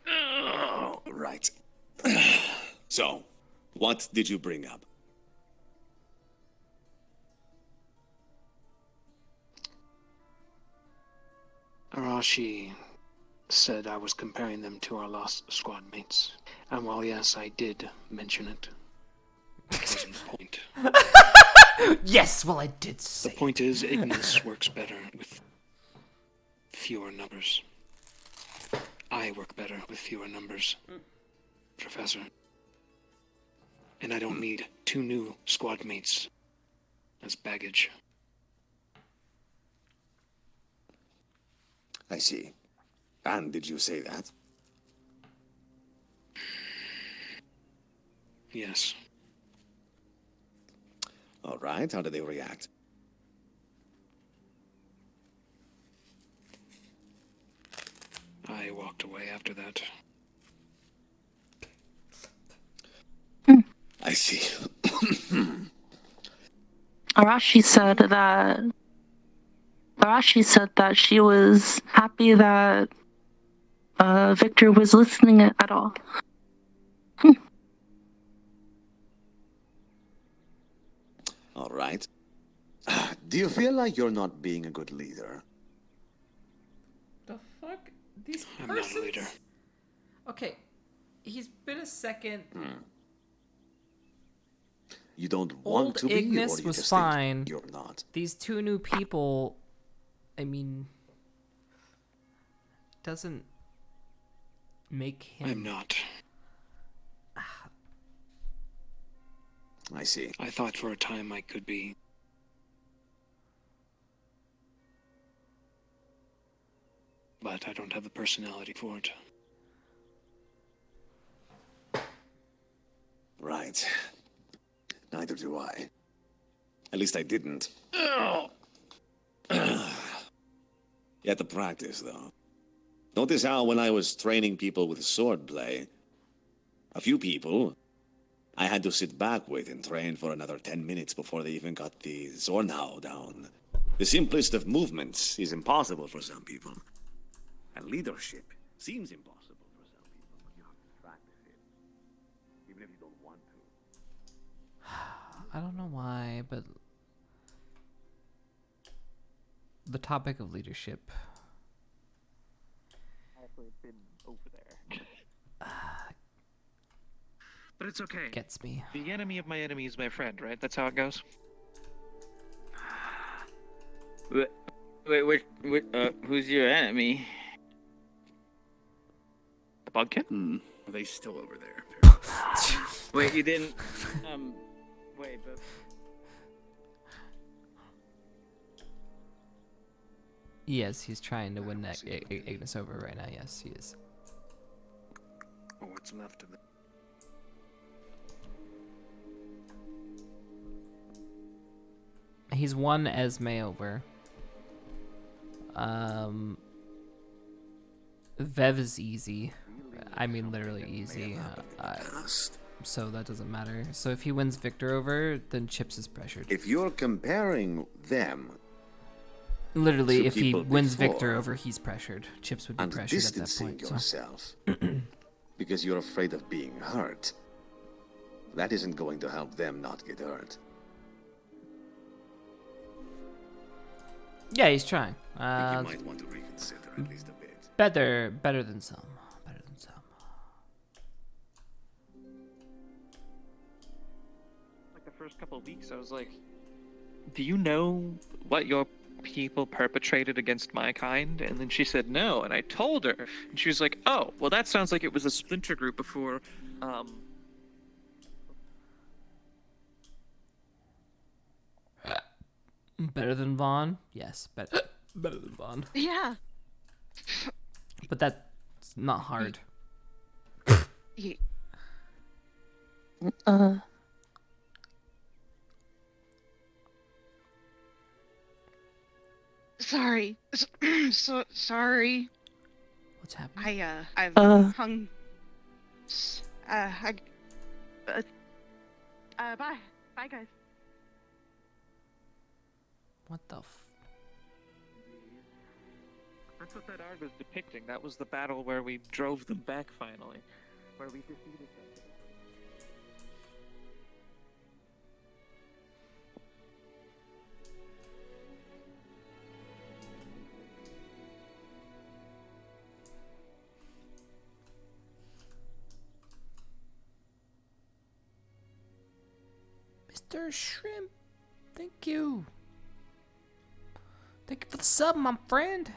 Oh, right. So, what did you bring up? Arashi said I was comparing them to our lost squad mates. And while yes, I did mention it, that wasn't the point. Yes, well I did say. The point is, Ignis works better with fewer numbers. I work better with fewer numbers, Professor. And I don't need 2 new squad mates as baggage. I see. And did you say that? Yes. All right, how did they react? I walked away after that. I see. Arashi said that she was happy that Victor was listening at all. All right. Do you feel like you're not being a good leader? The fuck? These I'm not a leader. Okay, he's been a second. You don't want Old to be, Ignis or you was just fine. think you're not? These 2 new people, I mean, doesn't make him. I'm not. I see. I thought for a time I could be. But I don't have the personality for it. Right. Neither do I. At least I didn't. You had to practice, though. Notice how when I was training people with swordplay, a few people I had to sit back with and train for another 10 minutes before they even got the Zornhau down. The simplest of movements is impossible for some people. And leadership seems impossible for some people, but you have to practice it, even if you don't want to. I don't know why, but the topic of leadership. I've been over there. But it's okay. gets me. The enemy of my enemy is my friend, right? That's how it goes. Wait, who's your enemy? The bug kid? Are they still over there? Wait, you didn't. Wait, but. Yes, he's trying to win that Ignis over right now. Yes, he is. Oh, what's left of it? He's won Esme over. Vev is easy. I mean, literally easy. So that doesn't matter. So if he wins Victor over, then Chips is pressured. If you're comparing them, Literally, to if he people wins before Victor over, he's pressured. Chips would be and pressured at that distancing point. So. yourself because you're afraid of being hurt, that isn't going to help them not get hurt. Yeah, he's trying. You might want to reconsider at least a bit. Better than some. Better than some. Like the first couple of weeks, I was like, "Do you know what your people perpetrated against my kind?" And then she said no, and I told her, and she was like, "Oh, well, that sounds like it was a splinter group before." Better than Vaughn? Yes, better than Vaughn. Yeah. But that's not hard. Sorry. So sorry. What's happening? I've hung. Bye. Bye, guys. What the That's what that art was depicting. That was the battle where we drove them back finally, where we defeated them. Mr. Shrimp, thank you. Thank you for the sub, my friend.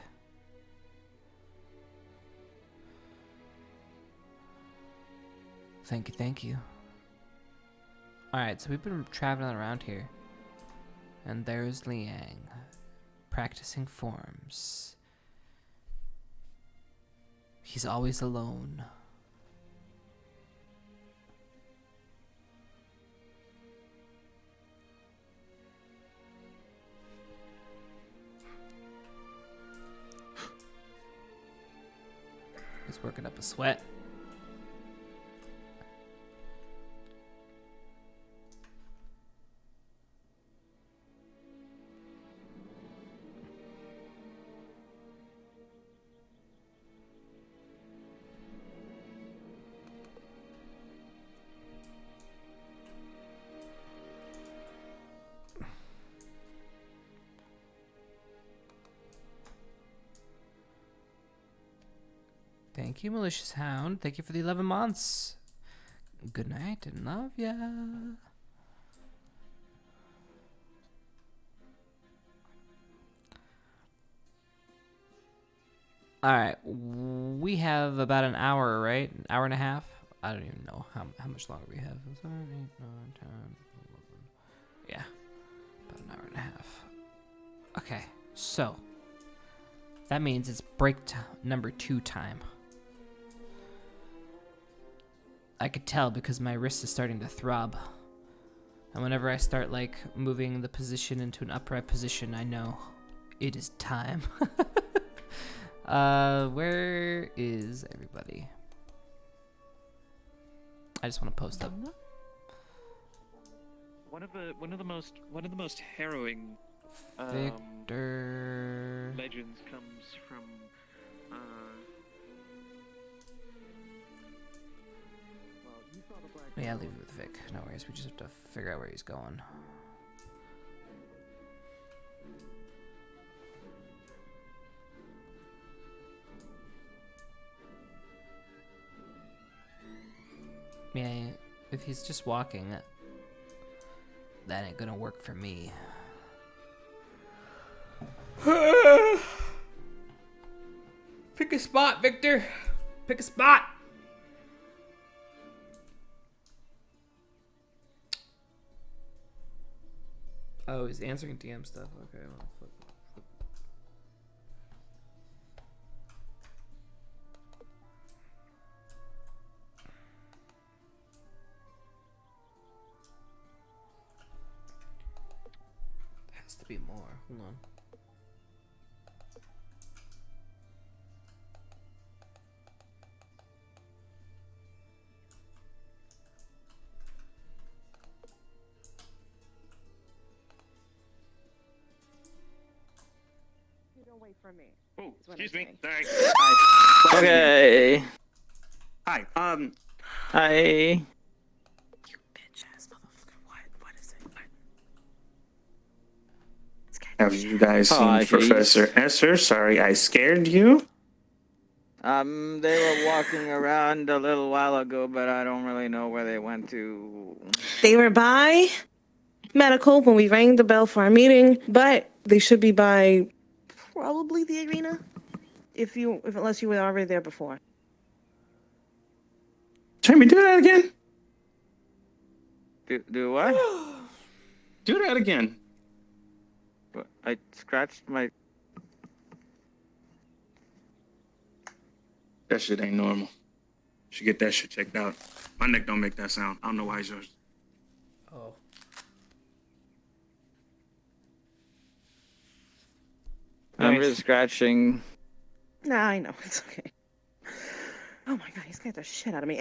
Thank you, thank you. Alright, so we've been traveling around here. And there's Liang, practicing forms. He's always alone. He's working up a sweat. Thank you, Malicious Hound. Thank you for the 11 months. Good night and love ya. Alright, we have about an hour, right? An hour and a half? I don't even know how much longer we have. 7, 8, 9, 10, 11. Yeah, about an hour and a half. Okay, so that means it's break number 2 time. I could tell because my wrist is starting to throb. And whenever I start like moving the position into an upright position, I know it is time. Where is everybody? I just want to post up. One of the most harrowing Victor legends comes from yeah, leave it with Vic. No worries, we just have to figure out where he's going. Yeah, If he's just walking, that ain't gonna work for me. Pick a spot, Victor. Pick a spot. Oh, he's answering DM stuff. Okay, well, flip. There has to be more. Hold on. Away from me. Oh, is what excuse I'm me. saying. Sorry. Hi. Okay. Hi. Hi. You bitch ass motherfucker. What is it? Have you guys Oh, seen I see. Professor Esser? Sorry, I scared you. They were walking around a little while ago, but I don't really know where they went to. They were by medical when we rang the bell for our meeting, but they should be by probably the arena. Unless you were already there before. Jamie, do that again. Do what? Do that again. I scratched my. That shit ain't normal. Should get that shit checked out. My neck don't make that sound. I don't know why it's yours. Oh. I'm just scratching. Nah, I know. It's okay. Oh my god, he scared the shit out of me.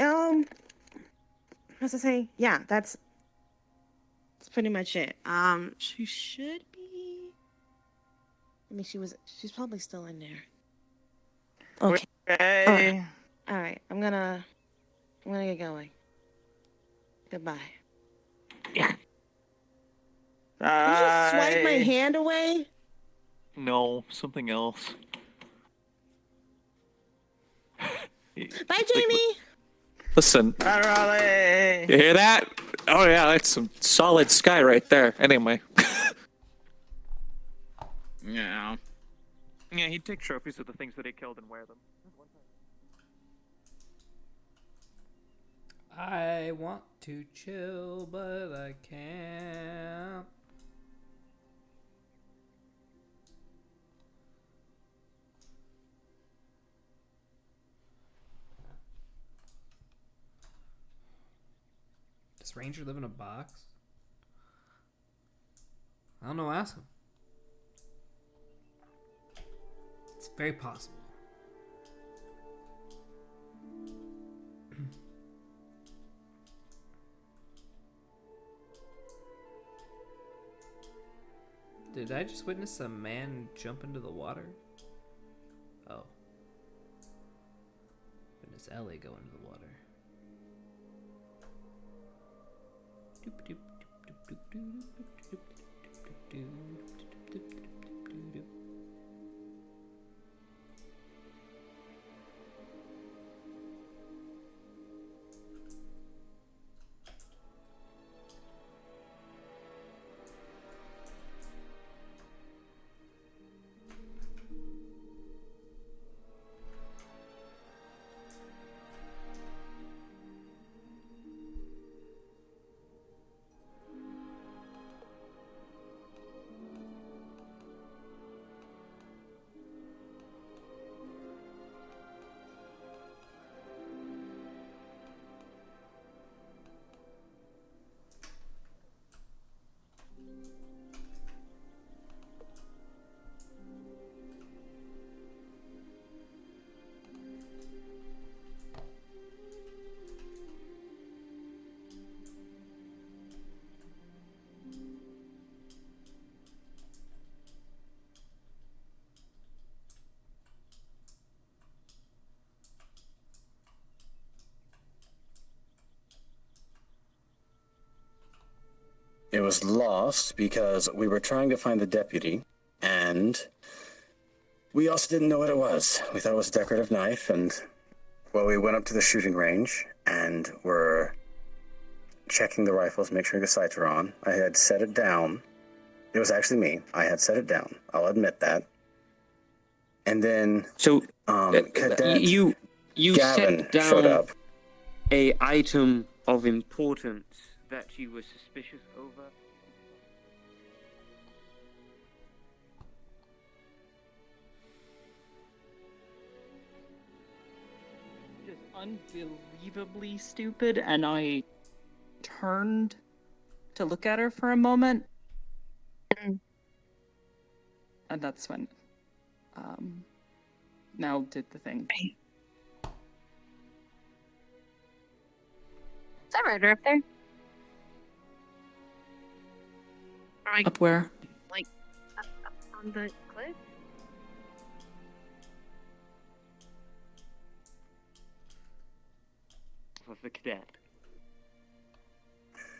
What's I say? Yeah, that's pretty much it. She should be. I mean, she's probably still in there. Okay. Okay. All right. I'm gonna get going. Goodbye. Yeah. Did you just swipe my hand away? No, something else. Bye, Jamie. Listen. Hi, Raleigh. You hear that? Oh yeah, that's some solid sky right there. Anyway. Yeah. Yeah, he'd take trophies of the things that he killed and wear them. I want to chill, but I can't. Does Ranger live in a box? I don't know, ask him. It's very possible. Did I just witness a man jump into the water? Oh. Witness Ellie go into the water. It was lost because we were trying to find the deputy, and we also didn't know what it was. We thought it was a decorative knife, and, well, we went up to the shooting range, and were checking the rifles, make sure the sights were on. I had set it down. It was actually me. I had set it down. I'll admit that. And then Cadet you Gavin set down showed up. a item of importance that you were suspicious over. Just unbelievably stupid, and I turned to look at her for a moment, and that's when Mel did the thing. Is that murder up there? Up where? Like, up on the cliff? Of the cadet.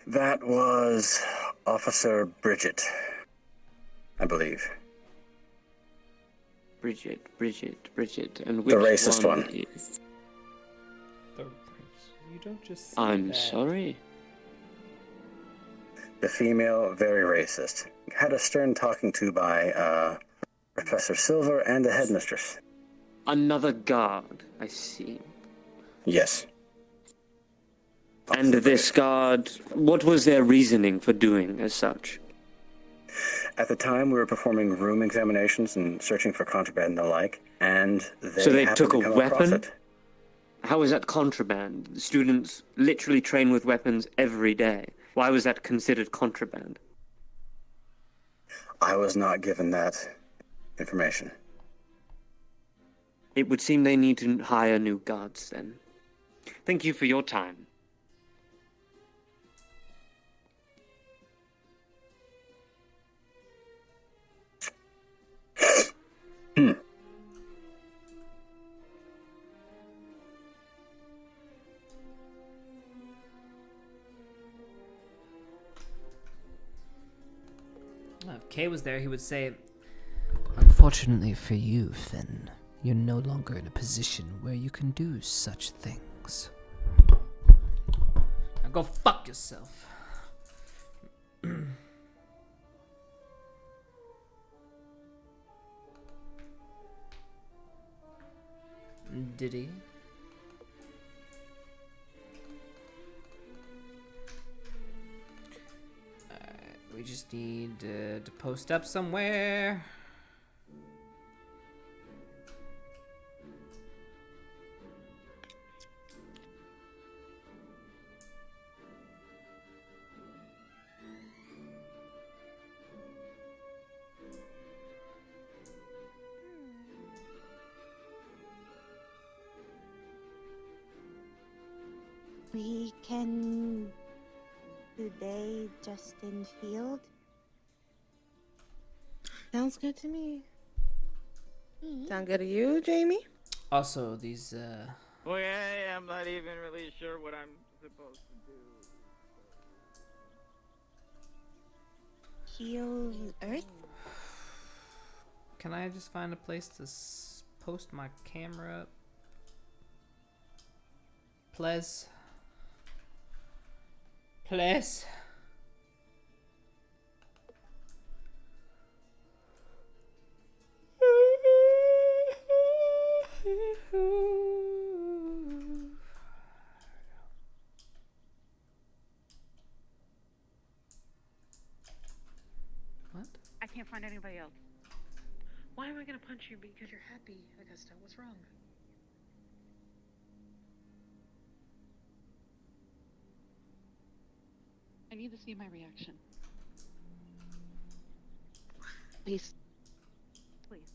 That was Officer Bridget, I believe. Bridget, and The which racist one. Is... You don't just. I'm sorry. The female, very racist. Had a stern talking to by Professor Silver and the headmistress. Another guard, I see. Yes. And this guard, what was their reasoning for doing as such? At the time, we were performing room examinations and searching for contraband and the like, and So they happened took to a come across weapon? it. How is that contraband? The students literally train with weapons every day. Why was that considered contraband? I was not given that information. It would seem they need to hire new guards then. Thank you for your time. If Kay was there, he would say, "Unfortunately for you, Finn, you're no longer in a position where you can do such things. Now go fuck yourself." Did he? We just need to post up somewhere. We can today just in field. Sounds good to me. Sound good to you, Jamie? Also, these Well, yeah, I'm not even really sure what I'm supposed to do. Heal Earth? Can I just find a place to post my camera? Please. Please. What? I can't find anybody else. Why am I gonna punch you because you're happy, Augusta? What's wrong? I need to see my reaction. Please. Please.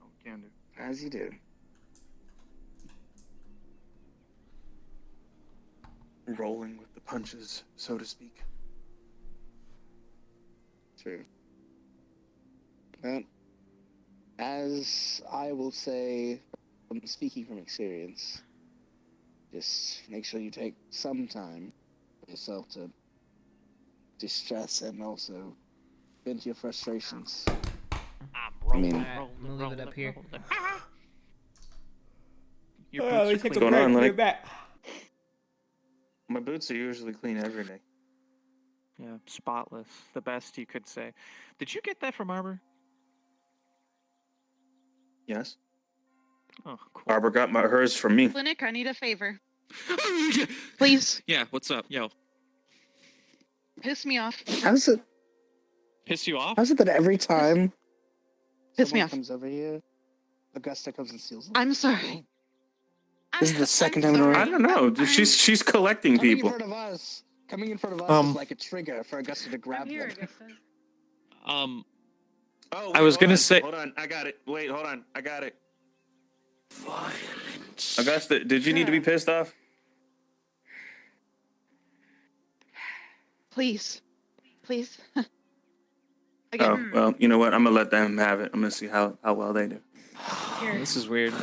Oh, can do. As you do. Rolling with the punches, so to speak. True. Well, as I will say, speaking from experience, just make sure you take some time for yourself to distress and also vent your frustrations. I mean, I'm gonna leave it up here. Your boots are take clean. a break. We're back. My boots are usually clean every day. Yeah, spotless. The best you could say. Did you get that from Arbor? Yes. Oh, cool. Barbara got hers from me. Clinic, I need a favor. Please. Yeah, what's up? Yo. Piss me off. How's it? Piss you off? How's it that every time Piss me someone off. comes over here, Augusta comes and steals them? I'm sorry. This is the second time in a row. I don't know. She's collecting Coming people. in front of us. Coming in front of us is like a trigger for Augusta to grab them. Oh, I was gonna say. Hold on, I got it. Wait, hold on, I got it. Augusta, did you need to be pissed off? Please. Please. Oh, well, you know what? I'm gonna let them have it. I'm gonna see how well they do. This is weird.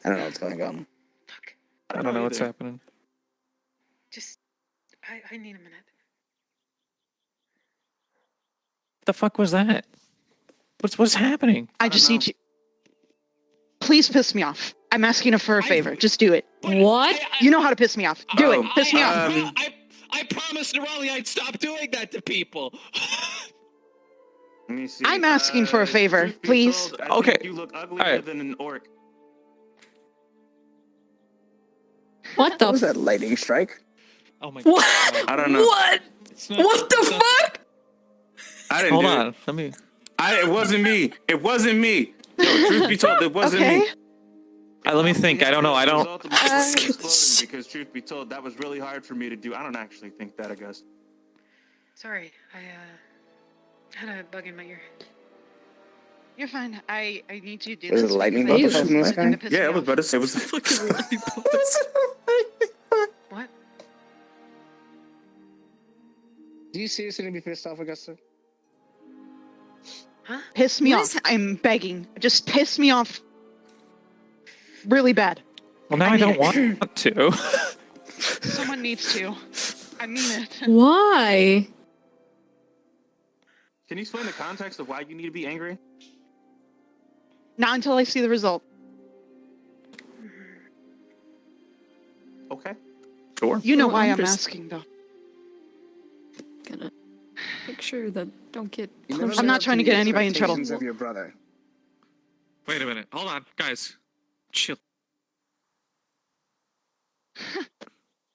I don't know what's going on. I don't know what's happening. Just, I need a minute. What the fuck was that? What's happening? I just need you. Please piss me off. I'm asking for a favor. Just do it. What? You know how to piss me off. Do it. Piss me off. I promised Nerali I'd stop doing that to people. Let me see. I'm asking for a favor, truth be please. told, I Okay. think you look uglier than an orc. What the? What was that lightning strike? Oh my What? god. I don't know. What? What the fuck? I didn't Hold do on. it. Let me. It wasn't me. It wasn't me. Yo, truth be told, it wasn't me. Let me think. I don't know. I don't. Because truth be told, that was really hard for me to do. I don't actually think that, I guess. Sorry, I had a bug in my ear. You're fine. I need you to do Was this. it a lightning because I bolt need that fell from the something sky? to piss Yeah, me it was off. about to say it was What? Do you seriously need to be pissed off, Augusta? Huh? Piss me What off. is I'm begging. Just piss me off. Really bad. Well, now I don't want to. Someone needs to. I mean it. Why? Can you explain the context of why you need to be angry? Not until I see the result. Okay. Sure. You know Well, why I'm I'm just- asking, though. Gonna make sure that don't get You never punched. I'm live not up trying to the get anybody in trouble. expectations of your brother. Wait a minute. Hold on, guys. Chill.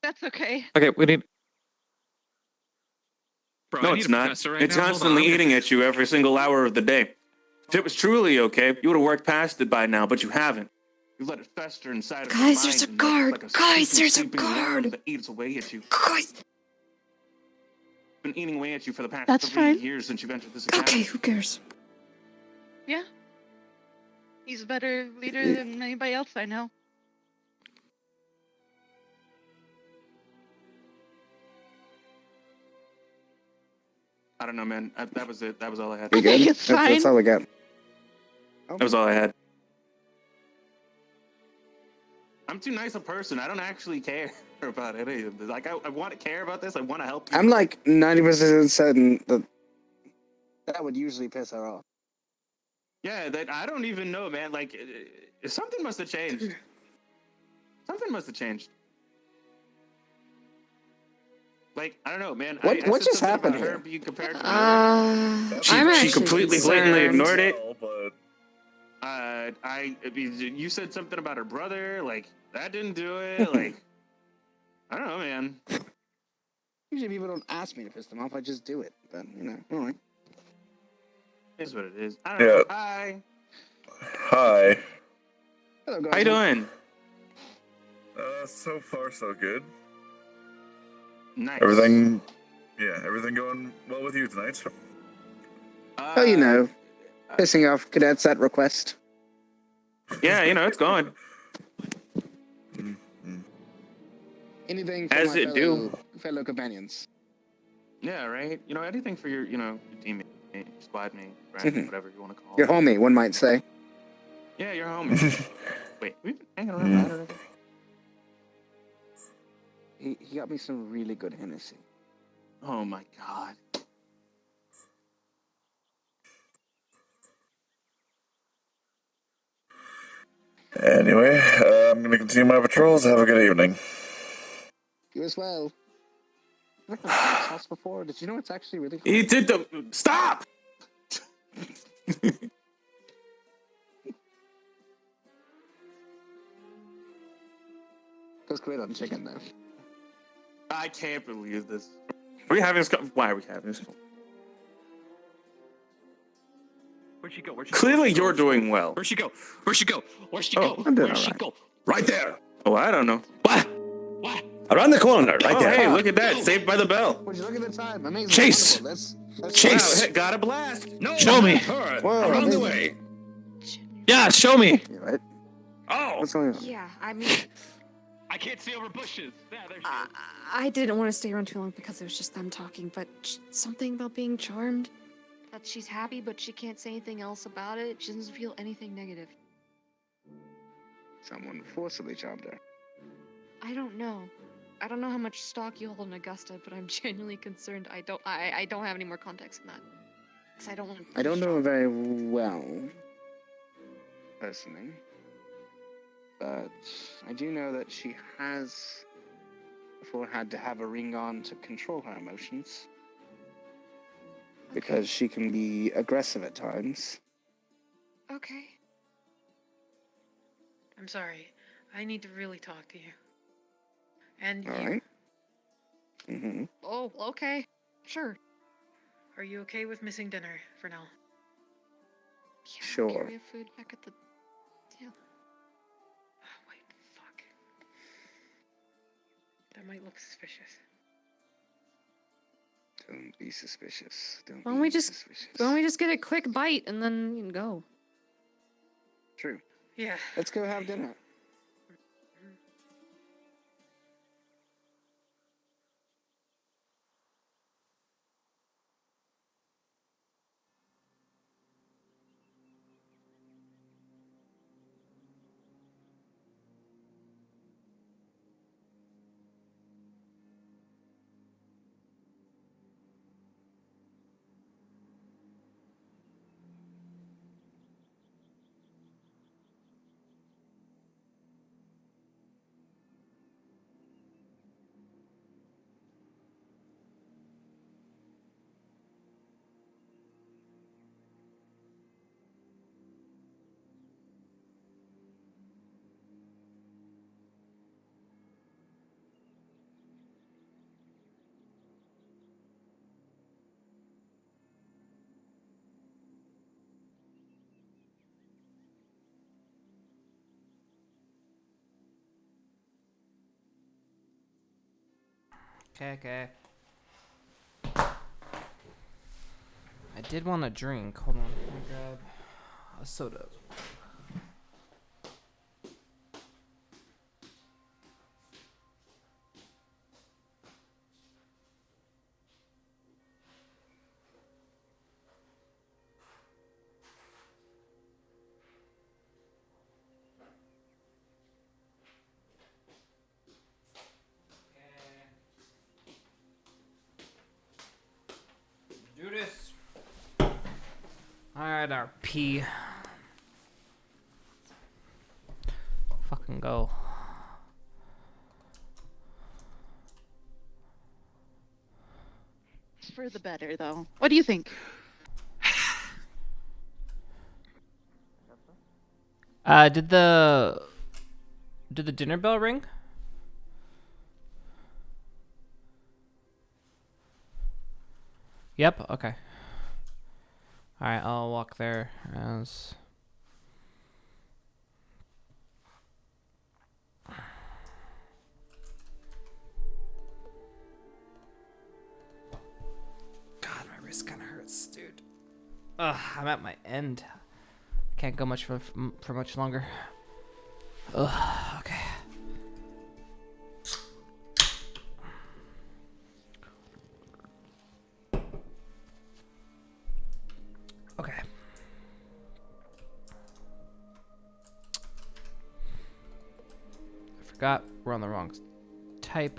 That's okay. Okay, we need. Bro, No, I need it's a not. professor right It's now. constantly Hold on. eating at you every single hour of the day. If it was truly okay, you would have worked past it by now, but you haven't. You let it fester inside of your Guys, mind there's a and guard. like a Guys, sleeping, there's a sleeping worm guard. that eats away at you. Guys. Been eating away at you for the past That's 3 fine. years since you've entered this Okay, academy. who cares? Yeah. He's a better leader than anybody else I know. I don't know, man. That was it. That was all I had. You good? It's That's fine. all we got. That was all I had. I'm too nice a person. I don't actually care about any of this. Like, I want to care about this. I want to help you. I'm like 90% certain that would usually piss her off. Yeah, I don't even know, man. Like, something must have changed. Something must have changed. Like, I don't know, man. What I said just something happened about her here? being compared to me. I'm She actually completely blatantly concerned. ignored it. But You said something about her brother. Like, that didn't do it. Like, I don't know, man. Usually people don't ask me to piss them off. I just do it. But, you know, all right. It is what it is. I don't know. Hi. Hi. Hello, guys. How you doing? So far so good. Nice. Everything going well with you tonight? Oh, you know, pissing off cadets at request. Yeah, you know, it's going. Anything for As my it do. fellow companions. Yeah, right? You know, anything for your, your teammate, squad mate, friend, Mhm. whatever you want to call Your it. homie, one might say. Yeah, your homie. Wait, we've been hanging around that already? He got me some really good Hennessy. Oh my god. Anyway, I'm gonna continue my patrols. Have a good evening. You as well. I've never done this house before. Did you know it's actually really hard? He did the stop. Goes great on chicken though. I can't believe this. Are we having this? Why are we having this? Where'd she go? Clearly, you're doing well. Where'd she go? Where'd she go? Where'd she Oh, go? I'm doing Where'd she alright. go? Right there. Oh, I don't know. Around the corner, right Oh, there. hey, look at that! Saved by the bell. Would you look at the time? Amazing. Chase. Wonderful. Let's Chase. Wow, got a blast. No, Show me. her. Whoa, Around the amazing. way. Yeah, show me. You right? Oh. What's going on? Yeah, I mean, I can't see over bushes. Yeah, there she is. I didn't want to stay around too long because it was just them talking, but something about being charmed. That she's happy, but she can't say anything else about it. She doesn't feel anything negative. Someone forcibly charmed her. I don't know. I don't know how much stock you hold in Augusta, but I'm genuinely concerned. I don't have any more context than that. 'Cause I don't want. I don't know her very well, personally, but I do know that she has before had to have a ring on to control her emotions. Because she can be aggressive at times. Okay. I'm sorry. I need to really talk to you. And All you. right. Mm-hmm. Oh, okay. Sure. Are you okay with missing dinner for now? Yeah, Sure. okay, we have food back at the. Yeah. Oh, wait, fuck. That might look suspicious. Don't be suspicious. Why don't we just get a quick bite and then you can go? True. Yeah. Let's go have dinner. Okay. I did want a drink. Hold on. Let me grab a soda. Do this. Alright, our P. Fucking go. It's for the better, though. What do you think? Did the dinner bell ring? Yep, okay. Alright, I'll walk there as... God, my wrist kind of hurts, dude. Ugh, I'm at my end. Can't go much for much longer. Ugh, okay. Okay. I forgot we're on the wrong type.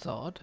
That's odd.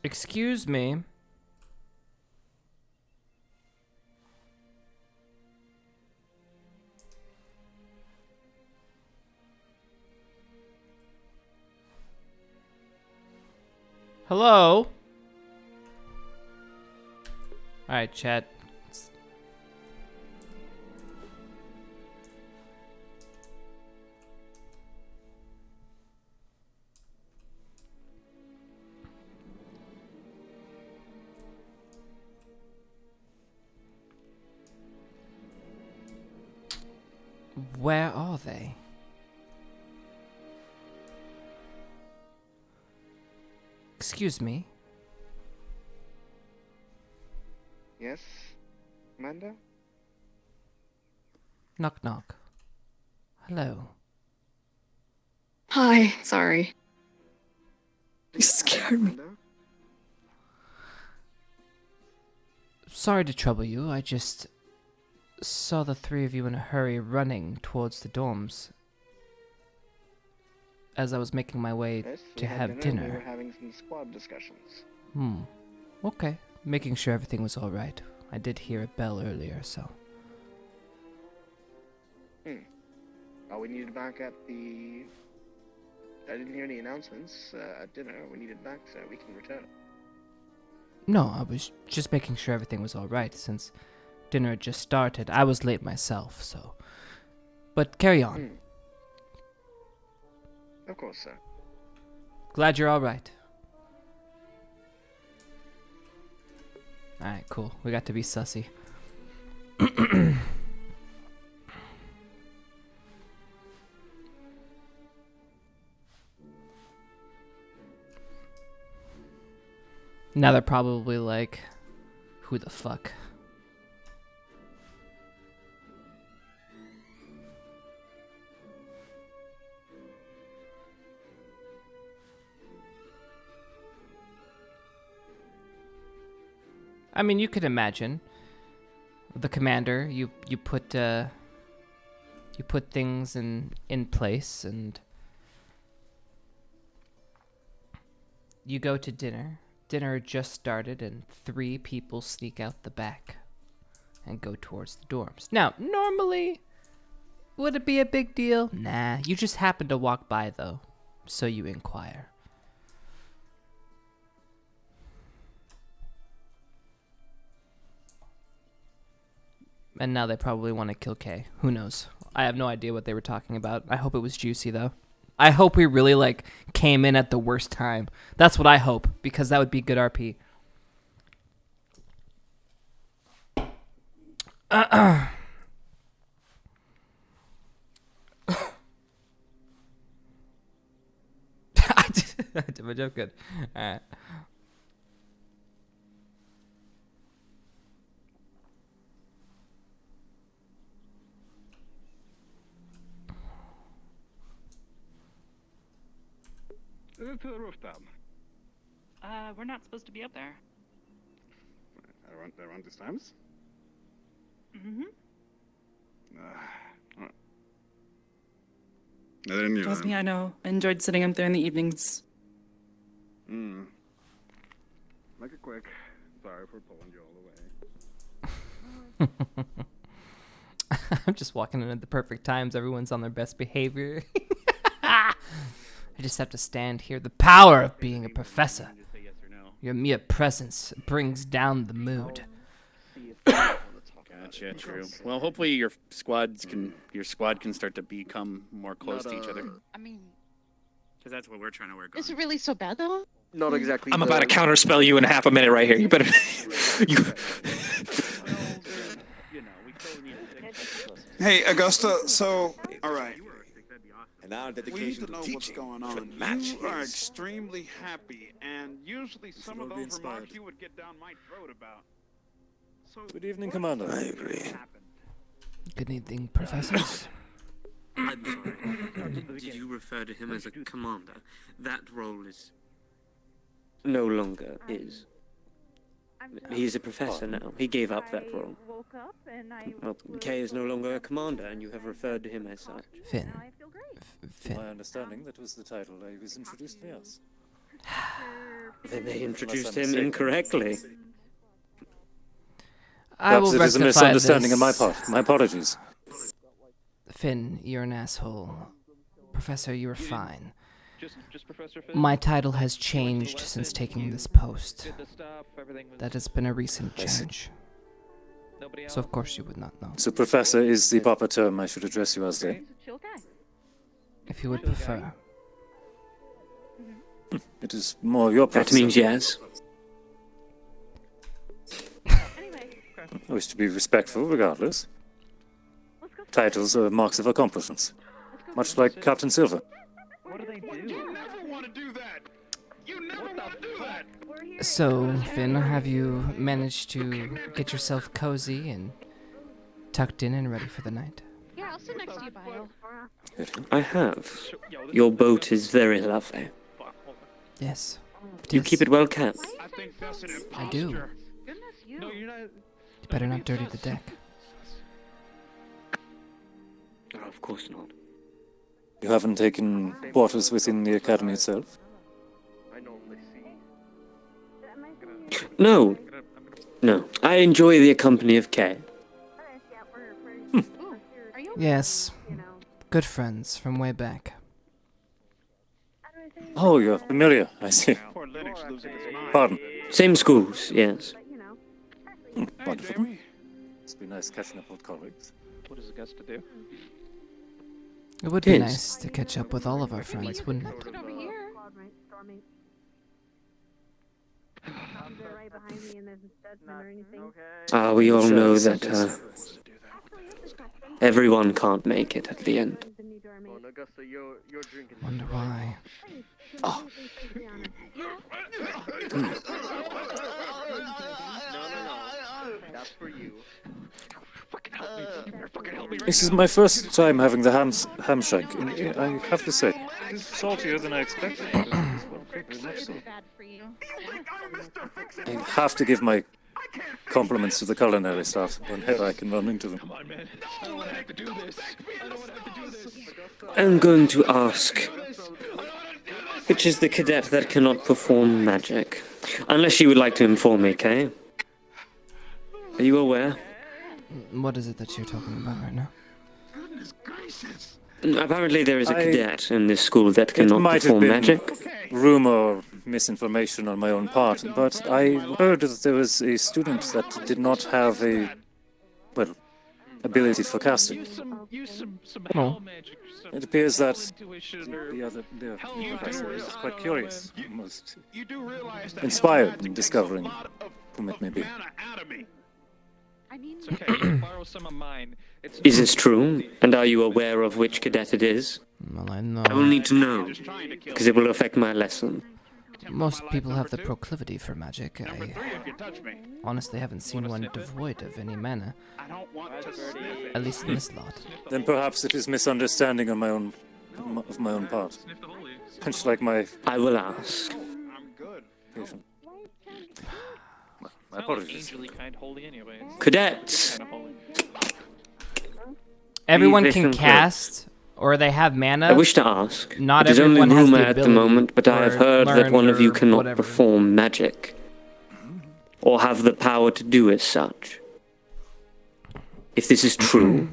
Excuse me. Hello? Alright, chat. Where are they? Excuse me. Yes, Amanda? Knock knock. Hello. Hi, sorry. You scared me. Sorry to trouble you, I just saw the three of you in a hurry running towards the dorms as I was making my way Yes, we to had have We were dinner. having some squad discussions. Okay. Making sure everything was alright. I did hear a bell earlier, so. We needed back at the... I didn't hear any announcements at dinner. We needed back so we can return. No, I was just making sure everything was alright since dinner had just started. I was late myself, so. But carry on. Of course, sir. Glad you're alright. Alright, cool. We got to be sussy. Now they're probably like, who the fuck? I mean, you could imagine the commander. You put things in place, and you go to dinner. Dinner just started, and 3 people sneak out the back and go towards the dorms. Now, normally, would it be a big deal? Nah, you just happen to walk by though, so you inquire. And now they probably want to kill Kay. Who knows? I have no idea what they were talking about. I hope it was juicy, though. I hope we really, like, came in at the worst time. That's what I hope, because that would be good RP. I did my joke good. Alright. Is it to the rooftop? We're not supposed to be up there. Around these times? Mm-hmm. Alright. I didn't knew Trust that. me, I know. I enjoyed sitting up there in the evenings. Make it quick. Sorry for pulling you all the way. I'm just walking in at the perfect times. Everyone's on their best behavior. I just have to stand here. The power of being a professor. Your mere presence brings down the mood. Gotcha, true. Well, hopefully your squad can start to become more close to each other. I mean, Because that's what we're trying to work on. Is it really so bad though? Not exactly. I'm about to counterspell you in half a minute right here. You better. Hey, Augusta. So, all right. And our We need dedication to know to what's teaching going on. should match You are his. extremely happy, and usually some of will be those inspired. remarks you would get down my throat about. So, Good evening, Commander. I agree. Good evening, professors. I'm sorry. Did you refer to him as a commander? That role is no longer is. He's a professor now. He gave up that role. Well, Kay is no longer a commander, and you have referred to him as such. Finn. To my understanding, that was the title he was introduced to us. Then they introduced him incorrectly. I will Perhaps it is a rectify misunderstanding on my this. part. My apologies. Finn, you're an asshole. Professor, you were fine. Just Professor Finn? My title has changed since taking this post. That has been a recent change. So of course you would not know. So, Professor is the proper term I should address you as then. If you would prefer. It is more your That preference. means yes. I wish to be respectful regardless. Titles are marks of accomplishments. Much like Captain Silver. So, Finn, have you managed to get yourself cozy and tucked in and ready for the night? Yeah, I'll sit next to you, Bio. I have. Your boat is very lovely. Yes. You keep it well kept. I do. You better not dirty the deck. Oh, of course not. You haven't taken quarters within the academy itself? No. No. I enjoy the company of Kay. Yes. Good friends from way back. Oh, you're familiar, I see. Pardon. Same schools, yes. Wonderful. It's been nice catching up with colleagues. What is Augusta do? It would be Yes. nice to catch up with all of our friends, wouldn't it? We all know that everyone can't make it at the end. Wonder why. Oh. That's for you. This is my first time having the ham shank, and I have to say, it's saltier than I expected. Very much so. I have to give my compliments to the culinary staff whenever I can run into them. Come on, man. I don't want to have to do this. I don't want to have to do this. I'm going to ask, which is the cadet that cannot perform magic? Unless you would like to inform me, Kay. Are you aware? What is it that you're talking about right now? Apparently there is a cadet in this school that cannot might have perform been magic. rumor or misinformation on my own part, but I heard that there was a student that did not have a, well, ability for casting. Oh. It appears that the professor is quite curious, almost inspired in discovering whom it may be. It's okay. I'll borrow some of mine. It's Is this true? And are you aware of which cadet it is? Well, I know. I will need to know, because it will affect my lesson. Most people have the proclivity for magic. I honestly haven't seen one devoid of any mana. At least in this lot. Then perhaps it is misunderstanding on my own part. Much like my... I will ask. patient. My not apologies. angely kind holy anyway. Cadets! Kind of holy. Everyone Please can listen cast, or they have mana. I wish to ask. Not it is only everyone has rumor the at the ability moment, but I have or heard that learn one of you or cannot whatever. perform magic. Or have the power to do as such. If this is true,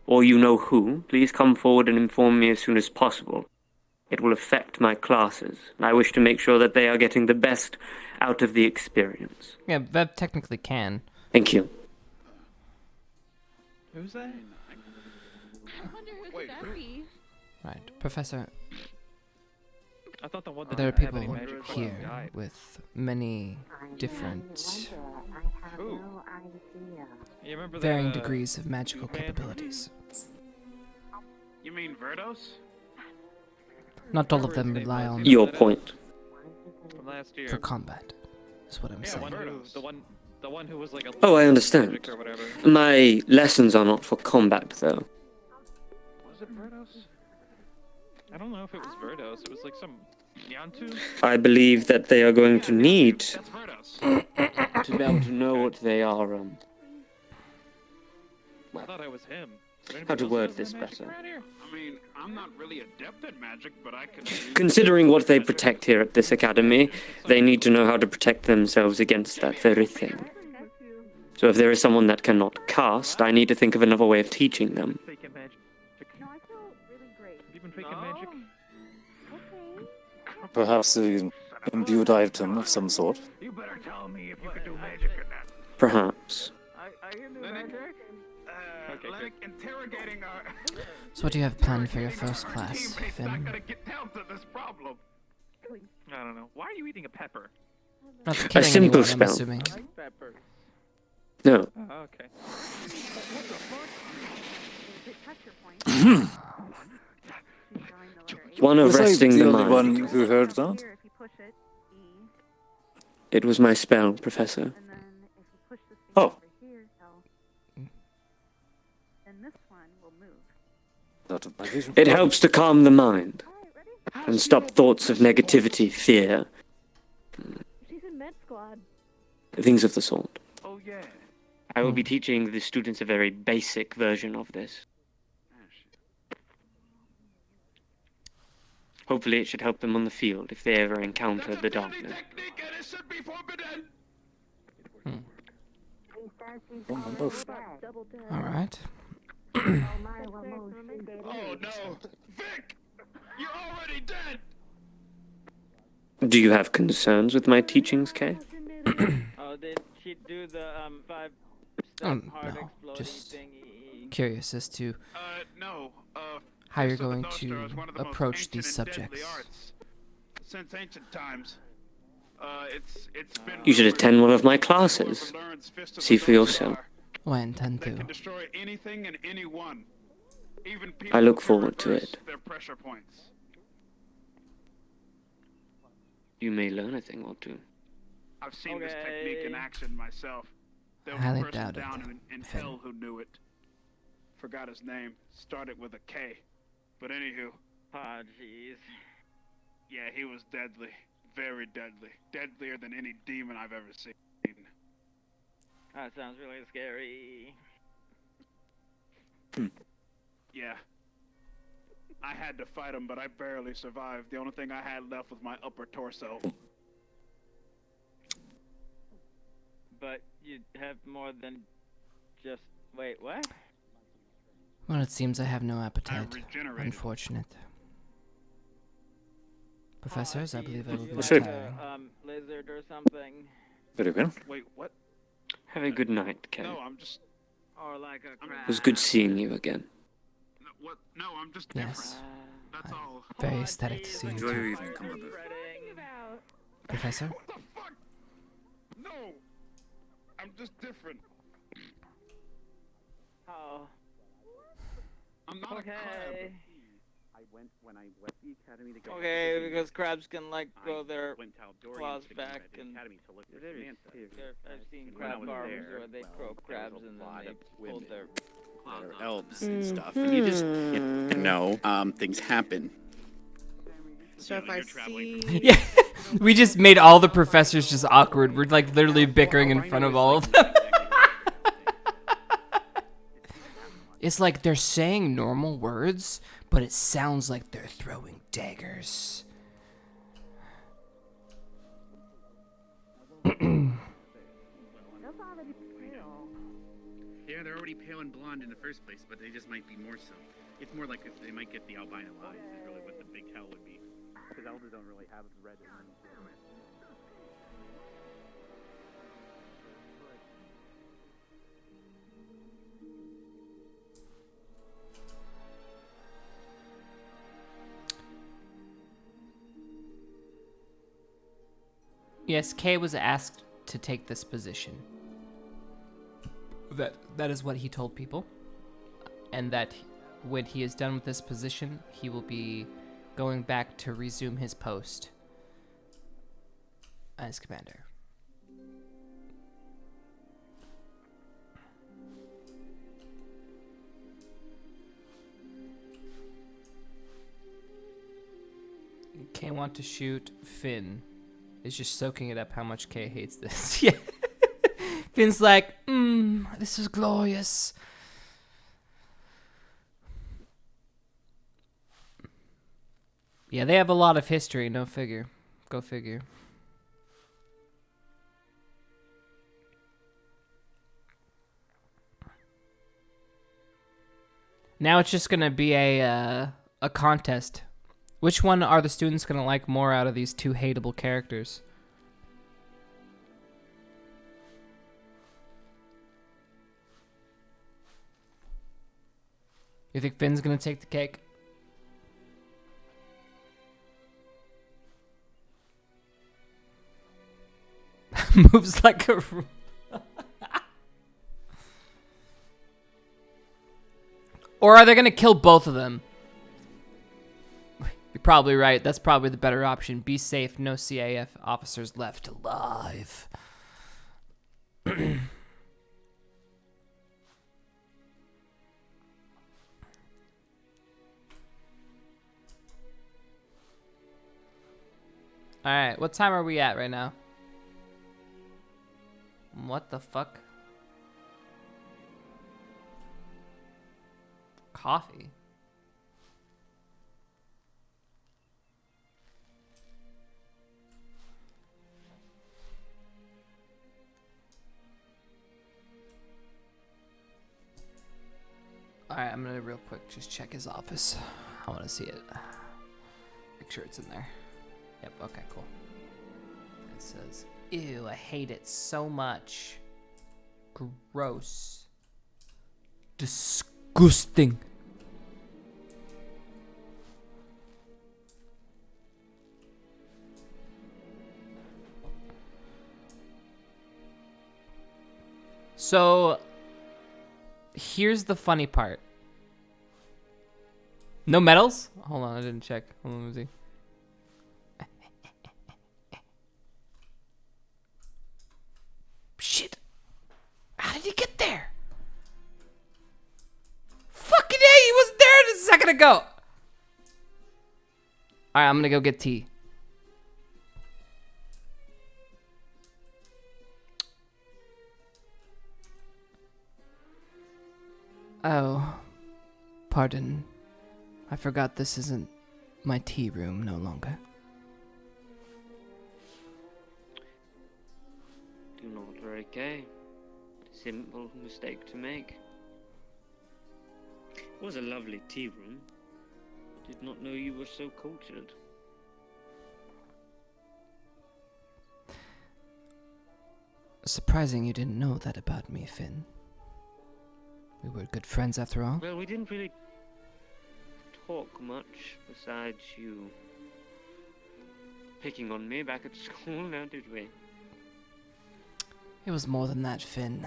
or you know who, please come forward and inform me as soon as possible. It will affect my classes, and I wish to make sure that they are getting the best out of the experience. Yeah, Bev technically can. Thank you. Who's that? I wonder who could that be? Right, Professor. thought the one There are that didn't have people any magic here died. with many different, You remember varying that, degrees of magical man? capabilities. You mean Verdos? Not all of them rely on Your point. From last year. for combat, is what I'm Yeah, saying. the one who was like a Oh, I understand. magic or whatever. My lessons are not for combat, though. Was it Verdos? I don't know if it was Verdos. It was like some Yantu. I believe that they are going to need to be able to know what they are, I thought it was him. how to word this better. I mean, I'm not really adept at magic, but I can. Considering what they protect here at this academy, they need to know how to protect themselves against that very thing. So if there is someone that cannot cast, I need to think of another way of teaching them. Faking magic. Have you been faking magic? Perhaps an imbued item of some sort. You better tell me if you can do magic or not. Perhaps. Like interrogating our. So what do you have planned for your first class, Finn? Gonna get down to this problem. I don't know. Why are you eating a pepper? Not A killing simple anyone, I'm spell. assuming. No. Oh, okay. One of Was I resting the the only mind. one who heard that? It was my spell, Professor. Oh. Out of my vision. It helps to calm the mind and stop thoughts of negativity, fear, She's in med squad. things of the sort. Oh yeah. I will be teaching the students a very basic version of this. Hopefully it should help them on the field if they ever encounter the darkness. Alright. Oh no, Vic! You're already dead. Do you have concerns with my teachings, Kay? Oh, did she do the 5-step hard No, exploding just thingy? curious as to No. how you're Crystal going Nostra to is one of the most approach ancient these and subjects. deadly arts since ancient times. It's been. You should attend one of my classes. See for yourself. Oh, I intend Can to. destroy anything and anyone. Even people I look who can forward to reverse it. Their pressure points. You may learn a thing or two. I've seen this technique in action myself. There was Highly a person doubt it, down in Finn. hell who knew it. Forgot his name. Started with a K. But anywho. Ah, jeez. Yeah, he was deadly. Very deadly. Deadlier than any demon I've ever seen. That sounds really scary. Yeah. I had to fight him, but I barely survived. The only thing I had left was my upper torso. But you have more than just. Wait, what? Well, it seems I have no appetite. regenerated. Unfortunate. Professors, I believe I will be Sure. retiring. Lizard or something. Very well. Wait, what? Have a good night, Kay. No, I'm just. Or like a crab. It was good seeing you again. What? No, I'm just Yes. different. That's all. Very aesthetic to see you. Enjoy your evening, Commander. Professor? What the fuck? No. I'm just different. Oh. I'm not a crab. I went when I left the academy to go. Okay, because crabs can like grow their went to Aldorian claws to back the and academy to look for Samantha. I've seen And when I crab was farms there, where they well, croak there was crabs a and then lot they of pull women. their claws They're out. elves and stuff, and you just know things happen. So if I see. Yeah, we just made all the professors just awkward. We're like literally bickering in front of all of them. It's like they're saying normal words, but it sounds like they're throwing daggers. Yeah, they're already pale and blonde in the first place, but they just might be more so. It's more like they might get the albino eyes, is really what the big hell would be. Because elders don't really have red in them. Yes, Kay was asked to take this position. That is what he told people. And that when he is done with this position, he will be going back to resume his post as commander. Kay want to shoot. Finn is just soaking it up how much Kay hates this. Yeah. Finn's like, this is glorious. Yeah, they have a lot of history, no figure. Go figure. Now it's just gonna be a contest. Which one are the students gonna like more out of these two hateable characters? You think Finn's gonna take the cake? Moves like a... Or are they gonna kill both of them? You're probably right. That's probably the better option. Be safe. No CAF officers left alive. Alright, what time are we at right now? What the fuck? Coffee? Alright, I'm gonna real quick just check his office. I wanna see it. Make sure it's in there. Yep, okay, cool. It says, ew, I hate it so much. Gross. Disgusting. So, here's the funny part. No medals? Hold on, I didn't check. Hold on, let me see. Shit. How did he get there? Fucking A, he was there a second ago. Alright, I'm gonna go get tea. Oh, pardon. I forgot this isn't my tea room no longer. Do not worry, Kay. Simple mistake to make. It was a lovely tea room. Did not know you were so cultured. Surprising you didn't know that about me, Finn. We were good friends after all. Well, we didn't really talk much besides you picking on me back at school, now did we? It was more than that, Finn.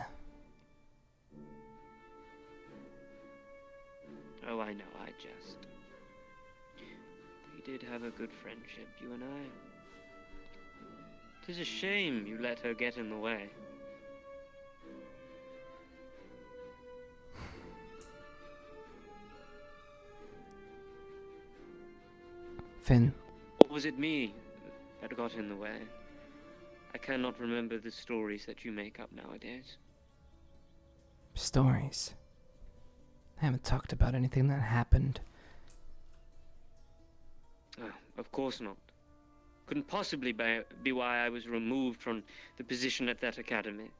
Oh, I know, I jest. We did have a good friendship, you and I. 'Tis a shame you let her get in the way. Finn. Or was it me that got in the way? I cannot remember the stories that you make up nowadays. Stories? I haven't talked about anything that happened. Oh, of course not. Couldn't possibly be why I was removed from the position at that academy.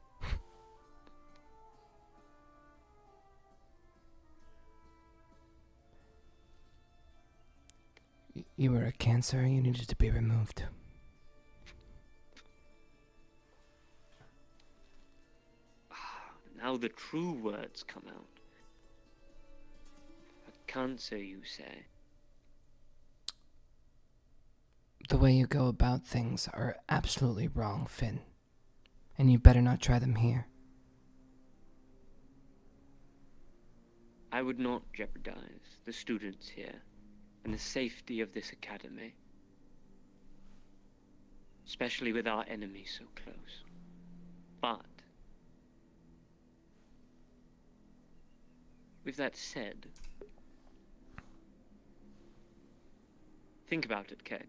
You were a cancer, you needed to be removed. Now the true words come out. A cancer, you say? The way you go about things are absolutely wrong, Finn. And you better not try them here. I would not jeopardize the students here and the safety of this academy. Especially with our enemy so close. But with that said, think about it, Kay.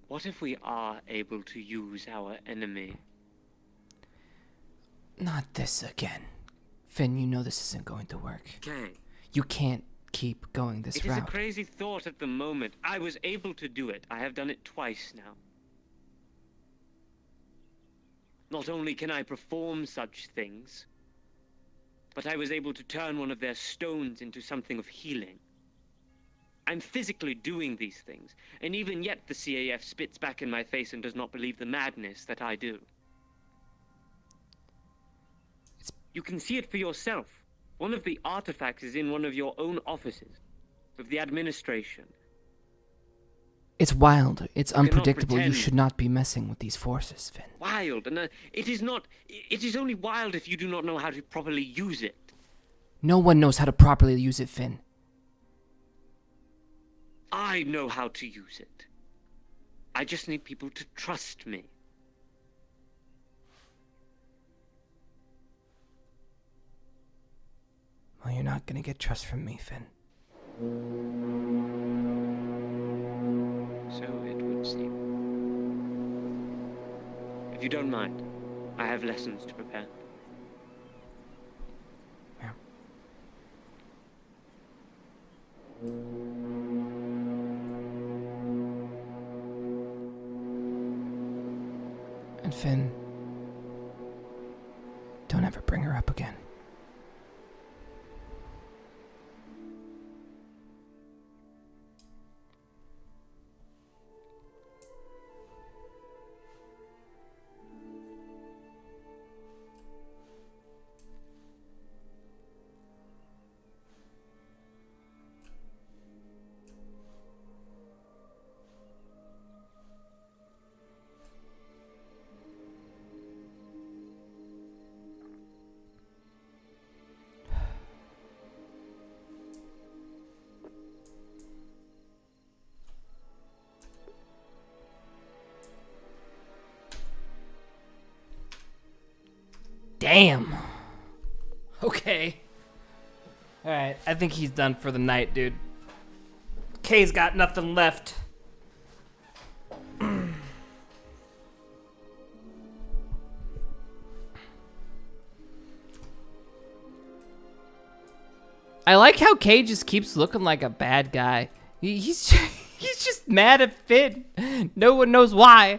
What if we are able to use our enemy? Not this again. Finn, you know this isn't going to work. Kay. You can't keep going this It is route. a crazy thought at the moment. I was able to do it. I have done it twice now. Not only can I perform such things, but I was able to turn one of their stones into something of healing. I'm physically doing these things, and even yet the CAF spits back in my face and does not believe the madness that I do. You can see it for yourself. One of the artifacts is in one of your own offices, of the administration. It's wild. It's You cannot unpredictable. You pretend. should not be messing with these forces, Finn. Wild, and it is not. It is only wild if you do not know how to properly use it. No one knows how to properly use it, Finn. I know how to use it. I just need people to trust me. Well, you're not gonna get trust from me, Finn. So it would seem. If you don't mind, I have lessons to prepare. And Finn, don't ever bring her up again. Damn. Okay. Alright, I think he's done for the night, dude. Kay's got nothing left. I like how Kay just keeps looking like a bad guy. He's just mad at Finn. No one knows why.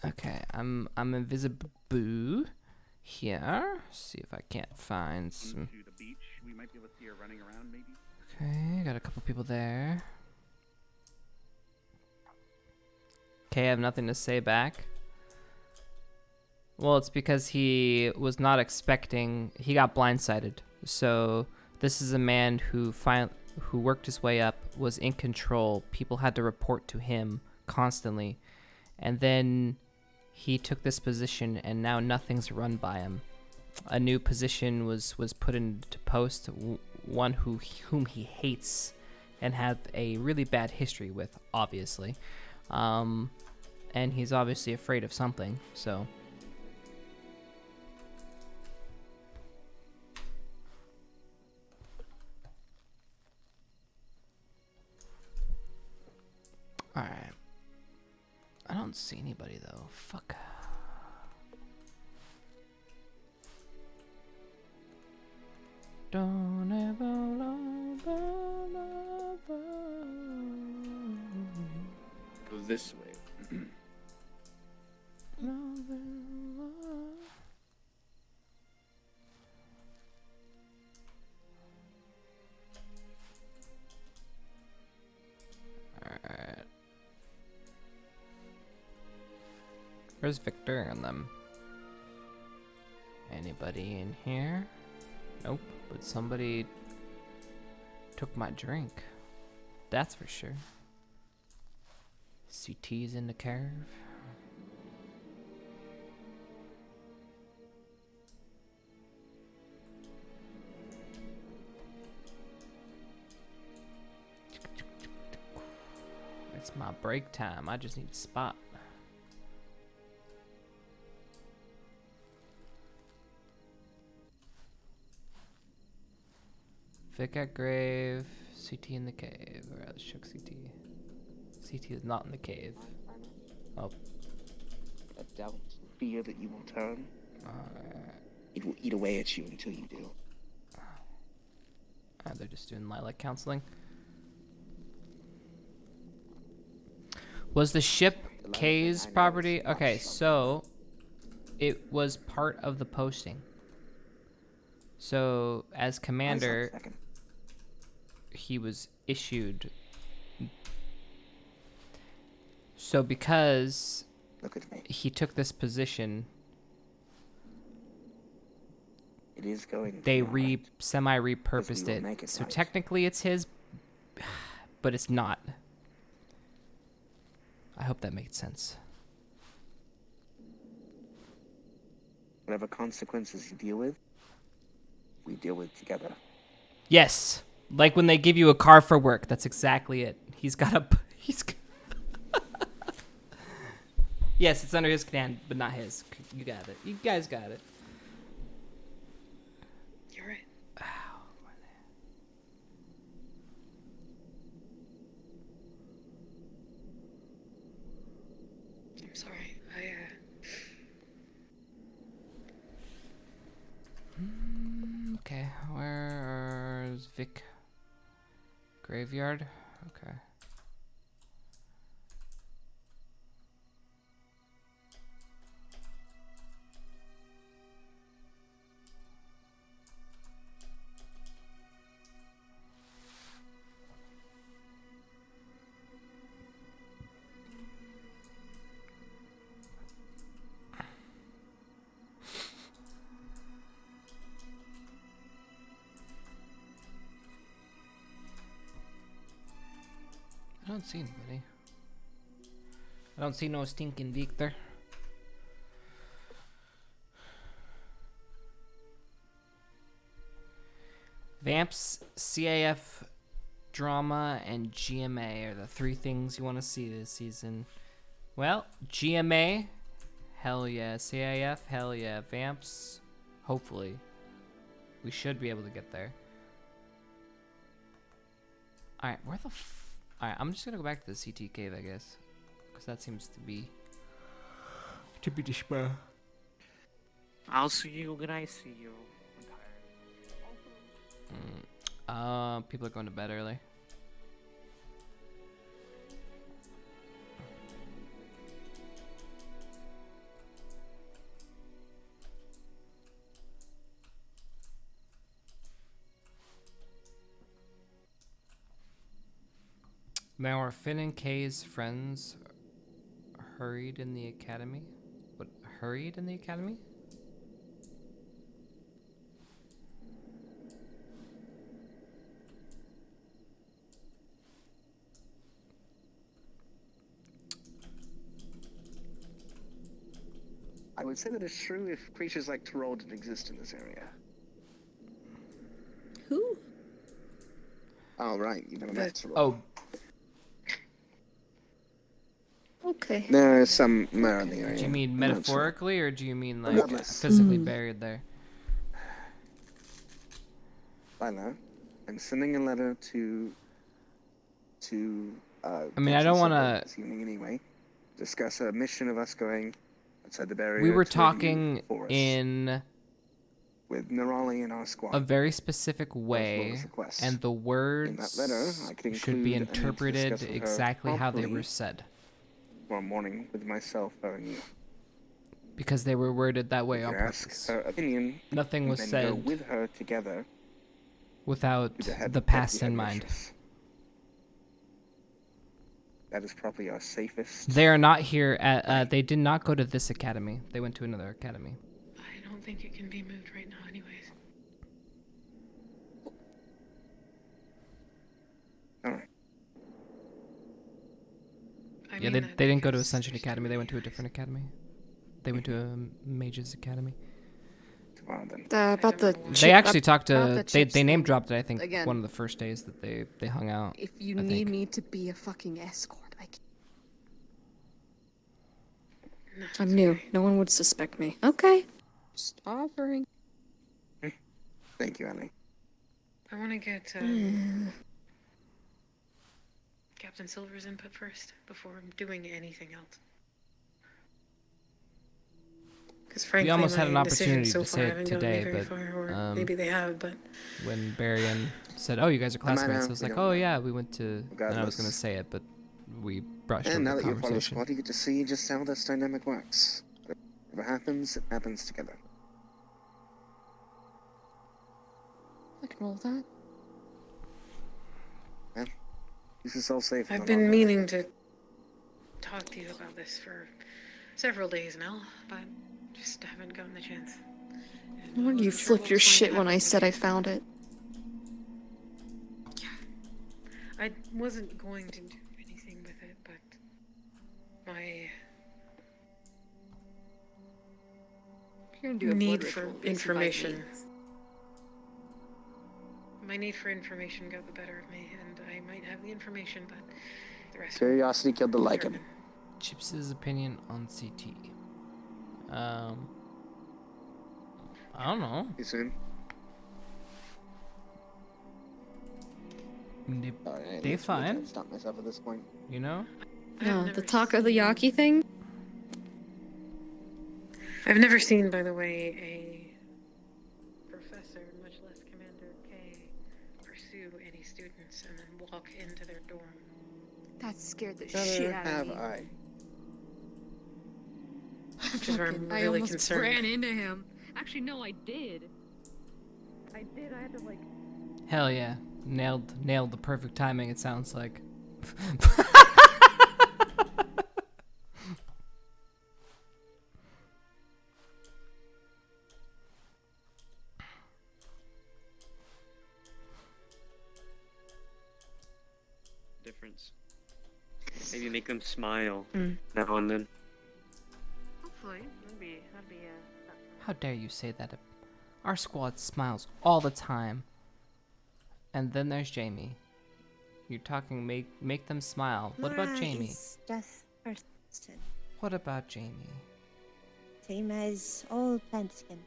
Okay, I'm invisible here. See if I can't find some. To the beach, we might be able to see her running around, maybe. Okay, got a couple people there. Okay, I have nothing to say back. Well, it's because he was not expecting. He got blindsided. So this is a man who worked his way up, was in control. People had to report to him constantly, and then he took this position, and now nothing's run by him. A new position was put into post, one whom he hates and had a really bad history with, obviously. And he's obviously afraid of something, so. Alright. I don't see anybody though. Fuck. Don't ever love. Go this way. Alright. Where's Victor and them? Anybody in here? Nope, but somebody took my drink. That's for sure. CT's in the curve. It's my break time. I just need a spot. Vic at grave. CT in the cave. Or else shook CT. CT is not in the cave. Oh. A doubt, fear that you will turn. It will eat away at you until you do. They're just doing lilac counseling. Was the ship K's property? Okay, so it was part of the posting. So as commander, he was issued. So because he took this position, it is going. They semi-repurposed it. So technically it's his, but it's not. I hope that made sense. Whatever consequences you deal with, we deal with together. Yes, like when they give you a car for work. That's exactly it. He's got a. Yes, it's under his command, but not his. You got it. You guys got it. You're right. I'm sorry. Okay, where's Vic? Graveyard? Okay. I don't see anybody. I don't see no stinking Victor. Vamps, CAF, drama, and GMA are the three things you want to see this season. Well, GMA, hell yeah. CAF, hell yeah. Vamps, hopefully. We should be able to get there. Alright, where the Alright, I'm just gonna go back to the CT cave, I guess. Because that seems to be the spot. I'll see you when I see you. I'm tired. People are going to bed early. Now are Finn and Kay's friends hurried in the academy? What, hurried in the academy? I would say that it's true if creatures like Tyrol didn't exist in this area. Who? Oh, right. You never met Tyrol. Oh. Okay. There is some myrrh in the area. Do you mean metaphorically, or do you mean like physically buried there? Lila, I'm sending a letter to I mean, I don't want to. This evening anyway. Discuss a mission of us going outside the barrier. We were to talking forest in with Nerali and our squad. a very specific way, and the words should be interpreted exactly how they were said. Tomorrow morning with myself and you. because they were worded that way on Ask purpose. her opinion. Nothing was then said go with her together without to the head the past deputy in mind. headmistress. That is probably our safest. They are not here at. They did not go to this academy. They went to another academy. I don't think it can be moved right now, anyways. Alright. Yeah, they didn't go to Ascension Academy. They went to a different academy. They went to a Mage's Academy. Well, then. About the They actually talked about to. the They chips name thing. dropped it. I think Again. one of the first days that they hung out. If you I need think. me to be a fucking escort, I'm new. No one would suspect me. Okay. Just offering. Thank you, Annie. I want to get Captain Silver's input first before doing anything else. Because frankly, We almost had an my opportunity decisions so to far say it haven't gone today, very but far, or maybe they have, but when Barian said, "Oh, you guys are classmates," I was we like, don't "Oh know. yeah, we went to." And I was Regardless. gonna say it, but we brushed over And now the that you're part of the conversation. squad, you get to see just how this dynamic works. Whatever happens, it happens together. I can roll that. Yeah. This is all safe. I've been meaning to talk to you about this for several days now, but just haven't gotten the chance. No wonder you flipped your shit when I said I found it. I wasn't going to do anything with it, but my You're gonna do a need blood for ritual, basically. information. My need for information got the better of me, and I might have the information, but the rest. Curiosity killed the lichen. Chips' opinion on CT. I don't know. Too soon. They fine. I've stopped myself at this point. You know? No, the Yaki thing? I've never seen, by the way, a professor, much less Commander K, pursue any students and then walk into their dorm. That scared the Neither shit out have of me. I. Which is where I'm I really almost concerned. ran into him. Actually, no, I did. I had to like. Hell yeah. Nailed the perfect timing, it sounds like. Difference. Maybe make them smile Mm. now and then. Hopefully, that'd be How dare you say that? Our squad smiles all the time. And then there's Jamie. You're talking make them smile. What about Jamie? It's just person. What about Jamie? Same as all plant skin.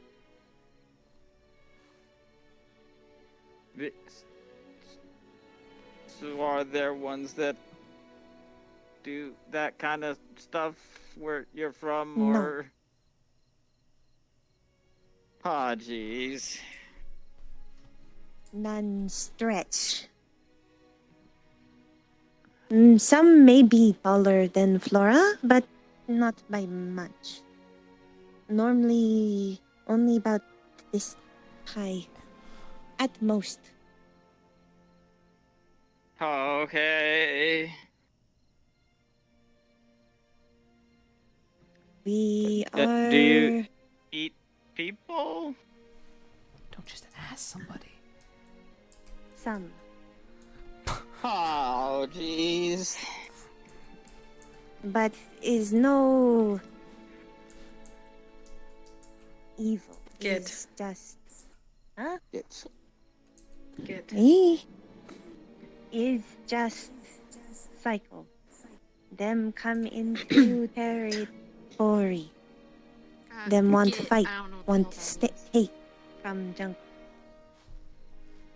So are there ones that do that kind of stuff where you're from, No. or? Aw, jeez. None stretch. Some may be taller than Flora, but not by much. Normally, only about this high. At most. Okay. We are... Do you eat people? Don't just ask somebody. Some. Oh, jeez. But is no... evil. Get. It's just... Huh? Get. Me? Is just cycle. Them come into territory. Them want to fight, want to take from junk.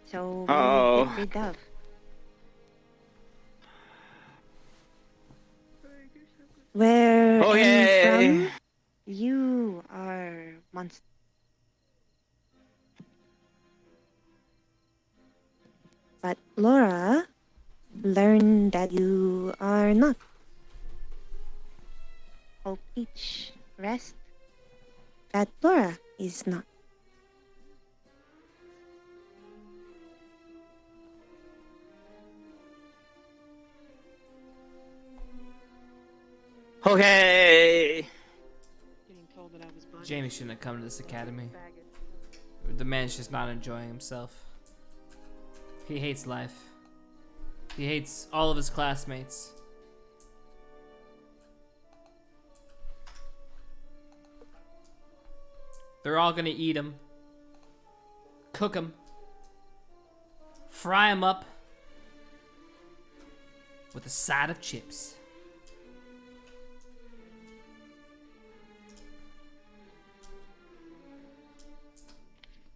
So we Uh-oh. get rid of. Where Okay. are you from? You are monster. But Laura learned that you are not. Hope Peach, rest. that Flora is not. Okay. Jamie shouldn't have come to this academy. The man's just not enjoying himself. He hates life. He hates all of his classmates. They're all gonna eat him, cook him, fry him up with a side of chips.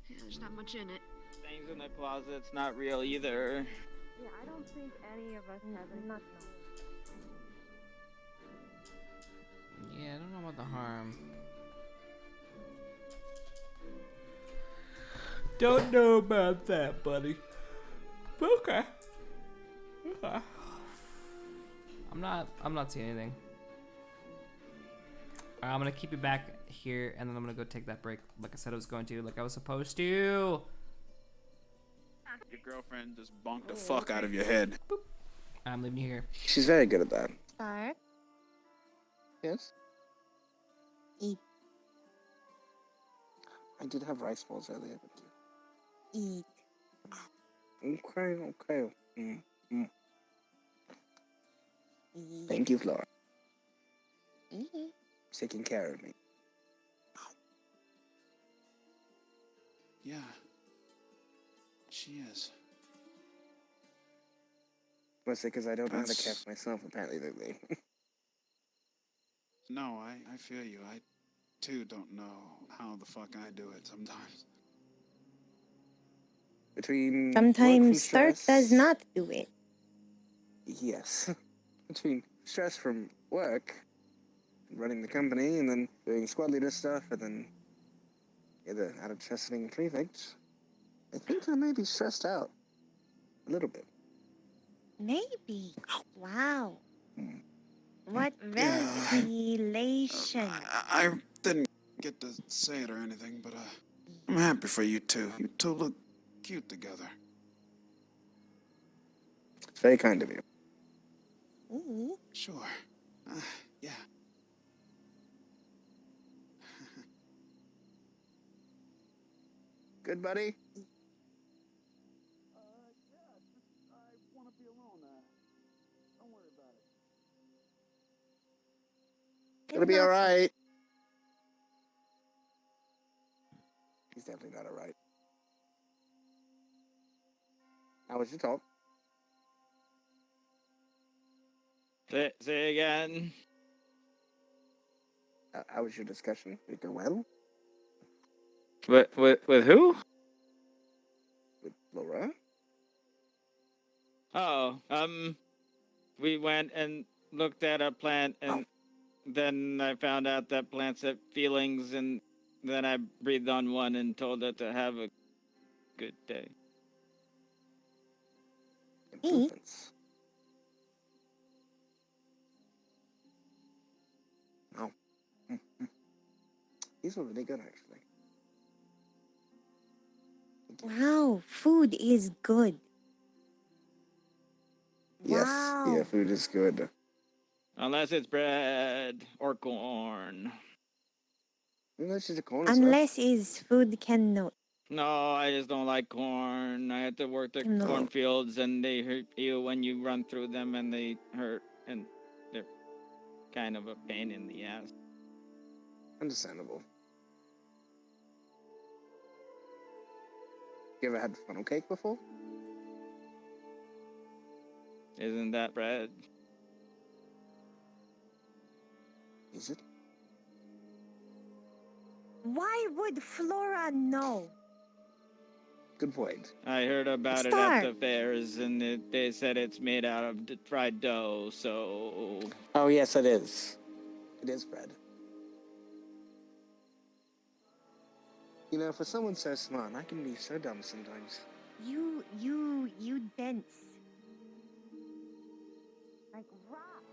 Yeah, there's not much in it. Things in the closet's not real either. Yeah, I don't think any of us have enough. Yeah, I don't know about the harm. Don't know about that, buddy. Okay. Okay. I'm not seeing anything. Alright, I'm gonna keep you back here, and then I'm gonna go take that break, like I said I was going to, like I was supposed to. Your girlfriend just bonked the fuck out of your head. Boop. I'm leaving you here. She's very good at that. Start. Yes? Eat. I did have rice balls earlier, but Eat. Okay. Eat. Thank you, Flora. Mm-hmm. Taking care of me. Yeah. She is. Mostly because I don't know how to care That's- for myself, apparently, lately. No, I feel you. I, too, don't know how the fuck I do it sometimes. Between work Sometimes from Start stress, does not do it. Yes. Between stress from work, running the company, and then doing squad leader stuff, and then the out-of-testing prefect, I think I may be stressed out. A little bit. Maybe. Wow. What Yeah. revelation. I didn't get to say it or anything, but I'm happy for you two. You two look cute together. It's very kind of you. Ooh. Sure. Yeah. Good, buddy? It'll be alright. He's definitely not alright. How was your talk? Say again. How was your discussion? Did it go well? With who? With Laura? Oh, we went and looked at a plant, and then I found out that plants have feelings, and then I breathed on one and told it to have a good day. Improvements. Oh. These were really good, actually. Wow, food is good. Yes, Wow. yeah, food is good. Unless it's bread or corn. Unless it's a corn Unless is food cannot. No, I just don't like corn. I had to work the No. cornfields, and they hurt you when you run through them, and they hurt, and they're kind of a pain in the ass. Understandable. You ever had funnel cake before? Isn't that bread? Is it? Why would Flora know? Good point. I heard about it Star. at the fairs, and they said it's made out of fried dough, so... Oh, yes, it is. It is bread. You know, for someone so smart, I can be so dumb sometimes. You dense. Like rock.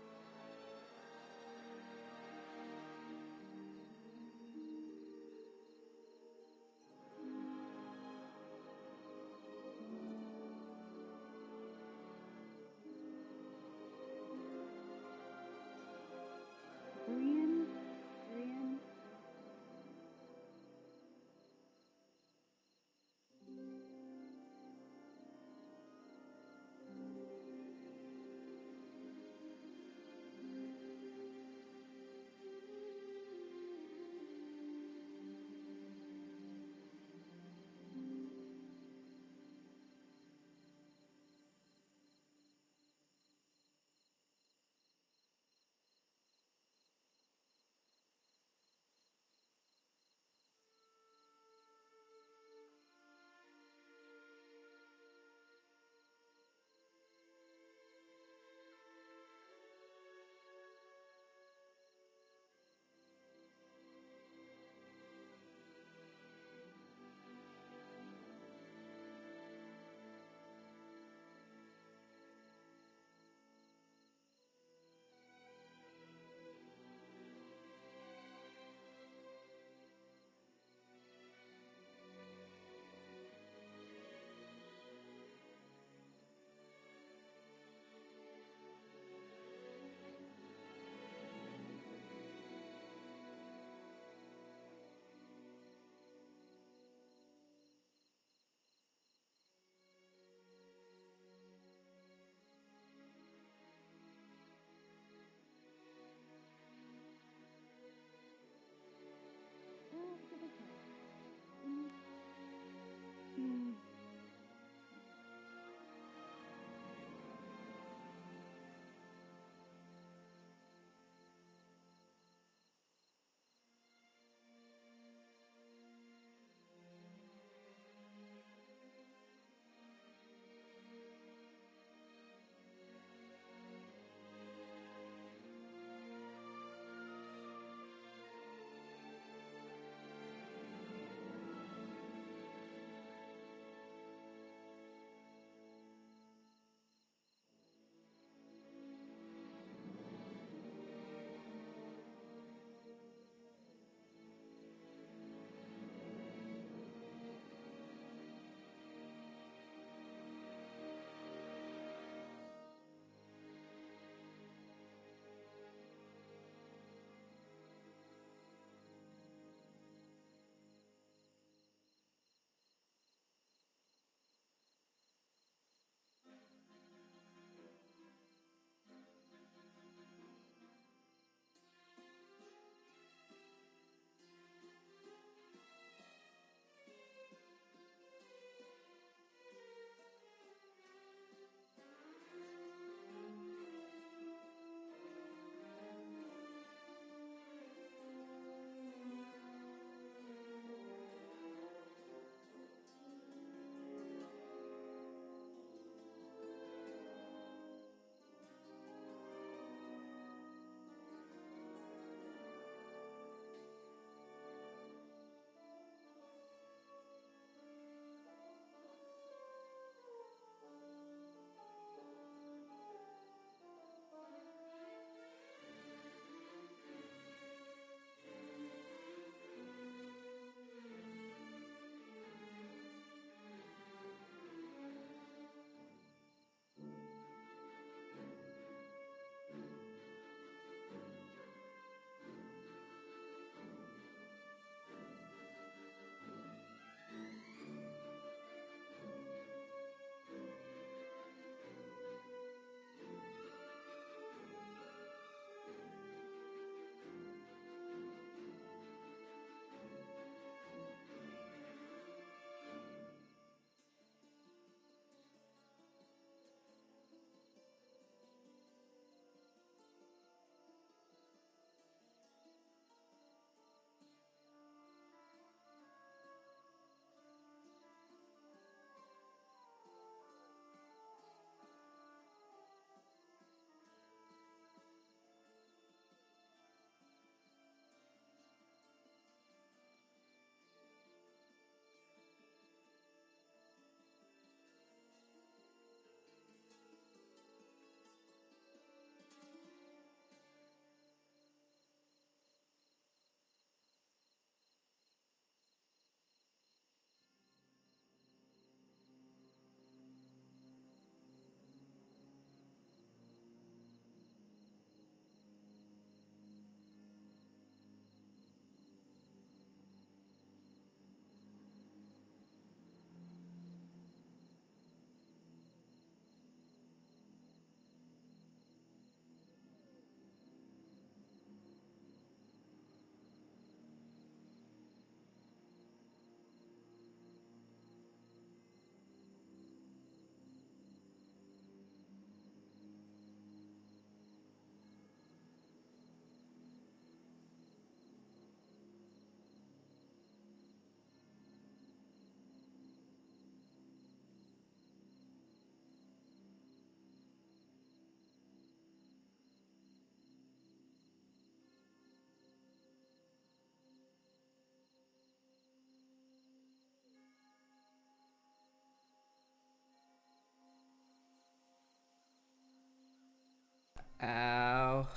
Ow.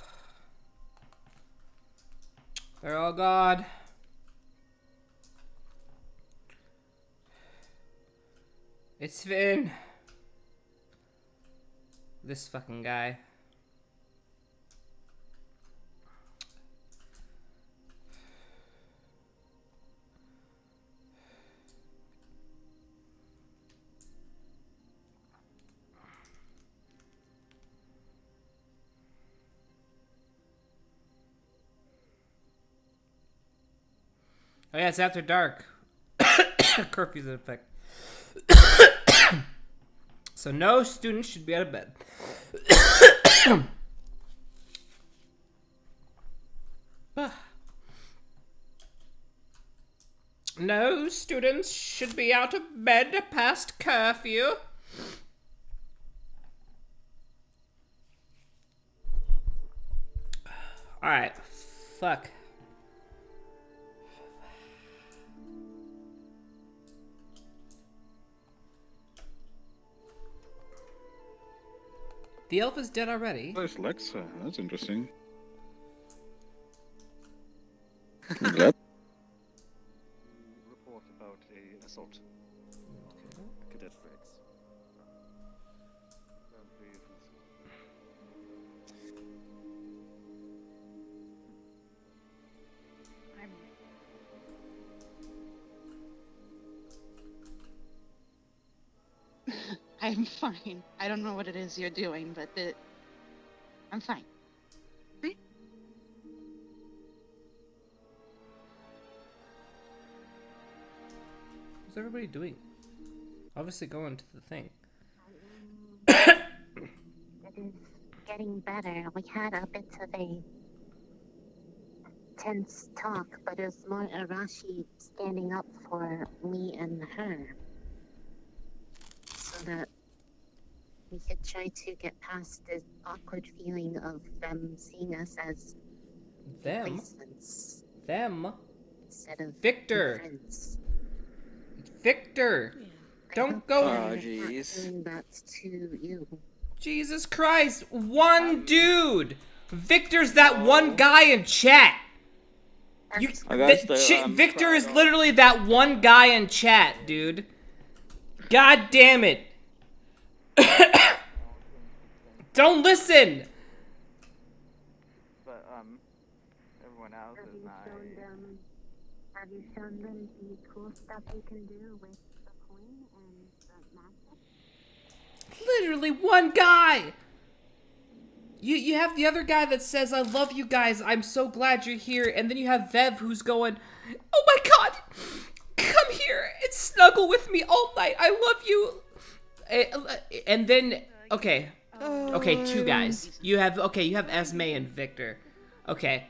They're all gone. It's Finn. This fucking guy. Oh yeah, it's after dark. Curfew's in effect. So no student should be out of bed. No students should be out of bed past curfew. Alright, fuck. The elf is dead already. There's Lexa. That's interesting. Yep. Report about a assault. Cadet Rex. I'm fine. I don't know what it is you're doing, but I'm fine. See? What's everybody doing? Obviously going to the thing. It is getting better. We had a bit of a tense talk, but it was more Arashi standing up for me and her. So that we could try to get past the awkward feeling of them seeing us as replacements. Them? Instead of Victor! friends. Victor! Don't go. Oh, jeez. Doing that to you. Jesus Christ! One dude! Victor's that one guy in chat! Victor is literally that one guy in chat, dude. God damn it. Don't listen! But, everyone else is not. Have you shown them the cool stuff you can do with the coin and the magic? Literally one guy! You have the other guy that says, I love you guys, I'm so glad you're here, and then you have Vev who's going, oh my god! Come here and snuggle with me all night, I love you! And then, okay, two guys. You have Esme and Victor. Okay.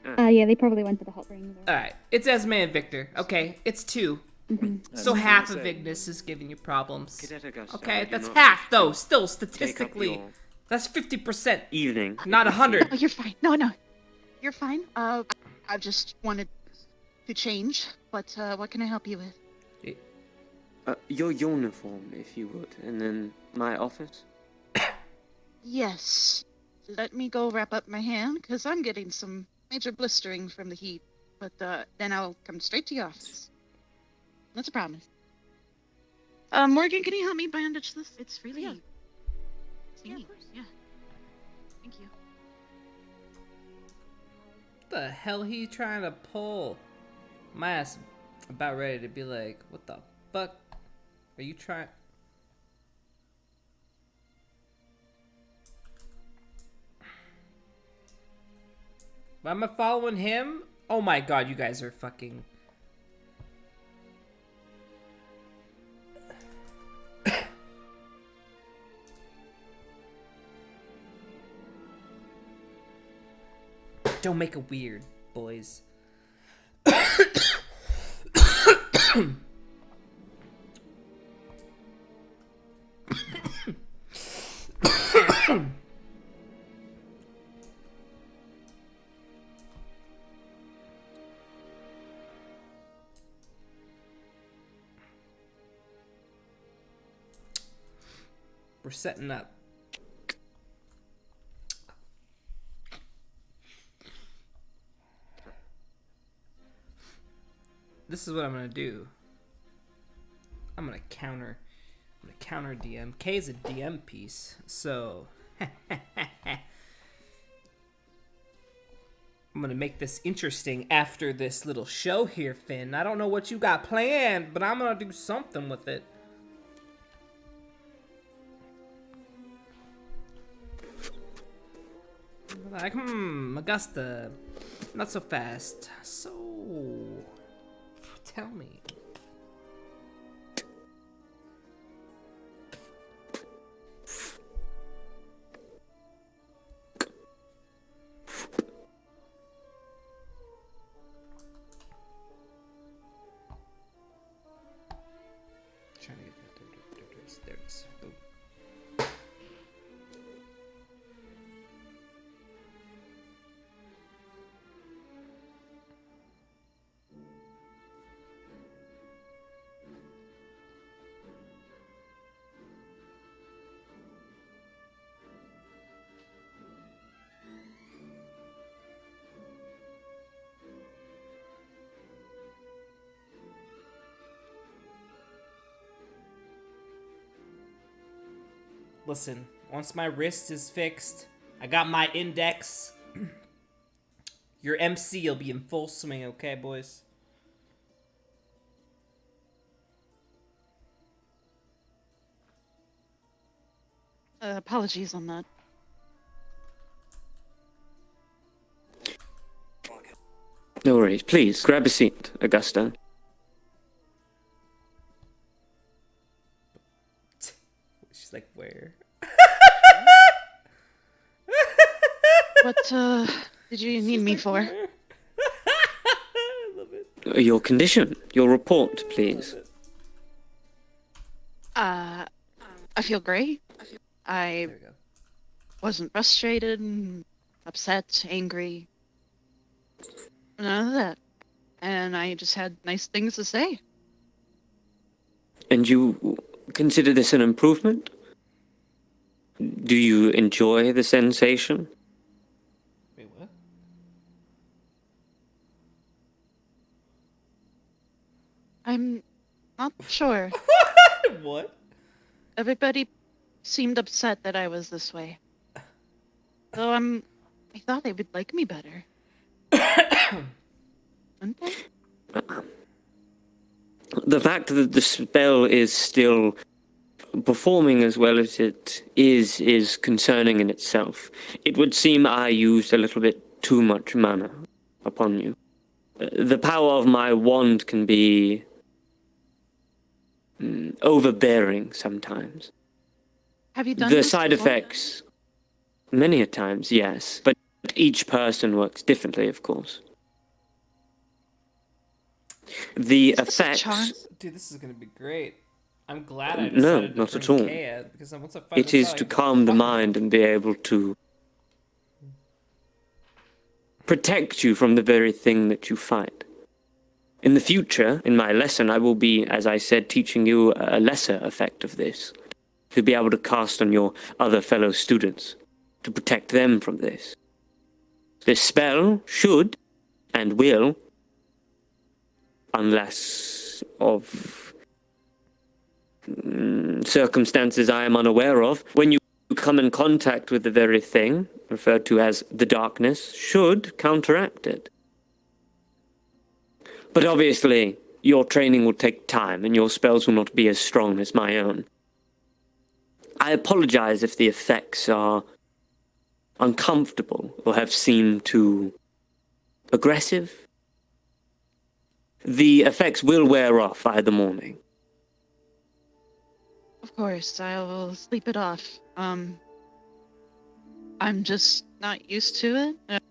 Yeah, they probably went to the hot rings. Alright, it's Esme and Victor. Okay, it's two. So half of Ignis is giving you problems. Okay, that's half though, still statistically. That's 50%. Evening. Not 100. Oh, you're fine. No, you're fine. I just wanted to change, but what can I help you with? Your uniform, if you would, and then my office. Yes. Let me go wrap up my hand, because I'm getting some major blistering from the heat. But then I'll come straight to your office. That's a promise. Morgan, can you help me bandage this? It's really... Yeah. Yeah, of course. Yeah. Thank you. What the hell he trying to pull? My ass about ready to be like, what the fuck are you trying? Am I following him? Oh my god, you guys are fucking... Don't make it weird, boys. We're setting up. this is what I'm gonna do. I'm gonna counter DM. K is a DM piece, so I'm gonna make this interesting after this little show here, Finn. I don't know what you got planned, but I'm gonna do something with it. Like, Augusta, not so fast. So, tell me. Trying to get that. There it is. Boom. Listen, once my wrist is fixed, I got my index. Your MC will be in full swing, okay, boys? Apologies on that. No worries. Please, grab a seat, Augusta. She's like, where? What, did you need me for? Your condition. Your report, please. I feel great. I wasn't frustrated, upset, angry. None of that. And I just had nice things to say. And you consider this an improvement? Do you enjoy the sensation? Wait, what? I'm not sure. What? Everybody seemed upset that I was this way. So I thought they would like me better. The fact that the spell is still performing as well as it is concerning in itself. It would seem I used a little bit too much mana upon you. The power of my wand can be overbearing sometimes. Have you done the this side before? effects? Many a times, yes. But each person works differently, of course. The effects... Dude, this is gonna be great. I'm glad I No, decided not to at bring all. Kea, because once I find It this is out, I to can calm the fuck mind and be able to protect you from the very thing that you fight. In the future, in my lesson, I will be, as I said, teaching you a lesser effect of this, to be able to cast on your other fellow students, to protect them from this. This spell should, and will, unless of circumstances I am unaware of, when you come in contact with the very thing, referred to as the darkness, should counteract it. But obviously, your training will take time, and your spells will not be as strong as my own. I apologize if the effects are uncomfortable or have seemed too aggressive. The effects will wear off by the morning. Of course, I will sleep it off. I'm just not used to it.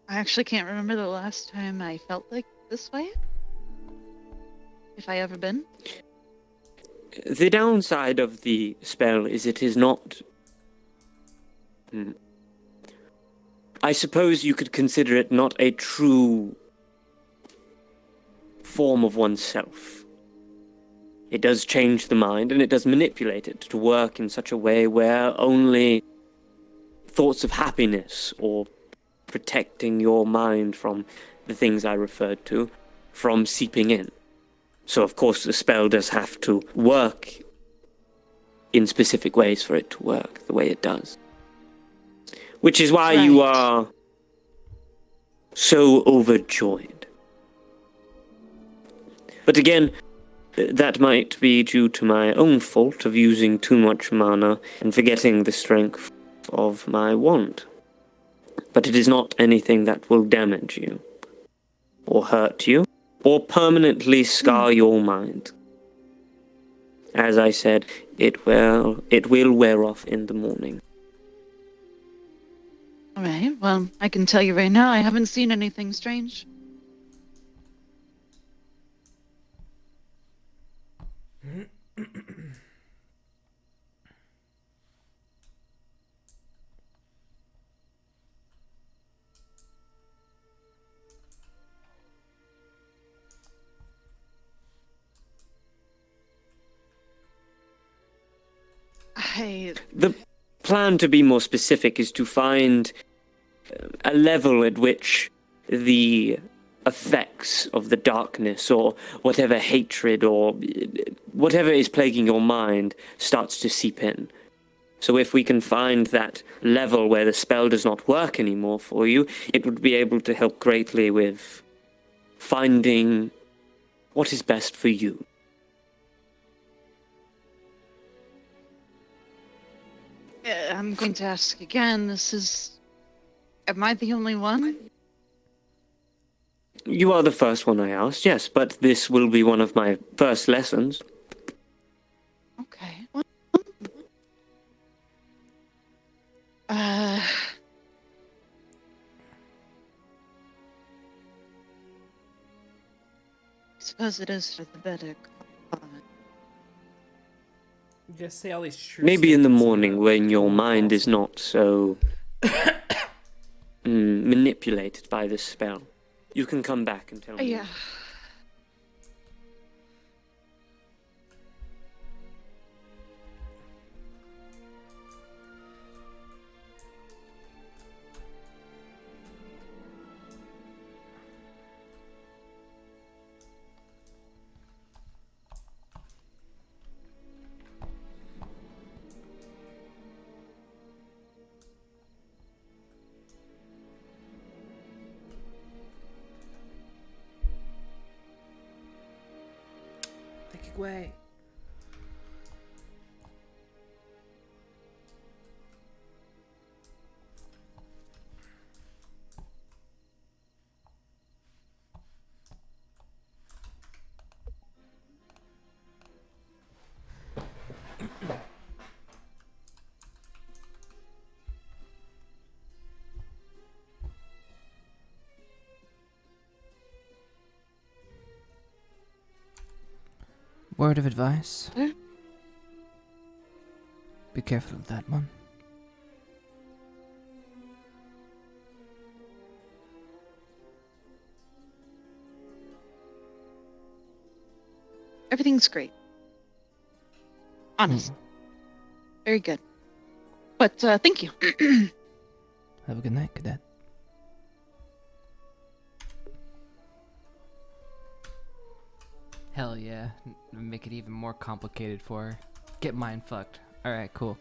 I actually can't remember the last time I felt like this way. If I ever been. The downside of the spell is it is not... I suppose you could consider it not a true form of oneself. It does change the mind, and it does manipulate it to work in such a way where only thoughts of happiness or protecting your mind from the things I referred to, from seeping in. So of course the spell does have to work in specific ways for it to work the way it does. Which is why you are so overjoyed. But again, that might be due to my own fault of using too much mana and forgetting the strength of my wand. But it is not anything that will damage you, or hurt you, or permanently scar your mind. As I said, it will wear off in the morning. Alright, well, I can tell you right now, I haven't seen anything strange. The plan, to be more specific, is to find a level at which the effects of the darkness or whatever hatred or whatever is plaguing your mind starts to seep in. So if we can find that level where the spell does not work anymore for you, it would be able to help greatly with finding what is best for you. I'm going to ask again, am I the only one? You are the first one I asked, yes, but this will be one of my first lessons. Okay. I suppose it is for the better. Just say all these true Maybe in the statements morning when your mind is not so manipulated by this spell. You can come back and tell me. Yeah. Way. Word of advice. Be careful of that one. Everything's great. Honest. Very good. But, thank you. Have a good night, Cadet. Hell yeah. Make it even more complicated for her. Get mind fucked. Alright, cool.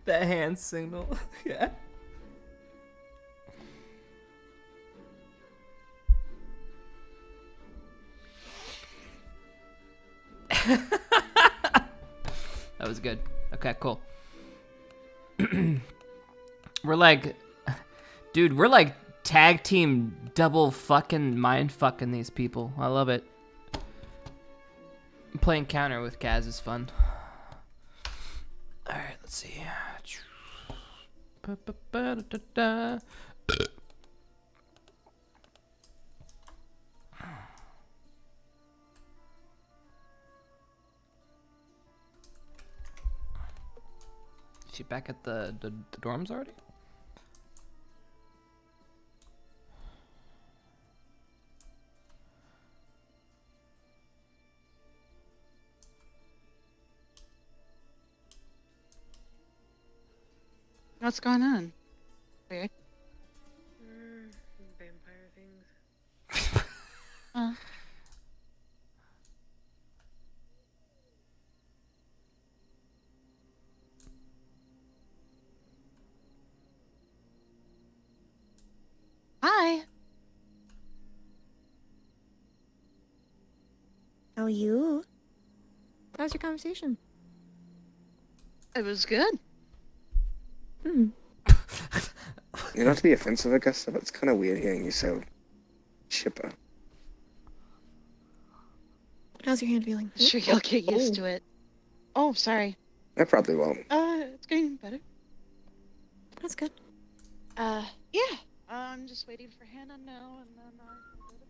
The hand signal. Yeah. That was good. Okay, cool. We're like, dude, we're like tag team double fucking mind fucking these people. I love it. Playing counter with Kaz is fun. Alright, let's see. Is she back at the dorms already? What's going on? Weird. Vampire things. Hi. How are you? How's your conversation? It was good. Not to be offensive, Augusta, but it's kind of weird hearing you so chipper. How's your hand feeling? Sure, you'll get used to it. Oh, sorry. I probably won't. It's getting better. That's good. Yeah. I'm just waiting for Hannah now, and then I'll go to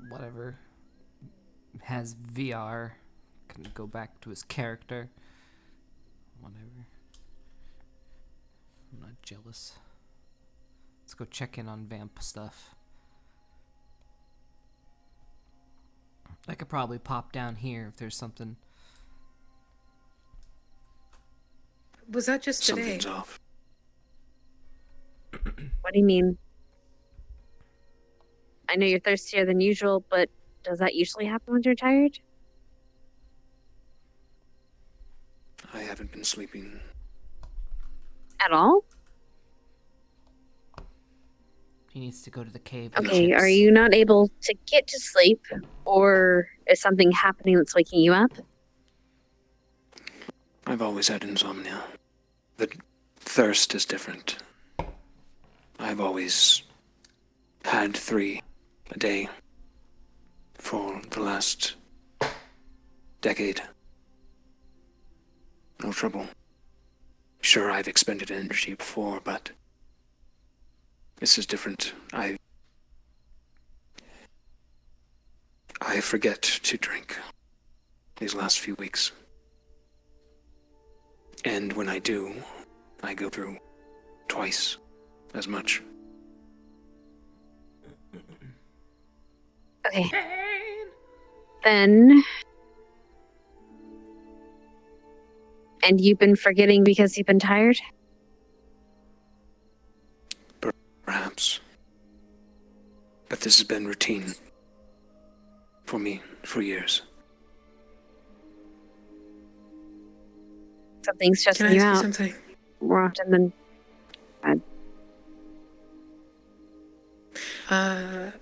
bed. Whatever. Has VR. Can go back to his character. Whatever. I'm not jealous. Let's go check in on vamp stuff. I could probably pop down here if there's something. Was that just today? Something's off. What do you mean? I know you're thirstier than usual, but does that usually happen when you're tired? I haven't been sleeping. At all? He needs to go to the cave. with Okay, chips. are you not able to get to sleep, or is something happening that's waking you up? I've always had insomnia. The thirst is different. I've always had 3 a day for the last decade. No trouble. Sure, I've expended energy before, but this is different. I forget to drink these last few weeks. And when I do, I go through twice as much. Okay. Then... And you've been forgetting because you've been tired? Perhaps. But this has been routine for me for years. Something's stressing Can I you ask you out something? more often than bad. I'm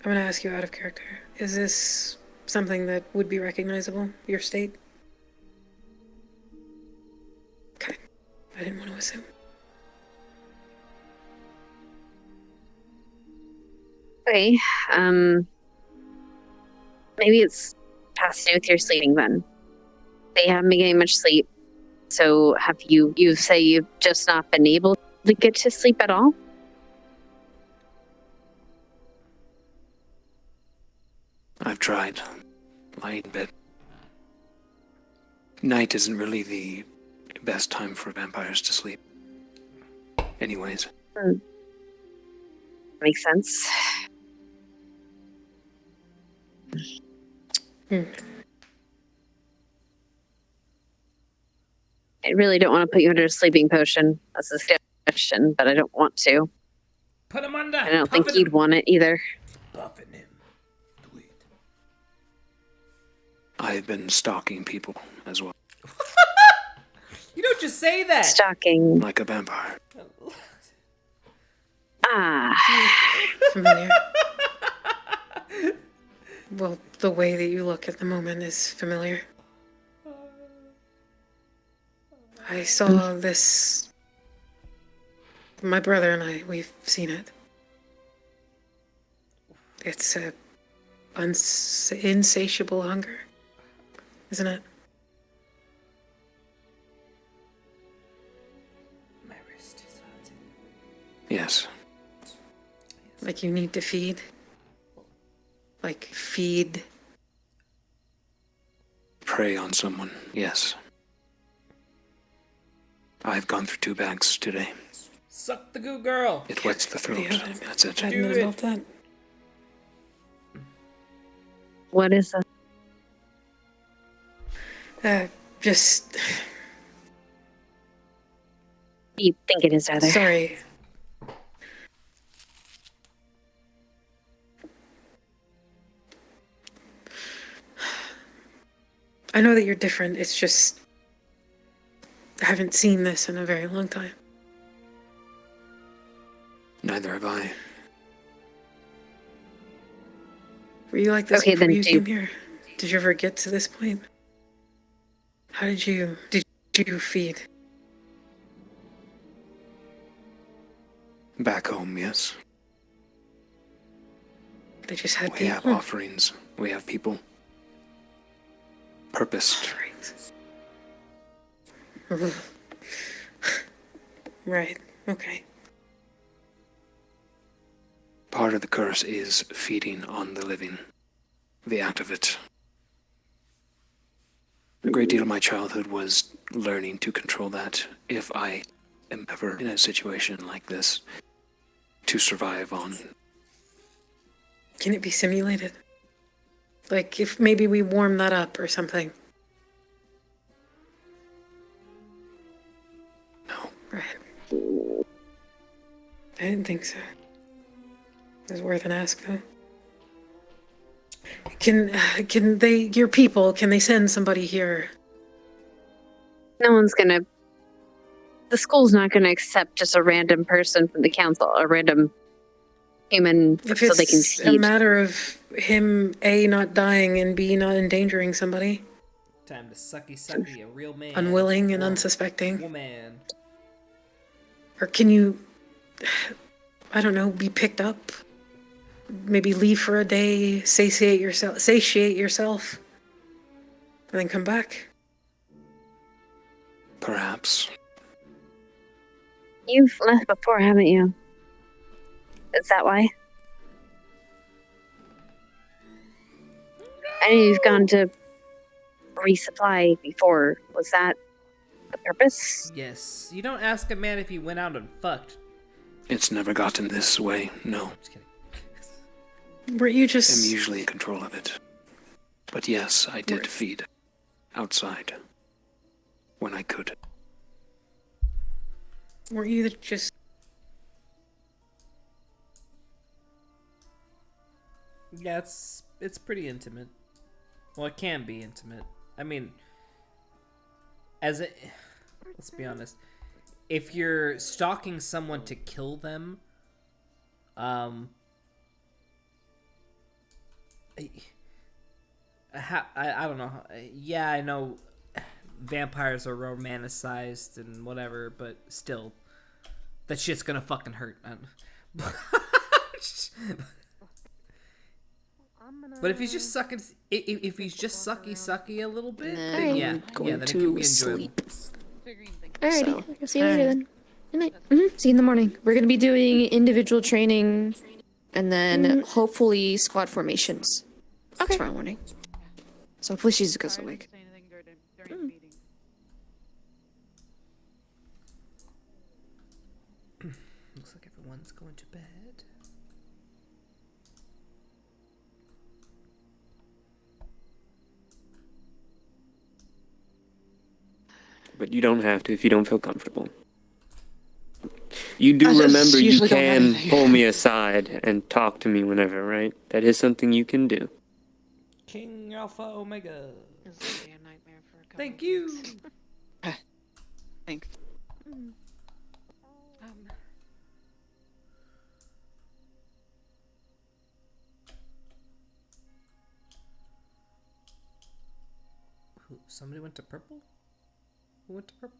gonna ask you out of character. Is this something that would be recognizable, your state? Okay. I didn't want to assume. Okay, maybe it's past due with your sleeping then. They haven't been getting much sleep, so have you say you've just not been able to get to sleep at all? I've tried. Lying in bed. Night isn't really the best time for vampires to sleep. Anyways. Makes sense. I really don't want to put you under a sleeping potion. That's a suggestion, but I don't want to. Put him under. I don't think you'd want it either. Buffing him. I've been stalking people as well. You don't just say that. Stalking. Like a vampire. Ah. Familiar. Well, the way that you look at the moment is familiar. I saw this. My brother and I, we've seen it. It's a insatiable hunger, isn't it? My wrist is hot. Yes. Like you need to feed. Like feed. Prey on someone, yes. I've gone through 2 bags today. Suck the goo, girl. It wets the throat. That's it. Adamant about that. What is that? Just. What do you think it is, Heather? Sorry. I know that you're different. It's just. I haven't seen this in a very long time. Neither have I. Were you like this Okay, before then you do- came here? Did you ever get to this point? How did you feed? Back home, yes. They just had We have people? offerings. We have people. Purposed. Right. Okay. Part of the curse is feeding on the living. The act of it. A great deal of my childhood was learning to control that if I am ever in a situation like this to survive on. Can it be simulated? Like, if maybe we warm that up or something? No. Right. I didn't think so. It was worth an ask, though. Can they, your people, can they send somebody here? No one's gonna. The school's not gonna accept just a random person from the council, a random human, If so they can it's a feed. matter of him, A, not dying, and B, not endangering somebody. Time to sucky, a real man. Unwilling and Or unsuspecting. Woman. Or can you, I don't know, be picked up? Maybe leave for a day, satiate yourself, and then come back? Perhaps. You've left before, haven't you? Is that why? I know you've gone to resupply before. Was that the purpose? Yes. You don't ask a man if he went out and fucked. It's never gotten this way, no. Just kidding. Were you just... I'm usually in control of it. But yes, I did feed. Outside. When I could. Were you just... Yeah, it's pretty intimate. Well, it can be intimate. I mean, let's be honest. If you're stalking someone to kill them, I don't know. Yeah, I know vampires are romanticized and whatever, but still, that shit's gonna fucking hurt. But if he's just sucking, if he's just sucky a little bit, then yeah, then it can be enjoyable. Alrighty, I'll see you later then. Good night. See you in the morning. We're gonna be doing individual training, and then hopefully squad formations tomorrow morning. So hopefully Shizuka's awake. Looks like everyone's going to bed. But you don't have to if you don't feel comfortable. You do I just remember you usually don't can have pull me aside and talk to me whenever, right? That is something you can do. King Alpha Omega. Thank you. Thanks. Somebody went to purple? Who went to purple?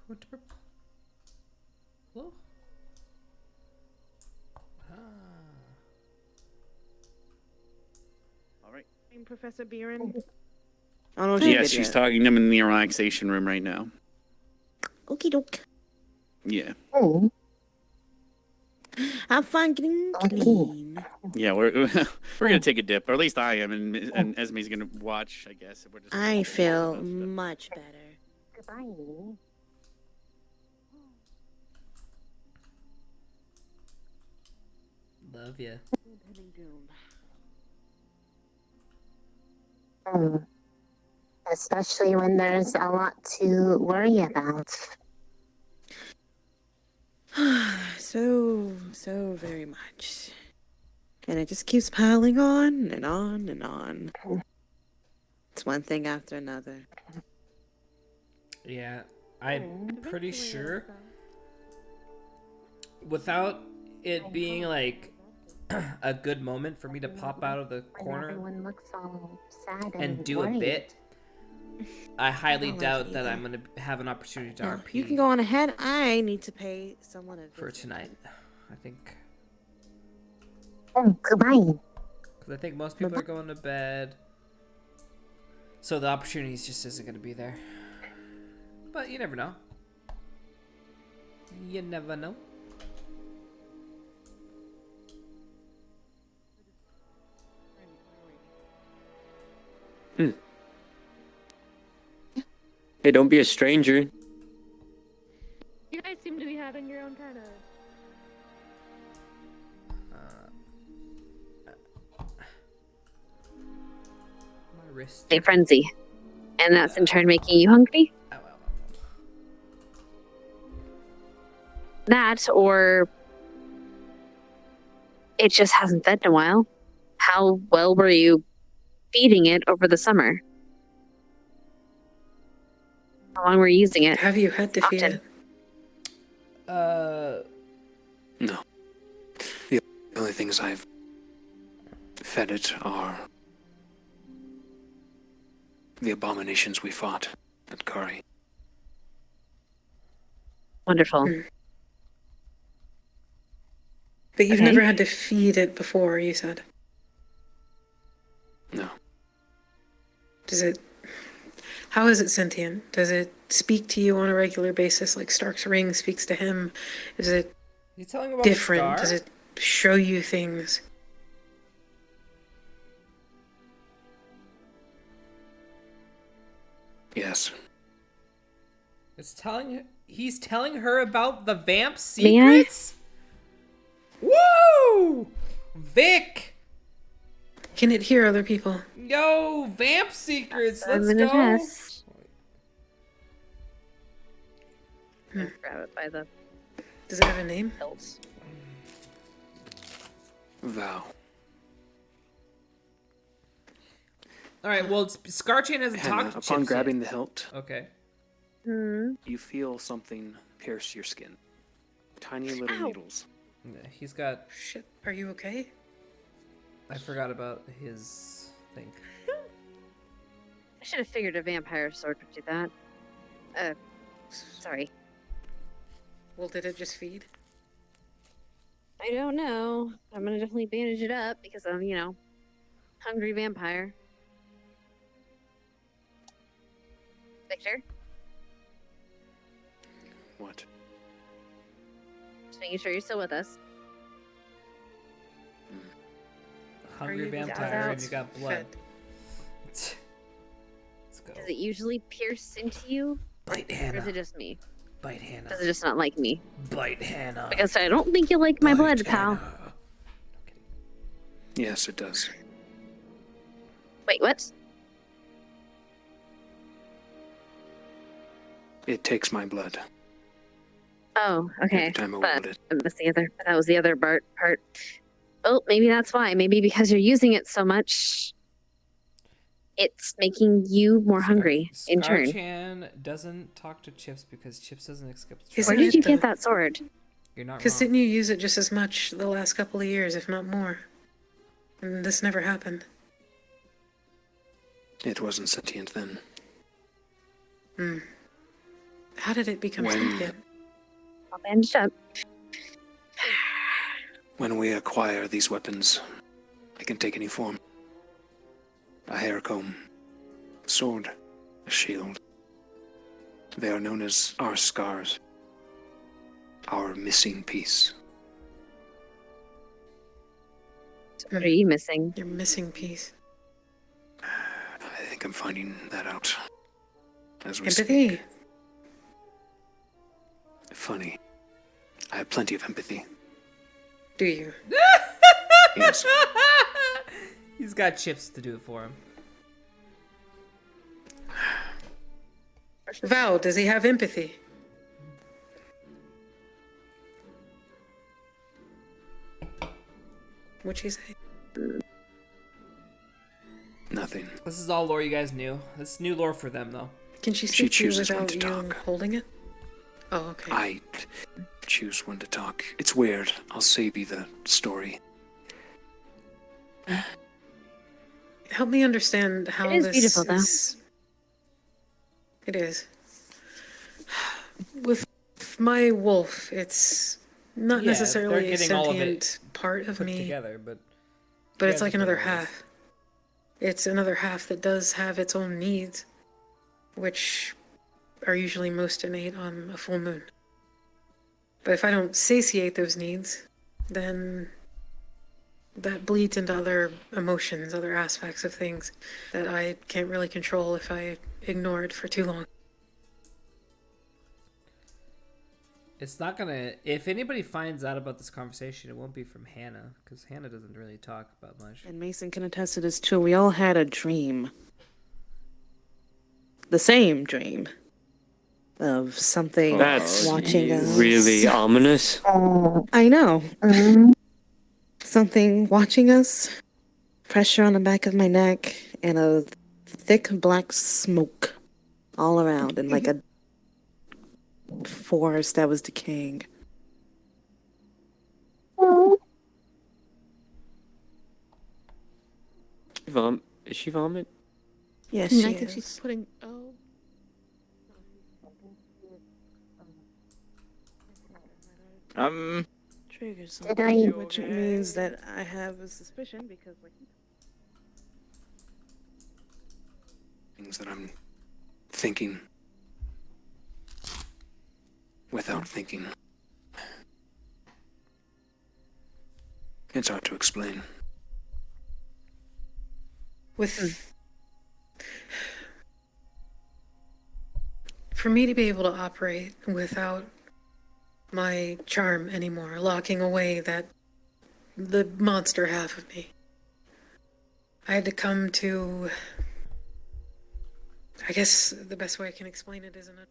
Who went to purple? Hello? All right. Professor Biren. I don't know if she did she's yet. Talking to him in the relaxation room right now. Okie doke. Yeah. Oh. Have fun getting clean. Yeah, we're gonna take a dip, or at least I am, and Esme's gonna watch. I guess. We're just I feel much better. Goodbye. Love ya. Especially when there's a lot to worry about. So very much. And it just keeps piling on and on and on. It's one thing after another. Yeah, I'm pretty sure without it being like a good moment for me to pop out of the corner Everyone looks all sad and do a worried. bit, I highly I'll let doubt you that go. I'm gonna have an opportunity to Now, RP you can go on ahead. I need to pay someone a for visit. tonight. I think. Oh, goodbye. Because I think most people are going to bed. So the opportunities just isn't going to be there. But you never know. You never know. Hey, don't be a stranger. You guys seem to be having your own kind of. My wrist. A frenzy. And that's in turn making you hungry? That, or it just hasn't fed in a while. How well were you feeding it over the summer? How long were you using it? Have you had to feed it? No. The only things I've fed it are the abominations we fought at Kari. Wonderful. But you've Okay. never had to feed it before, you said. No. Does it... How is it sentient? Does it speak to you on a regular basis like Stark's ring speaks to him? Is it You telling about different? Star? Does it show you things? Yes. He's telling her about the vamp May I? secrets? Woo! Vic! Can it hear other people? Yo, vamp secrets. I'm Let's gonna go. test. Grab it by the Does it have a name? hilts. Vow. All right. Well, Scarchan hasn't Hannah, talked to upon Chips grabbing yet. the hilt, Okay. you feel something pierce your skin. Tiny little Ow. needles. Yeah, he's got. Shit, are you okay? I forgot about his thing. I should have figured a vampire sword would do that. Sorry. Well, did it just feed? I don't know. I'm gonna definitely bandage it up because I'm, hungry vampire. Victor? What? Just making sure you're still with us. Hungry you vampire, and without you got blood. fed? Let's go. Does it usually pierce into you? Bite Or is Hannah. it just me? Bite Hannah. Does it just not like me? Bite Hannah. Because I don't think you like my Bite blood, pal. Hannah. Yes, it does. Wait, what? It takes my blood. Oh, okay. Every time I But wield it. that was the other part. Oh, maybe that's why. Maybe because you're using it so much, it's making you more hungry in turn. Scarchan doesn't talk to Chips because Chips doesn't accept. Isn't Where did you it get the- that sword? You're not Because wrong. didn't you use it just as much the last couple of years, if not more? And this never happened. It wasn't sentient then. Hmm. How did it become When- sentient? I'll bandage up. When we acquire these weapons, I can take any form. A hair comb, a sword, a shield. They are known as our scars. Our missing piece. What are you missing? Your missing piece. I think I'm finding that out as we Empathy. speak. Funny. I have plenty of empathy. Do you? Yes. He's got chips to do it for him. Val, does he have empathy? What'd she say? Nothing. This is all lore you guys knew. This is new lore for them, though. Can she She speak to you chooses when without to you talk. holding it? Oh, okay. I choose when to talk. It's weird. I'll save you the story. Help me understand how It is this beautiful, though. is. It is. With my wolf, it's not Yeah, necessarily they're a getting all of sentient it part of put me, together, but but it's guys like are another better at this. half. It's another half that does have its own needs, which are usually most innate on a full moon. But if I don't satiate those needs, then that bleeds into other emotions, other aspects of things that I can't really control if I ignore it for too long. It's not gonna. If anybody finds out about this conversation, it won't be from Hannah, because Hannah doesn't really talk about much. And Mason can attest to this too. We all had a dream. The same dream. Of something That's watching us. really ominous. I know. Something watching us. Pressure on the back of my neck. And a thick black smoke all around. And like a forest that was decaying. Is she vomit? Yes, I she think is. she's putting. Oh. Triggers Did something, I- which means that I have a suspicion because like Things that I'm thinking without thinking. It's hard to explain. With for me to be able to operate without my charm anymore, locking away the monster half of me, I had to come to, I guess the best way I can explain it isn't it?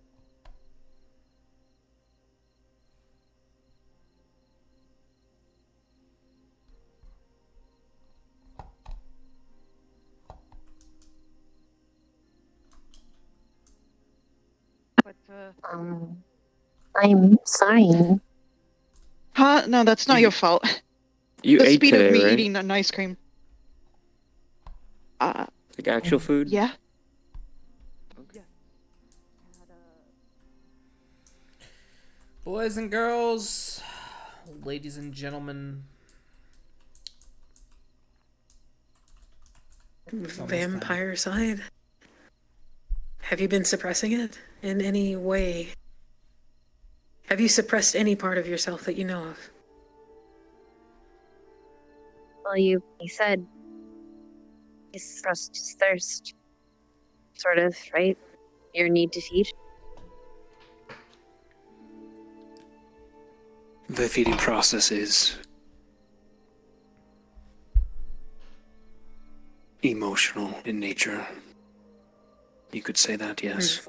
But I'm sorry. Huh? No, that's not your fault. You the ate speed today, of me right? eating an ice cream. Like actual food? Yeah. Boys and girls, ladies and gentlemen. Vampire side. Have you been suppressing it in any way? Have you suppressed any part of yourself that you know of? Well, you said you suppressed his thirst. Sort of, right? Your need to feed. The feeding process is emotional in nature. You could say that, yes.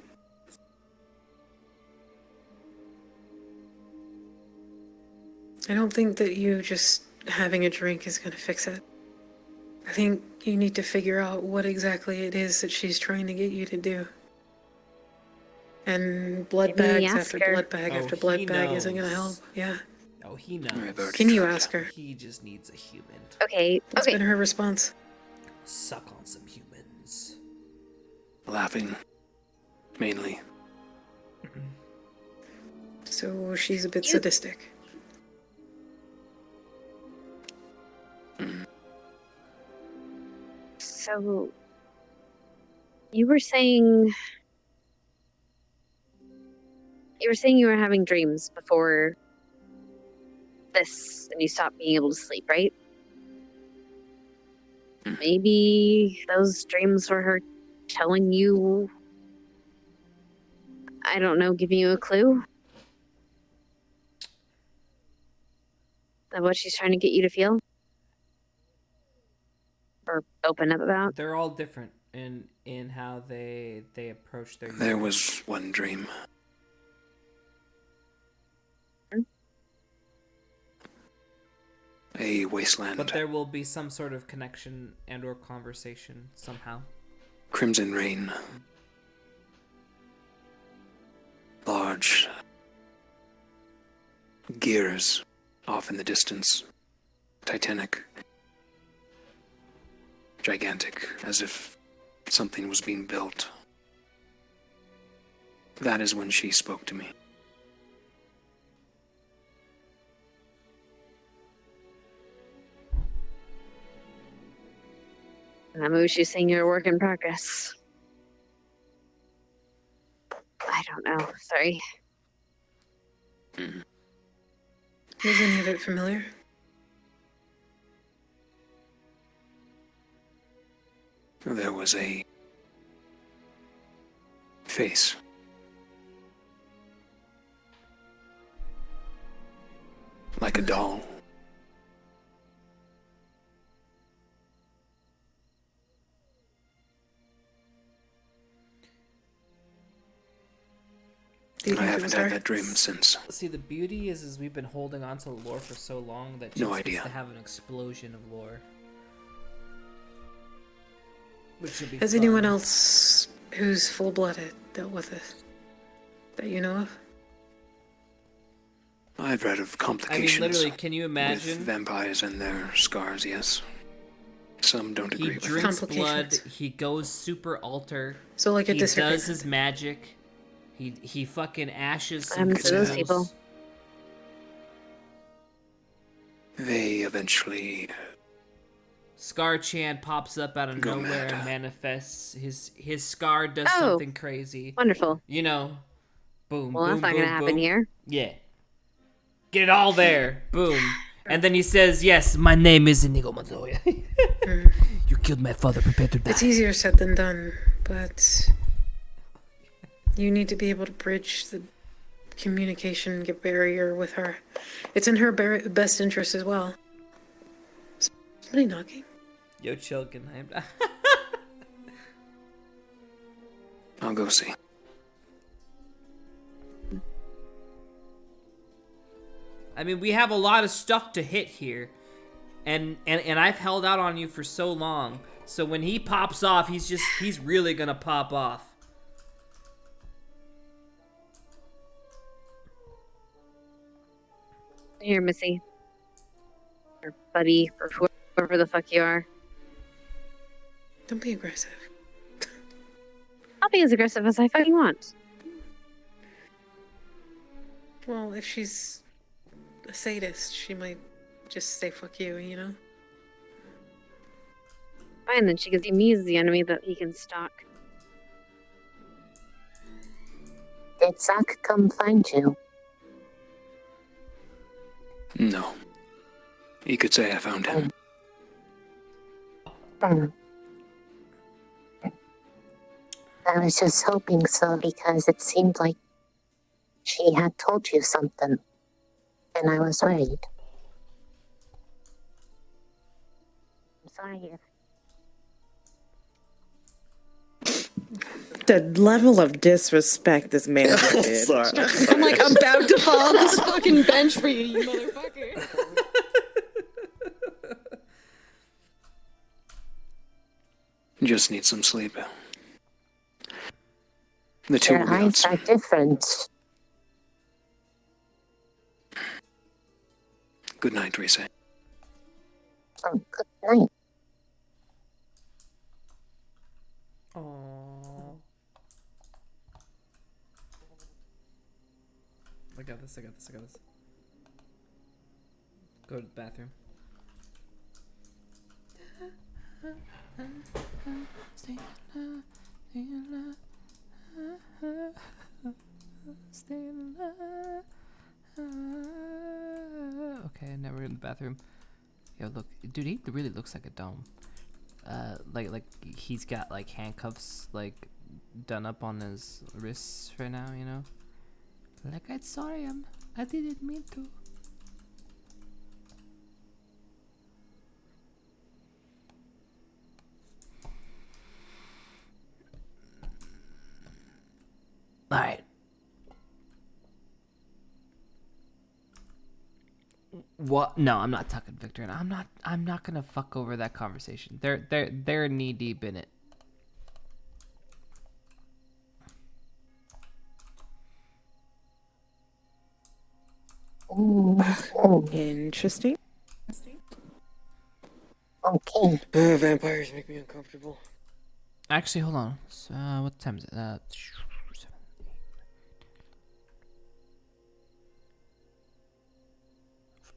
I don't think that you just having a drink is going to fix it. I think you need to figure out what exactly it is that she's trying to get you to do. And blood Maybe bags ask after her. blood bag Oh, after blood he bag isn't going to knows. help. Yeah. Oh, he knows. Can you ask her? He just needs a human. Okay. What's Okay. been her response? Suck on some humans. Laughing, mainly. So she's a bit sadistic. So, you were saying you were having dreams before this, and you stopped being able to sleep, right? Maybe those dreams were her telling you, I don't know, giving you a clue? that what she's trying to get you to feel? Or open up about? They're all different in how they approach their. There was one dream. A wasteland. But there will be some sort of connection and or conversation somehow. Crimson rain. Large gears off in the distance. Titanic. Gigantic, as if something was being built. That is when she spoke to me. And I'm she's saying you're a work in progress. I don't know. Sorry. Is any of it familiar? There was a face. Like a doll. I haven't had that dream since. See, the beauty is we've been holding on to the lore for so long that No just idea. gets to have an explosion of lore. Which should be Has fun. anyone else who's full-blooded dealt with it that you know of? I've read of complications. literally, can you imagine? With vampires and their scars, yes. Some don't He agree with drinks it. blood. He goes super alter. So like a he disagreement. does his magic. He fucking ashes some I'm to those cows. people. They eventually Scar Chan pops up out of Go nowhere mad. and manifests. His scar does Oh, something crazy. Wonderful. You know, boom, Well, boom, that's not boom, gonna happen boom. here. Yeah, get it all there, boom, and then he says, "Yes, my name is Inigo Montoya. You killed my father. Prepare to die." It's easier said than done, but you need to be able to bridge the communication barrier with her. It's in her best interest as well. Somebody knocking? Yo, Chilkin, I'll go see. I mean, we have a lot of stuff to hit here, and I've held out on you for so long. So when he pops off, he's really gonna pop off. Here, Missy. Or buddy, or whoever the fuck you are. Don't be aggressive. I'll be as aggressive as I fucking want. Well, if she's a sadist, she might just say fuck you, you know? Fine, then she can see me as the enemy that he can stalk. Did Zach come find you? No. You could say I found him. I was just hoping so because it seemed like she had told you something, and I was worried. I'm sorry if The level of disrespect this man did. Sorry. I'm like about to fall off this fucking bench for you, you motherfucker. Just need some sleep. The two your will be eyes are different. Good night, Reese. Oh, good night. Aww. I got this. Go to the bathroom. Stay alive, stay alive, stay alive. Okay, now we're in the bathroom. Yo, look, dude, he really looks like a dome. Like he's got like handcuffs like done up on his wrists right now, you know. Like, I'm sorry, I didn't mean to. What? No, I'm not tucking Victor, and I'm not gonna fuck over that conversation. They're knee deep in it. Interesting. Okay. Vampires make me uncomfortable. Actually, hold on. So, what time is it? 7, 8.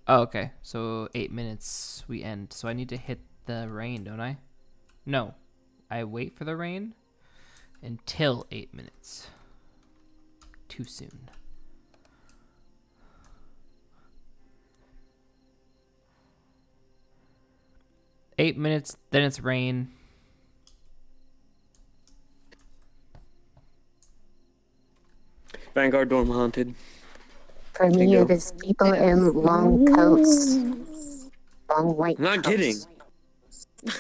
Oh, okay. So 8 minutes we end. So I need to hit the rain, don't I? No. I wait for the rain until 8 minutes. Too soon. Eight minutes, then it's rain. Vanguard dorm haunted. For me, it is people in long coats, long white I'm not coats. kidding. The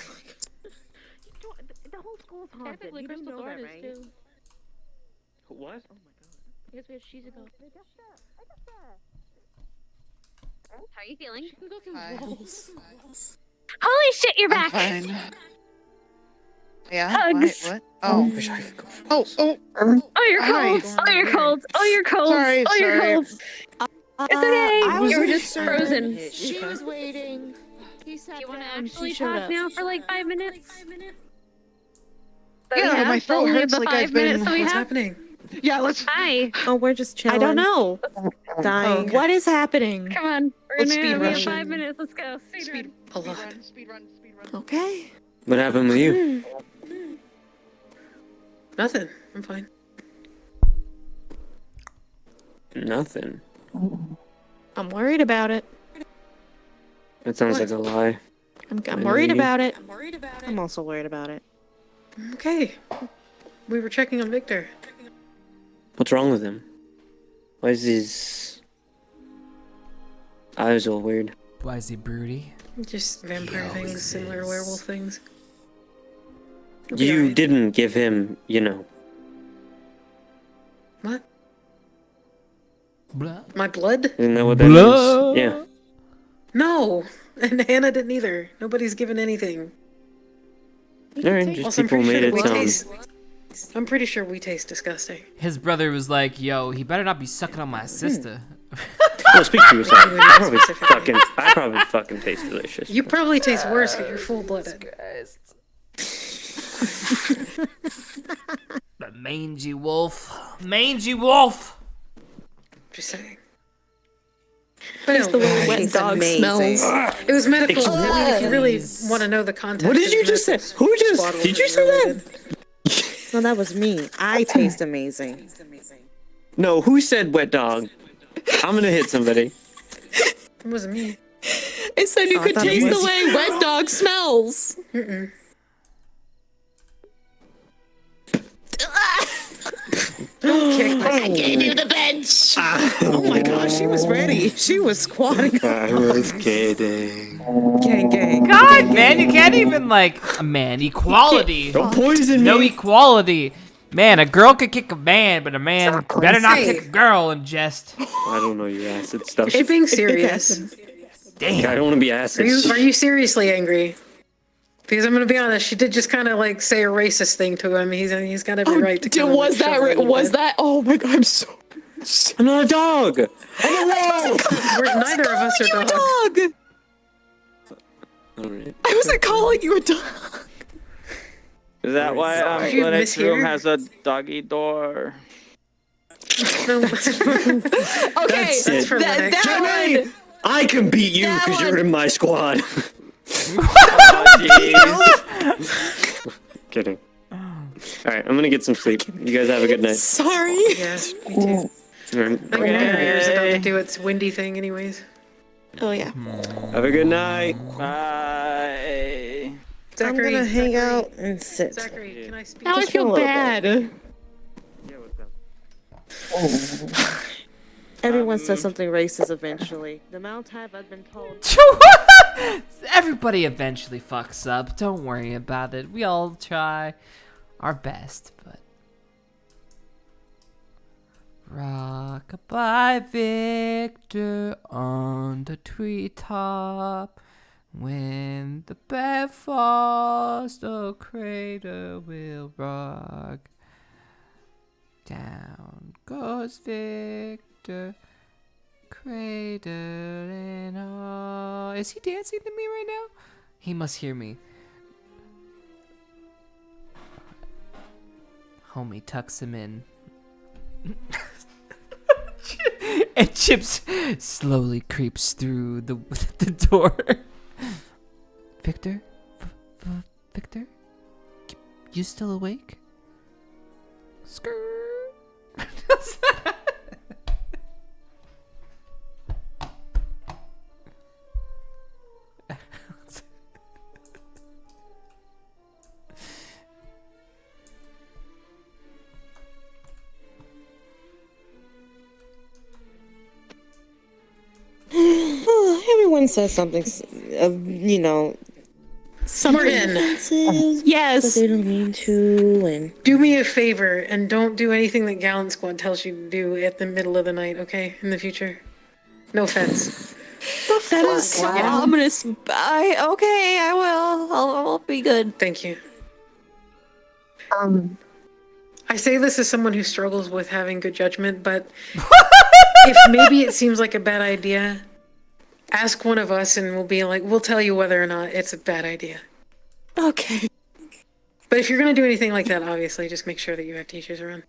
whole school's haunted. Technically, Crystal Sword is too. What? Oh my god. Yes, we have she's a go. How are you feeling? She can go through walls. Holy shit, you're back! Fine. Yeah. Hugs. What? Oh. Wish I could go first. Oh. Oh, you're Hi. cold. Oh, you're cold. Oh, you're cold. Sorry, Oh, you're sorry. cold. It's okay. You were just concerned. frozen. She was waiting. He sat You want to down. actually She showed talk up. now for like 5 minutes? Yeah, my throat only hurts the like 5 I've been. minutes that we What's have. happening? Yeah, let's. Hi. Oh, we're just chilling. I don't know. Dying. What is happening? Come on. We're Let's gonna speed have rush 5 minutes. Let's go. Speed run. A lot. Speed run. Okay. What happened with you? Nothing. I'm fine. Nothing. I'm worried about it. That sounds like a lie. I'm worried about it. I'm also worried about it. Okay. We were checking on Victor. What's wrong with him? Why is his eyes all weird? Why is he broody? Just vampire things, similar to werewolf things. You didn't give him, What? Blah. My blood? Isn't that what that is? Yeah. No! And Hannah didn't either. Nobody's given anything. Alright, just Also, I'm people pretty made sure it we sound. taste. I'm pretty sure we taste disgusting. His brother was like, "Yo, he better not be sucking on my sister." Well, speak for yourself. I probably fucking taste delicious. You probably taste worse because you're full-blooded. The mangy wolf. Mangy wolf. Just saying. But it's the way wet It's dog amazing. smells. It was medical. If you really want to know the context. What did you just say? Who just? Did you say that? No, that was me. I taste amazing. No, who said wet dog? I'm gonna hit somebody. It wasn't me. It said you Oh, I could thought it taste the was. way wet dog smells. I gave you the bench. Oh my gosh, she was ready. She was squatting. I was kidding. Gang, gang. God, man, you can't even equality. Don't poison No me. equality. Man, a girl could kick a man, but a man better not Hey. kick a girl in jest. I don't know your acid stuff. You're being serious. Damn. I don't want to be acid. Are you seriously angry? Because I'm gonna be honest, she did just kind of say a racist thing to him. He's got every right to. kinda, Was that? shove her a little Was bit. that? Oh my god! I'm so. I'm not a dog. I'm a wolf. Neither of us are dogs. Dog. All right. I wasn't calling you a dog. Is that why you Linux room mishear? has a doggy door? No, Okay, that's for that Jimmy! one. I can beat you That because one. you're in my squad. Oh, jeez. Kidding. All right, I'm gonna get some sleep. You guys have a good night. Sorry. Yeah, me too. All right. I think Barrier's about to do its windy thing, anyways. Oh yeah. Have a good night. Bye. Zachary, I'm gonna hang out and sit. Zachary, can I speak? Now I Just feel for a little bad. bit. Yeah, what's up? Everyone says something racist eventually. The amount of time I've been told. Everybody eventually fucks up. Don't worry about it. We all try our best, but rockabye Victor. on the treetop. When the bed falls, the crater will rock. Down goes Victor, cradle and all. Is he dancing to me right now? He must hear me. Homie tucks him in. And Chips slowly creeps through the door. Victor? Victor? You still awake? Skrrr. Everyone says something, you know. Morgan. Yes. But they don't mean to. And Do me a favor and don't do anything that Gallant Squad tells you to do at the middle of the night, okay? In the future. No offense. That is so ominous. Okay, I will. I'll be good. Thank you. I say this as someone who struggles with having good judgment, but if maybe it seems like a bad idea, ask one of us and we'll tell you whether or not it's a bad idea. Okay. But if you're gonna do anything like that, obviously just make sure that you have teachers around.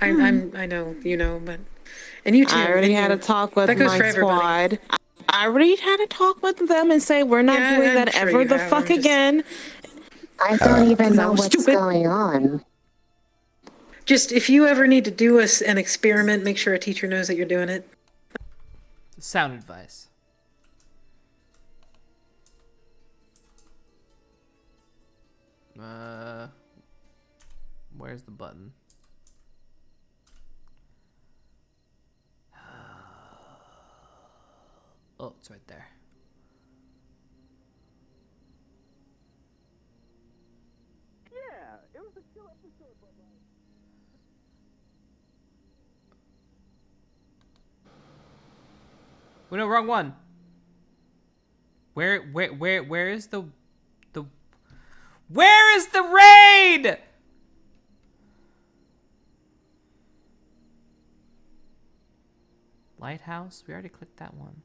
I know, you know, but and you too. I already had a talk with my squad. I already had a talk with them and say we're not doing that ever the fuck again. I don't even know what's going on. Just if you ever need to do an experiment, make sure a teacher knows that you're doing it. Sound advice. Where's the button? Oh, it's right there. Yeah, it was a chill episode, Well, no, wrong one. Where is the where is the raid? Lighthouse? We already clicked that one.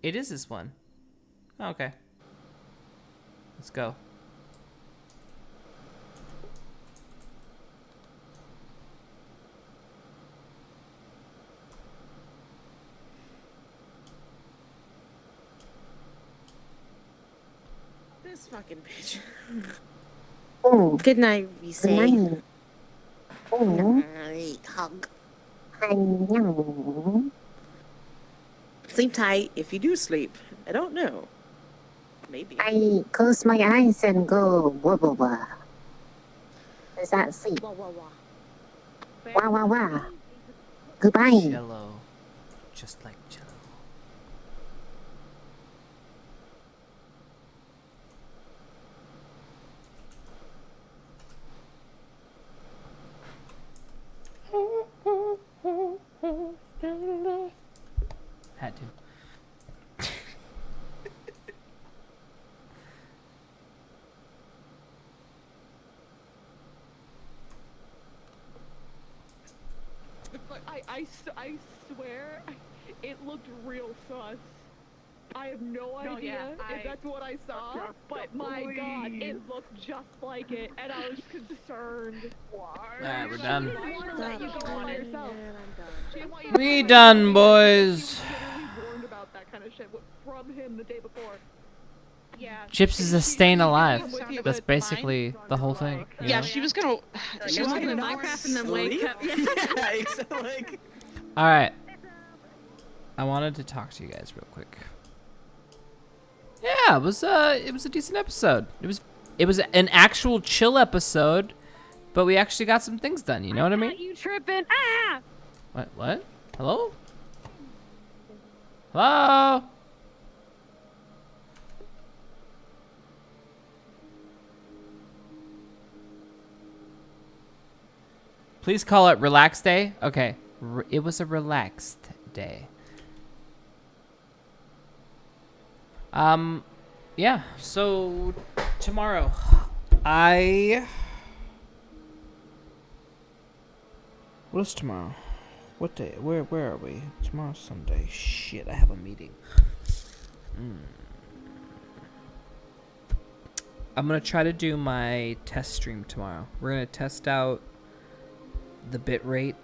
It is this one. Oh, okay. Let's go. This fucking bitch. Oh. Good night, we say. Good night. Oh. Hug. I know. Sleep tight if you do sleep. I don't know. Maybe. I close my eyes and go wah wah wah. Does that sleep? Wah wah wah. Wah wah wah. Goodbye. Jello. Just like Jello. Had to. I swear, it looked real sus. I have no idea if that's what I saw, but my god, it looked just like it, and I was concerned. Alright, we're done. We done, boys. warned about that kind of shit from him the day before. Yeah. Chips is a staying alive. That's basically the whole thing. you Yeah, know? she was gonna. She was gonna Minecraft and then wake up. Yeah, like. All right. I wanted to talk to you guys real quick. Yeah, it was a decent episode. It was an actual chill episode, but we actually got some things done. You know what I mean? You tripping? Ah! What? Hello? Hello? Please call it relax day. Okay, it was a relaxed day. Yeah, so tomorrow, what is tomorrow? What day? Where are we? Tomorrow's Sunday. Shit, I have a meeting. I'm gonna try to do my test stream tomorrow. We're gonna test out the bit rate.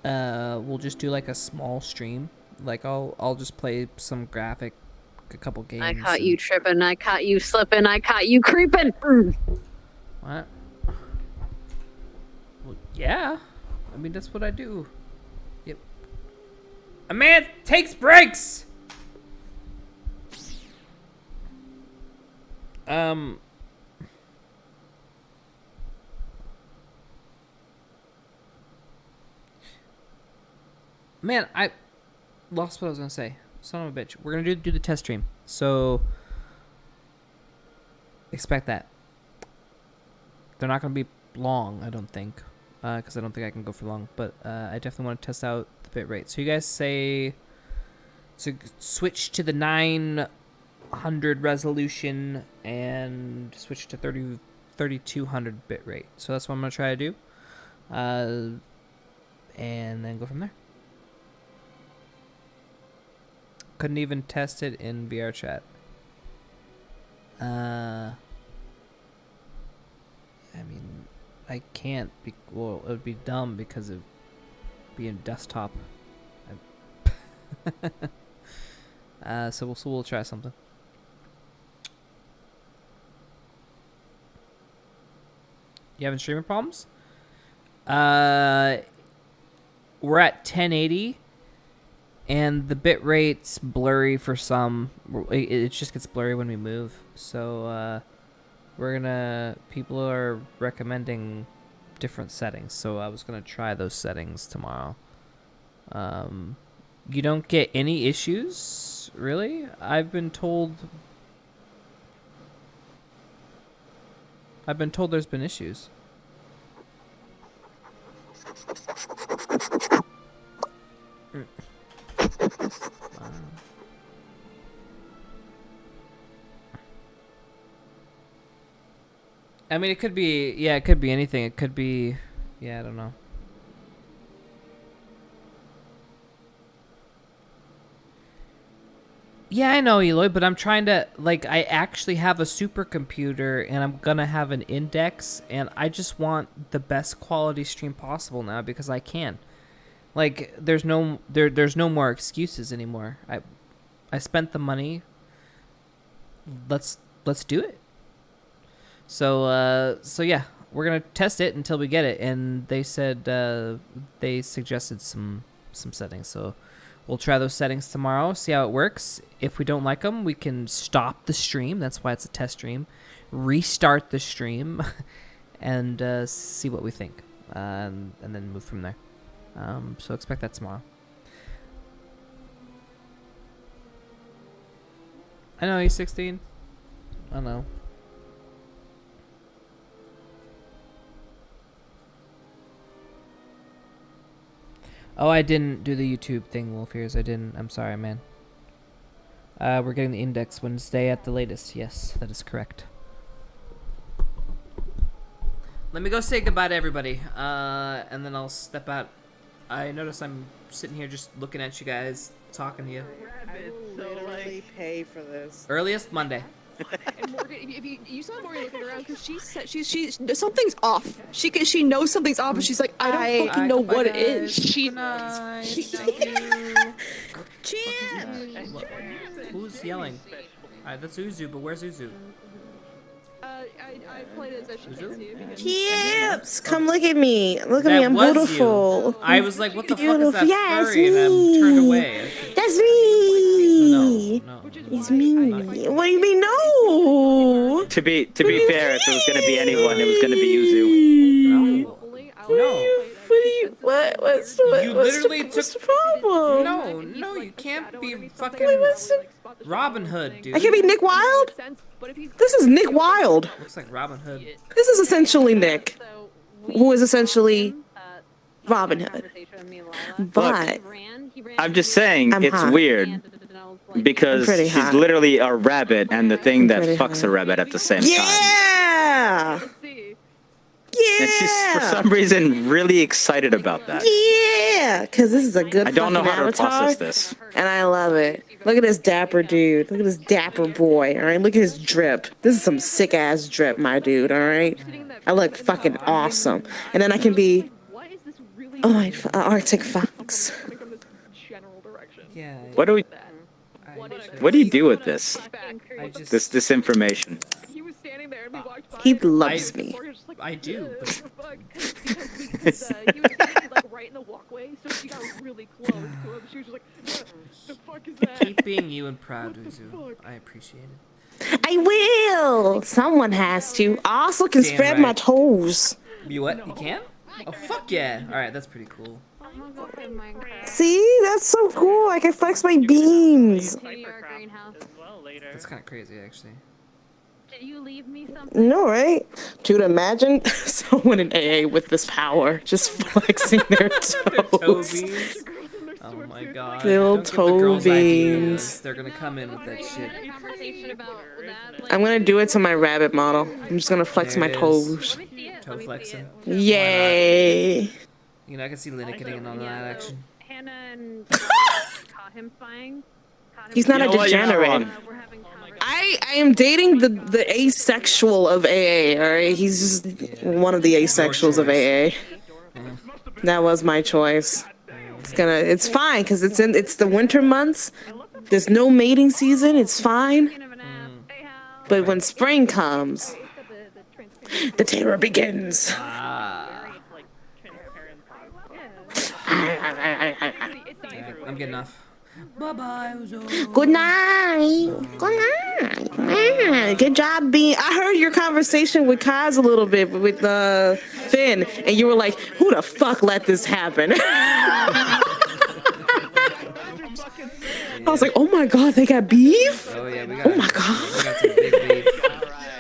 We'll just do like a small stream. Like I'll just play some graphic, a couple games. I caught you tripping. I caught you slipping. I caught you creeping. What? Well, yeah. I mean, that's what I do. Yep. A man takes breaks! Man, I lost what I was gonna say. Son of a bitch. We're gonna do the test stream. So expect that. They're not gonna be long, I don't think, because I don't think I can go for long. But I definitely want to test out the bit rate. So you guys say to switch to the 900 resolution and switch to 3200 bit rate. So that's what I'm gonna try to do, and then go from there. Couldn't even test it in VR chat. I mean, I can't. Well, it would be dumb because of being desktop. So we'll try something. You having streaming problems? We're at 1080. And the bit rate's blurry for some. It just gets blurry when we move. So people are recommending different settings. So I was gonna try those settings tomorrow. You don't get any issues, really? I've been told there's been issues. I mean, it could be anything. It could be, I don't know. Yeah, I know, Eloy, but I'm trying to, I actually have a supercomputer, and I'm gonna have an index, and I just want the best quality stream possible now because I can. There's no more excuses anymore. I spent the money. Let's do it. So yeah, we're gonna test it until we get it, and they said they suggested some settings. So we'll try those settings tomorrow, see how it works. If we don't like them, we can stop the stream. That's why it's a test stream. Restart the stream, and see what we think, and then move from there. So expect that tomorrow. I know he's 16. I know. Oh, I didn't do the YouTube thing, Wolfears. I didn't. I'm sorry, man. We're getting the index Wednesday at the latest. Yes, that is correct. Let me go say goodbye to everybody, and then I'll step out. I notice I'm sitting here just looking at you guys, talking to you. I will literally pay for this. Earliest Monday. And Morgan, if you saw Morgan looking around because she's something's off. She knows something's off, but she's like, I don't fucking know what it is. Who's yelling? That's Uzu, but where's Uzu? I played as Ascension. Chips, come look at me. Look at me, I'm beautiful. You. I was like, what the beautiful. fuck is that yes, furry? Me. And I'm turned away. That's me. No. It's me. What do you mean, no? To be fair, if it was gonna be anyone, it was gonna be Yuzu. What's the problem? No, you can't be fucking Robin Hood, dude. I can't be Nick Wilde? This is Nick Wilde. Looks like Robin Hood. This is essentially Nick, who is essentially Robin Hood. But I'm just saying, it's hot. weird. Because pretty she's hot. literally a rabbit and the thing that pretty fucks a rabbit at the same time. Yeah! And she's, for some reason, really excited about that. Yeah! Because this is a good I don't know fucking how to avatar, process this. and I love it. Look at this dapper dude. Look at this dapper boy, alright? Look at his drip. This is some sick-ass drip, my dude, alright? I look fucking awesome. And then I can be... Oh, my Arctic Fox. Yeah. What do we... What do you do with this? I just... This information. He loves me. I do. He was standing like right in the walkway, so she got really close to him. She was just like, the fuck is that? Keep being you and proud, Uzu. I appreciate it. I will! Someone has to. I also can Damn spread right. my toes. You what? You can? Oh, fuck yeah. Alright, that's pretty cool. See? That's so cool. I can flex my beams. That's kind of crazy, actually. Did you leave me something? No, right? Dude, imagine someone in AA with this power just flexing their toes. Oh my god. Little Don't give the toe girls beans. ideas. They're gonna come in with that shit. I'm gonna do it to my rabbit model. I'm just gonna flex There my it is. toes. Toe flexing. Yay! You know, I can see Lena getting in on that action. Hannah and caught him spying. He's not You a know what? You're not degenerate. wrong. I am dating the asexual of AA, alright? He's just one of the asexuals of AA. That was my choice. It's fine, because it's the winter months. There's no mating season, it's fine. But when spring comes, the terror begins. I'm getting off. Bye-bye, Uzo. Good night. Good night. Good job being. I heard your conversation with Kaz a little bit with Finn, and you were like, "Who the fuck let this happen?" I was like, "Oh my god, they got beef." Oh yeah, we got. Oh my god. We got some big beef.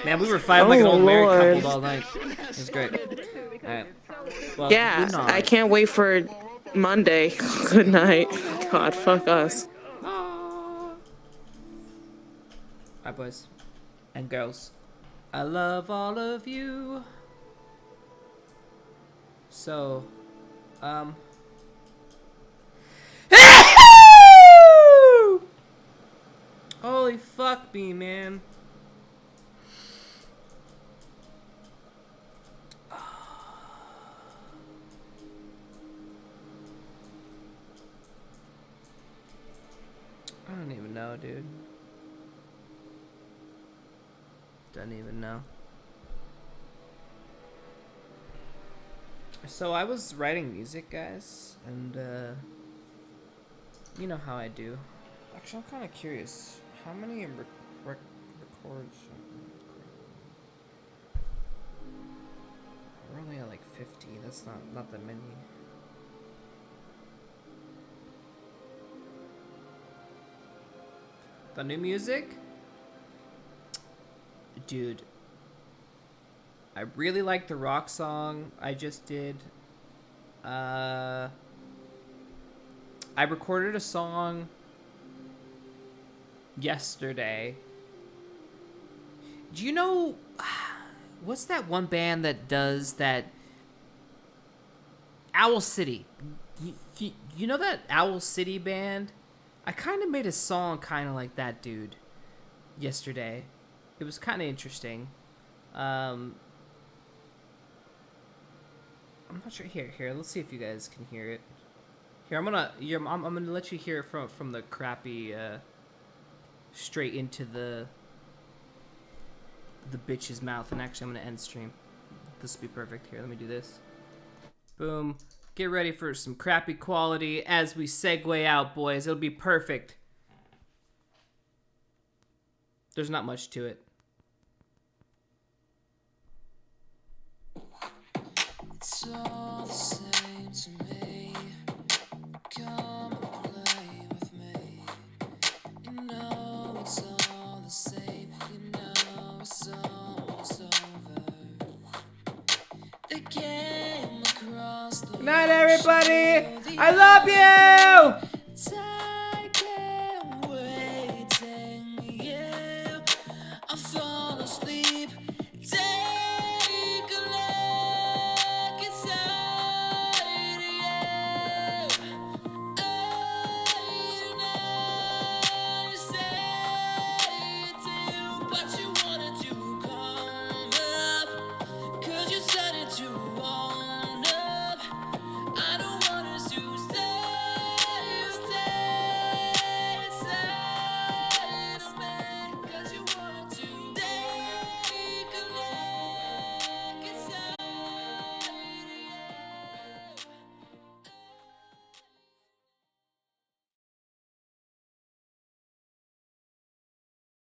Man, we were fighting like an old married Lord. couple all night. It was great. Alright. Well, Yeah, good night. I can't wait for Monday. Good night. God, fuck us. Hi, boys and girls. I love all of you. So, holy fuck me, man. I don't even know, dude. Don't even know. So I was writing music, guys, and you know how I do. Actually, I'm kind of curious. How many records? We're only at like 50. That's not that many. The new music? Dude. I really like the rock song I just did. I recorded a song yesterday. Do you know what's that one band that does that? Owl City. You know that Owl City band? I kind of made a song kind of like that dude yesterday. It was kind of interesting. I'm not sure. Here. Let's see if you guys can hear it. Here, I'm gonna let you hear it from the crappy, straight into the bitch's mouth. And actually, I'm gonna end stream. This will be perfect. Here, let me do this. Boom. Get ready for some crappy quality as we segue out, boys. It'll be perfect. There's not much to it. It's all the same to me. Come and play with me. You know it's all the same. You know it's almost over. They came across the Good night, everybody. I love you.